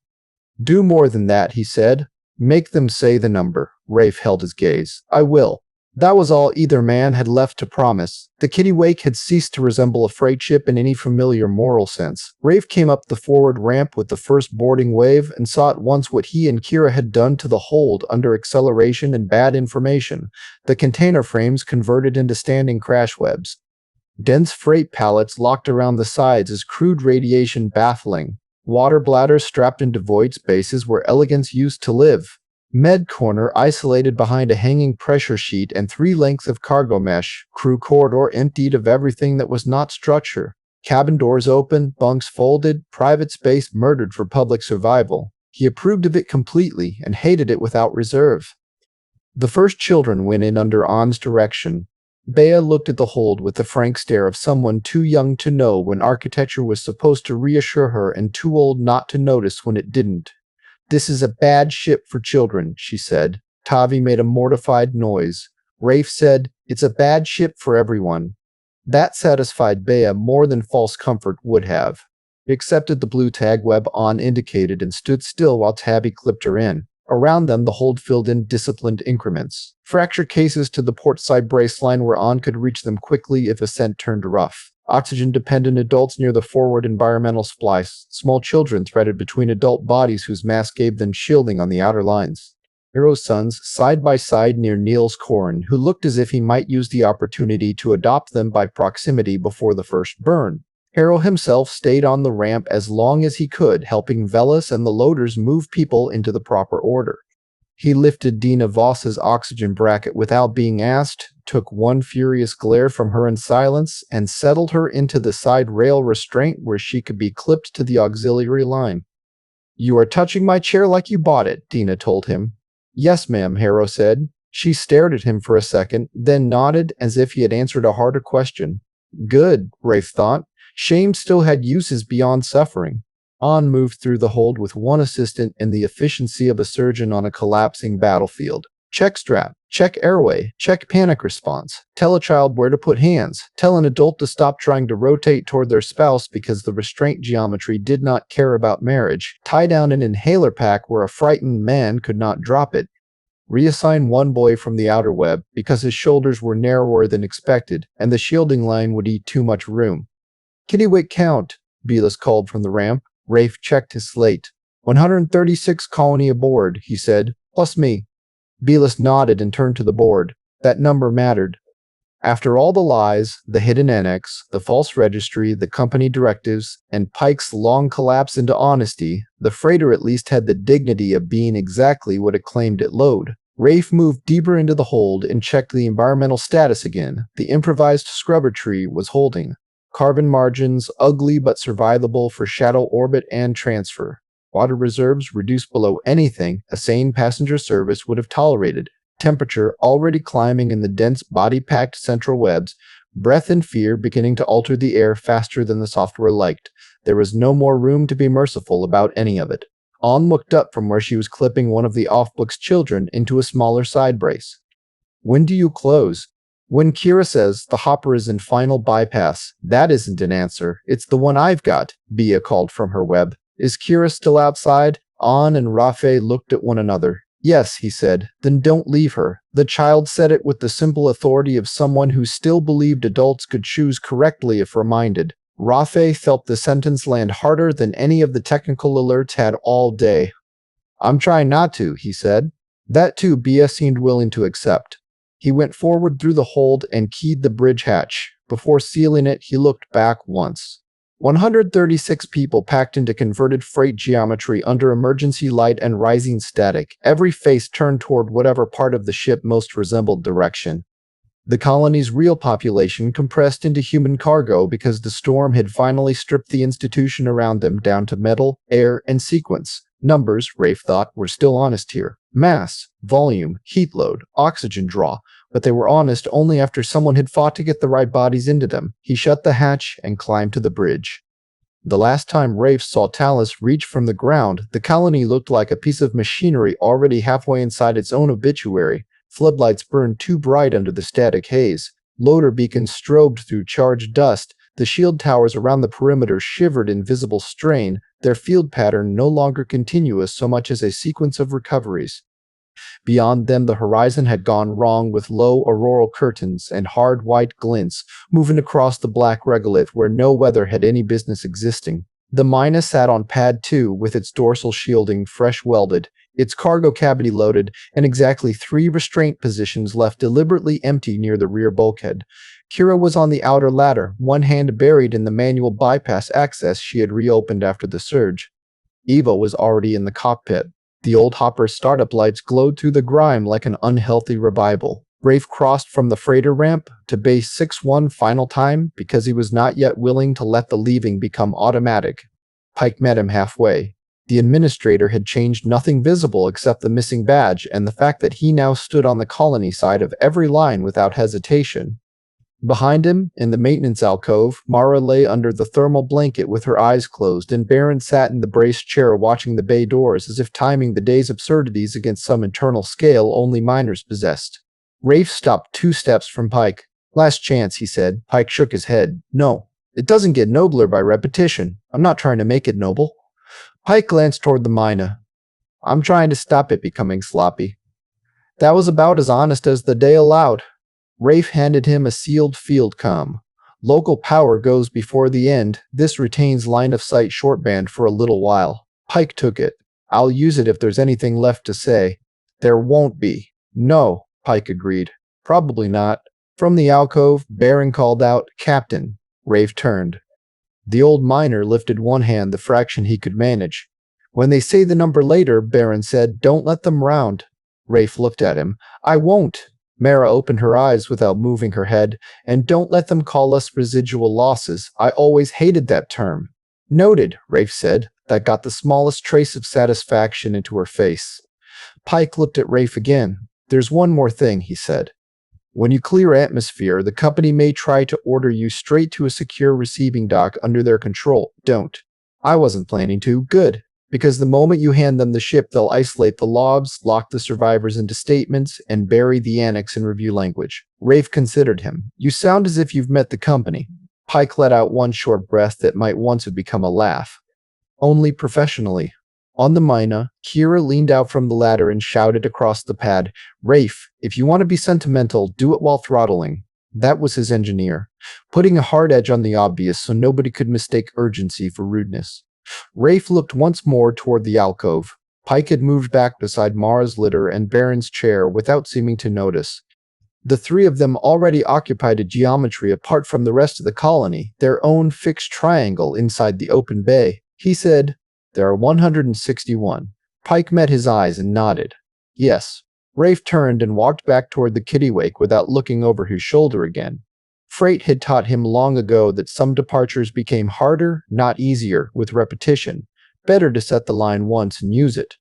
"Do more than that," he said. "Make them say the number." Rafe held his gaze. I will. That was all either man had left to promise. The Kittiwake had ceased to resemble a freight ship in any familiar moral sense. Rafe came up the forward ramp with the first boarding wave and saw at once what he and Kira had done to the hold under acceleration and bad information. The container frames converted into standing crash webs. Dense freight pallets locked around the sides as crude radiation baffling. Water bladders strapped into void spaces where elegance used to live. Med corner isolated behind a hanging pressure sheet and 3 lengths of cargo mesh. Crew corridor emptied of everything that was not structure. Cabin doors open, bunks folded, private space murdered for public survival. He approved of it completely and hated it without reserve. The first children went in under On's direction. Bea looked at the hold with the frank stare of someone too young to know when architecture was supposed to reassure her and too old not to notice when it didn't. This is a bad ship for children, she said. Tavi made a mortified noise. Rafe said, it's a bad ship for everyone. That satisfied Bea more than false comfort would have. He accepted the blue tag web On indicated and stood still while Tabby clipped her in. Around them, the hold filled in disciplined increments. Fracture cases to the port side brace line where On could reach them quickly if ascent turned rough. Oxygen-dependent adults near the forward environmental splice. Small children threaded between adult bodies whose mass gave them shielding on the outer lines. Hero's sons side by side near Niels Korn, who looked as if he might use the opportunity to adopt them by proximity before the first burn. Hero himself stayed on the ramp as long as he could, helping Velas and the loaders move people into the proper order. He lifted Dina Voss's oxygen bracket without being asked, took one furious glare from her in silence, and settled her into the side rail restraint where she could be clipped to the auxiliary line. You are touching my chair like you bought it, Dina told him. Yes, ma'am, Hero said. She stared at him for a second, then nodded as if he had answered a harder question. Good, Rafe thought. Shame still had uses beyond suffering. On moved through the hold with one assistant and the efficiency of a surgeon on a collapsing battlefield. Check strap, check airway, check panic response. Tell a child where to put hands. Tell an adult to stop trying to rotate toward their spouse because the restraint geometry did not care about marriage. Tie down an inhaler pack where a frightened man could not drop it. Reassign one boy from the outer web because his shoulders were narrower than expected and the shielding line would eat too much room. Kittiwake count, Belis called from the ramp. Rafe checked his slate. 136 colony aboard, he said, plus me. Belis nodded and turned to the board. That number mattered. After all the lies, the hidden annex, the false registry, the company directives, and Pike's long collapse into honesty, the freighter at least had the dignity of being exactly what it claimed it load. Rafe moved deeper into the hold and checked the environmental status again. The improvised scrubber tree was holding. Carbon margins, ugly but survivable for shadow orbit and transfer. Water reserves reduced below anything a sane passenger service would have tolerated. Temperature already climbing in the dense body-packed central webs. Breath and fear beginning to alter the air faster than the software liked. There was no more room to be merciful about any of it. On looked up from where she was clipping one of the off-book's children into a smaller side brace. When do you close? When Kira says the hopper is in final bypass, that isn't an answer. It's the one I've got, Bea called from her web. Is Kira still outside? On and Rafe looked at one another. Yes, he said. Then don't leave her. The child said it with the simple authority of someone who still believed adults could choose correctly if reminded. Rafe felt the sentence land harder than any of the technical alerts had all day. I'm trying not to, he said. That too Bea seemed willing to accept. He went forward through the hold and keyed the bridge hatch. Before sealing it, he looked back once. 136 people packed into converted freight geometry under emergency light and rising static, every face turned toward whatever part of the ship most resembled direction. The colony's real population compressed into human cargo because the storm had finally stripped the institution around them down to metal, air, and sequence. Numbers, Rafe thought, were still honest here. Mass, volume, heat load, oxygen draw, but they were honest only after someone had fought to get the right bodies into them. He shut the hatch and climbed to the bridge. The last time Rafe saw Talus reach from the ground, the colony looked like a piece of machinery already halfway inside its own obituary. Floodlights burned too bright under the static haze. Loader beacons strobed through charged dust. The shield towers around the perimeter shivered in visible strain, their field pattern no longer continuous so much as a sequence of recoveries. Beyond them, the horizon had gone wrong with low auroral curtains and hard white glints moving across the black regolith where no weather had any business existing. The Myna sat on pad 2 with its dorsal shielding fresh welded, its cargo cavity loaded, and exactly 3 restraint positions left deliberately empty near the rear bulkhead. Kira was on the outer ladder, one hand buried in the manual bypass access she had reopened after the surge. Eva was already in the cockpit. The old hopper's startup lights glowed through the grime like an unhealthy revival. Rafe crossed from the freighter ramp to base 6-1 final time because he was not yet willing to let the leaving become automatic. Pike met him halfway. The administrator had changed nothing visible except the missing badge and the fact that he now stood on the colony side of every line without hesitation. Behind him, in the maintenance alcove, Mara lay under the thermal blanket with her eyes closed, and Baron sat in the braced chair watching the bay doors as if timing the day's absurdities against some internal scale only miners possessed. Rafe stopped 2 steps from Pike. "Last chance," he said. Pike shook his head. "No. It doesn't get nobler by repetition. I'm not trying to make it noble." Pike glanced toward the Myna. "I'm trying to stop it becoming sloppy." That was about as honest as the day allowed. Rafe handed him a sealed field comm. "Local power goes before the end. This retains line of sight shortband for a little while." Pike took it. "I'll use it if there's anything left to say." "There won't be." "No," Pike agreed. "Probably not." From the alcove, Baron called out, "Captain." Rafe turned. The old miner lifted one hand, the fraction he could manage. "When they say the number later," Baron said, "don't let them round." Rafe looked at him. "I won't." Mara opened her eyes without moving her head. "And don't let them call us residual losses. I always hated that term." "Noted," Rafe said. That got the smallest trace of satisfaction into her face. Pike looked at Rafe again. "There's one more thing," he said. "When you clear atmosphere, the company may try to order you straight to a secure receiving dock under their control. Don't." "I wasn't planning to." "Good. Because the moment you hand them the ship, they'll isolate the logs, lock the survivors into statements, and bury the annex in review language." Rafe considered him. "You sound as if you've met the company." Pike let out one short breath that might once have become a laugh. "Only professionally." On the Myna, Kira leaned out from the ladder and shouted across the pad, "Rafe, if you want to be sentimental, do it while throttling." That was his engineer, putting a hard edge on the obvious so nobody could mistake urgency for rudeness. Rafe looked once more toward the alcove. Pike had moved back beside Mara's litter and Baron's chair without seeming to notice. The 3 of them already occupied a geometry apart from the rest of the colony, their own fixed triangle inside the open bay. He said, "There are 161. Pike met his eyes and nodded. "Yes." Rafe turned and walked back toward the Kittiwake without looking over his shoulder again. Freight had taught him long ago that some departures became harder, not easier, with repetition. Better to set the line once and use it.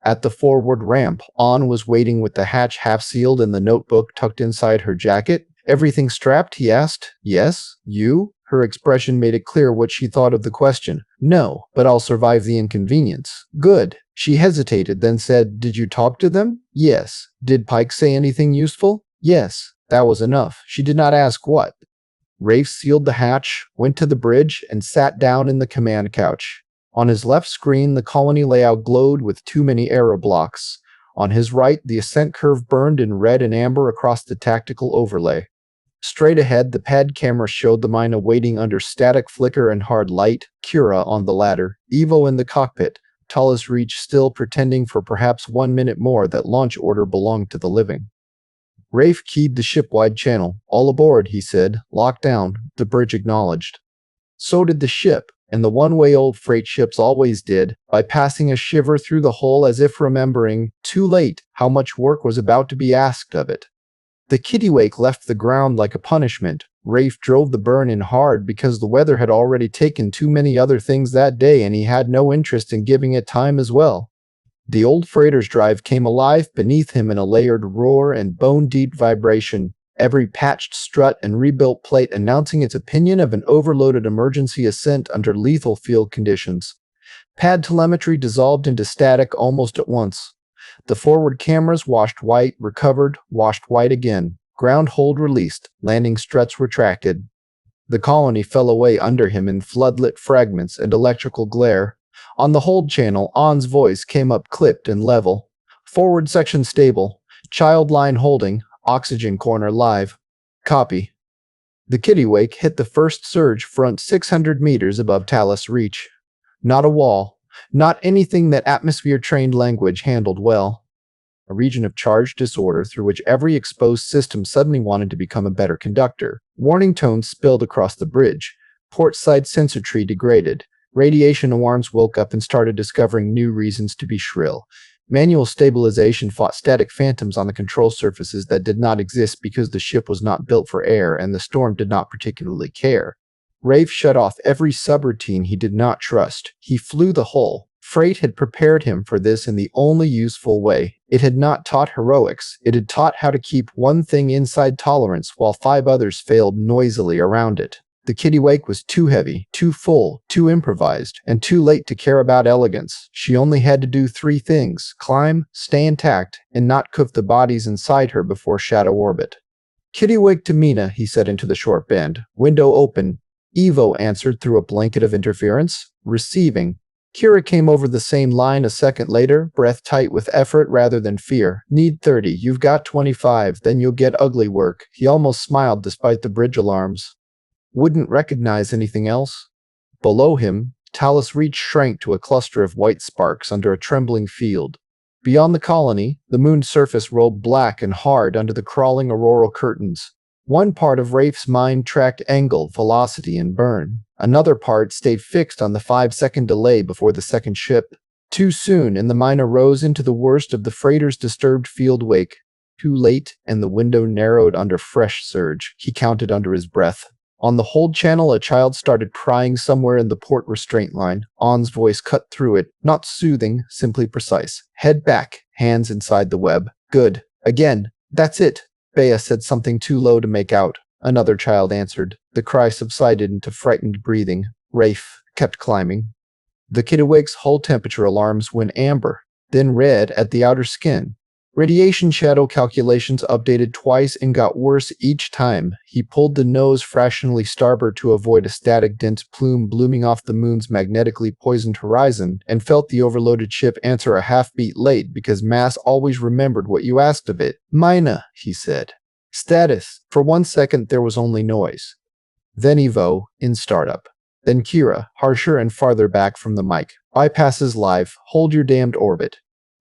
At the forward ramp, An was waiting with the hatch half-sealed and the notebook tucked inside her jacket. "Everything strapped?" he asked. "Yes? You?" Her expression made it clear what she thought of the question. "No, but I'll survive the inconvenience." "Good." She hesitated, then said, "Did you talk to them?" "Yes." "Did Pike say anything useful?" "Yes." That was enough. She did not ask what. Rafe sealed the hatch, went to the bridge, and sat down in the command couch. On his left screen, the colony layout glowed with too many error blocks. On his right, the ascent curve burned in red and amber across the tactical overlay. Straight ahead, the pad camera showed the Myna waiting under static flicker and hard light, Kira on the ladder, Evo in the cockpit, Tallis Reach still pretending for perhaps 1 minute more that launch order belonged to the living. Rafe keyed the ship-wide channel. "All aboard," he said. "Locked down." The bridge acknowledged. So did the ship, and the one-way old freight ships always did, by passing a shiver through the hull as if remembering, too late, how much work was about to be asked of it. The Kittiwake left the ground like a punishment. Rafe drove the burn in hard because the weather had already taken too many other things that day and he had no interest in giving it time as well. The old freighter's drive came alive beneath him in a layered roar and bone-deep vibration, every patched strut and rebuilt plate announcing its opinion of an overloaded emergency ascent under lethal field conditions. Pad telemetry dissolved into static almost at once. The forward cameras washed white, recovered, washed white again. Ground hold released, landing struts retracted. The colony fell away under him in floodlit fragments and electrical glare. On the hold channel, An's voice came up clipped and level. Forward section stable. Child line holding. Oxygen corner live. Copy. The Kittiwake hit the first surge front 600 meters above Talus Reach. Not a wall. Not anything that atmosphere-trained language handled well. A region of charged disorder through which every exposed system suddenly wanted to become a better conductor. Warning tones spilled across the bridge. Port side sensor tree degraded. Radiation alarms woke up and started discovering new reasons to be shrill. Manual stabilization fought static phantoms on the control surfaces that did not exist because the ship was not built for air and the storm did not particularly care. Rafe shut off every subroutine he did not trust. He flew the hull. Freight had prepared him for this in the only useful way. It had not taught heroics. It had taught how to keep one thing inside tolerance while 5 others failed noisily around it. The Kittiwake was too heavy, too full, too improvised, and too late to care about elegance. She only had to do 3 things: climb, stay intact, and not cook the bodies inside her before shadow orbit. "Kittiwake to Myna," he said into the short band. "Window open." Evo answered through a blanket of interference. "Receiving." Kira came over the same line a second later, breath tight with effort rather than fear. "Need 30, you've got 25, then you'll get ugly work." He almost smiled despite the bridge alarms. Wouldn't recognize anything else. Below him, Talus Reach shrank to a cluster of white sparks under a trembling field. Beyond the colony, the moon's surface rolled black and hard under the crawling auroral curtains. One part of Rafe's mind tracked angle, velocity, and burn. Another part stayed fixed on the 5-second delay before the second ship. Too soon, and the Myna rose into the worst of the freighter's disturbed field wake. Too late, and the window narrowed under fresh surge. He counted under his breath. On the hold channel, a child started crying somewhere in the port restraint line. On's voice cut through it, not soothing, simply precise. "Head back, hands inside the web." "Good. Again. That's it." Bea said something too low to make out. Another child answered. The cry subsided into frightened breathing. Rafe kept climbing. The Kittiwake's hull temperature alarms went amber, then red at the outer skin. Radiation shadow calculations updated twice and got worse each time. He pulled the nose fractionally starboard to avoid a static dense plume blooming off the moon's magnetically poisoned horizon, and felt the overloaded ship answer a half-beat late because mass always remembered what you asked of it. "Myna," he said. "Status." For 1 second there was only noise. Then Evo, in startup. Then Kira, harsher and farther back from the mic. "Bypasses live. Hold your damned orbit."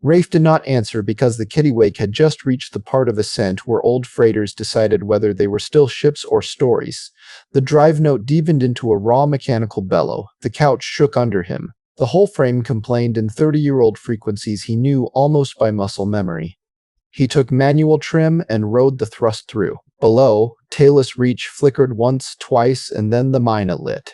Rafe did not answer because the Kittiwake had just reached the part of ascent where old freighters decided whether they were still ships or stories. The drive note deepened into a raw mechanical bellow. The couch shook under him. The whole frame complained in 30-year-old frequencies he knew almost by muscle memory. He took manual trim and rode the thrust through. Below, Talus Reach flickered once, twice, and then the Myna lit.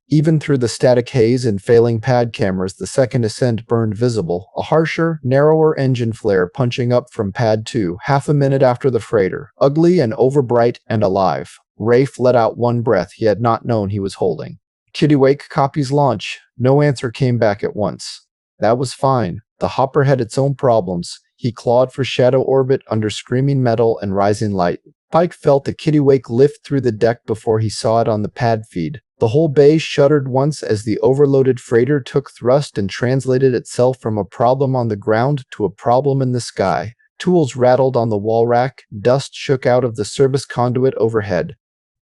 Even through the static haze and failing pad cameras, the second ascent burned visible, a harsher, narrower engine flare punching up from pad 2, half a minute after the freighter, ugly and overbright and alive. Rafe let out one breath he had not known he was holding. "Kittiwake copies launch." No answer came back at once. That was fine. The hopper had its own problems. He clawed for shadow orbit under screaming metal and rising light. Pike felt the Kittiwake lift through the deck before he saw it on the pad feed. The whole bay shuddered once as the overloaded freighter took thrust and translated itself from a problem on the ground to a problem in the sky. Tools rattled on the wall rack, dust shook out of the service conduit overhead.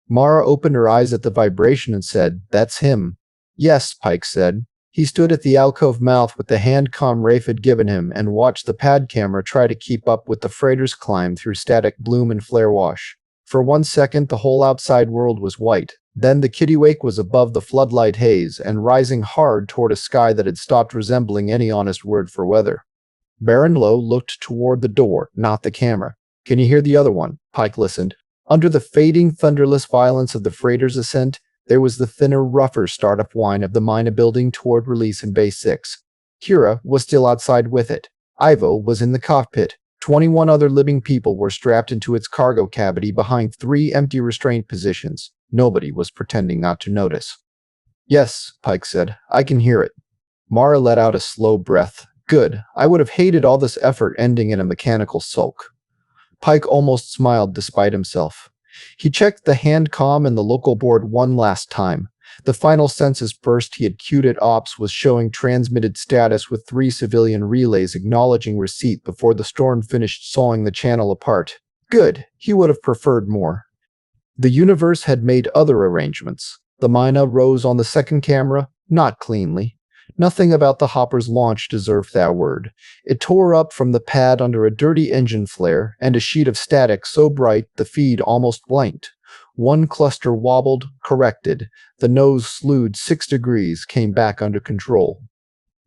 Mara opened her eyes at the vibration and said, "That's him." "Yes," Pike said. He stood at the alcove mouth with the hand comm Rafe had given him and watched the pad camera try to keep up with the freighter's climb through static bloom and flare wash. For 1 second, the whole outside world was white. Then the Kittiwake was above the floodlight haze and rising hard toward a sky that had stopped resembling any honest word for weather. Baron Lowe looked toward the door, not the camera. "Can you hear the other one?" Pike listened. Under the fading, thunderless violence of the freighter's ascent, there was the thinner, rougher startup whine of the Myna building toward release in Bay 6. Kira was still outside with it. Ivo was in the cockpit. 21 other living people were strapped into its cargo cavity behind 3 empty restraint positions. Nobody was pretending not to notice. "Yes," Pike said. "I can hear it." Mara let out a slow breath. "Good. I would have hated all this effort ending in a mechanical sulk." Pike almost smiled despite himself. He checked the hand comm and the local board one last time. The final census burst he had queued at Ops was showing transmitted status with 3 civilian relays acknowledging receipt before the storm finished sawing the channel apart. Good, he would have preferred more. The universe had made other arrangements. The Myna rose on the second camera, not cleanly. Nothing about the hopper's launch deserved that word. It tore up from the pad under a dirty engine flare and a sheet of static so bright the feed almost blanked. One cluster wobbled, corrected. The nose slewed 6 degrees, came back under control.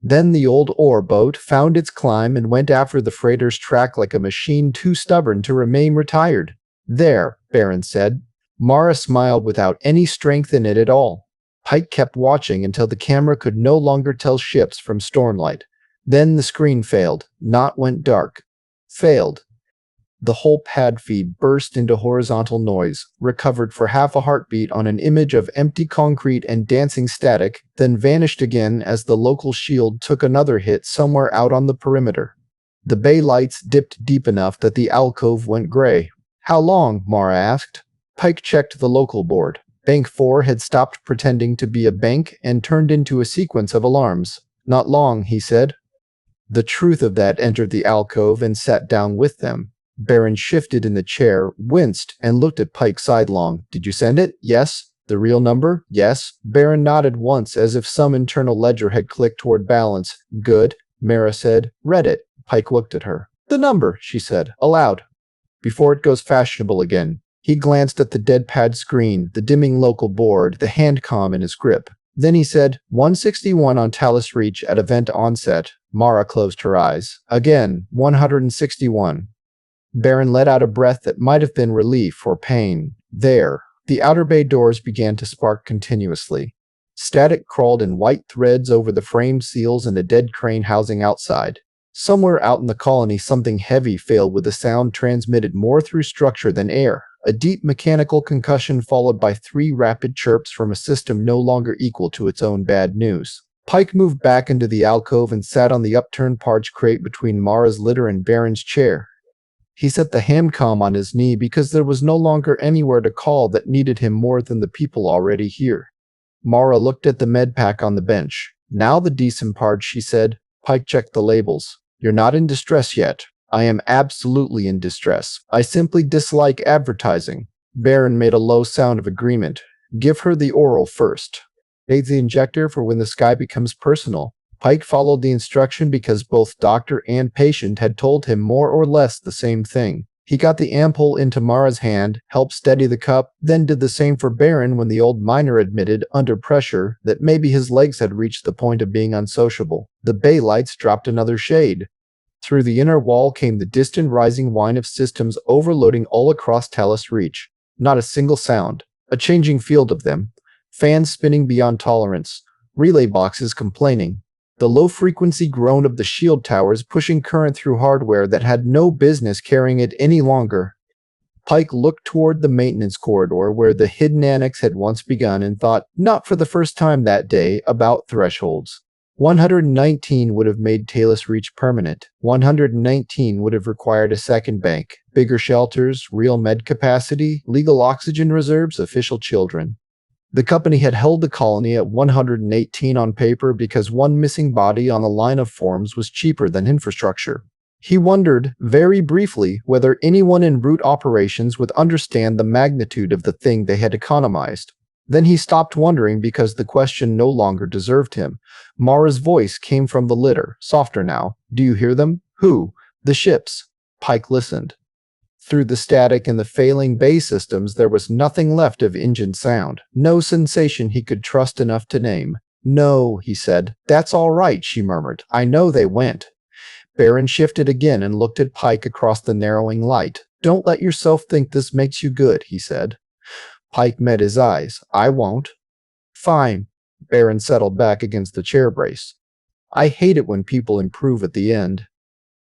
Then the old ore boat found its climb and went after the freighter's track like a machine too stubborn to remain retired. There, Barron said. Mara smiled without any strength in it at all. Pike kept watching until the camera could no longer tell ships from stormlight. Then the screen failed, not went dark. Failed. The whole pad feed burst into horizontal noise, recovered for half a heartbeat on an image of empty concrete and dancing static, then vanished again as the local shield took another hit somewhere out on the perimeter. The bay lights dipped deep enough that the alcove went gray. How long? Mara asked. Pike checked the local board. Bank 4 had stopped pretending to be a bank and turned into a sequence of alarms. Not long, he said. The truth of that entered the alcove and sat down with them. Barron shifted in the chair, winced, and looked at Pike sidelong. Did you send it? Yes. The real number? Yes. Barron nodded once as if some internal ledger had clicked toward balance. Good, Mara said. Read it. Pike looked at her. The number, she said, aloud. Before it goes fashionable again. He glanced at the dead pad screen, the dimming local board, the handcom in his grip. Then he said, 161 on Talus Reach at event onset. Mara closed her eyes. Again, 161. Barron let out a breath that might have been relief or pain. There. The outer bay doors began to spark continuously. Static crawled in white threads over the frame seals and the dead crane housing outside. Somewhere out in the colony, something heavy failed with a sound transmitted more through structure than air. A deep mechanical concussion followed by 3 rapid chirps from a system no longer equal to its own bad news. Pike moved back into the alcove and sat on the upturned parch crate between Mara's litter and Barron's chair. He set the handcom on his knee because there was no longer anywhere to call that needed him more than the people already here. Mara looked at the medpack on the bench. Now the decent part, she said. Pike checked the labels. You're not in distress yet. I am absolutely in distress. I simply dislike advertising. Barron made a low sound of agreement. Give her the oral first. Save the injector for when the sky becomes personal. Pike followed the instruction because both doctor and patient had told him more or less the same thing. He got the ampoule into Mara's hand, helped steady the cup, then did the same for Barron when the old miner admitted, under pressure, that maybe his legs had reached the point of being unsociable. The bay lights dropped another shade. Through the inner wall came the distant rising whine of systems overloading all across Talus Reach. Not a single sound. A changing field of them. Fans spinning beyond tolerance. Relay boxes complaining. The low-frequency groan of the shield towers pushing current through hardware that had no business carrying it any longer. Pike looked toward the maintenance corridor where the hidden annex had once begun and thought, not for the first time that day, about thresholds. 119 would have made Talus Reach permanent. 119 would have required a second bank. Bigger shelters, real med capacity, legal oxygen reserves, official children. The company had held the colony at 118 on paper because one missing body on the line of forms was cheaper than infrastructure. He wondered, very briefly, whether anyone in route operations would understand the magnitude of the thing they had economized. Then he stopped wondering because the question no longer deserved him. Mara's voice came from the litter, softer now. Do you hear them? Who? The ships. Pike listened. Through the static and the failing bay systems, there was nothing left of engine sound. No sensation he could trust enough to name. No, he said. That's all right, she murmured. I know they went. Barron shifted again and looked at Pike across the narrowing light. Don't let yourself think this makes you good, he said. Pike met his eyes. I won't. Fine. Barron settled back against the chair brace. I hate it when people improve at the end.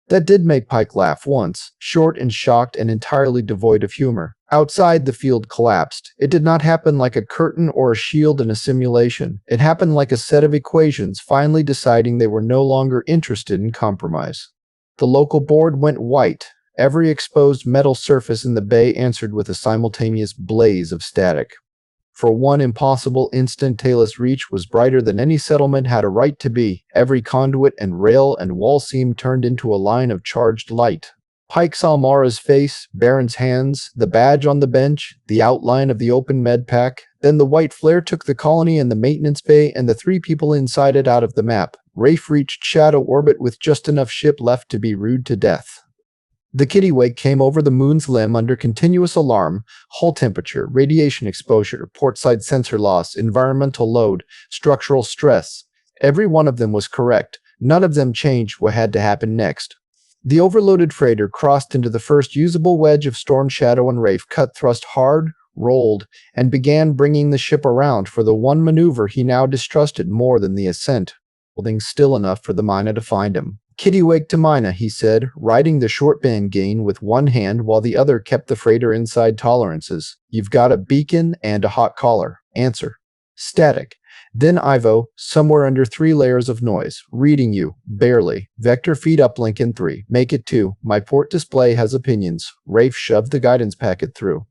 That did make Pike laugh once, short and shocked and entirely devoid of humor. Outside, the field collapsed. It did not happen like a curtain or a shield in a simulation. It happened like a set of equations finally deciding they were no longer interested in compromise. The local board went white. Every exposed metal surface in the bay answered with a simultaneous blaze of static. For one impossible instant, Talus Reach was brighter than any settlement had a right to be. Every conduit and rail and wall seam turned into a line of charged light. Pike saw Mara's face, Baron's hands, the badge on the bench, the outline of the open med pack. Then the white flare took the colony and the maintenance bay and the three people inside it out of the map. Rafe reached shadow orbit with just enough ship left to be rude to death. The Kittiwake came over the moon's limb under continuous alarm: hull temperature, radiation exposure, portside sensor loss, environmental load, structural stress. Every one of them was correct. None of them changed what had to happen next. The overloaded freighter crossed into the first usable wedge of storm shadow, and Rafe cut thrust hard, rolled, and began bringing the ship around for the one maneuver he now distrusted more than the ascent, holding still enough for the Myna to find him. "Kittiwake to Myna," he said, riding the short band gain with one hand while the other kept the freighter inside tolerances. "You've got a beacon and a hot collar. Answer." "Static." Then Ivo, somewhere under 3 layers of noise. "Reading you. Barely. Vector feed uplink in 3. Make it 2. My port display has opinions." Rafe shoved the guidance packet through.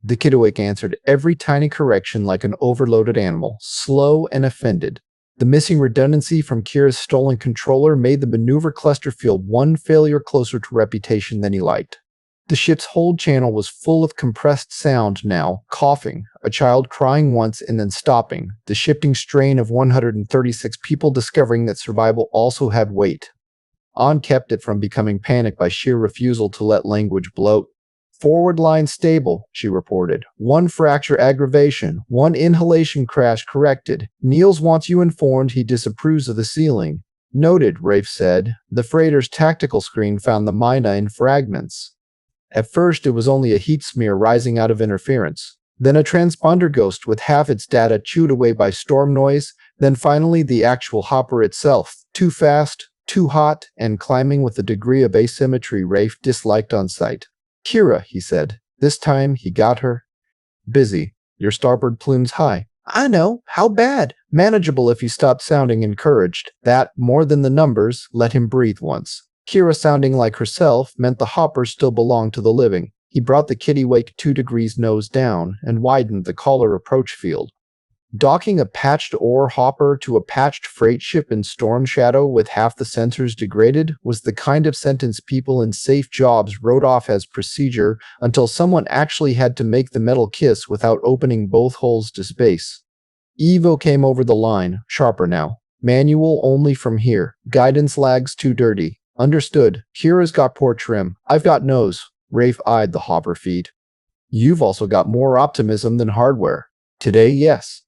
The Kittiwake answered every tiny correction like an overloaded animal, slow and offended. The missing redundancy from Kira's stolen controller made the maneuver cluster feel one failure closer to reputation than he liked. The ship's hold channel was full of compressed sound now, coughing, a child crying once and then stopping, the shifting strain of 136 people discovering that survival also had weight. On kept it from becoming panic by sheer refusal to let language bloat. "Forward line stable," she reported. "1 fracture aggravation, 1 inhalation crash corrected. Niels wants you informed he disapproves of the ceiling." "Noted," Rafe said. The freighter's tactical screen found the Myna in fragments. At first it was only a heat smear rising out of interference, then a transponder ghost with half its data chewed away by storm noise, then finally the actual hopper itself, too fast, too hot, and climbing with a degree of asymmetry Rafe disliked on sight. "Kira," he said. This time he got her. "Busy. Your starboard plume's high." "I know. How bad?" "Manageable if you stopped sounding encouraged." That, more than the numbers, let him breathe once. Kira sounding like herself meant the hopper still belonged to the living. He brought the Kittiwake 2 degrees nose down and widened the collar approach field. Docking a patched ore hopper to a patched freight ship in storm shadow with half the sensors degraded was the kind of sentence people in safe jobs wrote off as procedure until someone actually had to make the metal kiss without opening both holes to space. Evo came over the line, sharper now. "Manual only from here. Guidance lags too dirty." "Understood. Kira's got port trim. I've got nose." Rafe eyed the hopper feed. "You've also got more optimism than hardware." "Today, yes."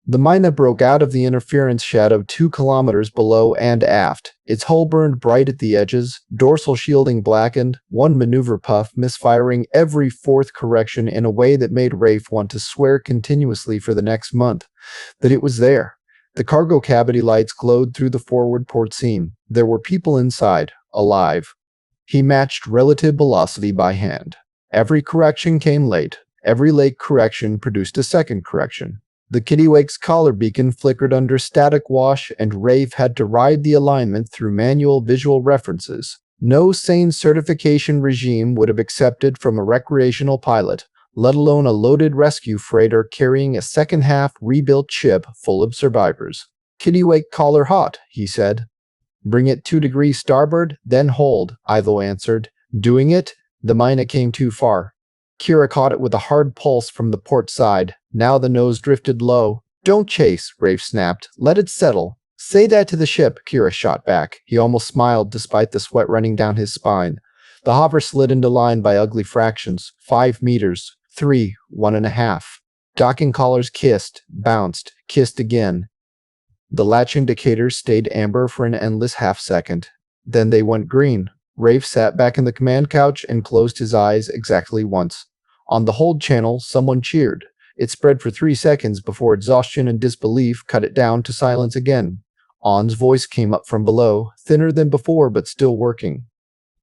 The Myna broke out of the interference shadow 2 kilometers below and aft. Its hull burned bright at the edges, dorsal shielding blackened, one maneuver puff misfiring every 4th correction in a way that made Rafe want to swear continuously for the next month that it was there. The cargo cavity lights glowed through the forward port seam. There were people inside, alive. He matched relative velocity by hand. Every correction came late. Every late correction produced a second correction. The Kittiwake's collar beacon flickered under static wash, and Rafe had to ride the alignment through manual visual references. No sane certification regime would have accepted from a recreational pilot, let alone a loaded rescue freighter carrying a second-half rebuilt ship full of survivors. "Kittiwake collar hot," he said. "Bring it 2 degrees starboard, then hold," Ivo answered. "Doing it?" The Myna came too far. Kira caught it with a hard pulse from the port side. Now the nose drifted low. "Don't chase," Rafe snapped. "Let it settle." "Say that to the ship," Kira shot back. He almost smiled despite the sweat running down his spine. The hopper slid into line by ugly fractions. 5 meters. 3. 1.5. Docking collars kissed, bounced, kissed again. The latch indicators stayed amber for an endless half-second. Then they went green. Rafe sat back in the command couch and closed his eyes exactly once. On the hold channel, someone cheered. It spread for 3 seconds before exhaustion and disbelief cut it down to silence again. On's voice came up from below, thinner than before but still working.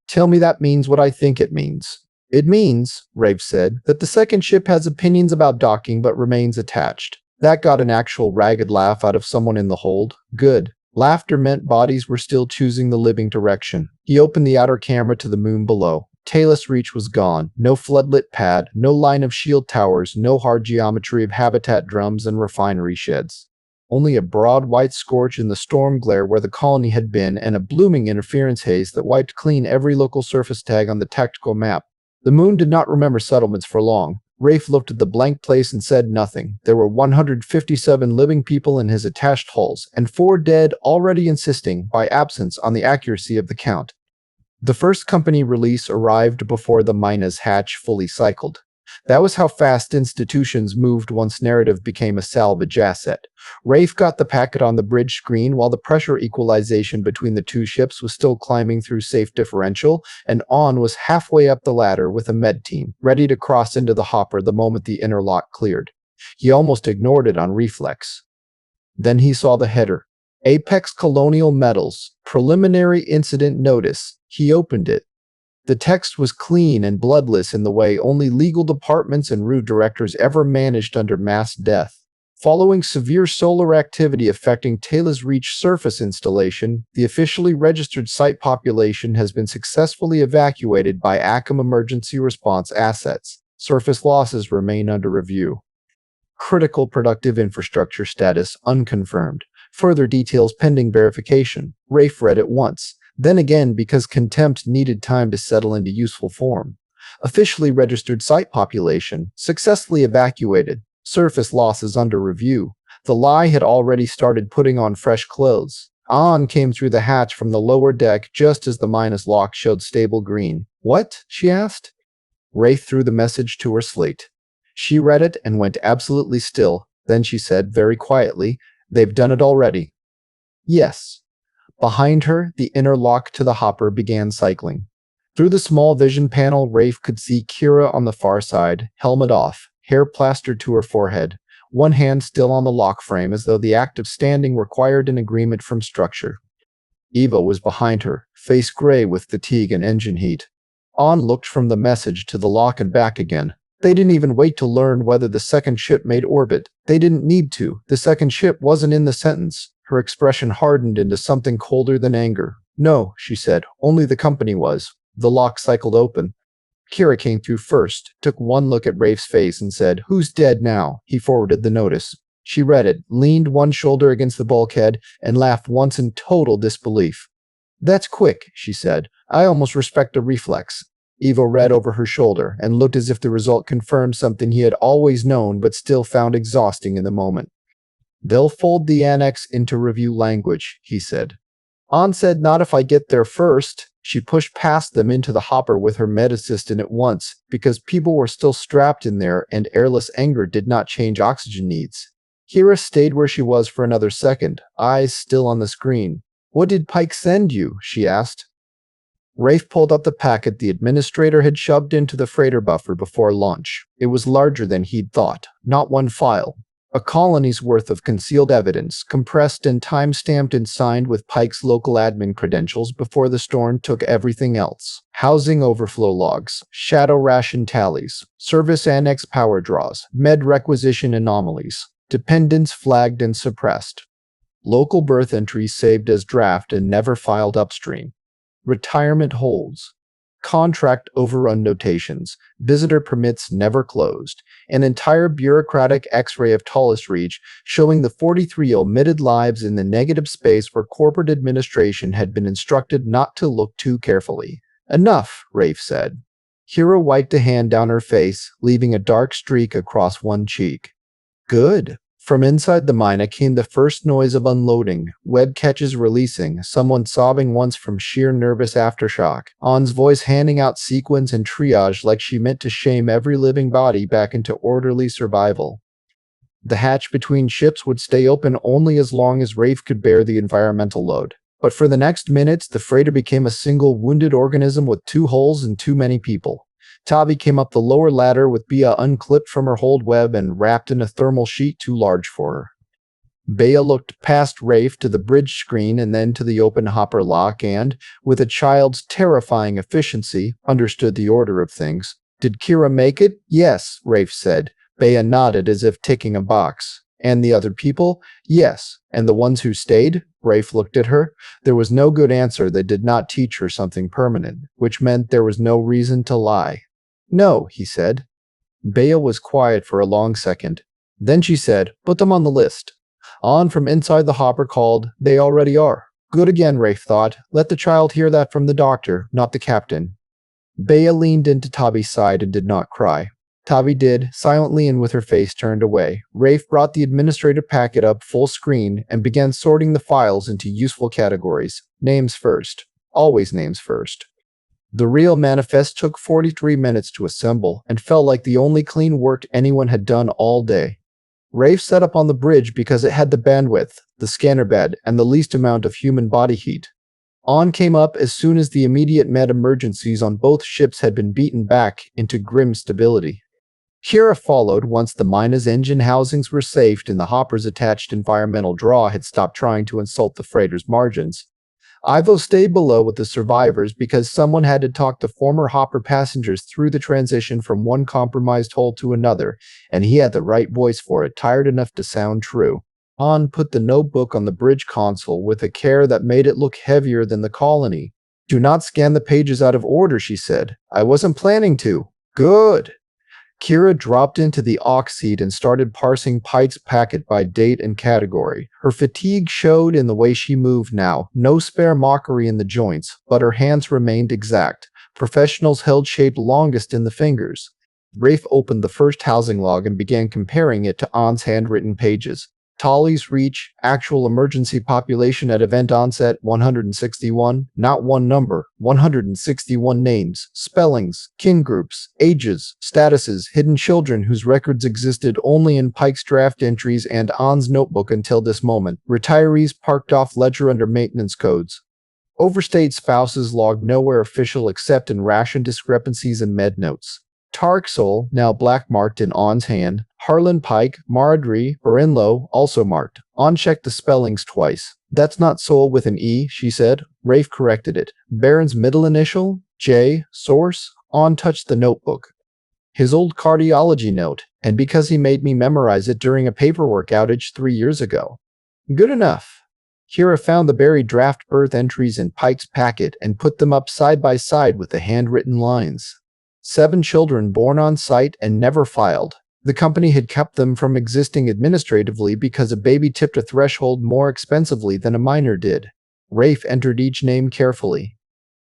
"Tell me that means what I think it means." "It means," Rafe said, "that the second ship has opinions about docking but remains attached." That got an actual ragged laugh out of someone in the hold. Good. Laughter meant bodies were still choosing the living direction. He opened the outer camera to the moon below. Talus Reach was gone. No floodlit pad, no line of shield towers, no hard geometry of habitat drums and refinery sheds. Only a broad white scorch in the storm glare where the colony had been, and a blooming interference haze that wiped clean every local surface tag on the tactical map. The moon did not remember settlements for long. Rafe looked at the blank place and said nothing. There were 157 living people in his attached hulls, and 4 dead, already insisting, by absence, on the accuracy of the count. The first company release arrived before the Myna's hatch fully cycled. That was how fast institutions moved once narrative became a salvage asset. Rafe got the packet on the bridge screen while the pressure equalization between the two ships was still climbing through safe differential, and On was halfway up the ladder with a med team, ready to cross into the hopper the moment the inner lock cleared. He almost ignored it on reflex. Then he saw the header. Apex Colonial Metals, Preliminary Incident Notice. He opened it. The text was clean and bloodless in the way only legal departments and root directors ever managed under mass death. Following severe solar activity affecting Talus Reach surface installation, the officially registered site population has been successfully evacuated by ACM emergency response assets. Surface losses remain under review. Critical productive infrastructure status unconfirmed. Further details pending verification. Rafe read it once. Then again because contempt needed time to settle into useful form. Officially registered site population, successfully evacuated, surface losses under review. The lie had already started putting on fresh clothes. On came through the hatch from the lower deck just as the minus lock showed stable green. What? She asked. Rafe threw the message to her slate. She read it and went absolutely still. Then she said very quietly, "They've done it already." Yes. Behind her, the inner lock to the hopper began cycling. Through the small vision panel, Rafe could see Kira on the far side, helmet off, hair plastered to her forehead, one hand still on the lock frame as though the act of standing required an agreement from structure. Eva was behind her, face gray with fatigue and engine heat. On looked from the message to the lock and back again. They didn't even wait to learn whether the second ship made orbit. They didn't need to. The second ship wasn't in the sentence. Her expression hardened into something colder than anger. "No," she said, "only the company was." The lock cycled open. Kira came through first, took one look at Rafe's face and said, "Who's dead now?" He forwarded the notice. She read it, leaned one shoulder against the bulkhead, and laughed once in total disbelief. "That's quick," she said. "I almost respect a reflex." Eva read over her shoulder and looked as if the result confirmed something he had always known but still found exhausting in the moment. "They'll fold the annex into review language," he said. On said, "Not if I get there first." She pushed past them into the hopper with her med assistant at once, because people were still strapped in there and airless anger did not change oxygen needs. Kira stayed where she was for another second, eyes still on the screen. "What did Pike send you?" she asked. Rafe pulled up the packet the administrator had shoved into the freighter buffer before launch. It was larger than he'd thought, not one file. A colony's worth of concealed evidence, compressed and time-stamped and signed with Pike's local admin credentials before the storm took everything else. Housing overflow logs, shadow ration tallies, service annex power draws, med requisition anomalies, dependents flagged and suppressed. Local birth entries saved as draft and never filed upstream. Retirement holds. Contract overrun notations, visitor permits never closed, an entire bureaucratic x-ray of Talus Reach showing the 43 omitted lives in the negative space where corporate administration had been instructed not to look too carefully. "Enough," Rafe said. Kira wiped a hand down her face, leaving a dark streak across one cheek. "Good." From inside the Myna came the first noise of unloading, web catches releasing, someone sobbing once from sheer nervous aftershock, On's voice handing out sequence and triage like she meant to shame every living body back into orderly survival. The hatch between ships would stay open only as long as Rafe could bear the environmental load. But for the next minutes, the freighter became a single wounded organism with 2 holes and too many people. Tavi came up the lower ladder with Bea unclipped from her hold web and wrapped in a thermal sheet too large for her. Bea looked past Rafe to the bridge screen and then to the open hopper lock and, with a child's terrifying efficiency, understood the order of things. "Did Kira make it?" "Yes," Rafe said. Bea nodded as if ticking a box. And the other people? Yes. And the ones who stayed? Rafe looked at her. There was no good answer that did not teach her something permanent, which meant there was no reason to lie. No, he said. Bea was quiet for a long second. Then she said, put them on the list. On from inside the hopper called, they already are. Good again, Rafe thought. Let the child hear that from the doctor, not the captain. Bea leaned into Tavi's side and did not cry. Tavi did, silently and with her face turned away. Rafe brought the administrative packet up full screen and began sorting the files into useful categories. Names first. Always names first. The real manifest took 43 minutes to assemble and felt like the only clean work anyone had done all day. Rafe set up on the bridge because it had the bandwidth, the scanner bed, and the least amount of human body heat. On came up as soon as the immediate med emergencies on both ships had been beaten back into grim stability. Kira followed once the Myna's engine housings were safed and the hopper's attached environmental draw had stopped trying to insult the freighter's margins. Ivo stayed below with the survivors because someone had to talk the former hopper passengers through the transition from one compromised hull to another, and he had the right voice for it, tired enough to sound true. Han put the notebook on the bridge console with a care that made it look heavier than the colony. Do not scan the pages out of order, she said. I wasn't planning to. Good. Kira dropped into the aux seat and started parsing Pike's packet by date and category. Her fatigue showed in the way she moved now, no spare mockery in the joints, but her hands remained exact. Professionals held shape longest in the fingers. Rafe opened the first housing log and began comparing it to On's handwritten pages. Tali's reach, actual emergency population at event onset 161, not one number, 161 names, spellings, kin groups, ages, statuses, hidden children whose records existed only in Pike's draft entries and On's notebook until this moment, retirees parked off ledger under maintenance codes. Overstayed spouses logged nowhere official except in ration discrepancies and med notes. Tark Sol, now black marked in On's hand. Harlan Pike, Maradri, Barinlo, also marked. On checked the spellings twice. That's not Sol with an E, she said. Rafe corrected it. Baron's middle initial? J. Source? On touched the notebook. His old cardiology note, and because he made me memorize it during a paperwork outage 3 years ago. Good enough. Kira found the buried draft birth entries in Pike's packet and put them up side by side with the handwritten lines. 7 children born on site and never filed. The company had kept them from existing administratively because a baby tipped a threshold more expensively than a minor did. Rafe entered each name carefully.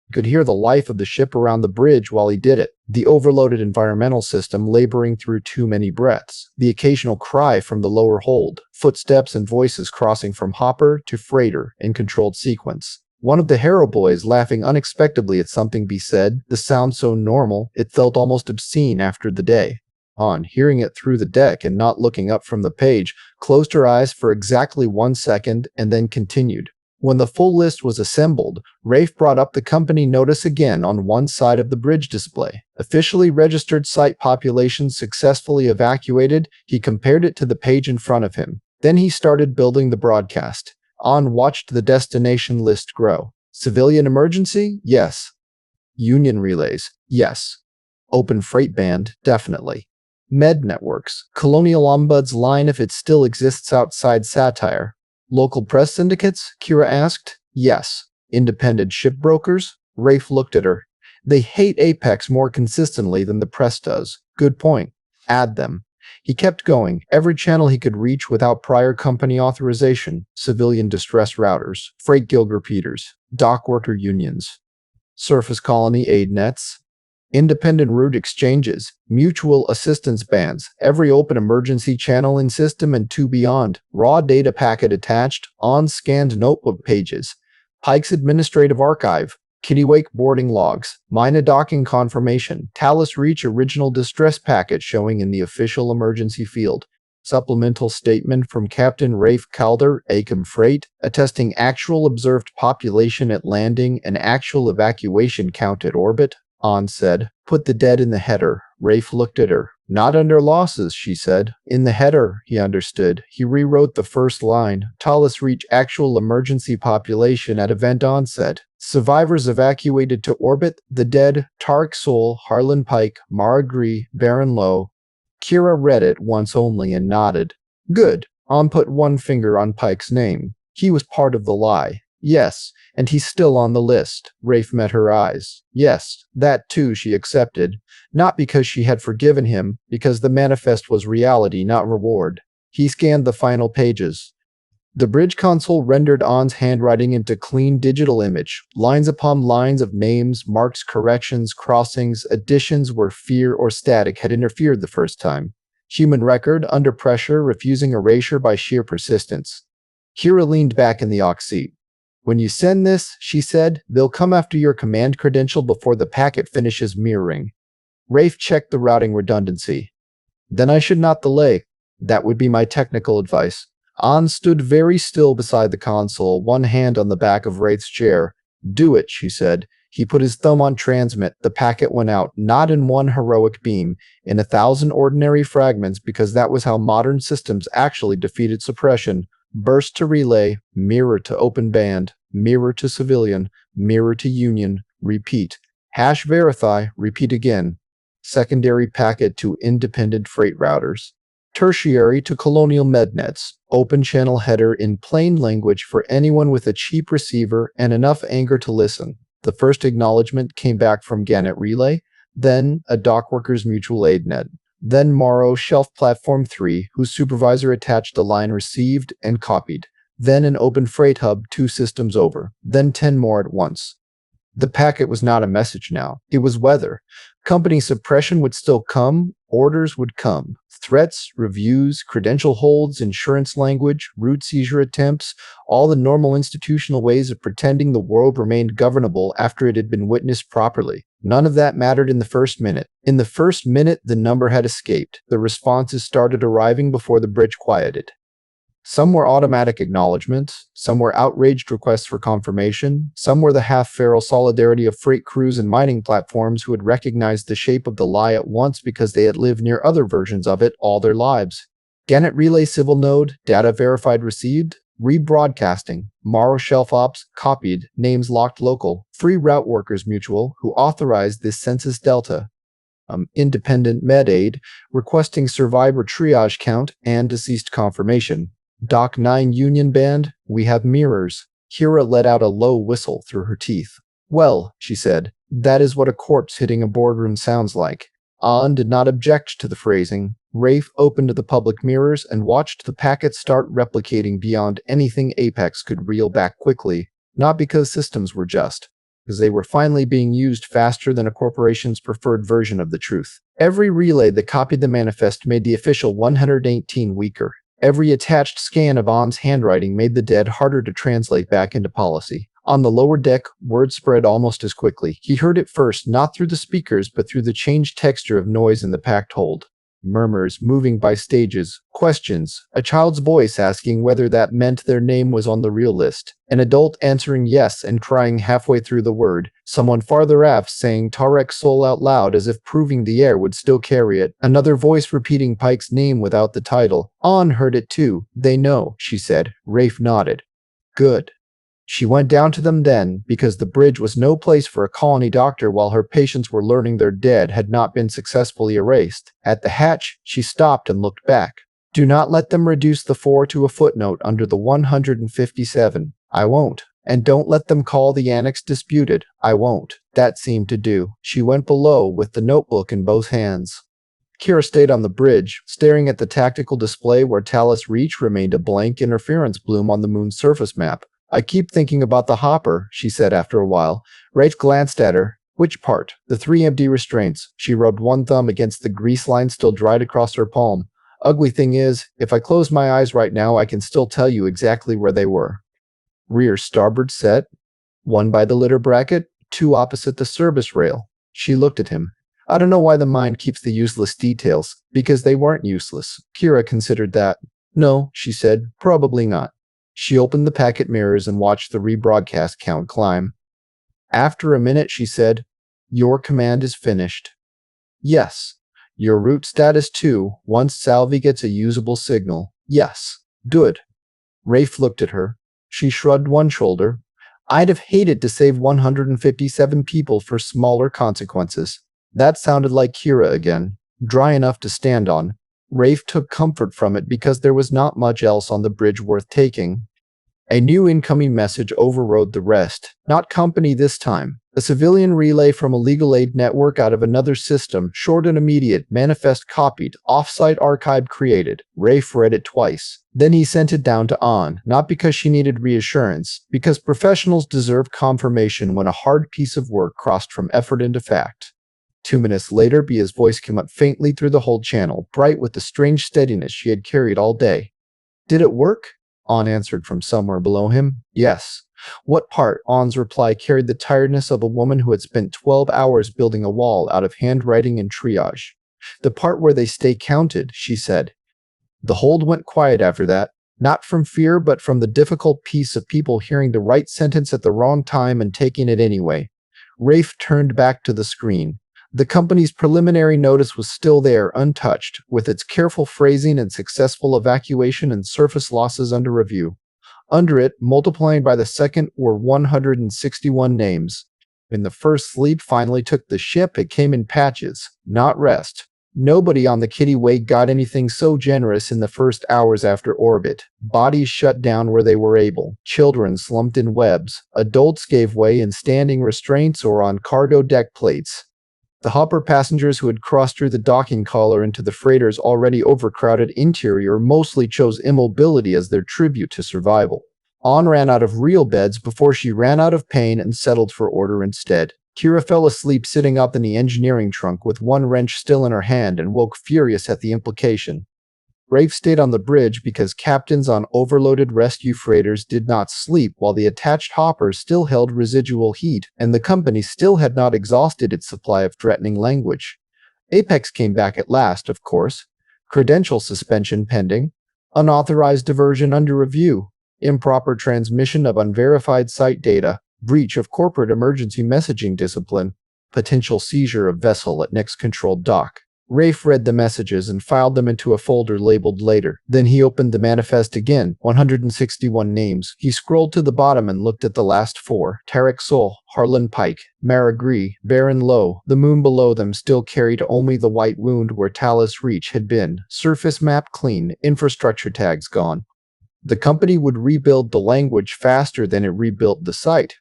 He could hear the life of the ship around the bridge while he did it, the overloaded environmental system laboring through too many breaths, the occasional cry from the lower hold, footsteps and voices crossing from hopper to freighter in controlled sequence. One of the Harrow boys laughing unexpectedly at something be said, the sound so normal, it felt almost obscene after the day. On, hearing it through the deck and not looking up from the page, closed her eyes for exactly 1 second and then continued. When the full list was assembled, Rafe brought up the company notice again on one side of the bridge display. Officially registered site population successfully evacuated, he compared it to the page in front of him. Then he started building the broadcast. On watched the destination list grow. Civilian emergency? Yes. Union relays? Yes. Open freight band? Definitely. Med networks? Colonial Ombuds line if it still exists outside satire. Local press syndicates? Kira asked. Yes. Independent shipbrokers? Rafe looked at her. They hate Apex more consistently than the press does. Good point. Add them. He kept going, every channel he could reach without prior company authorization, civilian distress routers, freight guild repeaters, dock worker unions, surface colony aid nets, independent route exchanges, mutual assistance bands, every open emergency channel in system and 2 beyond, raw data packet attached, on-scanned notebook pages, Pike's administrative archive, Kittiwake boarding logs, Myna docking confirmation, Talus Reach original distress packet showing in the official emergency field, supplemental statement from Captain Rafe Calder, Acom Freight, attesting actual observed population at landing and actual evacuation count at orbit. On said, put the dead in the header. Rafe looked at her. Not under losses, she said. In the header, he understood. He rewrote the first line. Talus Reach actual emergency population at event onset. Survivors evacuated to orbit, the dead, Tark Sol, Harlan Pike, Mara Gree, Baron Lowe. Kira read it once only and nodded. Good. On put one finger on Pike's name. He was part of the lie. Yes, and he's still on the list. Rafe met her eyes. Yes, that too she accepted. Not because she had forgiven him, because the manifest was reality, not reward. He scanned the final pages. The bridge console rendered On's handwriting into clean digital image, lines upon lines of names, marks, corrections, crossings, additions where fear or static had interfered the first time. Human record, under pressure, refusing erasure by sheer persistence. Kira leaned back in the aux seat. When you send this, she said, they'll come after your command credential before the packet finishes mirroring. Rafe checked the routing redundancy. Then I should not delay. That would be my technical advice. On stood very still beside the console, one hand on the back of Rafe's chair. Do it, she said. He put his thumb on transmit. The packet went out, not in one heroic beam, in 1,000 ordinary fragments, because that was how modern systems actually defeated suppression. Burst to relay, mirror to open band, mirror to civilian, mirror to union, repeat. Hash verify, repeat again. Secondary packet to independent freight routers. Tertiary to colonial mednets, open channel header in plain language for anyone with a cheap receiver and enough anger to listen. The first acknowledgement came back from Gannett Relay, then a Dockworkers Mutual Aid Net, then Morrow Shelf Platform 3, whose supervisor attached the line received and copied, then an open freight hub 2 systems over, then 10 more at once. The packet was not a message now, it was weather. Company suppression would still come, orders would come. Threats, reviews, credential holds, insurance language, route seizure attempts, all the normal institutional ways of pretending the world remained governable after it had been witnessed properly. None of that mattered in the first minute. In the first minute, the number had escaped. The responses started arriving before the bridge quieted. Some were automatic acknowledgments, some were outraged requests for confirmation, some were the half-feral solidarity of freight crews and mining platforms who had recognized the shape of the lie at once because they had lived near other versions of it all their lives. Gannett Relay Civil Node, data verified received, rebroadcasting, Morrow Shelf Ops, copied, names locked local, Free Route Workers Mutual, who authorized this Census Delta, Independent Med Aid, requesting survivor triage count and deceased confirmation. Doc 9 Union Band, we have mirrors. Kira let out a low whistle through her teeth. Well, she said, that is what a corpse hitting a boardroom sounds like. On did not object to the phrasing. Rafe opened the public mirrors and watched the packet start replicating beyond anything Apex could reel back quickly, not because systems were just, because they were finally being used faster than a corporation's preferred version of the truth. Every relay that copied the manifest made the official 118 weaker. Every attached scan of On's handwriting made the dead harder to translate back into policy. On the lower deck, word spread almost as quickly. He heard it first, not through the speakers, but through the changed texture of noise in the packed hold. Murmurs moving by stages, questions, a child's voice asking whether that meant their name was on the real list, an adult answering yes and crying halfway through the word, someone farther aft saying Tarek's soul out loud as if proving the air would still carry it, another voice repeating Pike's name without the title. On heard it too. They know, she said. Rafe nodded. Good. She went down to them then, because the bridge was no place for a colony doctor while her patients were learning their dead had not been successfully erased. At the hatch, she stopped and looked back. Do not let them reduce the 4 to a footnote under the 157. I won't. And don't let them call the annex disputed. I won't. That seemed to do. She went below with the notebook in both hands. Kira stayed on the bridge, staring at the tactical display where Talus Reach remained a blank interference bloom on the moon's surface map. I keep thinking about the hopper, she said after a while. Rafe glanced at her. Which part? The 3 empty restraints. She rubbed one thumb against the grease line still dried across her palm. Ugly thing is, if I close my eyes right now, I can still tell you exactly where they were. Rear starboard set. 1 by the litter bracket, 2 opposite the service rail. She looked at him. I don't know why the mind keeps the useless details. Because they weren't useless. Kira considered that. No, she said, probably not. She opened the packet mirrors and watched the rebroadcast count climb. After a minute, she said, Your command is finished. Yes. Your route status too, once Salvi gets a usable signal. Yes. Good. Rafe looked at her. She shrugged one shoulder. I'd have hated to save 157 people for smaller consequences. That sounded like Kira again, dry enough to stand on. Rafe took comfort from it because there was not much else on the bridge worth taking. A new incoming message overrode the rest. Not company this time. A civilian relay from a legal aid network out of another system, short and immediate, manifest copied, offsite archive created. Rafe read it twice. Then he sent it down to An, not because she needed reassurance, because professionals deserve confirmation when a hard piece of work crossed from effort into fact. 2 minutes later, Bia's voice came up faintly through the hold channel, bright with the strange steadiness she had carried all day. Did it work? An answered from somewhere below him. Yes. What part? An's reply carried the tiredness of a woman who had spent 12 hours building a wall out of handwriting and triage. The part where they stay counted, she said. The hold went quiet after that, not from fear but from the difficult peace of people hearing the right sentence at the wrong time and taking it anyway. Rafe turned back to the screen. The company's preliminary notice was still there, untouched, with its careful phrasing and successful evacuation and surface losses under review. Under it, multiplying by the second, were 161 names. When the first sleep finally took the ship, it came in patches, not rest. Nobody on the Kittiwake got anything so generous in the first hours after orbit. Bodies shut down where they were able. Children slumped in webs. Adults gave way in standing restraints or on cargo deck plates. The hopper passengers who had crossed through the docking collar into the freighter's already overcrowded interior mostly chose immobility as their tribute to survival. An ran out of real beds before she ran out of pain and settled for order instead. Kira fell asleep sitting up in the engineering trunk with one wrench still in her hand and woke furious at the implication. Rafe stayed on the bridge because captains on overloaded rescue freighters did not sleep while the attached hoppers still held residual heat, and the company still had not exhausted its supply of threatening language. Apex came back at last, of course. Credential suspension pending. Unauthorized diversion under review. Improper transmission of unverified site data. Breach of corporate emergency messaging discipline. Potential seizure of vessel at next controlled dock. Rafe read the messages and filed them into a folder labeled later. Then he opened the manifest again, 161 names. He scrolled to the bottom and looked at the last four. Tarek Sol, Harlan Pike, Mara Gree, Baron Lowe. The moon below them still carried only the white wound where Talus Reach had been. Surface map clean, infrastructure tags gone. The company would rebuild the language faster than it rebuilt the site.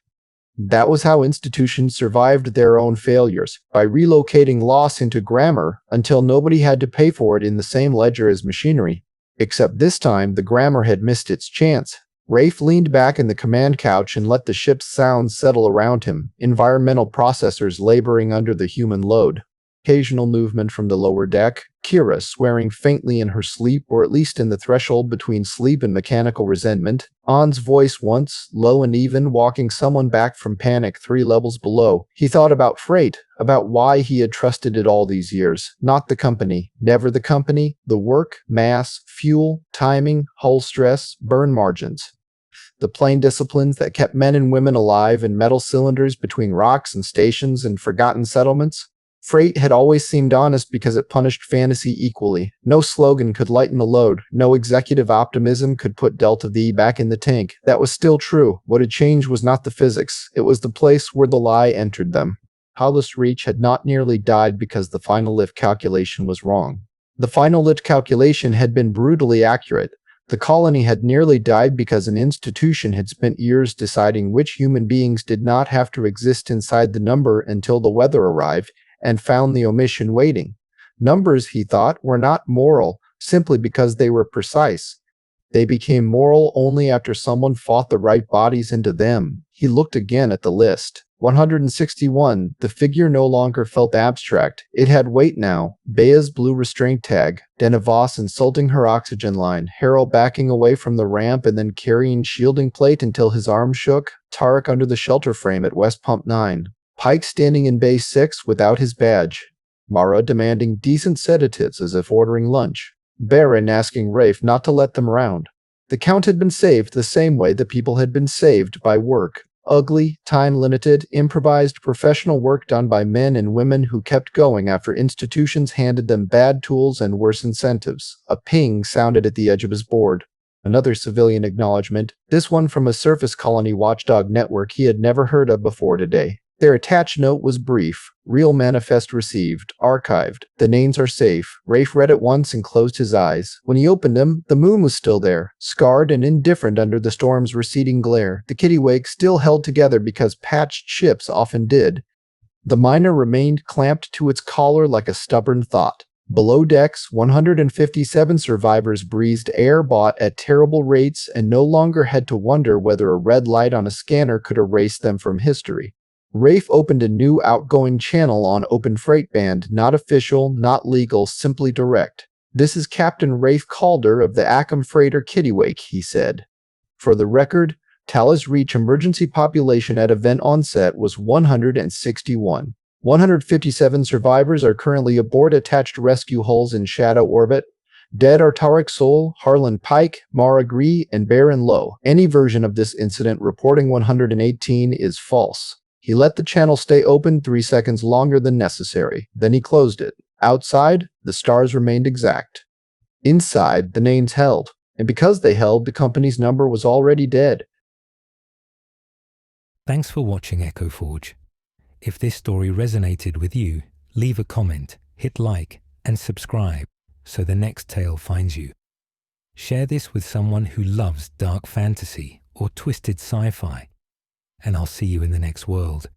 That was how institutions survived their own failures, by relocating loss into grammar until nobody had to pay for it in the same ledger as machinery. Except this time, the grammar had missed its chance. Rafe leaned back in the command couch and let the ship's sounds settle around him, environmental processors laboring under the human load. Occasional movement from the lower deck, Kira swearing faintly in her sleep, or at least in the threshold between sleep and mechanical resentment. An's voice once, low and even, walking someone back from panic 3 levels below. He thought about freight, about why he had trusted it all these years. Not the company, never the company, the work, mass, fuel, timing, hull stress, burn margins. The plane disciplines that kept men and women alive in metal cylinders between rocks and stations and forgotten settlements. Freight had always seemed honest because it punished fantasy equally. No slogan could lighten the load. No executive optimism could put Delta V back in the tank. That was still true. What had changed was not the physics. It was the place where the lie entered them. Talus Reach had not nearly died because the final lift calculation was wrong. The final lift calculation had been brutally accurate. The colony had nearly died because an institution had spent years deciding which human beings did not have to exist inside the number until the weather arrived, and found the omission waiting. Numbers, he thought, were not moral simply because they were precise. They became moral only after someone fought the right bodies into them. He looked again at the list. 161. The figure no longer felt abstract. It had weight now. Bea's blue restraint tag. Denevos insulting her oxygen line. Harold backing away from the ramp and then carrying shielding plate until his arm shook. Tarek under the shelter frame at West Pump 9. Pike standing in Bay 6 without his badge. Mara demanding decent sedatives as if ordering lunch. Baron asking Rafe not to let them round. The count had been saved the same way the people had been saved by work. Ugly, time-limited, improvised professional work done by men and women who kept going after institutions handed them bad tools and worse incentives. A ping sounded at the edge of his board. Another civilian acknowledgement, this one from a surface colony watchdog network he had never heard of before today. Their attached note was brief. Real manifest received. Archived. The names are safe. Rafe read it once and closed his eyes. When he opened them, the moon was still there, scarred and indifferent under the storm's receding glare. The Kittiwake still held together because patched ships often did. The Myna remained clamped to its collar like a stubborn thought. Below decks, 157 survivors breathed air bought at terrible rates and no longer had to wonder whether a red light on a scanner could erase them from history. Rafe opened a new outgoing channel on Open Freight Band, not official, not legal, simply direct. "This is Captain Rafe Calder of the Acom freighter Kittiwake," he said. "For the record, Talus Reach emergency population at event onset was 161. 157 survivors are currently aboard attached rescue hulls in shadow orbit. Dead are Tarek Sol, Harlan Pike, Mara Gree, and Baron Lowe. Any version of this incident reporting 118 is false." He let the channel stay open 3 seconds longer than necessary. Then he closed it. Outside, the stars remained exact. Inside, the names held. And because they held, the company's number was already dead. Thanks for watching Echo Forge. If this story resonated with you, leave a comment, hit like, and subscribe so the next tale finds you. Share this with someone who loves dark fantasy or twisted sci-fi, and I'll see you in the next world.